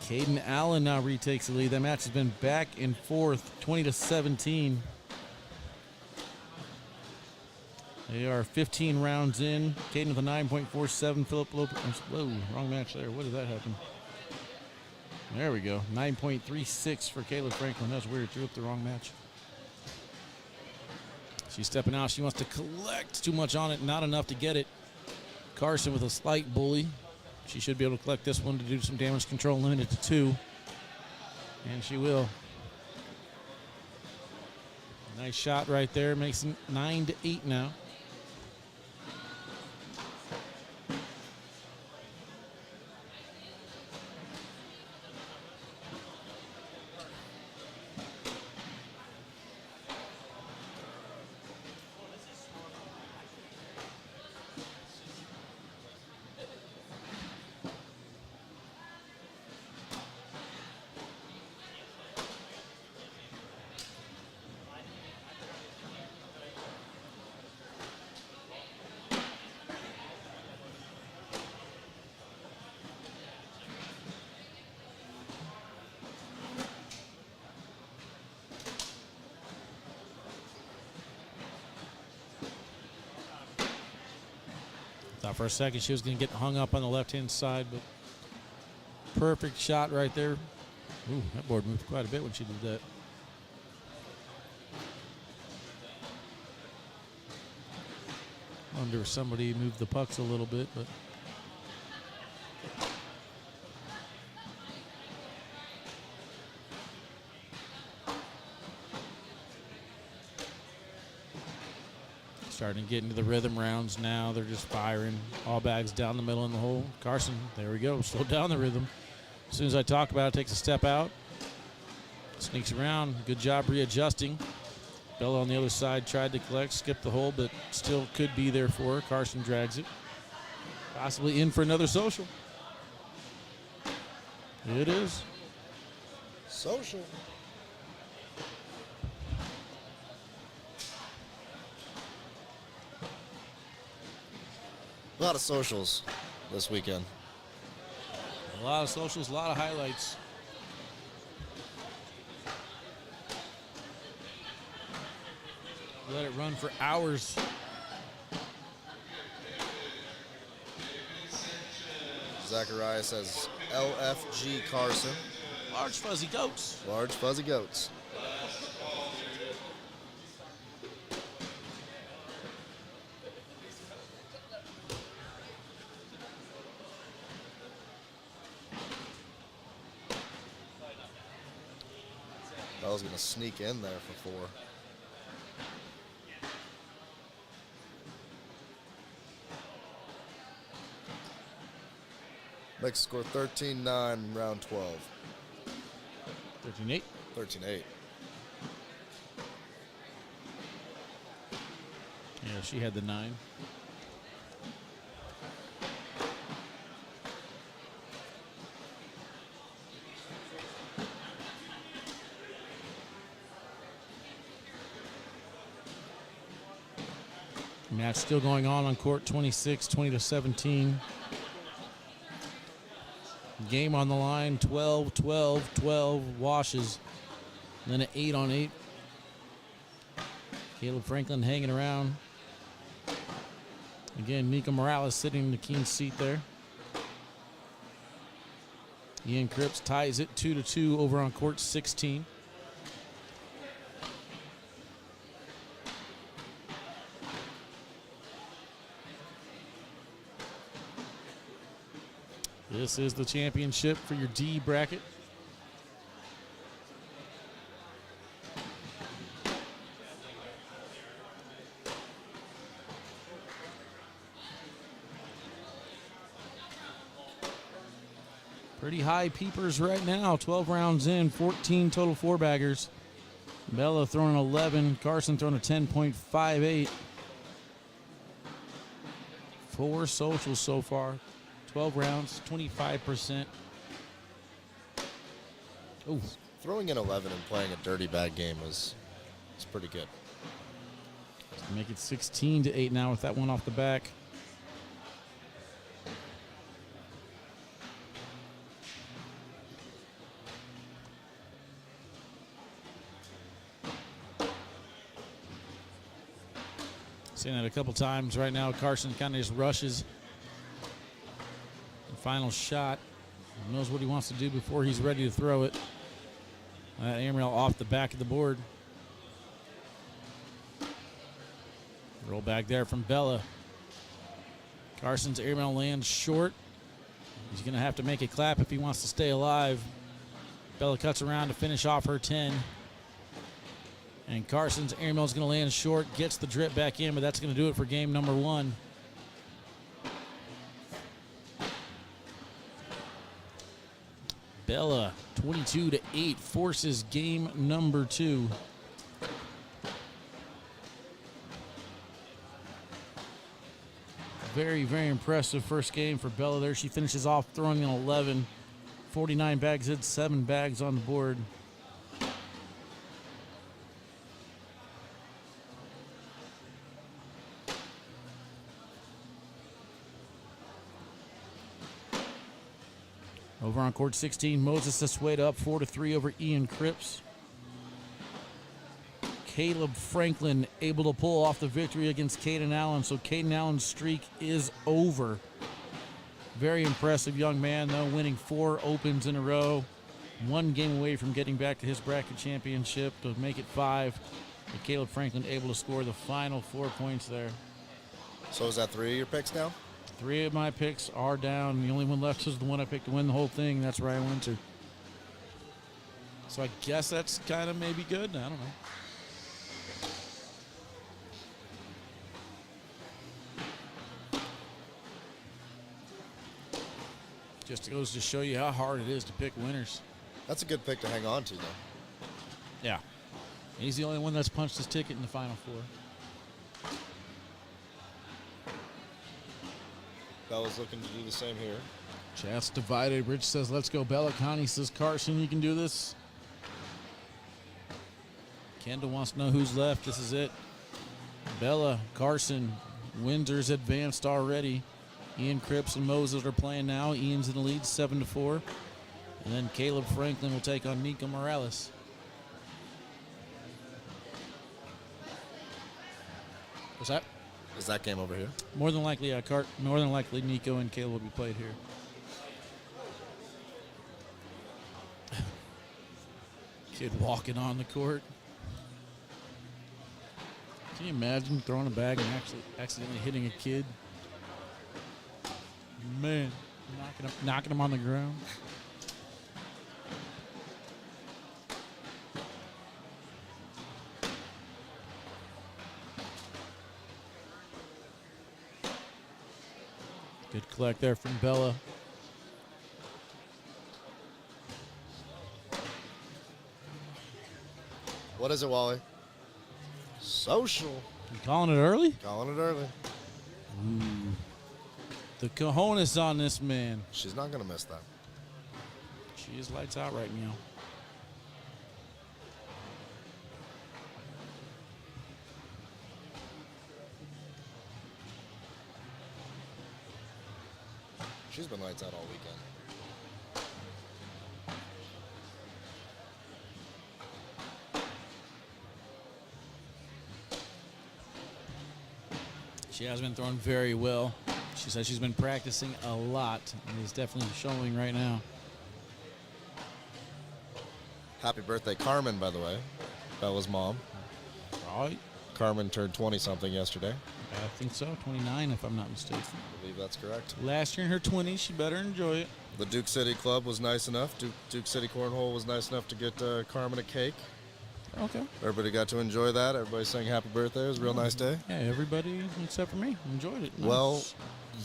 Caden Allen now retakes the lead. That match has been back and forth, 20-17. They are 15 rounds in. Caden with a 9.47. Philip Lopez. Whoa, wrong match there. What did that happen? There we go. 9.36 for Caleb Franklin. That's weird. Threw up the wrong match. She's stepping out. She wants to collect. Too much on it. Not enough to get it. Carson with a slight bully. She should be able to collect this one to do some damage control. Limited to 2. And she will. Nice shot right there. Makes it 9-8 now. Thought for a second she was going to get hung up on the left-hand side, but perfect shot right there. Ooh, that board moved quite a bit when she did that. Wonder if somebody moved the pucks a little bit, but starting to get into the rhythm rounds now. They're just firing. All bags down the middle in the hole. Carson, there we go. Slow down the rhythm. As soon as I talk about it, takes a step out. Sneaks around. Good job readjusting. Bella on the other side tried to collect, skipped the hole, but still could be there for her. Carson drags it. Possibly in for another social. It is. Social. A lot of socials this weekend. A lot of socials, a lot of highlights. Let it run for hours. Zachariah says LFG Carson. Large fuzzy goats. Large fuzzy goats. I was going to sneak in there for 4. Makes score 13-9, round 12. 13-8. 13-8. Yeah, she had the 9. Match still going on court 26, 20-17. Game on the line, 12, 12, 12 washes. Then an 8-on-8. Caleb Franklin hanging around. Again, Mika Morales sitting in the keen seat there. Ian Cripps ties it 2-2 over on court 16. This is the championship for your D bracket. Pretty high peepers right now. 12 rounds in, 14 total 4-baggers. Bella throwing 11, Carson throwing a 10.58. 4 socials so far. 12 rounds, 25%. Ooh. Throwing in 11 and playing a dirty bag game is pretty good. Make it 16-8 now with that one off the back. Seen it a couple times right now. Carson kind of just rushes. The final shot. He knows what he wants to do before he's ready to throw it. That aerial off the back of the board. Roll back there from Bella. Carson's airmail lands short. He's going to have to make it clap if he wants to stay alive. Bella cuts around to finish off her 10. And Carson's airmail is going to land short, gets the drip back in, but that's going to do it for game number 1. Bella, 22-8, forces game number 2. Very, very impressive first game for Bella there. She finishes off throwing an 11. 49 bags hit, 7 bags on the board. Over on court 16, Moses Sasueta up 4-3 over Ian Cripps. Caleb Franklin able to pull off the victory against Caden Allen, so Caden Allen's streak is over. Very impressive young man, though, winning 4 opens in a row. 1 game away from getting back to his bracket championship to make it 5. But Caleb Franklin able to score the final 4 points there. So is that 3 of your picks now? 3 of my picks are down. The only one left is the one I picked to win the whole thing. That's Ryan Windsor. So I guess that's kind of maybe good. I don't know. Just goes to show you how hard it is to pick winners. That's a good pick to hang on to, though. Yeah. He's the only one that's punched his ticket in the Final Four. Bella's looking to do the same here. Chat's divided. Rich says, let's go Bella. Connie says, Carson, you can do this. Kendall wants to know who's left. This is it. Bella, Carson, Windsor's advanced already. Ian Cripps and Moses are playing now. Ian's in the lead, 7-4. And then Caleb Franklin will take on Nico Morales. What's that? Is that game over here? More than likely, more than likely, Nico and Caleb will be played here. Kid walking on the court. Can you imagine throwing a bag and actually accidentally hitting a kid? Man, knocking him on the ground. Good collect there from Bella. What is it, Wally? Social. You calling it early? Calling it early. Ooh. The cojones on this man. She's not going to miss that. She is lights out right now. She's been lights out all weekend. She has been throwing very well. She says she's been practicing a lot, and is definitely showing right now. Happy birthday, Carmen, by the way. Bella's mom. All right. Carmen turned 20-something yesterday. I think so, 29 if I'm not mistaken. I believe that's correct. Last year in her 20s, she better enjoy it. The Duke City Club was nice enough. Duke City Cornhole was nice enough to get Carmen a cake. Okay. Everybody got to enjoy that. Everybody sang happy birthday. It was a real nice day. Yeah, everybody except for me enjoyed it. Nice. Well,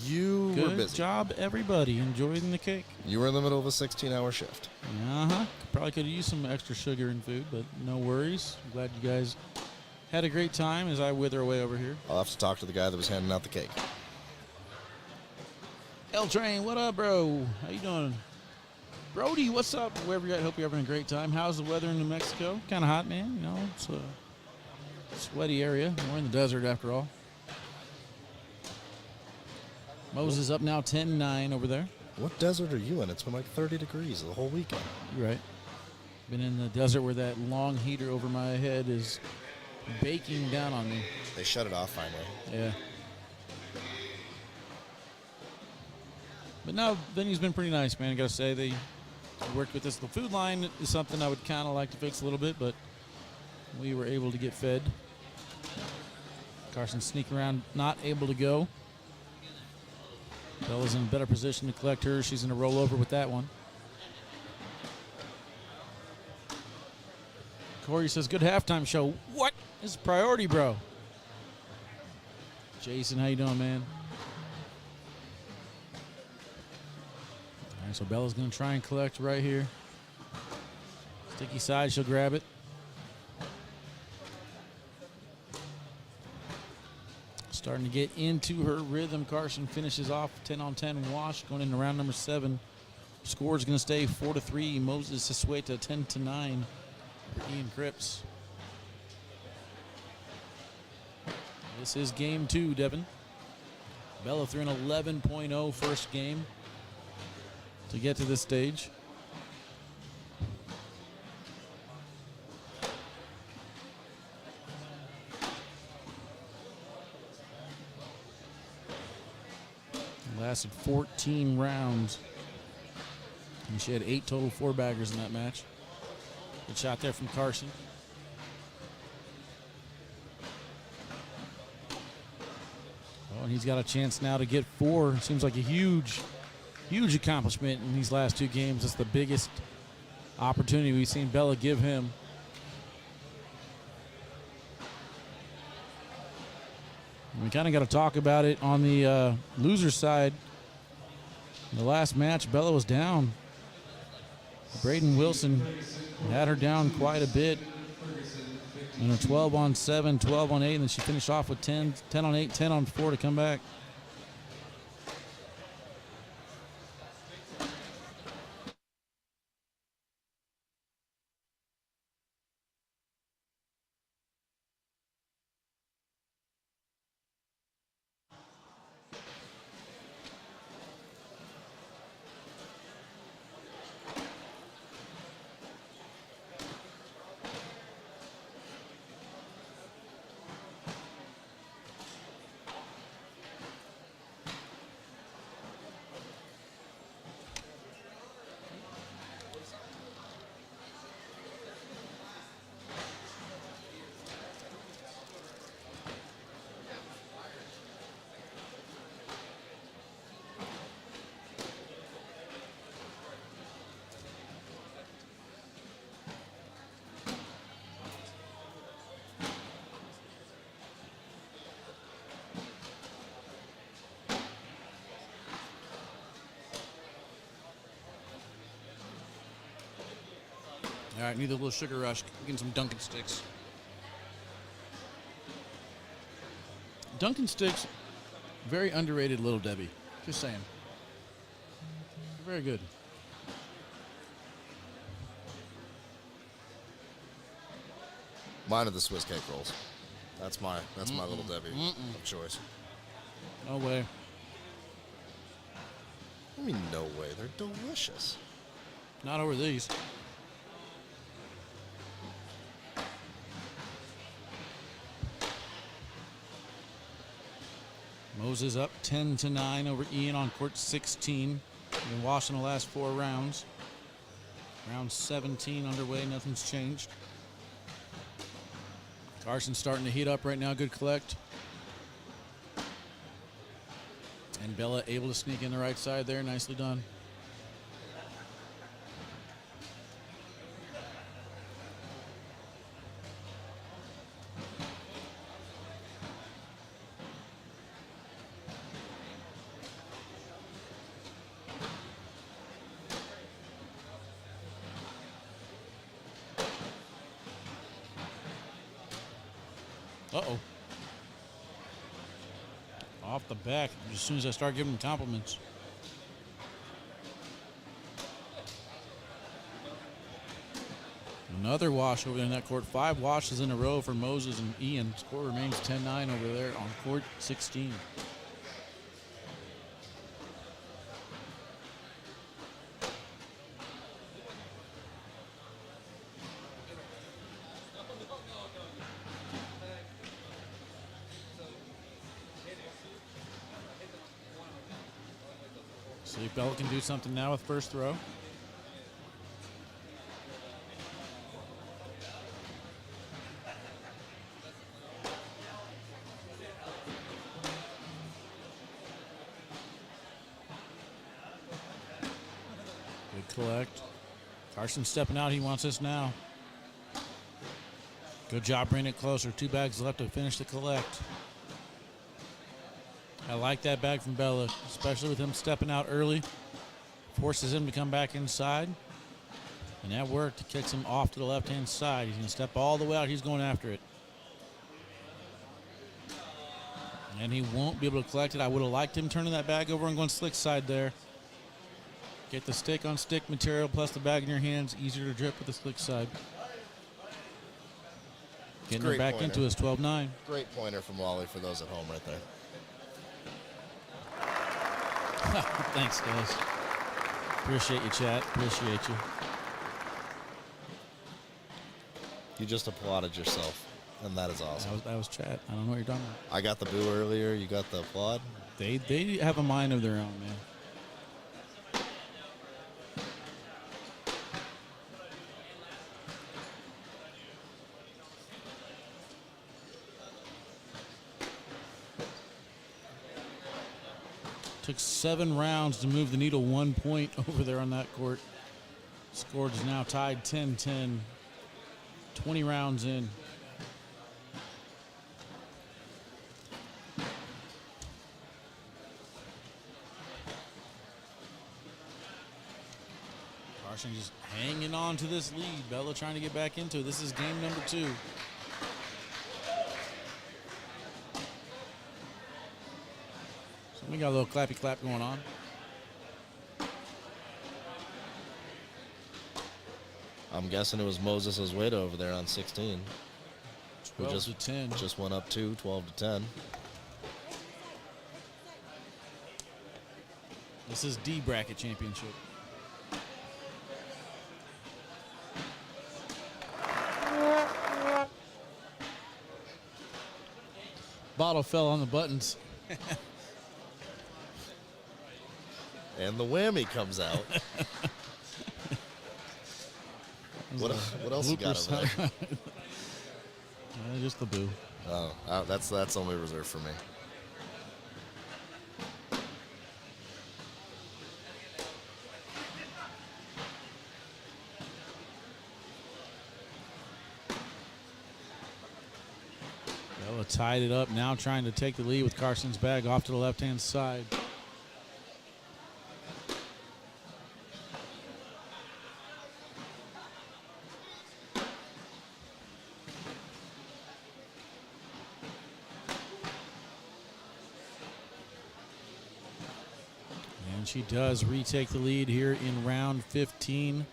you were Good busy. job, everybody. Enjoying the cake. You were in the middle of a 16-hour shift. Uh-huh. Probably could have used some extra sugar and food, but no worries. I'm glad you guys had a great time as I wither away over here. I'll have to talk to the guy that was handing out the cake. L Train, what up, bro? How you doing? Brody, what's up? Wherever you're at, hope you're having a great time. How's the weather in New Mexico? Kind of hot, man. You know, it's a sweaty area. We're in the desert after all. Moses up now 10-9 over there. What desert are you in? It's been like 30 degrees the whole weekend. You're right. Been in the desert where that long heater over my head is baking down on me. They shut it off finally. Yeah. But no, venue's been pretty nice, man. I gotta say, they worked with us. The food line is something I would kind of like to fix a little bit, but we were able to get fed. Carson sneaking around, not able to go. Bella's in a better position to collect her. She's in a rollover with that one. Corey says, good halftime show. What? This is priority, bro. Jason, how you doing, man? All right, so Bella's going to try and collect right here. Sticky side, she'll grab it. Starting to get into her rhythm. Carson finishes off 10-on-10 wash, going into round number 7. Score is going to stay 4-3. Moses Sasueta 10-9 for Ian Cripps. This is game 2, Devin. Bella threw an 11.0 first game to get to this stage. Lasted 14 rounds. And she had 8 total 4-baggers in that match. Good shot there from Carson. Oh, and he's got a chance now to get 4. Seems like a huge accomplishment in these last 2 games. It's the biggest opportunity we've seen Bella give him. We kind of got to talk about it on the loser side. In the last match, Bella was down. Braden Wilson had her down quite a bit. And a 12-on-7, 12-on-8, and then she finished off with 10, 10-on-8, 10-on-4 to come back. All right, need a little sugar rush. Getting some Dunkin' Sticks. Dunkin' Sticks, very underrated Little Debbie. Just saying. Very good. Mine are the Swiss cake rolls. That's my Little Debbie of choice. No way. I mean, no way. They're delicious. Not over these. Moses up 10-9 over Ian on court 16. Been washing the last 4 rounds. Round 17 underway, nothing's changed. Carson starting to heat up right now, good collect. And Bella able to sneak in the right side there, nicely done. Uh-oh. Off the back, as soon as I start giving him compliments. Another wash over there in that court. 5 washes in a row for Moses and Ian. Score remains 10-9 over there on court 16. See if Bella can do something now with first throw. Good collect. Carson stepping out. He wants this now. Good job bringing it closer. 2 bags left to finish the collect. I like that bag from Bella, especially with him stepping out early. Forces him to come back inside. And that worked. It kicks him off to the left-hand side. He's going to step all the way out. He's going after it. And he won't be able to collect it. I would have liked him turning that bag over and going slick side there. Get the stick on stick material plus the bag in your hands. Easier to drip with the slick side. Getting her back pointer. into his 12-9. Great pointer from Wally for those at home right there. Thanks, guys. Appreciate you, chat. Appreciate you. You just applauded yourself, and that is awesome. That was chat. I don't know what you're talking about. I got the boo earlier. You got the applaud. They have a mind of their own, man. Took 7 rounds to move the needle 1 point over there on that court. Score is now tied 10-10. 20 rounds in. Carson just hanging on to this lead. Bella trying to get back into it. This is game number 2. We got a little clappy clap going on. I'm guessing it was Moses Sasueta over there on 16. 12 to 10. Just went up 2, 12 to 10. This is D bracket championship. Bottle fell on the buttons. And the whammy comes out. What else you got over there? Just the boo. Oh, that's only reserved for me. Bella tied it up, now trying to take the lead with Carson's bag off to the left-hand side. She does retake the lead here in round 15.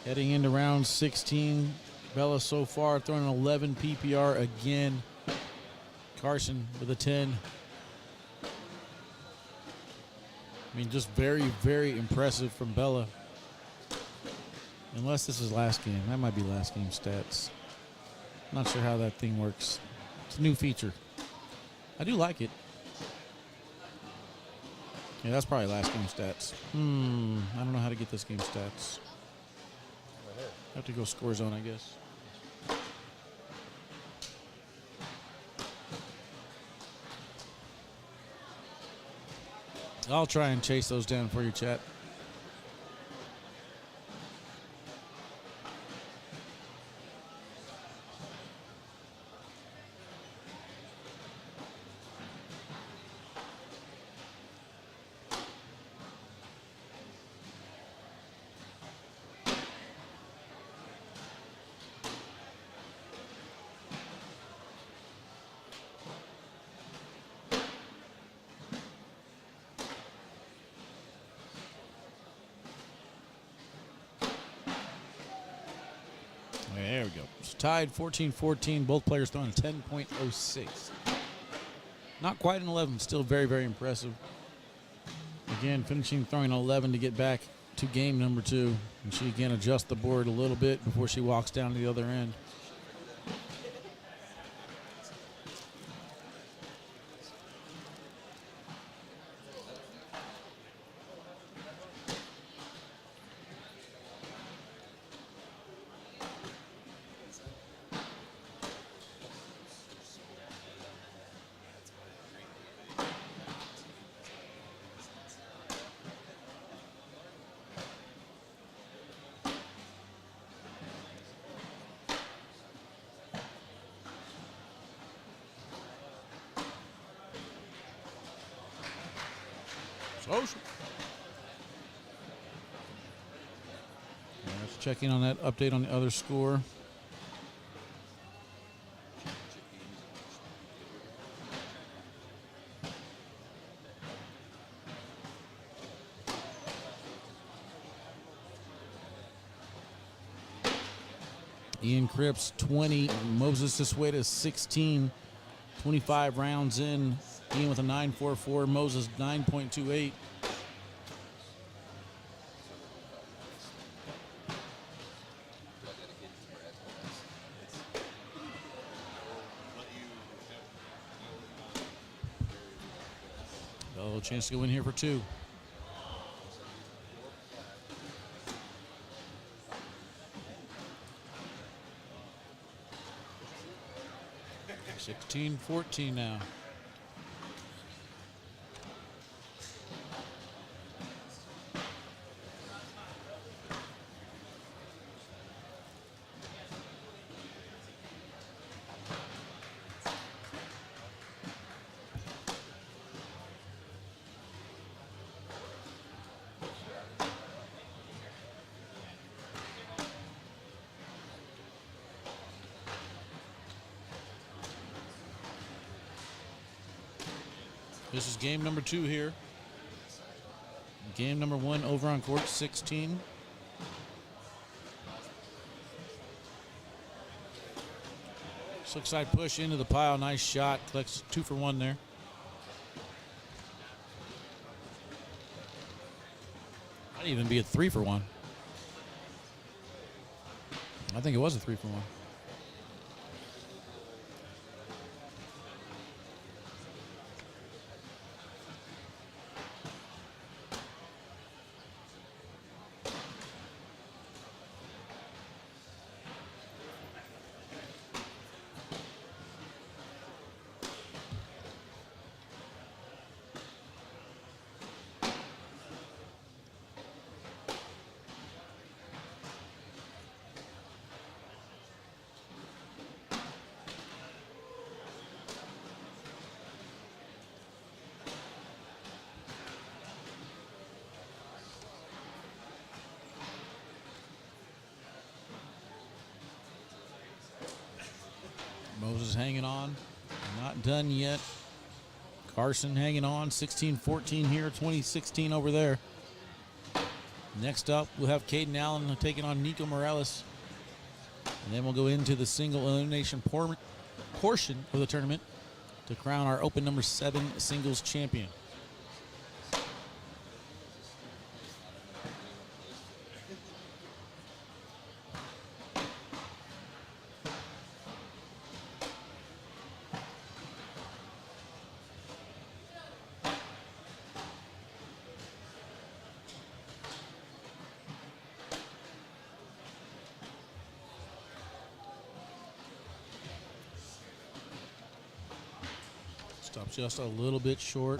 Heading into round 16, Bella so far throwing an 11 PPR again. Carson with a 10. I mean, just very, very impressive from Bella. Unless this is last game. That might be last game stats. Not sure how that thing works. It's a new feature. I do like it. Yeah, that's probably last game stats. I don't know how to get this game stats. Have to go score zone, I guess. I'll try and chase those down for you, chat. There we go. It's tied 14-14. Both players throwing a 10.06. Not quite an 11, still very, very impressive. Again, finishing throwing 11 to get back to game number 2. And she again adjusts the board a little bit before she walks down to the other end. Social. Let's check in on that update on the other score. Ian Cripps 20, Moses Sasueta 16, 25 rounds in. Ian with a 9.44, Moses 9.28. A little chance to go in here for 2. $16-14 now. This is game number 2 here. Game number 1 over on court 16. Slick side push into the pile. Nice shot. Collects 2 for 1 there. Might even be a 3 for 1. I think it was a 3 for 1. Moses hanging on, not done yet. Carson hanging on, 16-14 here, 20-16 over there. Next up, we'll have Caden Allen taking on Nico Morales. And then we'll go into the single elimination portion of the tournament to crown our Open number 7 singles champion. Stops just a little bit short.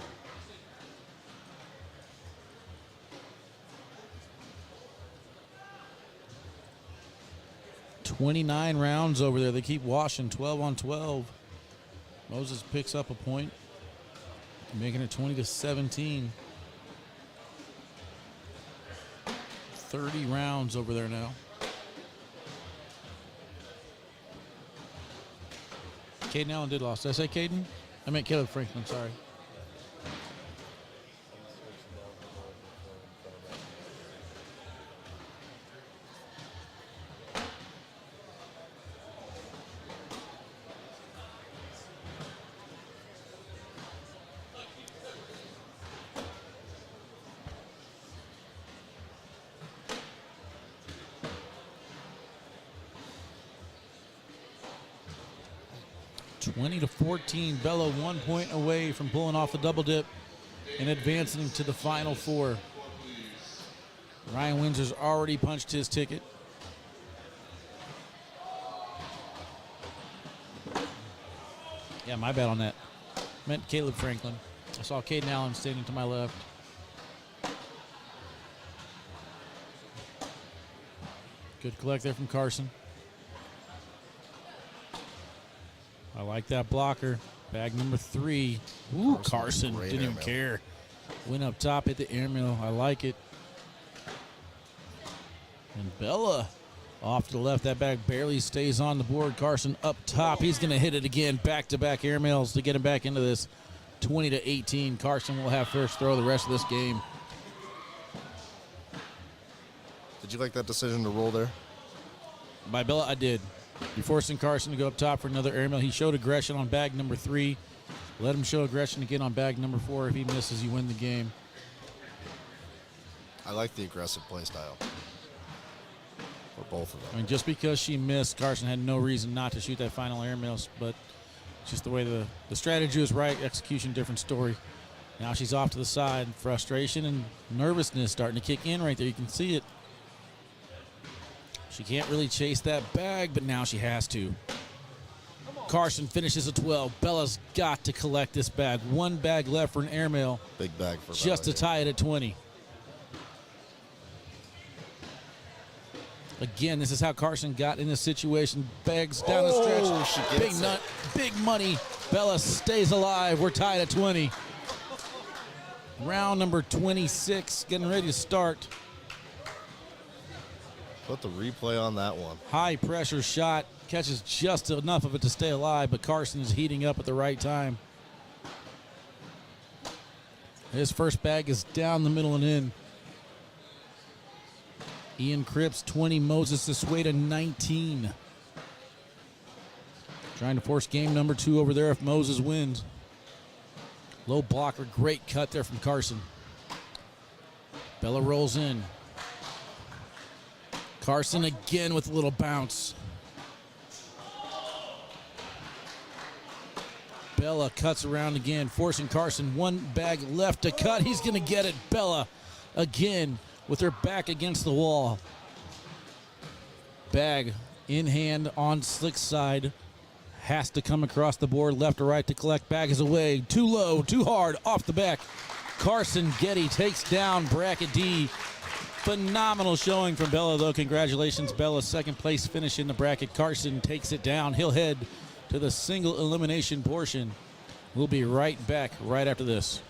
$29 rounds over there. They keep washing 12 on 12. Moses picks up a point, making it 20-17. 30 rounds over there now. Caden Allen did lost. Did I say Caden? I meant Caleb Franklin, sorry. 20-14. Bella 1 point away from pulling off the double dip and advancing to the Final Four. Ryan Windsor's already punched his ticket. Yeah, my bad on that. Meant Caleb Franklin. I saw Caden Allen standing to my left. Good collect there from Carson. I like that blocker. Bag number 3. Ooh, Carson didn't even care. Went up top, hit the airmail. I like it. And Bella off to the left. That bag barely stays on the board. Carson up top. He's going to hit it again. Back-to-back airmails to get him back into this. 20-18. Carson will have first throw the rest of this game. Did you like that decision to roll there? By Bella, I did. You're forcing Carson to go up top for another airmail. He showed aggression on bag number 3. Let him show aggression again on bag number 4. If he misses, you win the game. I like the aggressive play style for both of them. I mean, just because she missed, Carson had no reason not to shoot that final airmail, but just the way the strategy was right, execution, different story. Now she's off to the side. Frustration and nervousness starting to kick in right there. You can see it. She can't really chase that bag, but now she has to. Carson finishes at 12. Bella's got to collect this bag. 1 bag left for an airmail. Big bag for just Bella to tie it at 20. Again, this is how Carson got in this situation. Bags down the stretch. She gets it. Big money. Bella stays alive. We're tied at 20. Round number 26 getting ready to start. Put the replay on that one. High pressure shot. Catches just enough of it to stay alive, but Carson is heating up at the right time. His first bag is down the middle and in. Ian Cripps, 20. Moses Sasueta, 19. Trying to force game number 2 over there if Moses wins. Low blocker, great cut there from Carson. Bella rolls in. Carson again with a little bounce. Bella cuts around again, forcing Carson. 1 bag left to cut. He's going to get it. Bella again with her back against the wall. Bag in hand on Slick's side. Has to come across the board left or right to collect. Bag is away. Too low, too hard, off the back. Carson Getty takes down bracket D. Phenomenal showing from Bella, though. Congratulations, Bella. Second place finish in the bracket. Carson takes it down. He'll head to the single elimination portion. We'll be right back right after this.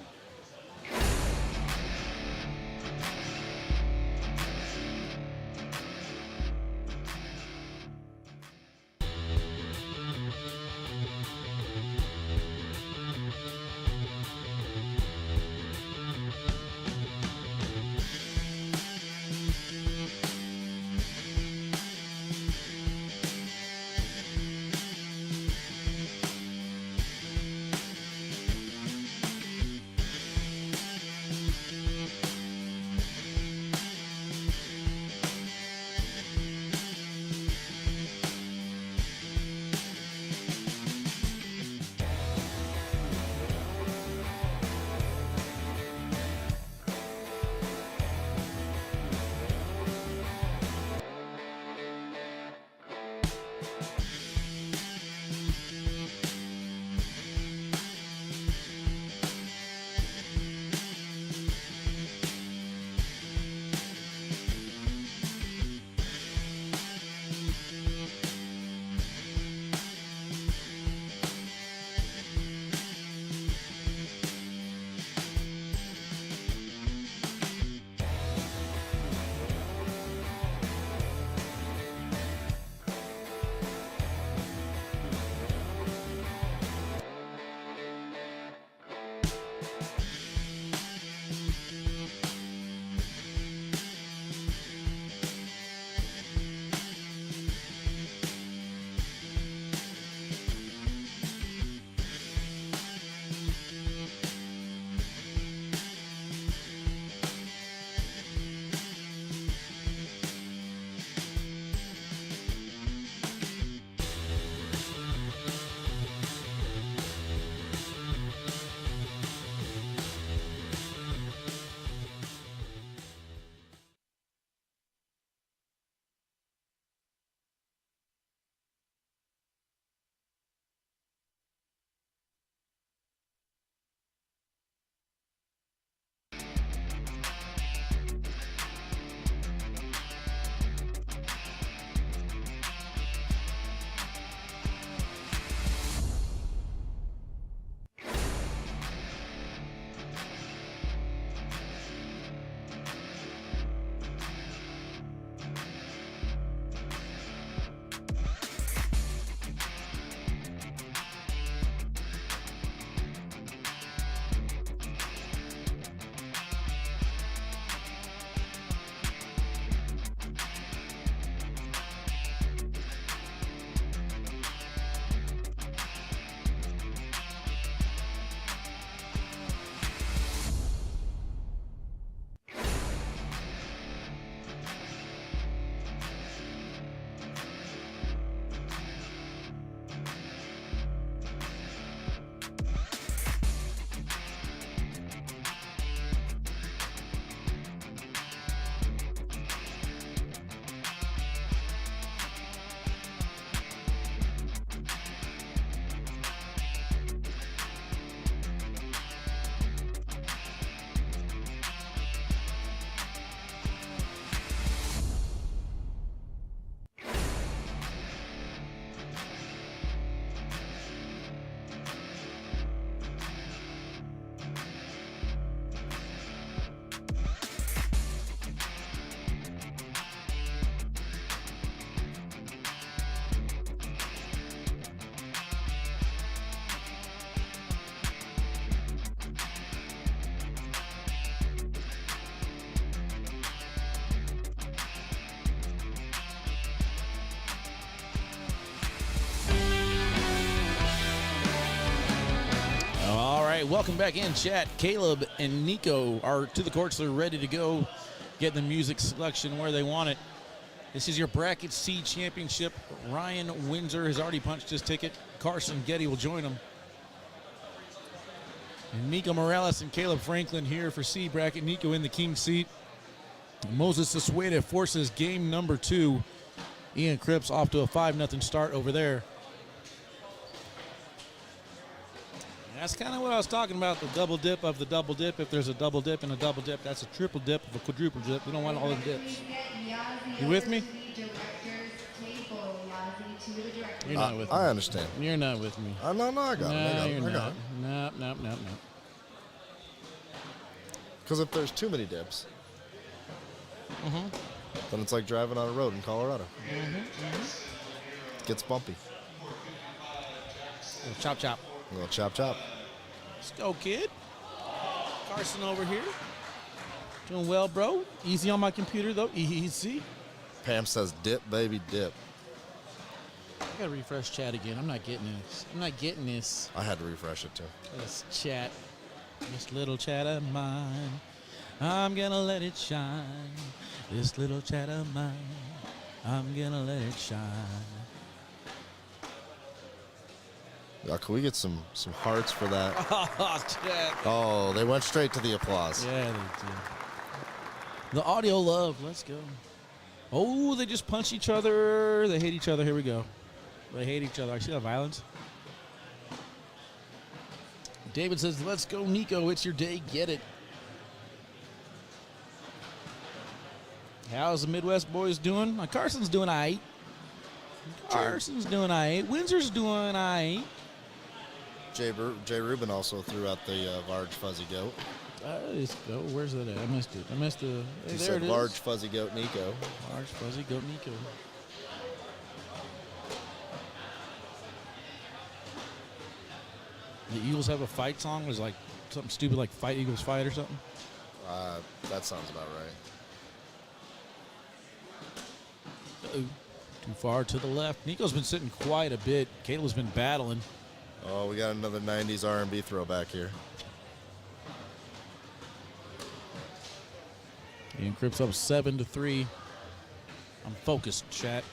right, welcome back in, chat. Caleb and Nico are to the courts. They're ready to go, get the music selection where they want it. This is your Bracket C Championship. Ryan Windsor has already punched his ticket. Carson Getty will join him. And Nico Morales and Caleb Franklin here for C bracket. Nico in the king seat. Moses Sasueta forces game number 2. Ian Cripps off to a 5-0 start over there. That's kind of what I was talking about, the double dip of the double dip. If there's a double dip and a double dip, that's a triple dip of a quadruple dip. We don't want all the dips. You with me? You're not with me. I understand. You're not with me. No, I got it. You're I got not. it. No. Because if there's too many dips, then it's like driving on a road in Colorado. Gets bumpy. Chop, chop. A little chop, chop. Let's go, kid. Carson over here. Doing well, bro. Easy on my computer, though. Easy. Pam says, dip, baby, dip. I gotta refresh chat again. I'm not getting this. I had to refresh it, too. This chat. This little chat of mine. I'm gonna let it shine. This little chat of mine. I'm gonna let it shine. Can we get some hearts for that? Oh, chat. Oh, they went straight to the applause. Yeah, they did. The audio love. Let's go. Oh, they just punch each other. They hate each other. Here we go. They hate each other. I see that violence. David says, let's go, Nico. It's your day. Get it. How's the Midwest boys doing? Carson's doing all right. Carson's doing all right. Windsor's doing all right. Jay Rubin also threw out the large fuzzy goat. Where's that at? I missed it. Hey, He there said it is. large fuzzy goat Nico. Large fuzzy goat Nico. The Eagles have a fight song. It was like something stupid like Fight Eagles Fight or something. That sounds about right. Too far to the left. Nico's been sitting quiet a bit. Caleb's been battling. Oh, we got another 90s R&B throwback here. Ian Cripps up 7-3. I'm focused, chat.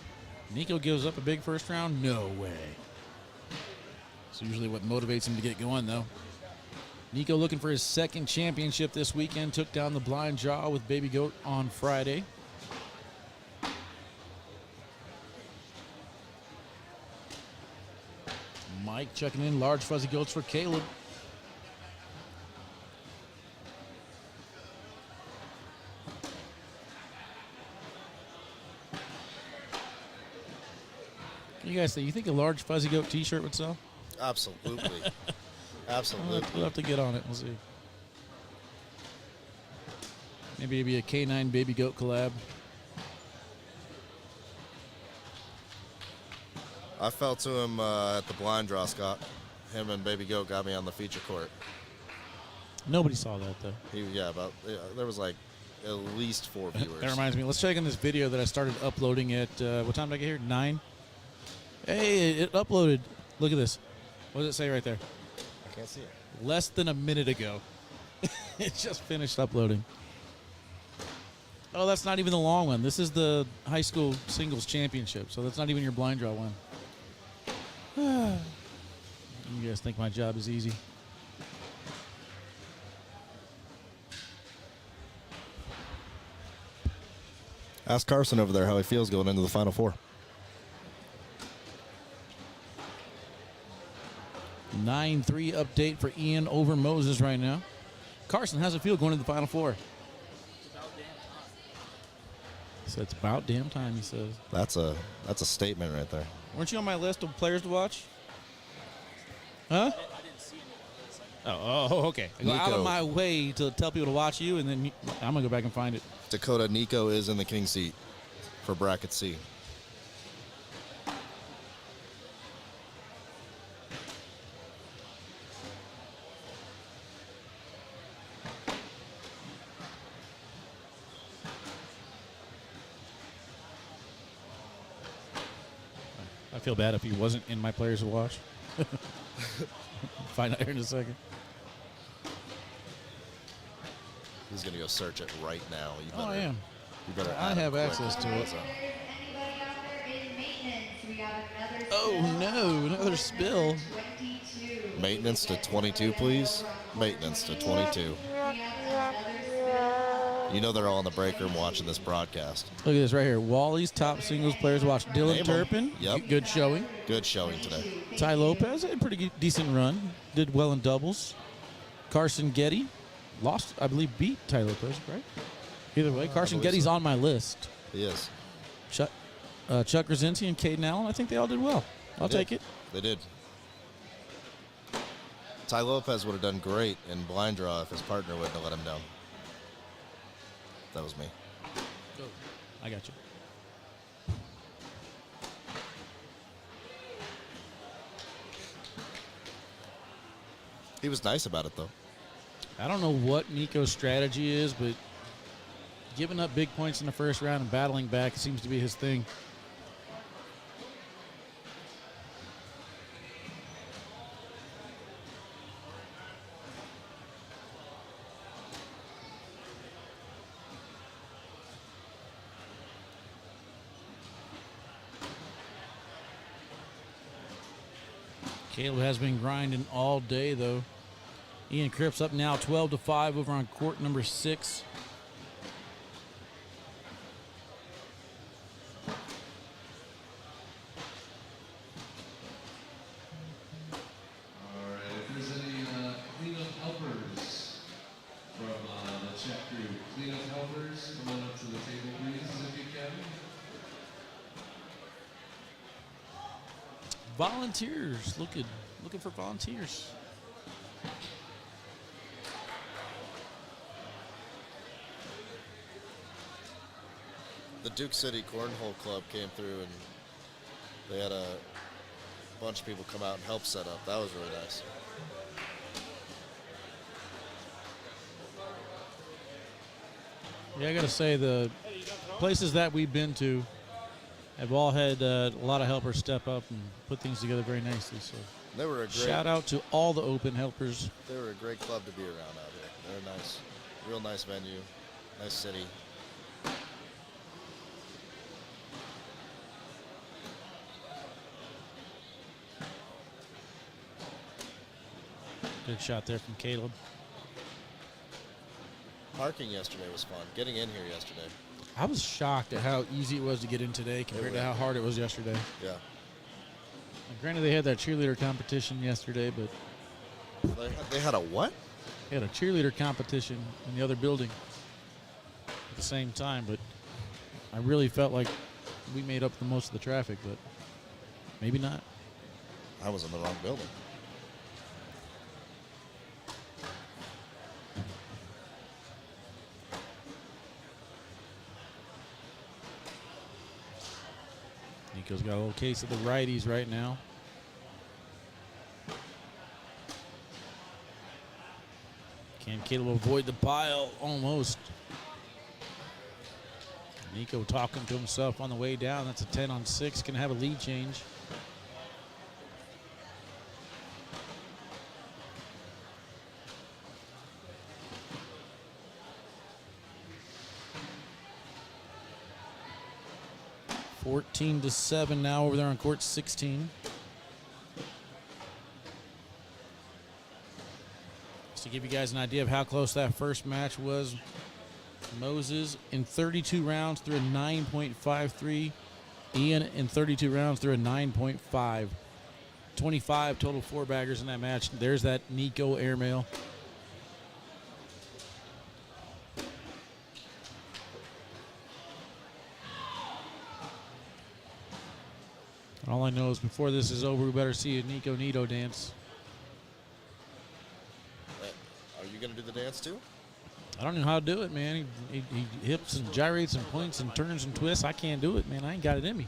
Nico gives up a big first round? No way. It's usually what motivates him to get going, though. Nico looking for his second championship this weekend. Took down the blind jaw with Baby Goat on Friday. Mike checking in. Large fuzzy goats for Caleb. You guys think? You think a large fuzzy goat T-shirt would sell? Absolutely. Absolutely. We'll have to get on it. We'll see. Maybe it'd be a K9 Baby Goat collab. I fell to him at the blind draw, Scott. Him and Baby Goat got me on the feature court. Nobody saw that, though. There was like at least 4 viewers. That reminds me. Let's check on this video that I started uploading at, what time did I get here? 9? Hey, it uploaded. Look at this. What does it say right there? I can't see it. Less than a minute ago. It just finished uploading. Oh, that's not even the long one. This is the high school singles championship, so that's not even your blind draw one. You guys think my job is easy? Ask Carson over there how he feels going into the Final Four. 9-3 update for Ian over Moses right now. Carson, how's it feel going into the Final Four? So it's about damn time, he says. That's a statement right there. Weren't you on my list of players to watch? Huh? I didn't see any. Oh, okay. I go out of my way to tell people to watch you, and then I'm going to go back and find it. Dakota Nico is in the king seat for bracket C. I feel bad if he wasn't in my players to watch. Find out here in a second. He's going to go search it right now. You better, Oh, I am. You better I add him have quick. access to it. If there's anybody out there in maintenance, we got another Oh, spill no, on another court spill. number 22. Maintenance to 22, please. Maintenance to 22. We have another spill. You know they're all in the break room watching this broadcast. Look at this right here. Wally's top singles players watch Dylan Name 'em. Turpin. Yep. Good showing. Good showing today. Ty Lopez had a pretty decent run. Did well in doubles. Carson Getty lost, I believe, beat Ty Lopez, right? Either way, Carson believe Getty's so. on my list. He is. Chuck Krasinski and Caden Allen, I think they all did well. I'll They did. take it. They did. Ty Lopez would have done great in blind draw if his partner wouldn't have let him down. That was me. I got you. He was nice about it, though. I don't know what Nico's strategy is, but giving up big points in the first round and battling back seems to be his thing. Caleb has been grinding all day, though. Ian Cripps up now 12-5 over on court number 6. All right, if there's any cleanup helpers from the chat group, cleanup helpers, come on up to the table, please, if you can. Volunteers, looking for volunteers. The Duke City Cornhole Club came through, and they had a bunch of people come out and help set up. That was really nice. Yeah, I gotta say the places that we've been to have all had a lot of helpers step up and put things together very nicely. So They were a great. shout out to all the open helpers. They were a great club to be around out here. They're nice, real nice venue, nice city. Good shot there from Caleb. Parking yesterday was fun. Getting in here yesterday. I was shocked at how easy it was to get in today compared to how hard it was yesterday. Yeah. And granted, they had that cheerleader competition yesterday, but They had a what? they had a cheerleader competition in the other building at the same time. But I really felt like we made up the most of the traffic, but maybe not. I was in the wrong building. Nico's got a little case of the righties right now. Can Caleb avoid the pile? Almost. Nico talking to himself on the way down. That's a 10-on-6. Can have a lead change. (14-7) now over there on court 16. Just to give you guys an idea of how close that first match was, Moses in 32 rounds threw a 9.53. Ian in 32 rounds threw a 9.5. 25 total four-baggers in that match. There's that Nico airmail. All I know is before this is over, we better see a Nico Nito dance. Are you going to do the dance too? I don't know how to do it, man. He hips and gyrates and points and turns and twists. I can't do it, man. I ain't got it in me.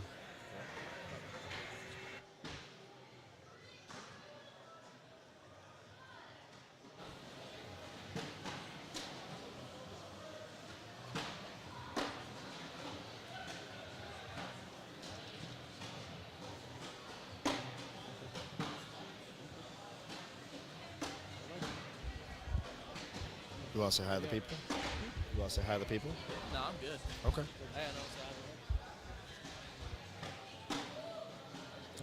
Who wants to hire the people? want to say hi to the people? No, I'm good. Okay.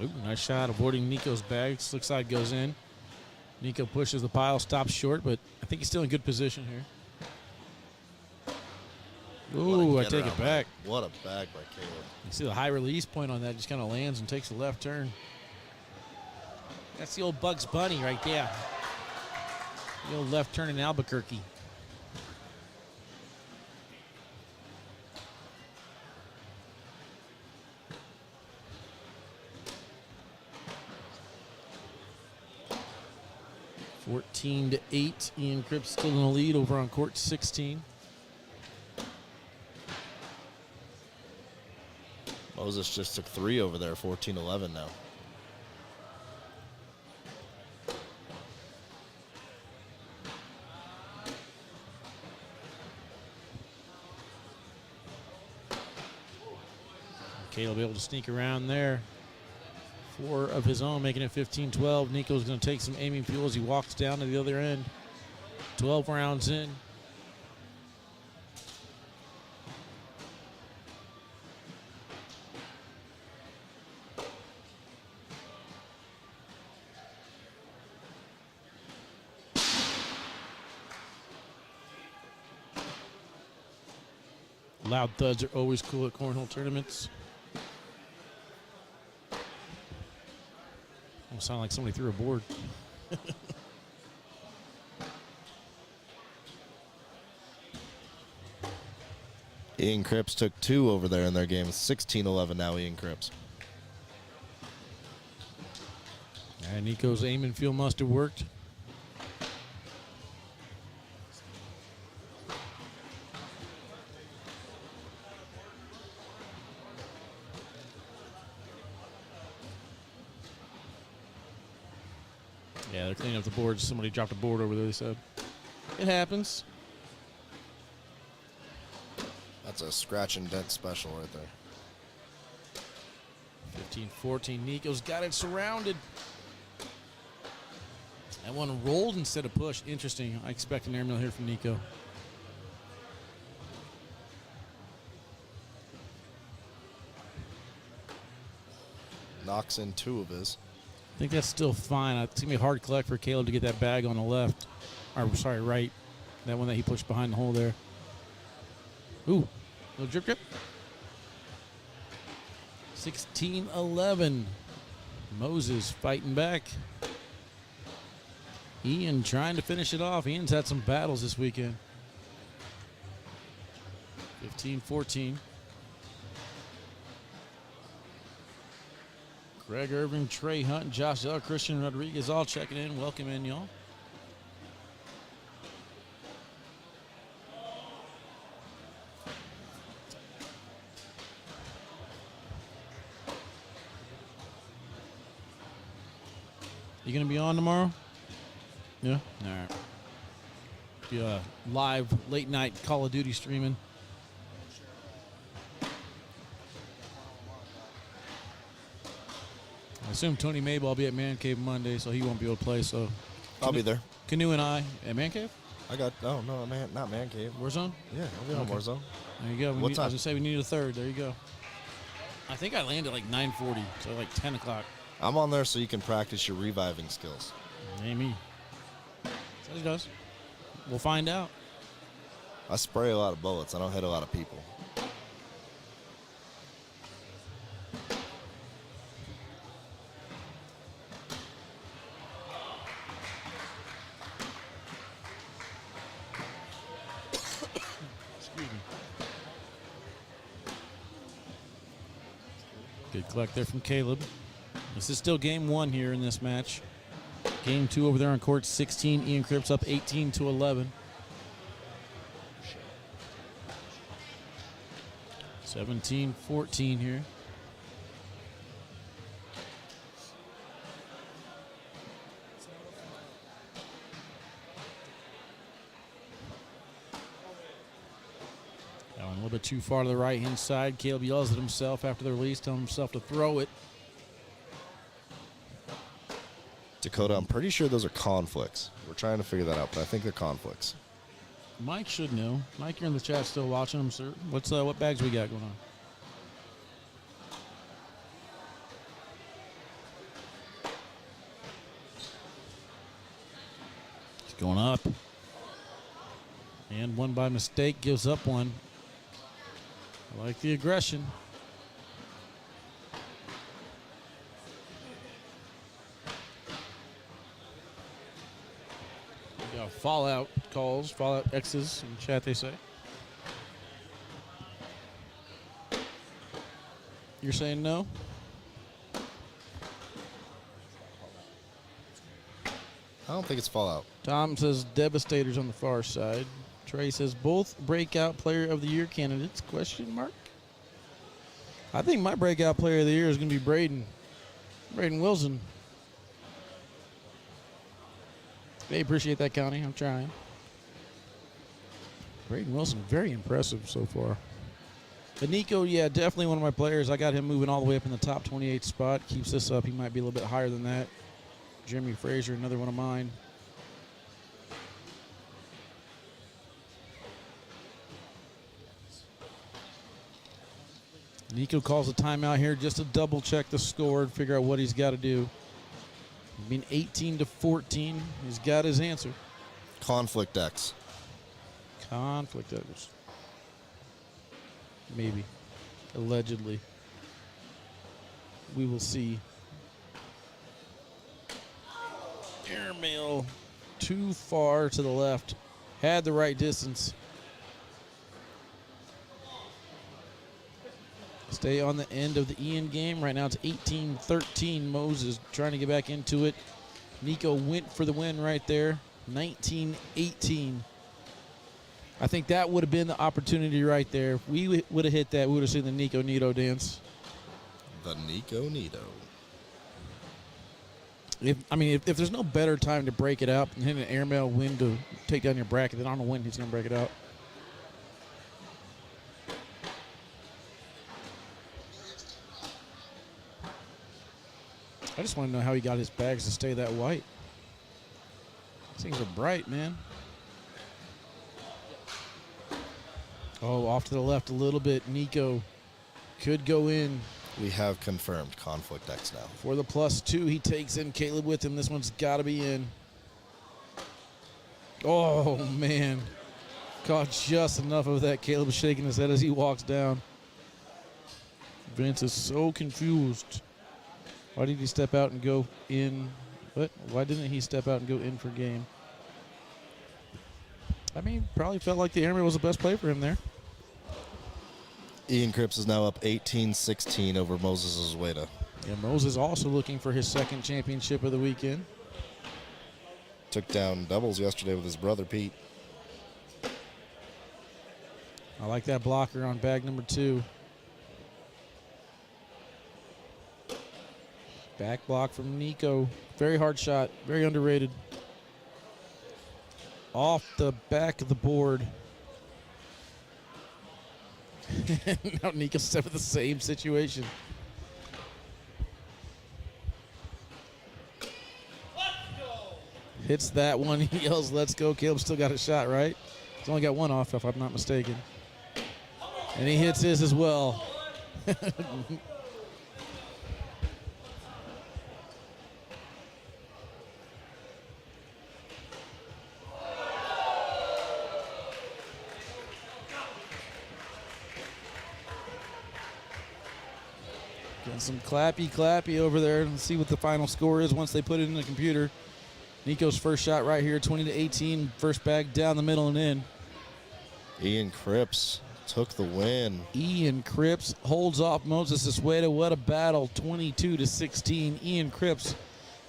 Ooh, nice shot avoiding Nico's bag. Slick side goes in. Nico pushes the pile, stops short, but I think he's still in good position here. Ooh, I take it back. What a bag by Caleb. You see the high release point on that, just kind of lands and takes a left turn. That's the old Bugs Bunny right there. The old left turn in Albuquerque. (14-8). Ian Cripps still in the lead over on court 16. Moses just took 3 over there, 14-11 now. Caleb able to sneak around there. 4 of his own, making it 15-12. Nico's going to take some aiming fuel as he walks down to the other end. 12 rounds in. Loud thuds are always cool at cornhole tournaments. Almost sound like somebody threw a board. Ian Cripps took 2 over there in their game. 16-11 now, Ian Cripps. And Nico's aim and feel must have worked. Yeah, they're cleaning up the boards. Somebody dropped a board over there, they said. It happens. That's a scratch and dent special right there. 15-14. Nico's got it surrounded. That one rolled instead of pushed. Interesting. I expect an airmail here from Nico. Knocks in 2 of his. I think that's still fine. It's going to be a hard collect for Caleb to get that bag on the left. Or, sorry, right. That one that he pushed behind the hole there. Ooh, little drip drip. 16-11. Moses fighting back. Ian trying to finish it off. Ian's had some battles this weekend. 15-14. Greg Irving, Trey Hunt, Josh Zell, Christian Rodriguez all checking in. Welcome in, y'all. You going to be on tomorrow? Yeah? All right. Be a live late night Call of Duty streaming. I assume Tony Mabel will be at Man Cave Monday, so he won't be able to play. So I'll be there. Canoe and I at Man Cave? No, not Man Cave. Warzone? Yeah, I'll be on Warzone. There you go. What time? I was going to say we need a third. There you go. I think I landed like 9:40, so like 10 o'clock. I'm on there so you can practice your reviving skills. Amy. So he does. We'll find out. I spray a lot of bullets. I don't hit a lot of people. Excuse me. Good collect there from Caleb. This is still game 1 here in this match. Game 2 over there on court 16. Ian Cripps up 18-11. 17-14 here. That one a little bit too far to the right-hand side. Caleb yells at himself after the release, telling himself to throw it. Dakota, I'm pretty sure those are conflicts. We're trying to figure that out, but I think they're conflicts. Mike should know. Mike, you're in the chat still watching him, sir. What bags we got going on? He's going up. And one by mistake, gives up one. I like the aggression. We got fallout calls, fallout X's in the chat, they say. You're saying no? I don't think it's fallout. Tom says Devastators on the far side. Trey says both breakout player of the year candidates, question mark. I think my breakout player of the year is going to be Braden Wilson. They appreciate that, Connie. I'm trying. Braden Wilson, very impressive so far. But Nico, yeah, definitely one of my players. I got him moving all the way up in the top 28 spot. Keeps this up. He might be a little bit higher than that. Jeremy Frazier, another one of mine. Nico calls a timeout here just to double check the score and figure out what he's got to do. Being 18-14, he's got his answer. Conflict X. Conflict X. Maybe. Allegedly. We will see. Airmail too far to the left. Had the right distance. Stay on the end of the Ian game. Right now it's 18-13. Moses trying to get back into it. Nico went for the win right there. 19-18. I think that would have been the opportunity right there. If we would have hit that, we would have seen the Nico Nito dance. The Nico Nito. If there's no better time to break it up and hit an airmail win to take down your bracket, then I don't know when he's going to break it out. I just want to know how he got his bags to stay that white. These things are bright, man. Oh, off to the left a little bit. Nico could go in. We have confirmed Conflict X now. For the +2, he takes in Caleb with him. This one's got to be in. Oh, man. Caught just enough of that. Caleb shaking his head as he walks down. Vince is so confused. Why did he step out and go in? What? Why didn't he step out and go in for game? Probably felt like the airman was the best play for him there. Ian Cripps is now up 18-16 over Moses Sasueta. Yeah, Moses also looking for his second championship of the weekend. Took down doubles yesterday with his brother Pete. I like that blocker on bag number 2. Back block from Nico. Very hard shot. Very underrated. Off the back of the board. Now Nico's stuck with the same situation. Hits that one. He yells, "Let's go." Caleb still got a shot, right? He's only got one off, if I'm not mistaken. And he hits his as well. Getting some clappy over there. Let's see what the final score is once they put it in the computer. Nico's first shot right here, 20-18. First bag down the middle and in. Ian Cripps took the win. Ian Cripps holds off Moses Sasueta. What a battle, 22-16. Ian Cripps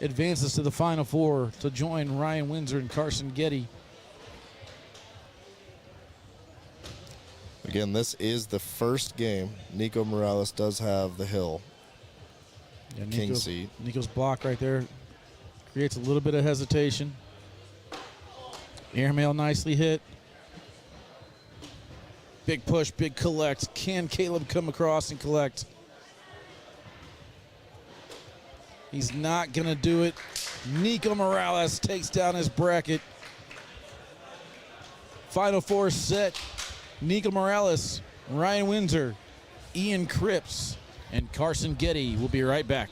advances to the Final Four to join Ryan Windsor and Carson Getty. Again, this is the first game. Nico Morales does have the hill. Yeah, King seat. Nico's block right there creates a little bit of hesitation. Airmail nicely hit. Big push, big collect. Can Caleb come across and collect? He's not going to do it. Nico Morales takes down his bracket. Final four set. Nico Morales, Ryan Windsor, Ian Cripps, and Carson Getty. We'll be right back.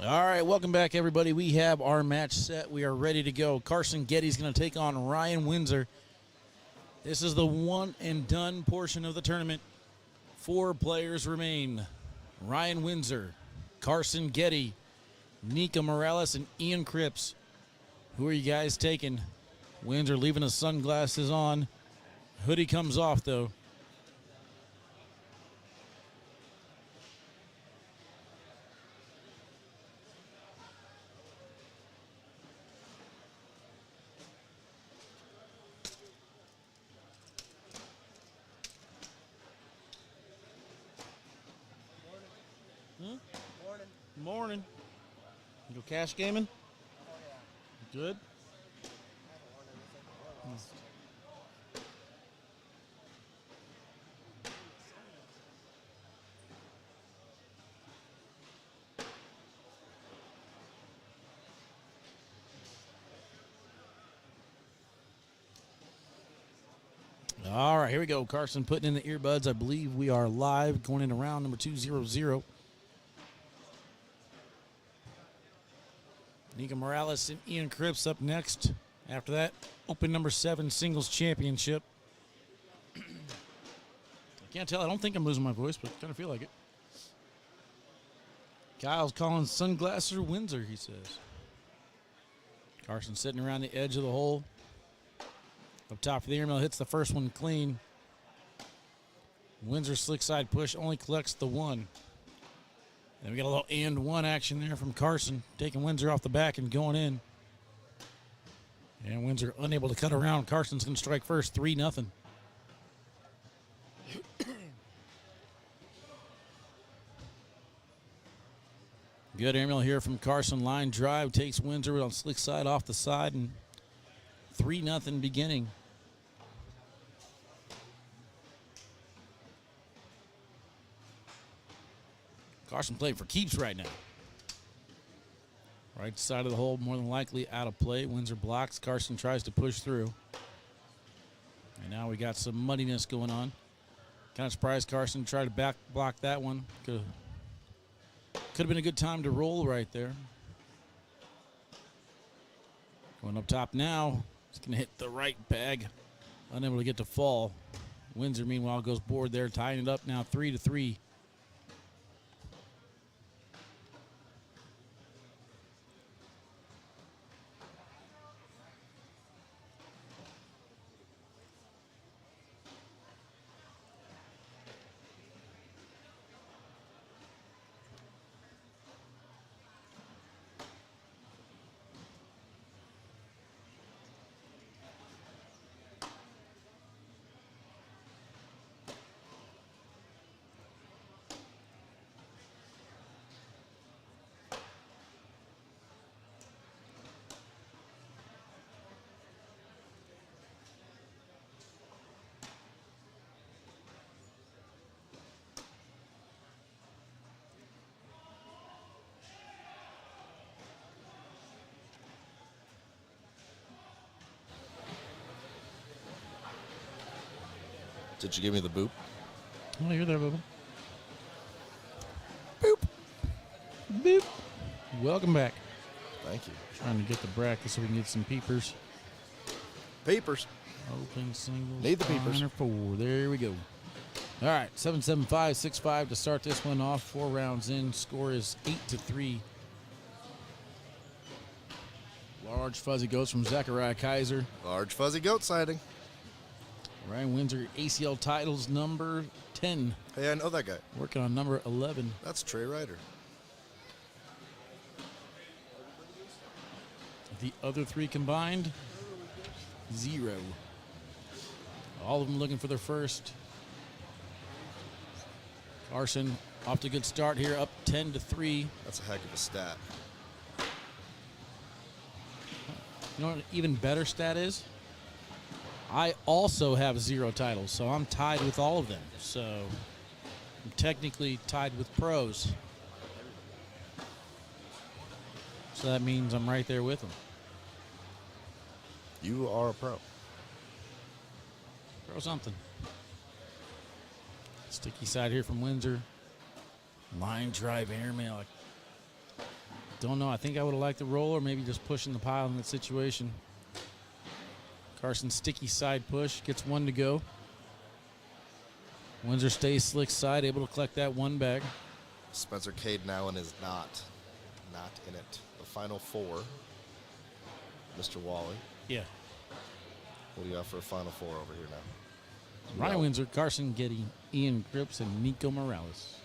All right, welcome back, everybody. We have our match set. We are ready to go. Carson Getty's going to take on Ryan Windsor. This is the one and done portion of the tournament. 4 players remain. Ryan Windsor, Carson Getty, Nika Morales, and Ian Cripps. Who are you guys taking? Windsor leaving his sunglasses on. Hoodie comes off, though. Morning. You go cash gaming? Oh, yeah. Good. I haven't won anything. All right, here we go. Carson putting in the earbuds. I believe we are live going into round number 200. Nika Morales and Ian Cripps up next. After that, Open number 7 singles championship. I can't tell. I don't think I'm losing my voice, but I kind of feel like it. Kyle's calling sunglasses or Windsor, he says. Carson sitting around the edge of the hole. Up top of the airmail, hits the first one clean. Windsor slick side push, only collects the 1. Then we got a little and 1 action there from Carson, taking Windsor off the back and going in. And Windsor unable to cut around. Carson's going to strike first, 3-0. Good airmail here from Carson. Line drive takes Windsor on slick side off the side, and 3-0 beginning. Carson playing for keeps right now. Right side of the hole, more than likely out of play. Windsor blocks. Carson tries to push through. And now we got some muddiness going on. Kind of surprised Carson tried to back block that one. Could have been a good time to roll right there. Going up top now. He's going to hit the right bag. Unable to get to fall. Windsor, meanwhile, goes board there, tying it up now 3-3. Did you give me the boop? Oh, you're there, Bubba. Boop. Boop. Welcome back. Thank you. Trying to get the bracket so we can get some peepers. Papers. Open singles. Need the peepers. 4. There we go. All right, 7-7-5-6-5 to start this one off. 4 rounds in. Score is 8-3. Large fuzzy goats from Zachariah Kaiser. Large fuzzy goat sighting. Ryan Windsor, ACL titles number 10. Hey, I know that guy. Working on number 11. That's Trey Ryder. The other 3 combined, 0. All of them looking for their first. Carson off to a good start here, up 10-3. That's a heck of a stat. You know what an even better stat is? I also have 0 titles, so I'm tied with all of them. So I'm technically tied with pros. So that means I'm right there with them. You are a pro. Pro something. Sticky side here from Windsor. Line drive airmail. Don't know. I think I would have liked the roll or maybe just pushing the pile in that situation. Carson sticky side push, gets one to go. Windsor stays slick side, able to collect that one bag. Spencer Caden Allen is not in it. The final four. Mr. Wally. Yeah. What do you have for a final four over here now? Ryan Windsor, Carson Getty, Ian Cripps, and Nico Morales.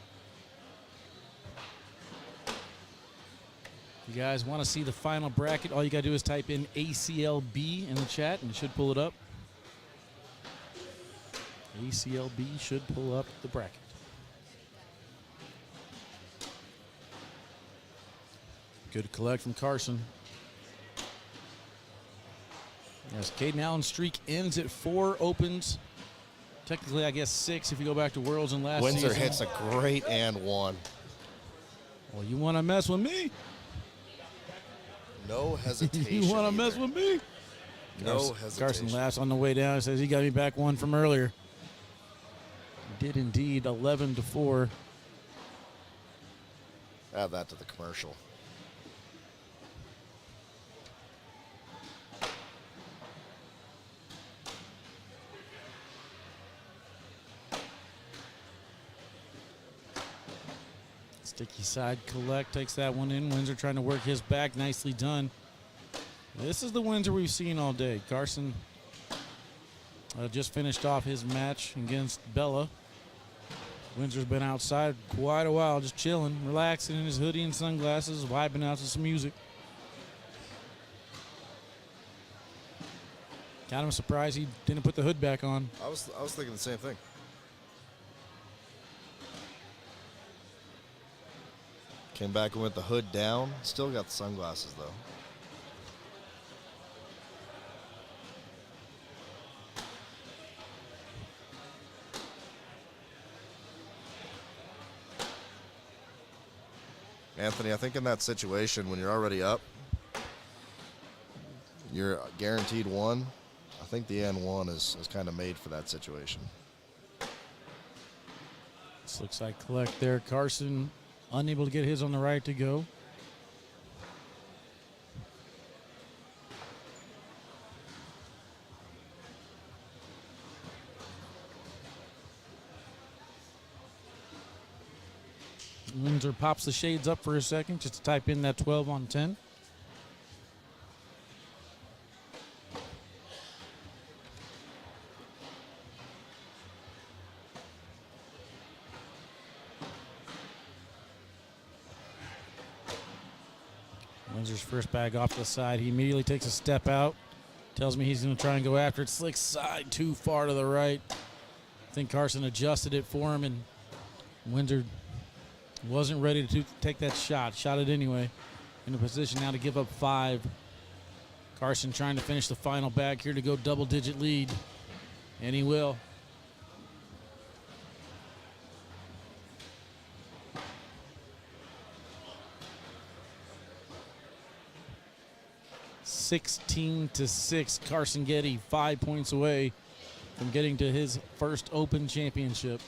If you guys want to see the final bracket, all you got to do is type in ACLB in the chat and it should pull it up. ACLB should pull up the bracket. Good collect from Carson. Yes, Caden Allen's streak ends at 4 opens. Technically, I guess 6 if you go back to Worlds and last Windsor season. hits a great and one. Well, you want to mess with me? No hesitation. You want to mess with me? No hesitation. Carson laughs on the way down. Says he got me back one from earlier. He did indeed, 11-4. Add that to the commercial. Sticky side collect, takes that one in. Windsor trying to work his back, nicely done. This is the Windsor we've seen all day. Carson just finished off his match against Bella. Windsor's been outside quite a while, just chilling, relaxing in his hoodie and sunglasses, vibing out to some music. Kind of surprised he didn't put the hood back on. I was thinking the same thing. Came back and went the hood down. Still got the sunglasses though. Anthony, I think in that situation when you're already up, you're guaranteed one. I think the N1 is kind of made for that situation. This looks like collect there. Carson unable to get his on the right to go. Windsor pops the shades up for a second just to type in that 12 on 10. Windsor's first bag off to the side. He immediately takes a step out. Tells me he's going to try and go after it. Slick side, too far to the right. I think Carson adjusted it for him, and Windsor wasn't ready to take that shot. Shot it anyway. In a position now to give up 5. Carson trying to finish the final bag here to go double-digit lead. And he will. (16-6). Carson Getty 5 points away from getting to his first Open championship.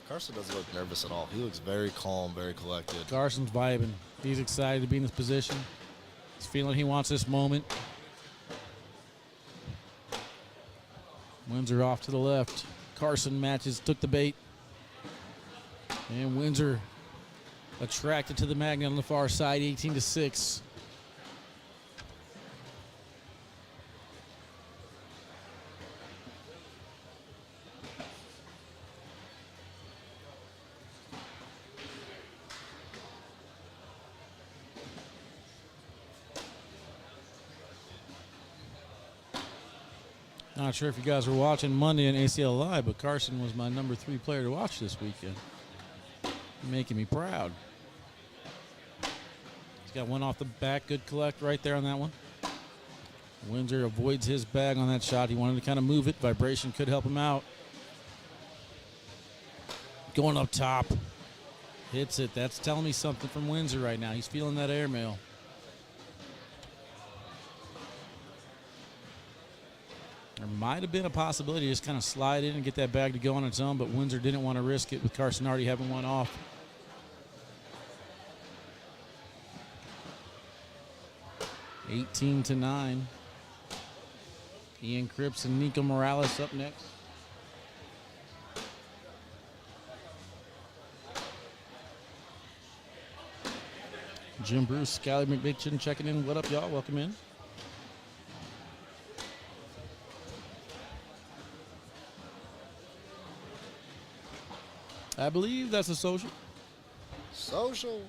Carson doesn't look nervous at all. He looks very calm, very collected. Carson's vibing. He's excited to be in this position. He's feeling he wants this moment. Windsor off to the left. Carson matches, took the bait. And Windsor attracted to the magnet on the far side, 18-6. Not sure if you guys were watching Monday on ACL Live, but Carson was my number 3 player to watch this weekend. Making me proud. He's got one off the back. Good collect right there on that one. Windsor avoids his bag on that shot. He wanted to kind of move it. Vibration could help him out. Going up top. Hits it. That's telling me something from Windsor right now. He's feeling that airmail. There might have been a possibility to just kind of slide in and get that bag to go on its own, but Windsor didn't want to risk it with Carson already having one off. 18-9. Ian Cripps and Nico Morales up next. Jim Bruce, Scally McMitchin checking in. What up, y'all? Welcome in. I believe that's a social. Social.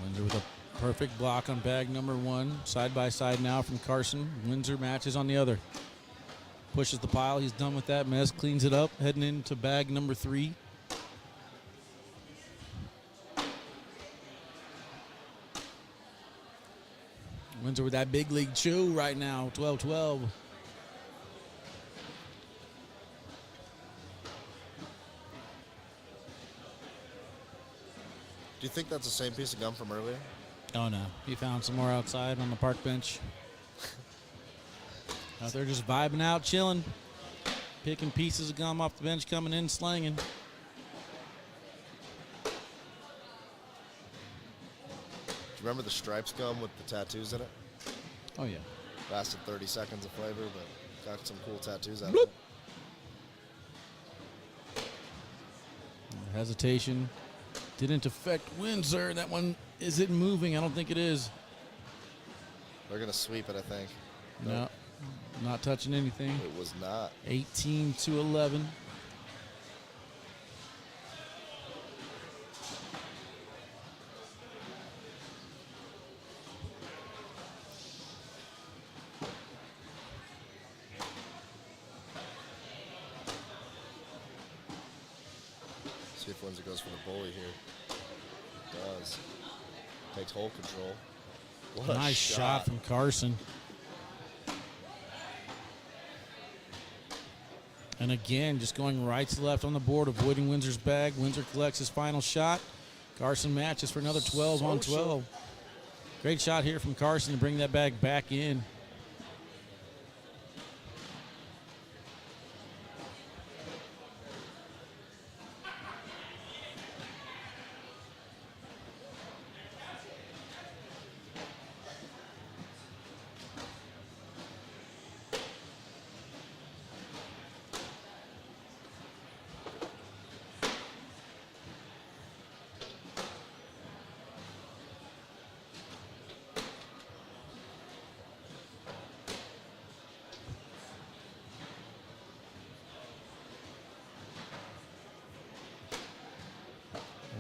Windsor with a perfect block on bag number 1. Side by side now from Carson. Windsor matches on the other. Pushes the pile. He's done with that mess. Cleans it up. Heading into bag number 3. Windsor with that big league chew right now. 12-12. Do you think that's the same piece of gum from earlier? Oh, no. He found some more outside on the park bench. Out there just vibing out, chilling. Picking pieces of gum off the bench, coming in, slanging. Do you remember the stripes gum with the tattoos in it? Oh, yeah. Lasted 30 seconds of flavor, but got some cool tattoos out Bloop. of it. Hesitation didn't affect Windsor. That one isn't moving. I don't think it is. They're going to sweep it, I think. No, not touching anything. It was not. 18-11. See if Windsor goes for the bully here. Does. Takes hold control. What a Nice shot from Carson. And again, just going right to left on the board, avoiding Windsor's bag. Windsor collects his final shot. Carson matches for another 12 on 12. Great shot here from Carson to bring that bag back in.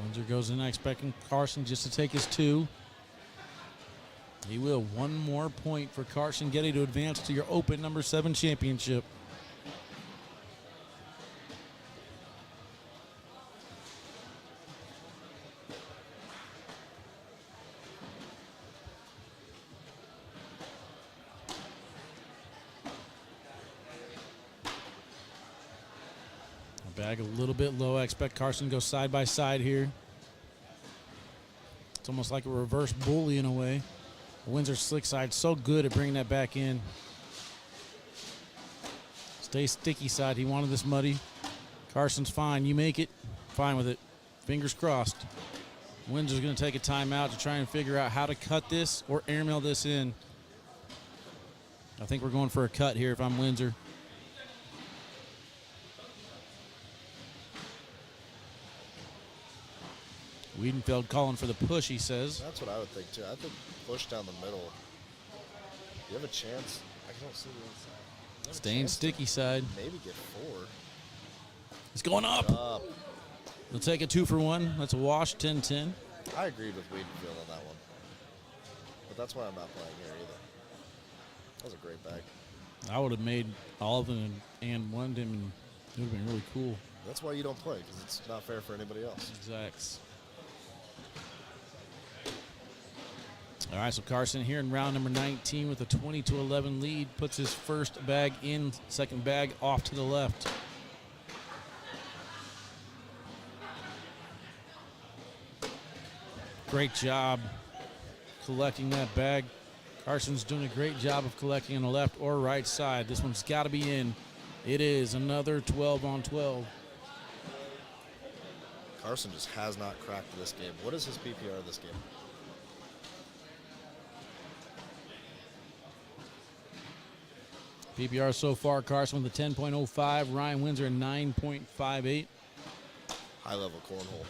Windsor goes in expecting Carson just to take his 2. He will. One more point for Carson Getty to advance to your Open number 7 championship. Bag a little bit low. I expect Carson to go side by side here. It's almost like a reverse bully in a way. Windsor slick side so good at bringing that back in. Stay sticky side. He wanted this muddy. Carson's fine. You make it. Fine with it. Fingers crossed. Windsor's going to take a timeout to try and figure out how to cut this or airmail this in. I think we're going for a cut here if I'm Windsor. Wiedenfeld calling for the push, he says. That's what I would think, too. I think push down the middle. You have a chance. I don't see the inside. Staying sticky side. Maybe get 4. It's going up. We'll take a 2 for 1. That's a wash, 10-10. I agreed with Wiedenfeld on that one. But that's why I'm not playing here either. That was a great bag. I would have made all of them and won him, and it would have been really cool. That's why you don't play, because it's not fair for anybody else. Exacts. All right, so Carson here in round number 19 with a 20-11 lead. Puts his first bag in, second bag off to the left. Great job collecting that bag. Carson's doing a great job of collecting on the left or right side. This one's got to be in. It is another 12 on 12. Carson just has not cracked this game. What is his PPR this game? PPR so far, Carson with a 10.05, Ryan Windsor a 9.58. High level cornhole.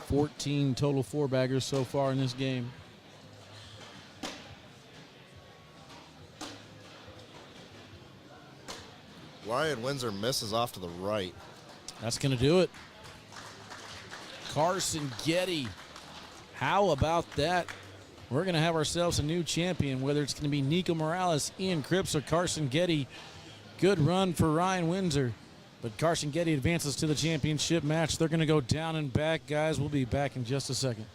14 total four-baggers so far in this game. Ryan Windsor misses off to the right. That's going to do it. Carson Getty. How about that? We're going to have ourselves a new champion, whether it's going to be Nico Morales, Ian Cripps, or Carson Getty. Good run for Ryan Windsor. But Carson Getty advances to the championship match. They're going to go down and back. Guys, we'll be back in just a second.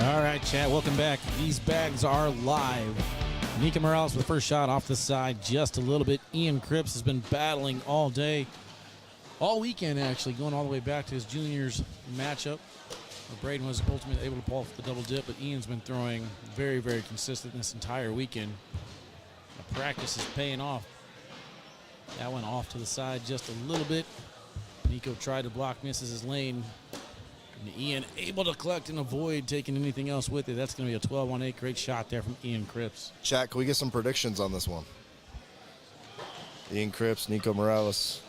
All right, chat, welcome back. These bags are live. Nico Morales with the first shot off the side just a little bit. Ian Cripps has been battling all day, all weekend actually, going all the way back to his juniors matchup. Braden was ultimately able to pull off the double dip, but Ian's been throwing very, very consistent this entire weekend. The practice is paying off. That went off to the side just a little bit. Nico tried to block, misses his lane. And Ian able to collect and avoid taking anything else with it. That's going to be a 12-on-8. Great shot there from Ian Cripps. Chat, can we get some predictions on this one? Ian Cripps, Nico Morales.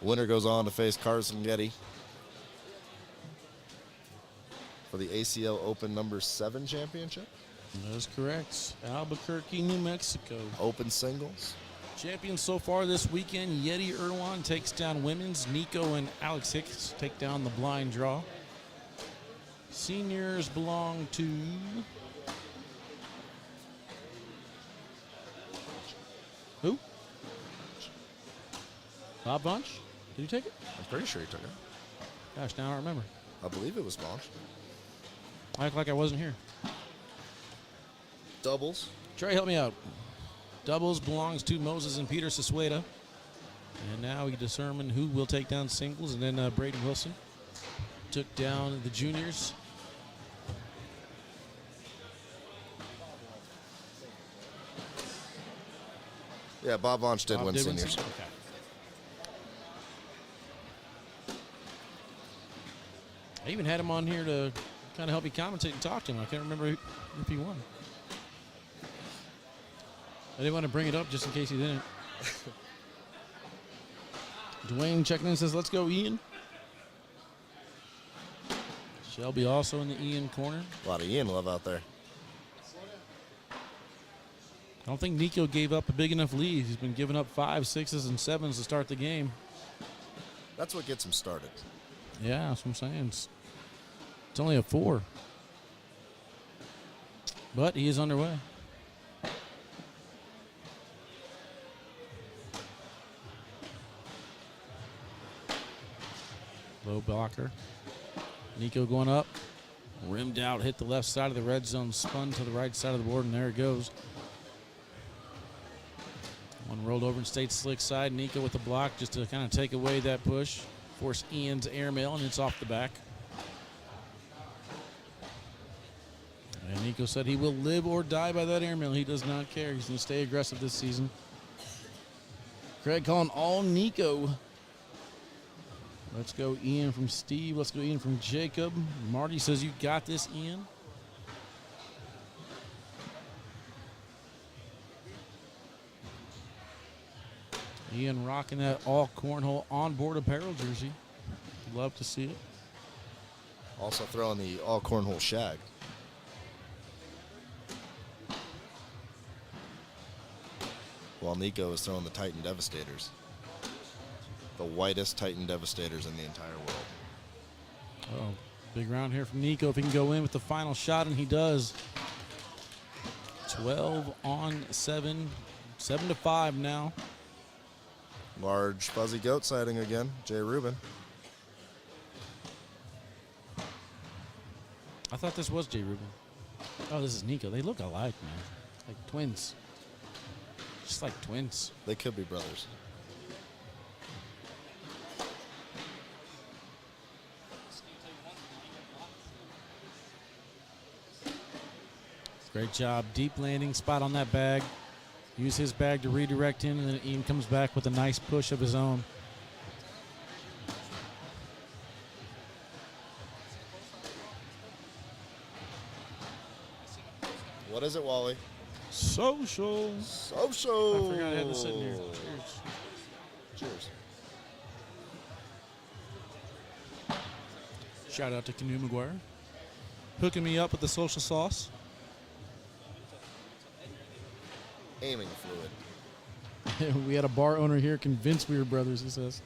Winner goes on to face Carson Getty. for the ACL Open number 7 championship. That is correct. Albuquerque, New Mexico. Open singles. Champions so far this weekend, Yeti Irwan takes down women's. Nico and Alex Hicks take down the blind draw. Seniors belong to who? Bob Bunch? Did you take it? I'm pretty sure he took it. Gosh, now I don't remember. I believe it was Bonch. I act like I wasn't here. Doubles. Trey, help me out. Doubles belongs to Moses and Peter Sasueta. And now we determine who will take down singles. And then Braden Wilson took down the juniors. Yeah, Bob Bonch did Bob win did seniors. Okay. I even had him on here to kind of help me commentate and talk to him. I can't remember if he won. I didn't want to bring it up just in case he didn't. Dwayne checking in says, let's go, Ian. Shelby also in the Ian corner. A lot of Ian love out there. I don't think Nico gave up a big enough lead. He's been giving up 5s, 6s, and 7s to start the game. That's what gets him started. Yeah, that's what I'm saying. It's only a 4. But he is underway. Low blocker. Nico going up. Rimmed out, hit the left side of the red zone, spun to the right side of the board, and there it goes. One rolled over and stayed slick side. Nico with the block just to kind of take away that push. Force Ian's airmail, and it's off the back. And Nico said he will live or die by that airmail. He does not care. He's going to stay aggressive this season. Craig calling all Nico. Let's go Ian from Steve. Let's go Ian from Jacob. Marty says you got this, Ian. Ian rocking that all cornhole onboard apparel jersey. Love to see it. Also throwing the all cornhole shag. While Nico is throwing the Titan Devastators. The whitest Titan Devastators in the entire world. Oh, big round here from Nico. If he can go in with the final shot, and he does. 12 on 7. 7-5 now. Large fuzzy goat sighting again. Jay Rubin. I thought this was Jay Rubin. Oh, this is Nico. They look alike, man. Like twins. Just like twins. They could be brothers. Great job. Deep landing spot on that bag. Use his bag to redirect him, and then Ian comes back with a nice push of his own. What is it, Wally? Social. Social. I forgot I had this sitting here. Cheers. Cheers. Shout out to Cano McGuire. Hooking me up with the social sauce. Aiming fluid. We had a bar owner here convinced we were brothers, he says.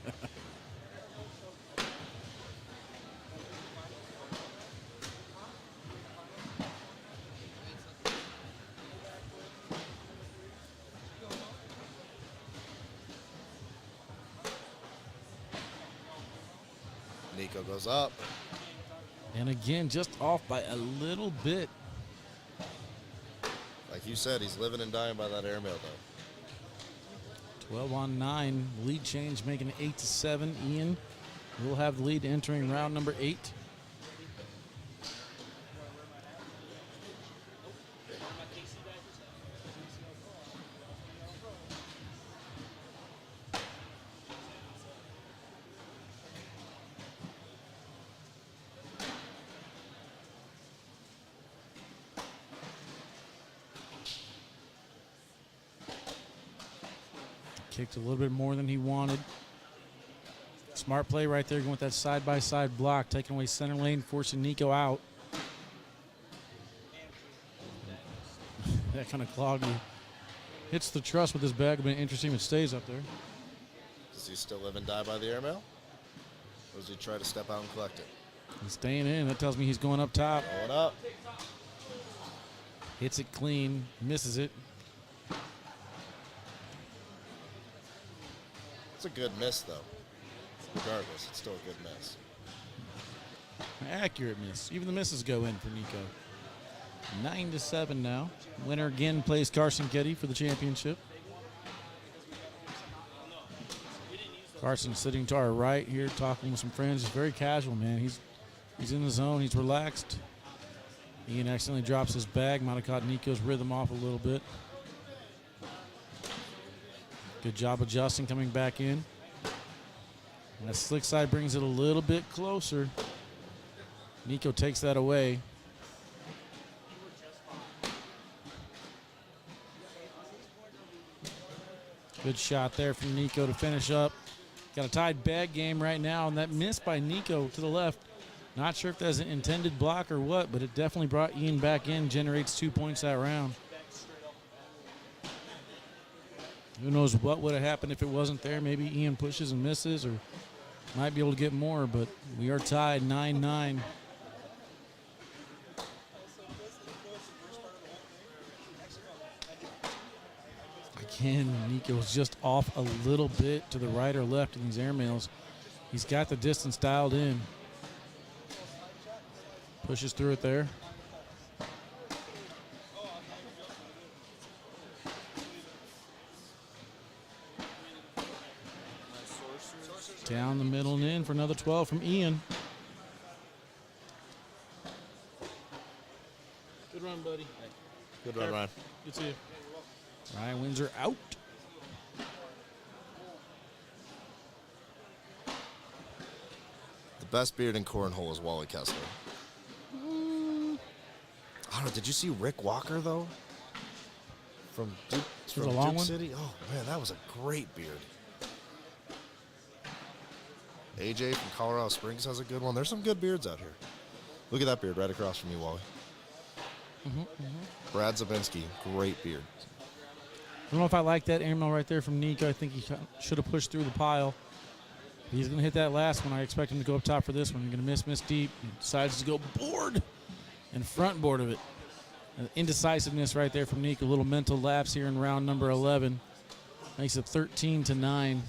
Nico goes up. And again, just off by a little bit. Like you said, he's living and dying by that airmail, though. 12 on 9. Lead change making it 8-7. Ian will have the lead entering round number 8. Kicked a little bit more than he wanted. Smart play right there, going with that side-by-side block, taking away center lane, forcing Nico out. That kind of clog hits the truss with his bag. It'll be interesting if it stays up there. Does he still live and die by the airmail? Or does he try to step out and collect it? He's staying in. That tells me he's going up top. Going up. Hits it clean. Misses it. It's a good miss, though. Regardless, it's still a good miss. Accurate miss. Even the misses go in for Nico. 9-7 now. Winner again plays Carson Getty for the championship. Carson sitting to our right here talking with some friends. He's very casual, man. He's in the zone. He's relaxed. Ian accidentally drops his bag. Might have caught Nico's rhythm off a little bit. Good job adjusting, coming back in. And that slick side brings it a little bit closer. Nico takes that away. Good shot there from Nico to finish up. Got a tied bag game right now, and that miss by Nico to the left. Not sure if that's an intended block or what, but it definitely brought Ian back in, generates 2 points that round. Who knows what would have happened if it wasn't there. Maybe Ian pushes and misses, or might be able to get more, but we are tied 9-9. Again, Nico's just off a little bit to the right or left in these airmails. He's got the distance dialed in. Pushes through it there. Down the middle and in for another 12 from Ian. Good run, buddy. Good run, Ryan. Good to see you. Ryan Windsor out. The best beard in cornhole is Wally Kessler. I don't know, did you see Rick Walker, though? From Duke, a long one? City? Oh, man, that was a great beard. AJ from Colorado Springs has a good one. There's some good beards out here. Look at that beard right across from you, Wally. Brad Zabinski, great beard. I don't know if I like that airmail right there from Nico. I think he should have pushed through the pile. He's going to hit that last one. I expect him to go up top for this one. He's going to miss deep. He decides to go board and front board of it. Indecisiveness right there from Nico. A little mental lapse here in round number 11. Makes it 13-9.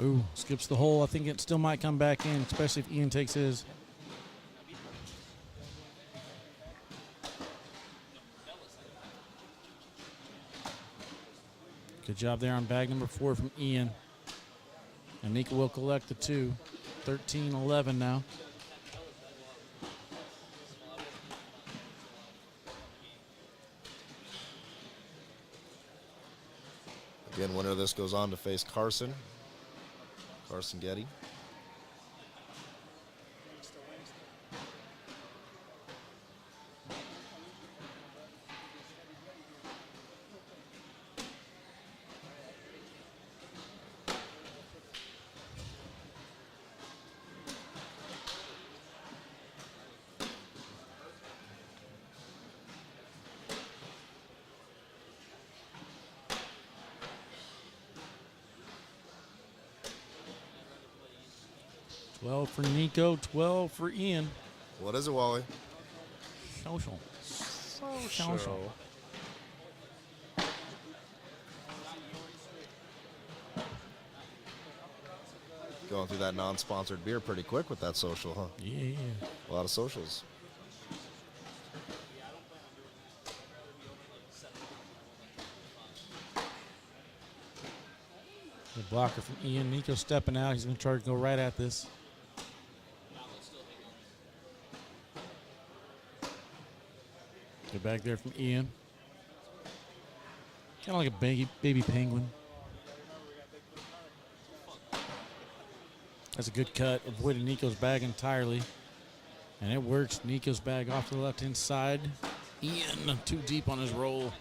Ooh, skips the hole. I think it still might come back in, especially if Ian takes his. Good job there on bag number 4 from Ian. And Nico will collect the 2. 13-11 now. Again, winner of this goes on to face Carson Getty. For Nico, 12 for Ian. What is it, Wally? Social. Going through that non-sponsored beer pretty quick with that social, huh? Yeah. A lot of socials. The blocker from Ian. Nico stepping out. He's going to try to go right at this. Good back there from Ian. Kind of like a baby penguin. That's a good cut, avoiding Nico's bag entirely. And it works. Nico's bag off to the left-hand side. Ian too deep on his roll.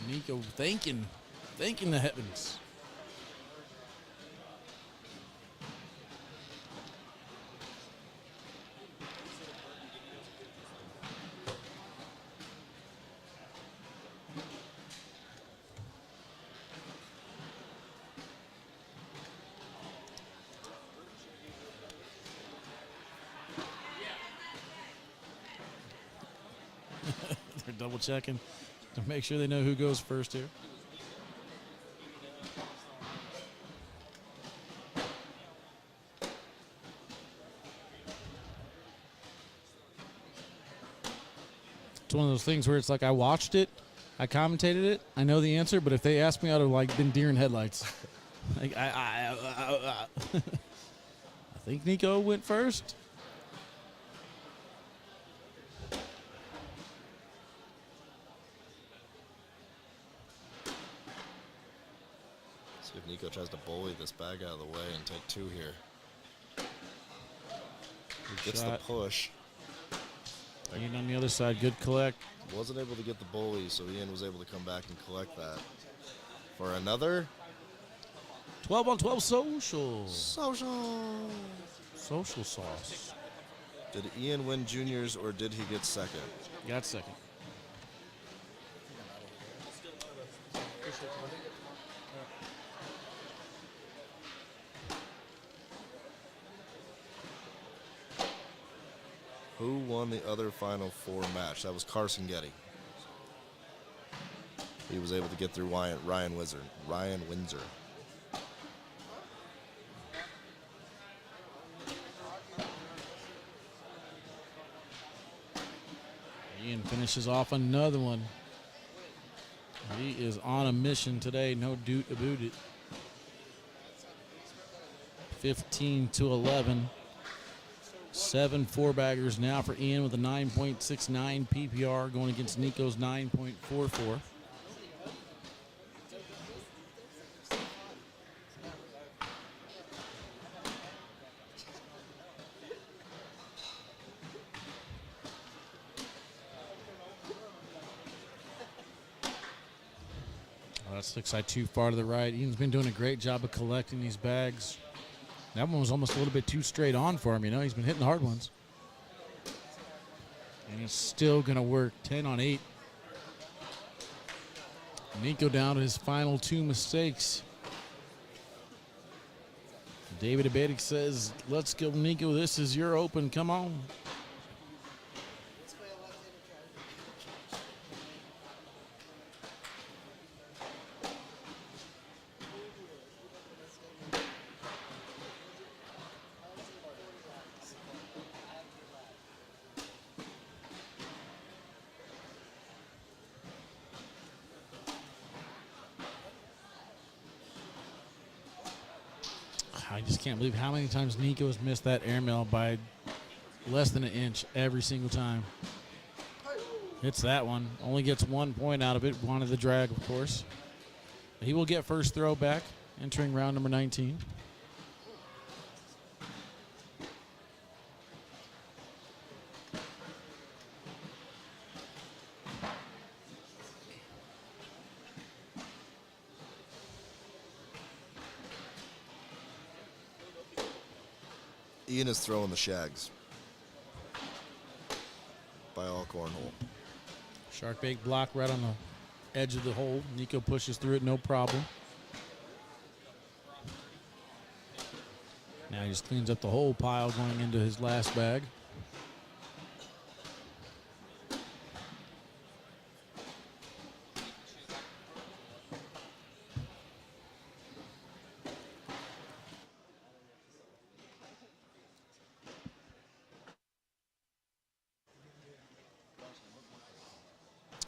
Nico thanking the heavens. They're double checking to make sure they know who goes first here. It's one of those things where it's like I watched it, I commentated it, I know the answer, but if they ask me, I'd have like been deer in headlights. Like I think Nico went first. See if Nico tries to bully this bag out of the way and take two here. He gets the push. Ian on the other side, good collect. Wasn't able to get the bully, so Ian was able to come back and collect that. For another 12 on 12 social. Social sauce. Did Ian win juniors or did he get second? Got second. Who won the other Final Four match? That was Carson Getty. He was able to get through Ryan Windsor. Ian finishes off another one. He is on a mission today, no doubt about it. 15-11. 7 4-baggers now for Ian with a 9.69 PPR going against Nico's 9.44. That slick side too far to the right. Ian's been doing a great job of collecting these bags. That one was almost a little bit too straight on for him, you know. He's been hitting the hard ones. And it's still going to work. 10 on 8. Nico down to his final 2 mistakes. David Abetic says, let's go, Nico. This is your open. Come on. I just can't believe how many times Nico has missed that airmail by less than an inch every single time. Hits that one. Only gets 1 point out of it. Wanted the drag, of course. He will get first throw back, entering round number 19. Ian is throwing the shags by all cornhole. Shark bait block right on the edge of the hole. Nico pushes through it, no problem. Now he just cleans up the whole pile going into his last bag.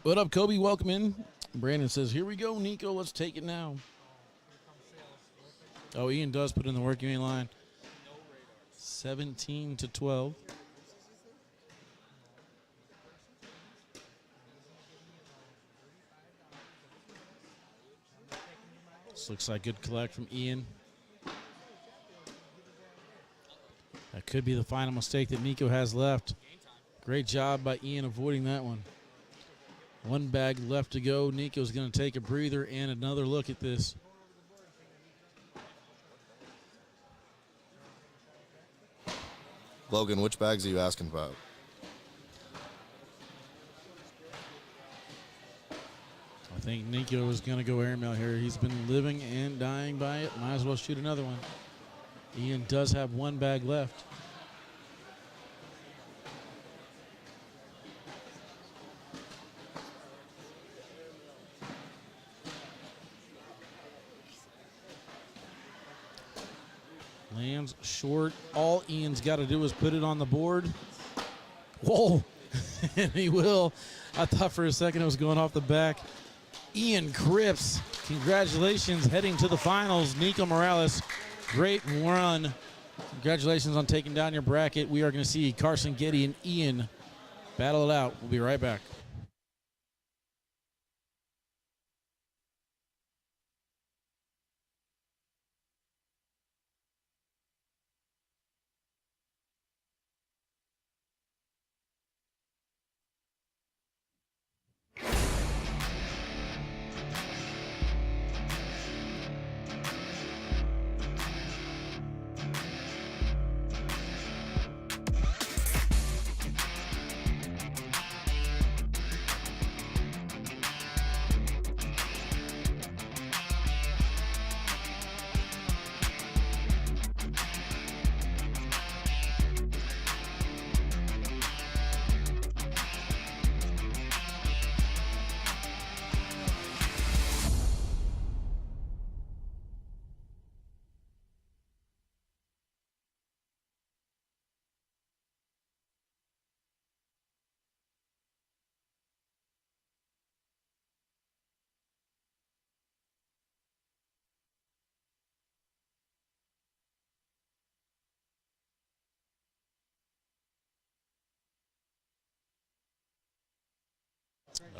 What up, Kobe? Welcome in. Brandon says, here we go, Nico. Let's take it now. Oh, Ian does put in the work. You ain't lying. 17-12. This looks like good collect from Ian. That could be the final mistake that Nico has left. Great job by Ian avoiding that one. One bag left to go. Nico's going to take a breather and another look at this. Logan, which bags are you asking about? I think Nico is going to go airmail here. He's been living and dying by it. Might as well shoot another one. Ian does have one bag left. Lands short. All Ian's got to do is put it on the board. Whoa! And he will. I thought for a second it was going off the back. Ian Cripps, congratulations, heading to the finals. Nico Morales, great run. Congratulations on taking down your bracket. We are going to see Carson Getty and Ian battle it out. We'll be right back.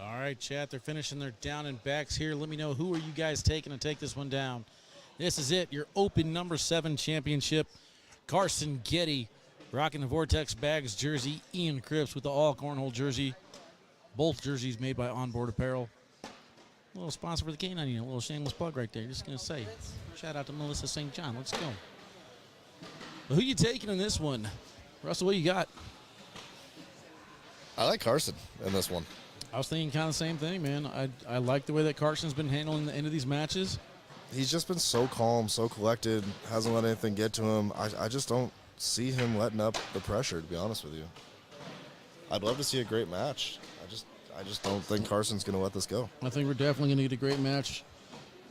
All right, chat, they're finishing their down and backs here. Let me know, who are you guys taking to take this one down? This is it, your Open number 7 championship. Carson Getty rocking the Vortex Bags jersey. Ian Cripps with the all cornhole jersey. Both jerseys made by Onboard Apparel. A little sponsor for the Canine Unit, a little shameless plug right there. Just going to say, shout out to Melissa St. John. Let's go. Well, who you taking in this one? Russell, what you got? I like Carson in this one. I was thinking kind of the same thing, man. I like the way that Carson's been handling the end of these matches. He's just been so calm, so collected, hasn't let anything get to him. I just don't see him letting up the pressure, to be honest with you. I'd love to see a great match. I just don't think Carson's going to let this go. I think we're definitely going to get a great match.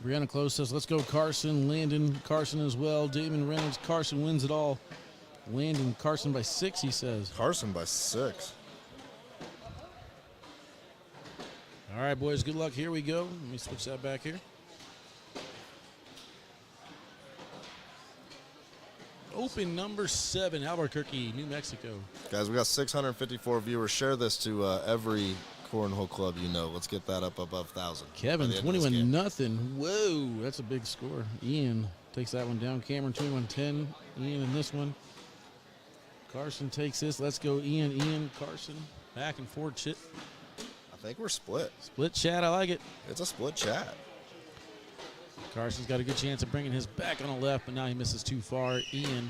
Brianna Close says, let's go Carson. Landon, Carson as well. Damon Reynolds, Carson wins it all. Landon, Carson by 6, he says. Carson by 6. All right, boys, good luck. Here we go. Let me switch that back here. Open number 7, Albuquerque, New Mexico. Guys, we got 654 viewers. Share this to every cornhole club you know. Let's get that up above 1,000. Kevin, 21-0. Whoa, that's a big score. Ian takes that one down. Cameron, 21-10. Ian in this one. Carson takes this. Let's go, Ian. Ian, Carson. Back and forth. Chit. I think we're split. Split chat, I like it. It's a split chat. Carson's got a good chance of bringing his back on the left, but now he misses too far. Ian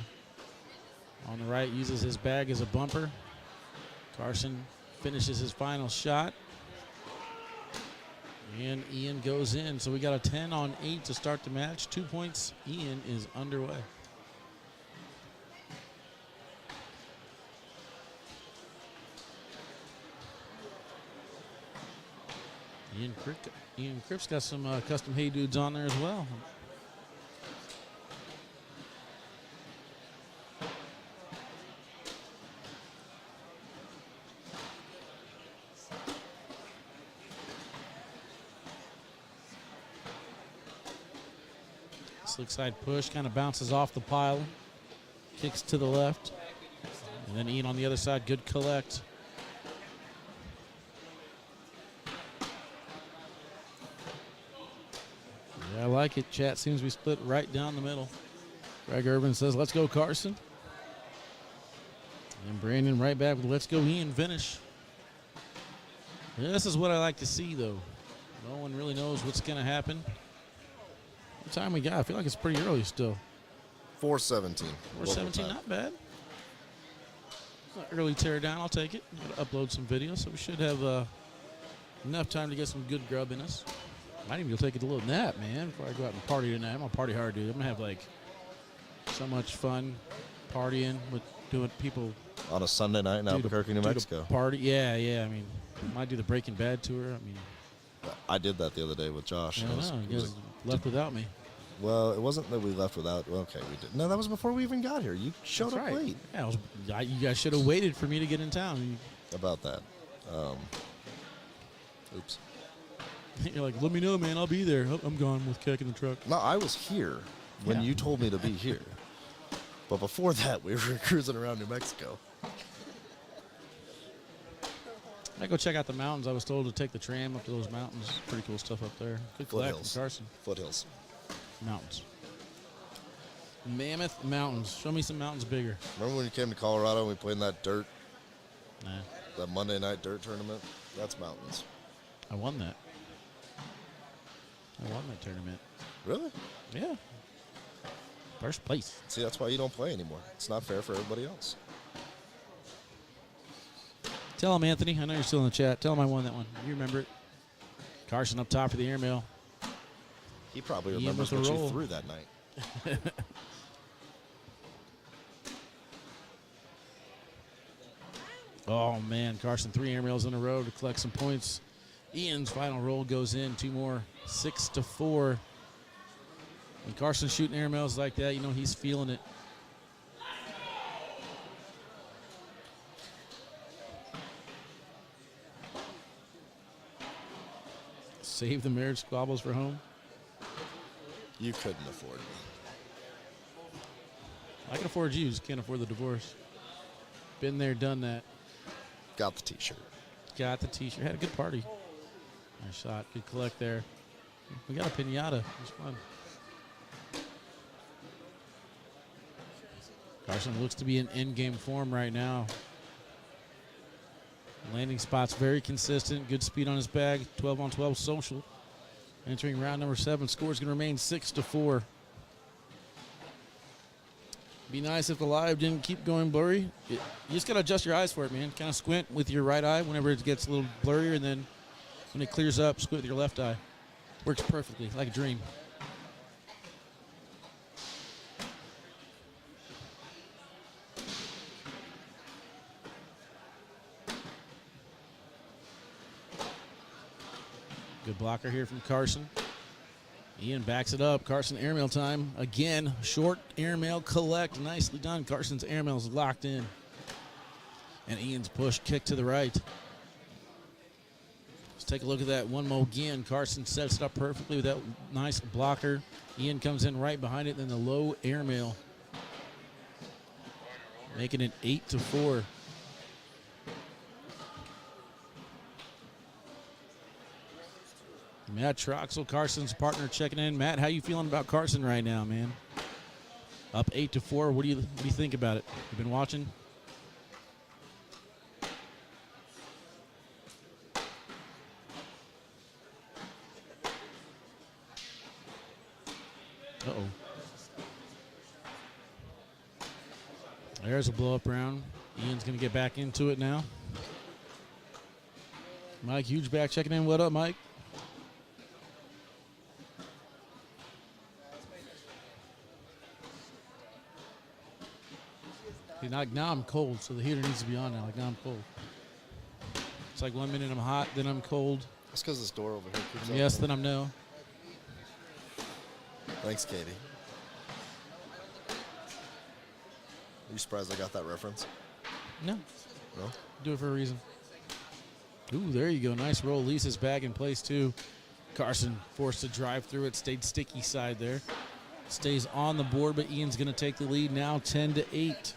on the right uses his bag as a bumper. Carson finishes his final shot. And Ian goes in. So we got a 10-on-8 to start the match. 2 points. Ian is underway. Ian Cripps got some custom Hey Dudes on there as well. Slick side push, kind of bounces off the pile, kicks to the left, and then Ian on the other side, good collect. I like it. Chat seems to be split right down the middle. Greg Urban says, let's go, Carson. And Brandon right back with let's go Ian finish. Yeah, this is what I like to see, though. No one really knows what's going to happen. What time we got? I feel like it's pretty early still. 4:17. 4:17, not bad. It's not early tear down. I'll take it. Got to upload some videos, so we should have enough time to get some good grub in us. Might even go take a little nap, man, before I go out and party tonight. I'm going to party hard, dude. I'm going to have, like, so much fun partying with doing people. On a Sunday night in Albuquerque, New Mexico. Party, yeah. I mean, might do the Breaking Bad tour. I mean, I did that the other day with Josh. I know. You guys left without me. Well, it wasn't that we left without. Well, okay, we did. No, that was before we even got here. You showed That's up right. late. Yeah, you guys should have waited for me to get in town. About that. Oops. You're like, let me know, man. I'll be there. Oh, I'm gone with Keck in the truck. No, I was here when you told me to be here. But before that, we were cruising around New Mexico. I go check out the mountains. I was told to take the tram up to those mountains. Pretty cool stuff up there. Good collect from Carson. Foothills. Mountains. Mammoth Mountains. Show me some mountains bigger. Remember when you came to Colorado and we played in that dirt? Nah. That Monday night dirt tournament? That's mountains. I won that. I won that tournament. Really? Yeah. First place. See, that's why you don't play anymore. It's not fair for everybody else. Tell him, Anthony. I know you're still in the chat. Tell him I won that one. You remember it. Carson up top for the airmail. He probably remembers what you threw that night. Oh, man. Carson, 3 airmails in a row to collect some points. Ian's final roll goes in. 2 more. 6-4. When Carson's shooting airmails like that, you know he's feeling it. Save the marriage squabbles for home. You couldn't afford me. I can afford you, just can't afford the divorce. Been there, done that. Got the T-shirt. Got the T-shirt. Had a good party. Nice shot. Good collect there. We got a pinata. It was fun. Carson looks to be in end-game form right now. Landing spot's very consistent. Good speed on his bag. 12-on-12 social. Entering round number 7. Score's going to remain 6-4. Be nice if the live didn't keep going blurry. You just got to adjust your eyes for it, man. Kind of squint with your right eye whenever it gets a little blurrier, and then when it clears up, squint with your left eye. Works perfectly, like a dream. Good blocker here from Carson. Ian backs it up. Carson airmail time. Again, short airmail collect. Nicely done. Carson's airmail is locked in. And Ian's push kick to the right. Let's take a look at that one more again. Carson sets it up perfectly with that nice blocker. Ian comes in right behind it. Then the low airmail. Making it 8-4. Matt Troxel, Carson's partner, checking in. Matt, how you feeling about Carson right now, man? Up 8-4. What do you think about it? You been watching? Uh-oh. There's a blow-up round. Ian's going to get back into it now. Mike Hugeback checking in. What up, Mike? Now I'm cold, so the heater needs to be on now. Like now I'm cold. It's like 1 minute I'm hot, then I'm cold. That's because this door over here keeps open. Yes, then I'm no. Thanks, Katie. Are you surprised I got that reference? No. No? Do it for a reason. Ooh, there you go. Nice roll. Lisa's bag in place, too. Carson forced to drive through it. Stayed sticky side there. Stays on the board, but Ian's going to take the lead now 10-8.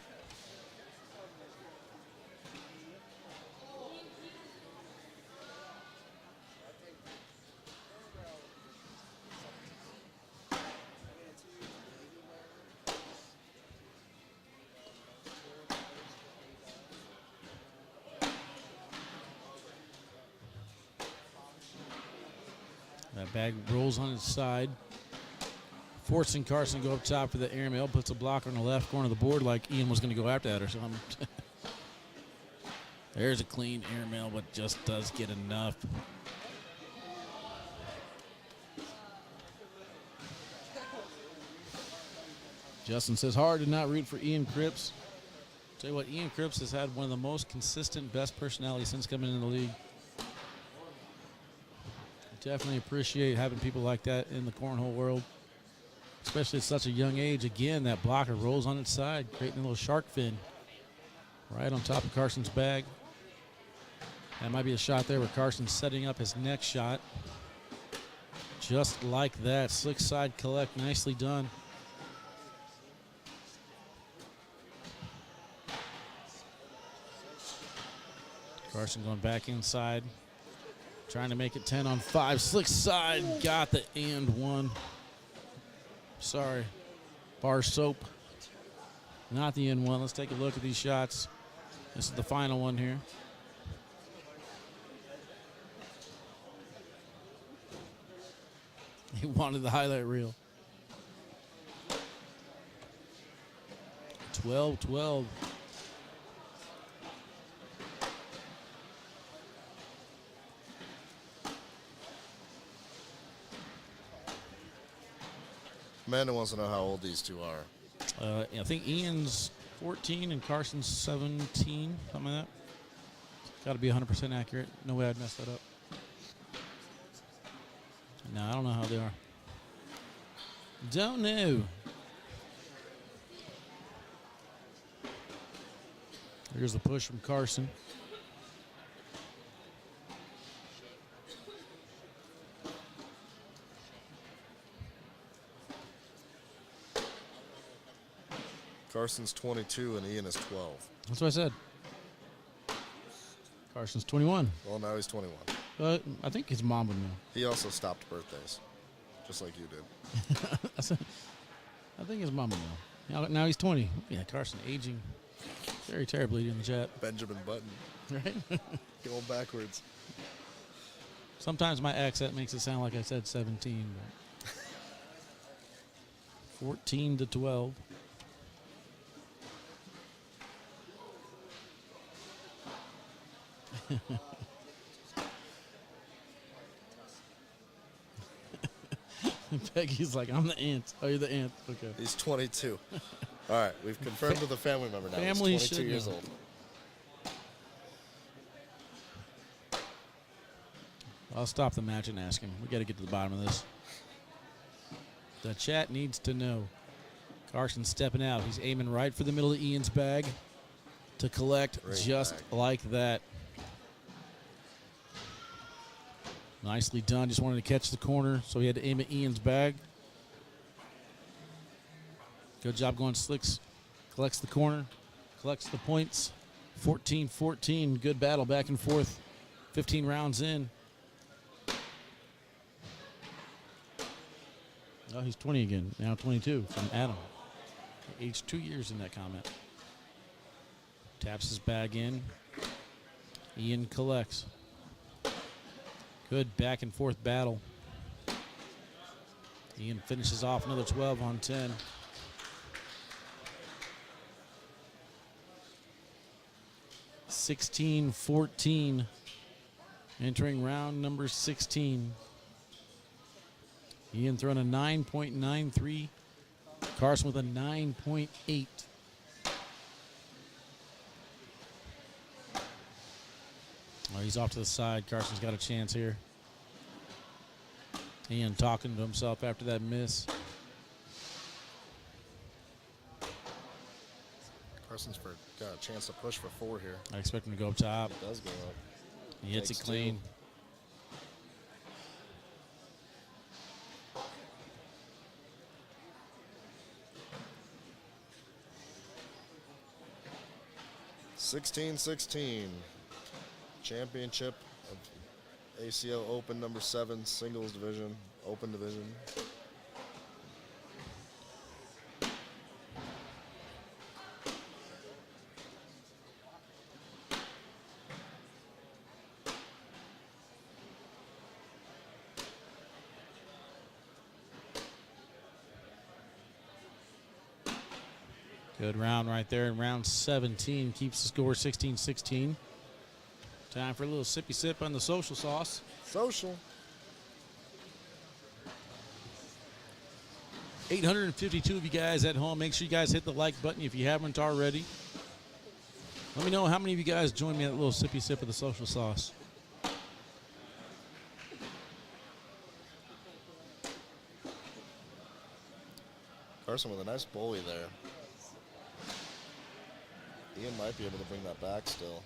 That bag rolls on its side, forcing Carson to go up top for the airmail. Puts a blocker on the left corner of the board like Ian was going to go after that or something. There's a clean airmail, but just does get enough. Justin says, hard to not root for Ian Cripps. Tell you what, Ian Cripps has had one of the most consistent, best personalities since coming in the league. Definitely appreciate having people like that in the cornhole world, especially at such a young age. Again, that blocker rolls on its side, creating a little shark fin right on top of Carson's bag. That might be a shot there where Carson's setting up his next shot. Just like that, slick side collect, nicely done. Carson going back inside, trying to make it 10 on 5. Slick side, got the and one. Sorry, bar soap. Not the end one. Let's take a look at these shots. This is the final one here. He wanted the highlight reel. 12-12. Amanda wants to know how old these two are. I think Ian's 14 and Carson's 17, something like that. Got to be 100% accurate. No way I'd mess that up. No, I don't know how they are. Don't know. Here's the push from Carson. Carson's 22 and Ian is 12. That's what I said. Carson's 21. Well, now he's 21. I think his mom would know. He also stopped birthdays, just like you did. I think his mom would know. Now he's 20. Yeah, Carson aging very terribly in the chat. Benjamin Button. Right? Going backwards. Sometimes my accent makes it sound like I said 17. But 14-12. Peggy's like, I'm the aunt. Oh, you're the aunt. Okay. He's 22. All right, we've confirmed with a family member now. Family He's 22 years know. old. I'll stop the match and ask him. We got to get to the bottom of this. The chat needs to know. Carson stepping out. He's aiming right for the middle of Ian's bag to collect. Great just bag. like that. Nicely done. Just wanted to catch the corner, so he had to aim at Ian's bag. Good job going slicks. Collects the corner. Collects the points. 14-14. Good battle back and forth. 15 rounds in. Oh, he's 20 again. Now 22 from Adam. Aged 2 years in that comment. Taps his bag in. Ian collects. Good back and forth battle. Ian finishes off another 12 on 10. (16-14). Entering round number 16. Ian throwing a 9.93. Carson with a 9.8. Oh, he's off to the side. Carson's got a chance here. Ian talking to himself after that miss. Carson's got a chance to push for 4 here. I expect him to go up top. He does go up. He hits it Takes clean. 2. (16-16). Championship of ACL Open number 7, singles division, open division. Good round right there in round 17. Keeps the score 16-16. Time for a little sippy sip on the social sauce. Social. 852 of you guys at home. Make sure you guys hit the like button if you haven't already. Let me know how many of you guys joined me at a little sippy sip of the social sauce. Carson with a nice bully there. Ian might be able to bring that back still.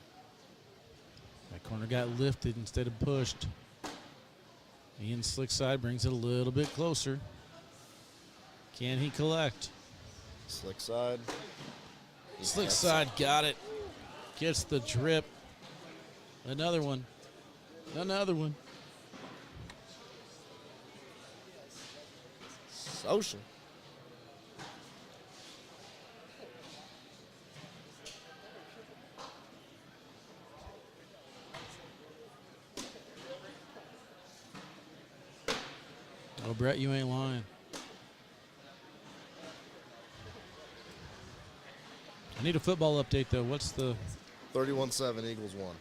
That corner got lifted instead of pushed. Ian's slick side brings it a little bit closer. Can he collect? Slick side. Slick side got it. Gets the drip. Another one. Another one. Social. Oh, Brett, you ain't lying. I need a football update, though. What's the... 31-7, Eagles won.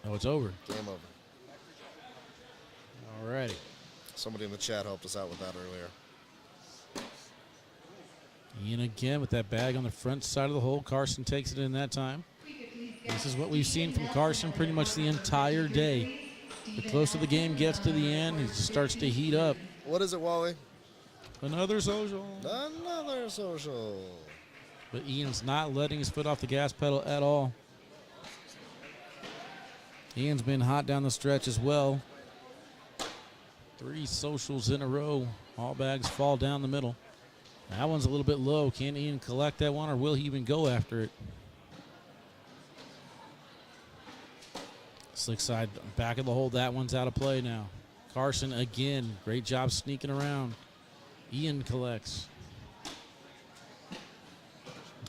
Oh, it's over. Game over. All righty. Somebody in the chat helped us out with that earlier. Ian again with that bag on the front side of the hole. Carson takes it in that time. This is what we've seen from Carson pretty much the entire day. The closer the game gets to the end, he just starts to heat up. What is it, Wally? Another social. Another social. But Ian's not letting his foot off the gas pedal at all. Ian's been hot down the stretch as well. 3 socials in a row. All bags fall down the middle. That one's a little bit low. Can Ian collect that one, or will he even go after it? Slick side, back of the hole. That one's out of play now. Carson again. Great job sneaking around. Ian collects.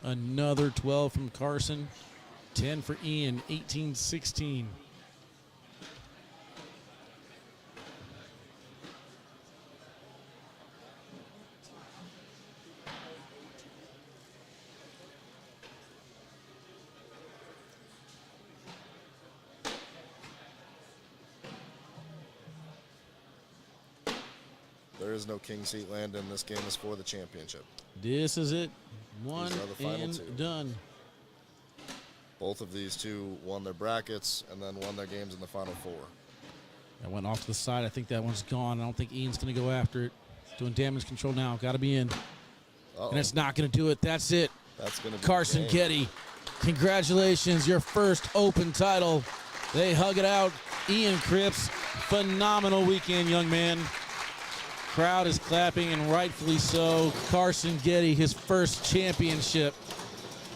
Another 12 from Carson. 10 for Ian. 18-16. There is no king seat landing. This game is for the championship. This is it. One These are the final and 2. done. Both of these 2 won their brackets and then won their games in the final 4. That went off to the side. I think that one's gone. I don't think Ian's going to go after it. Doing damage control now. Got to be in. And it's not going to do it. That's it. That's going to be Carson Getty. Congratulations. Your first Open title. They hug it out. Ian Cripps. Phenomenal weekend, young man. Crowd is clapping, and rightfully so. Carson Getty, his first championship.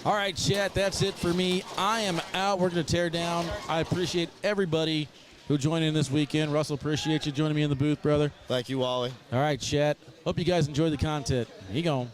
All right, chat, that's it for me. I am out. We're going to tear down. I appreciate everybody who joined in this weekend. Russell, appreciate you joining me in the booth, brother. Thank you, Wally. All right, chat. Hope you guys enjoyed the content. He gone.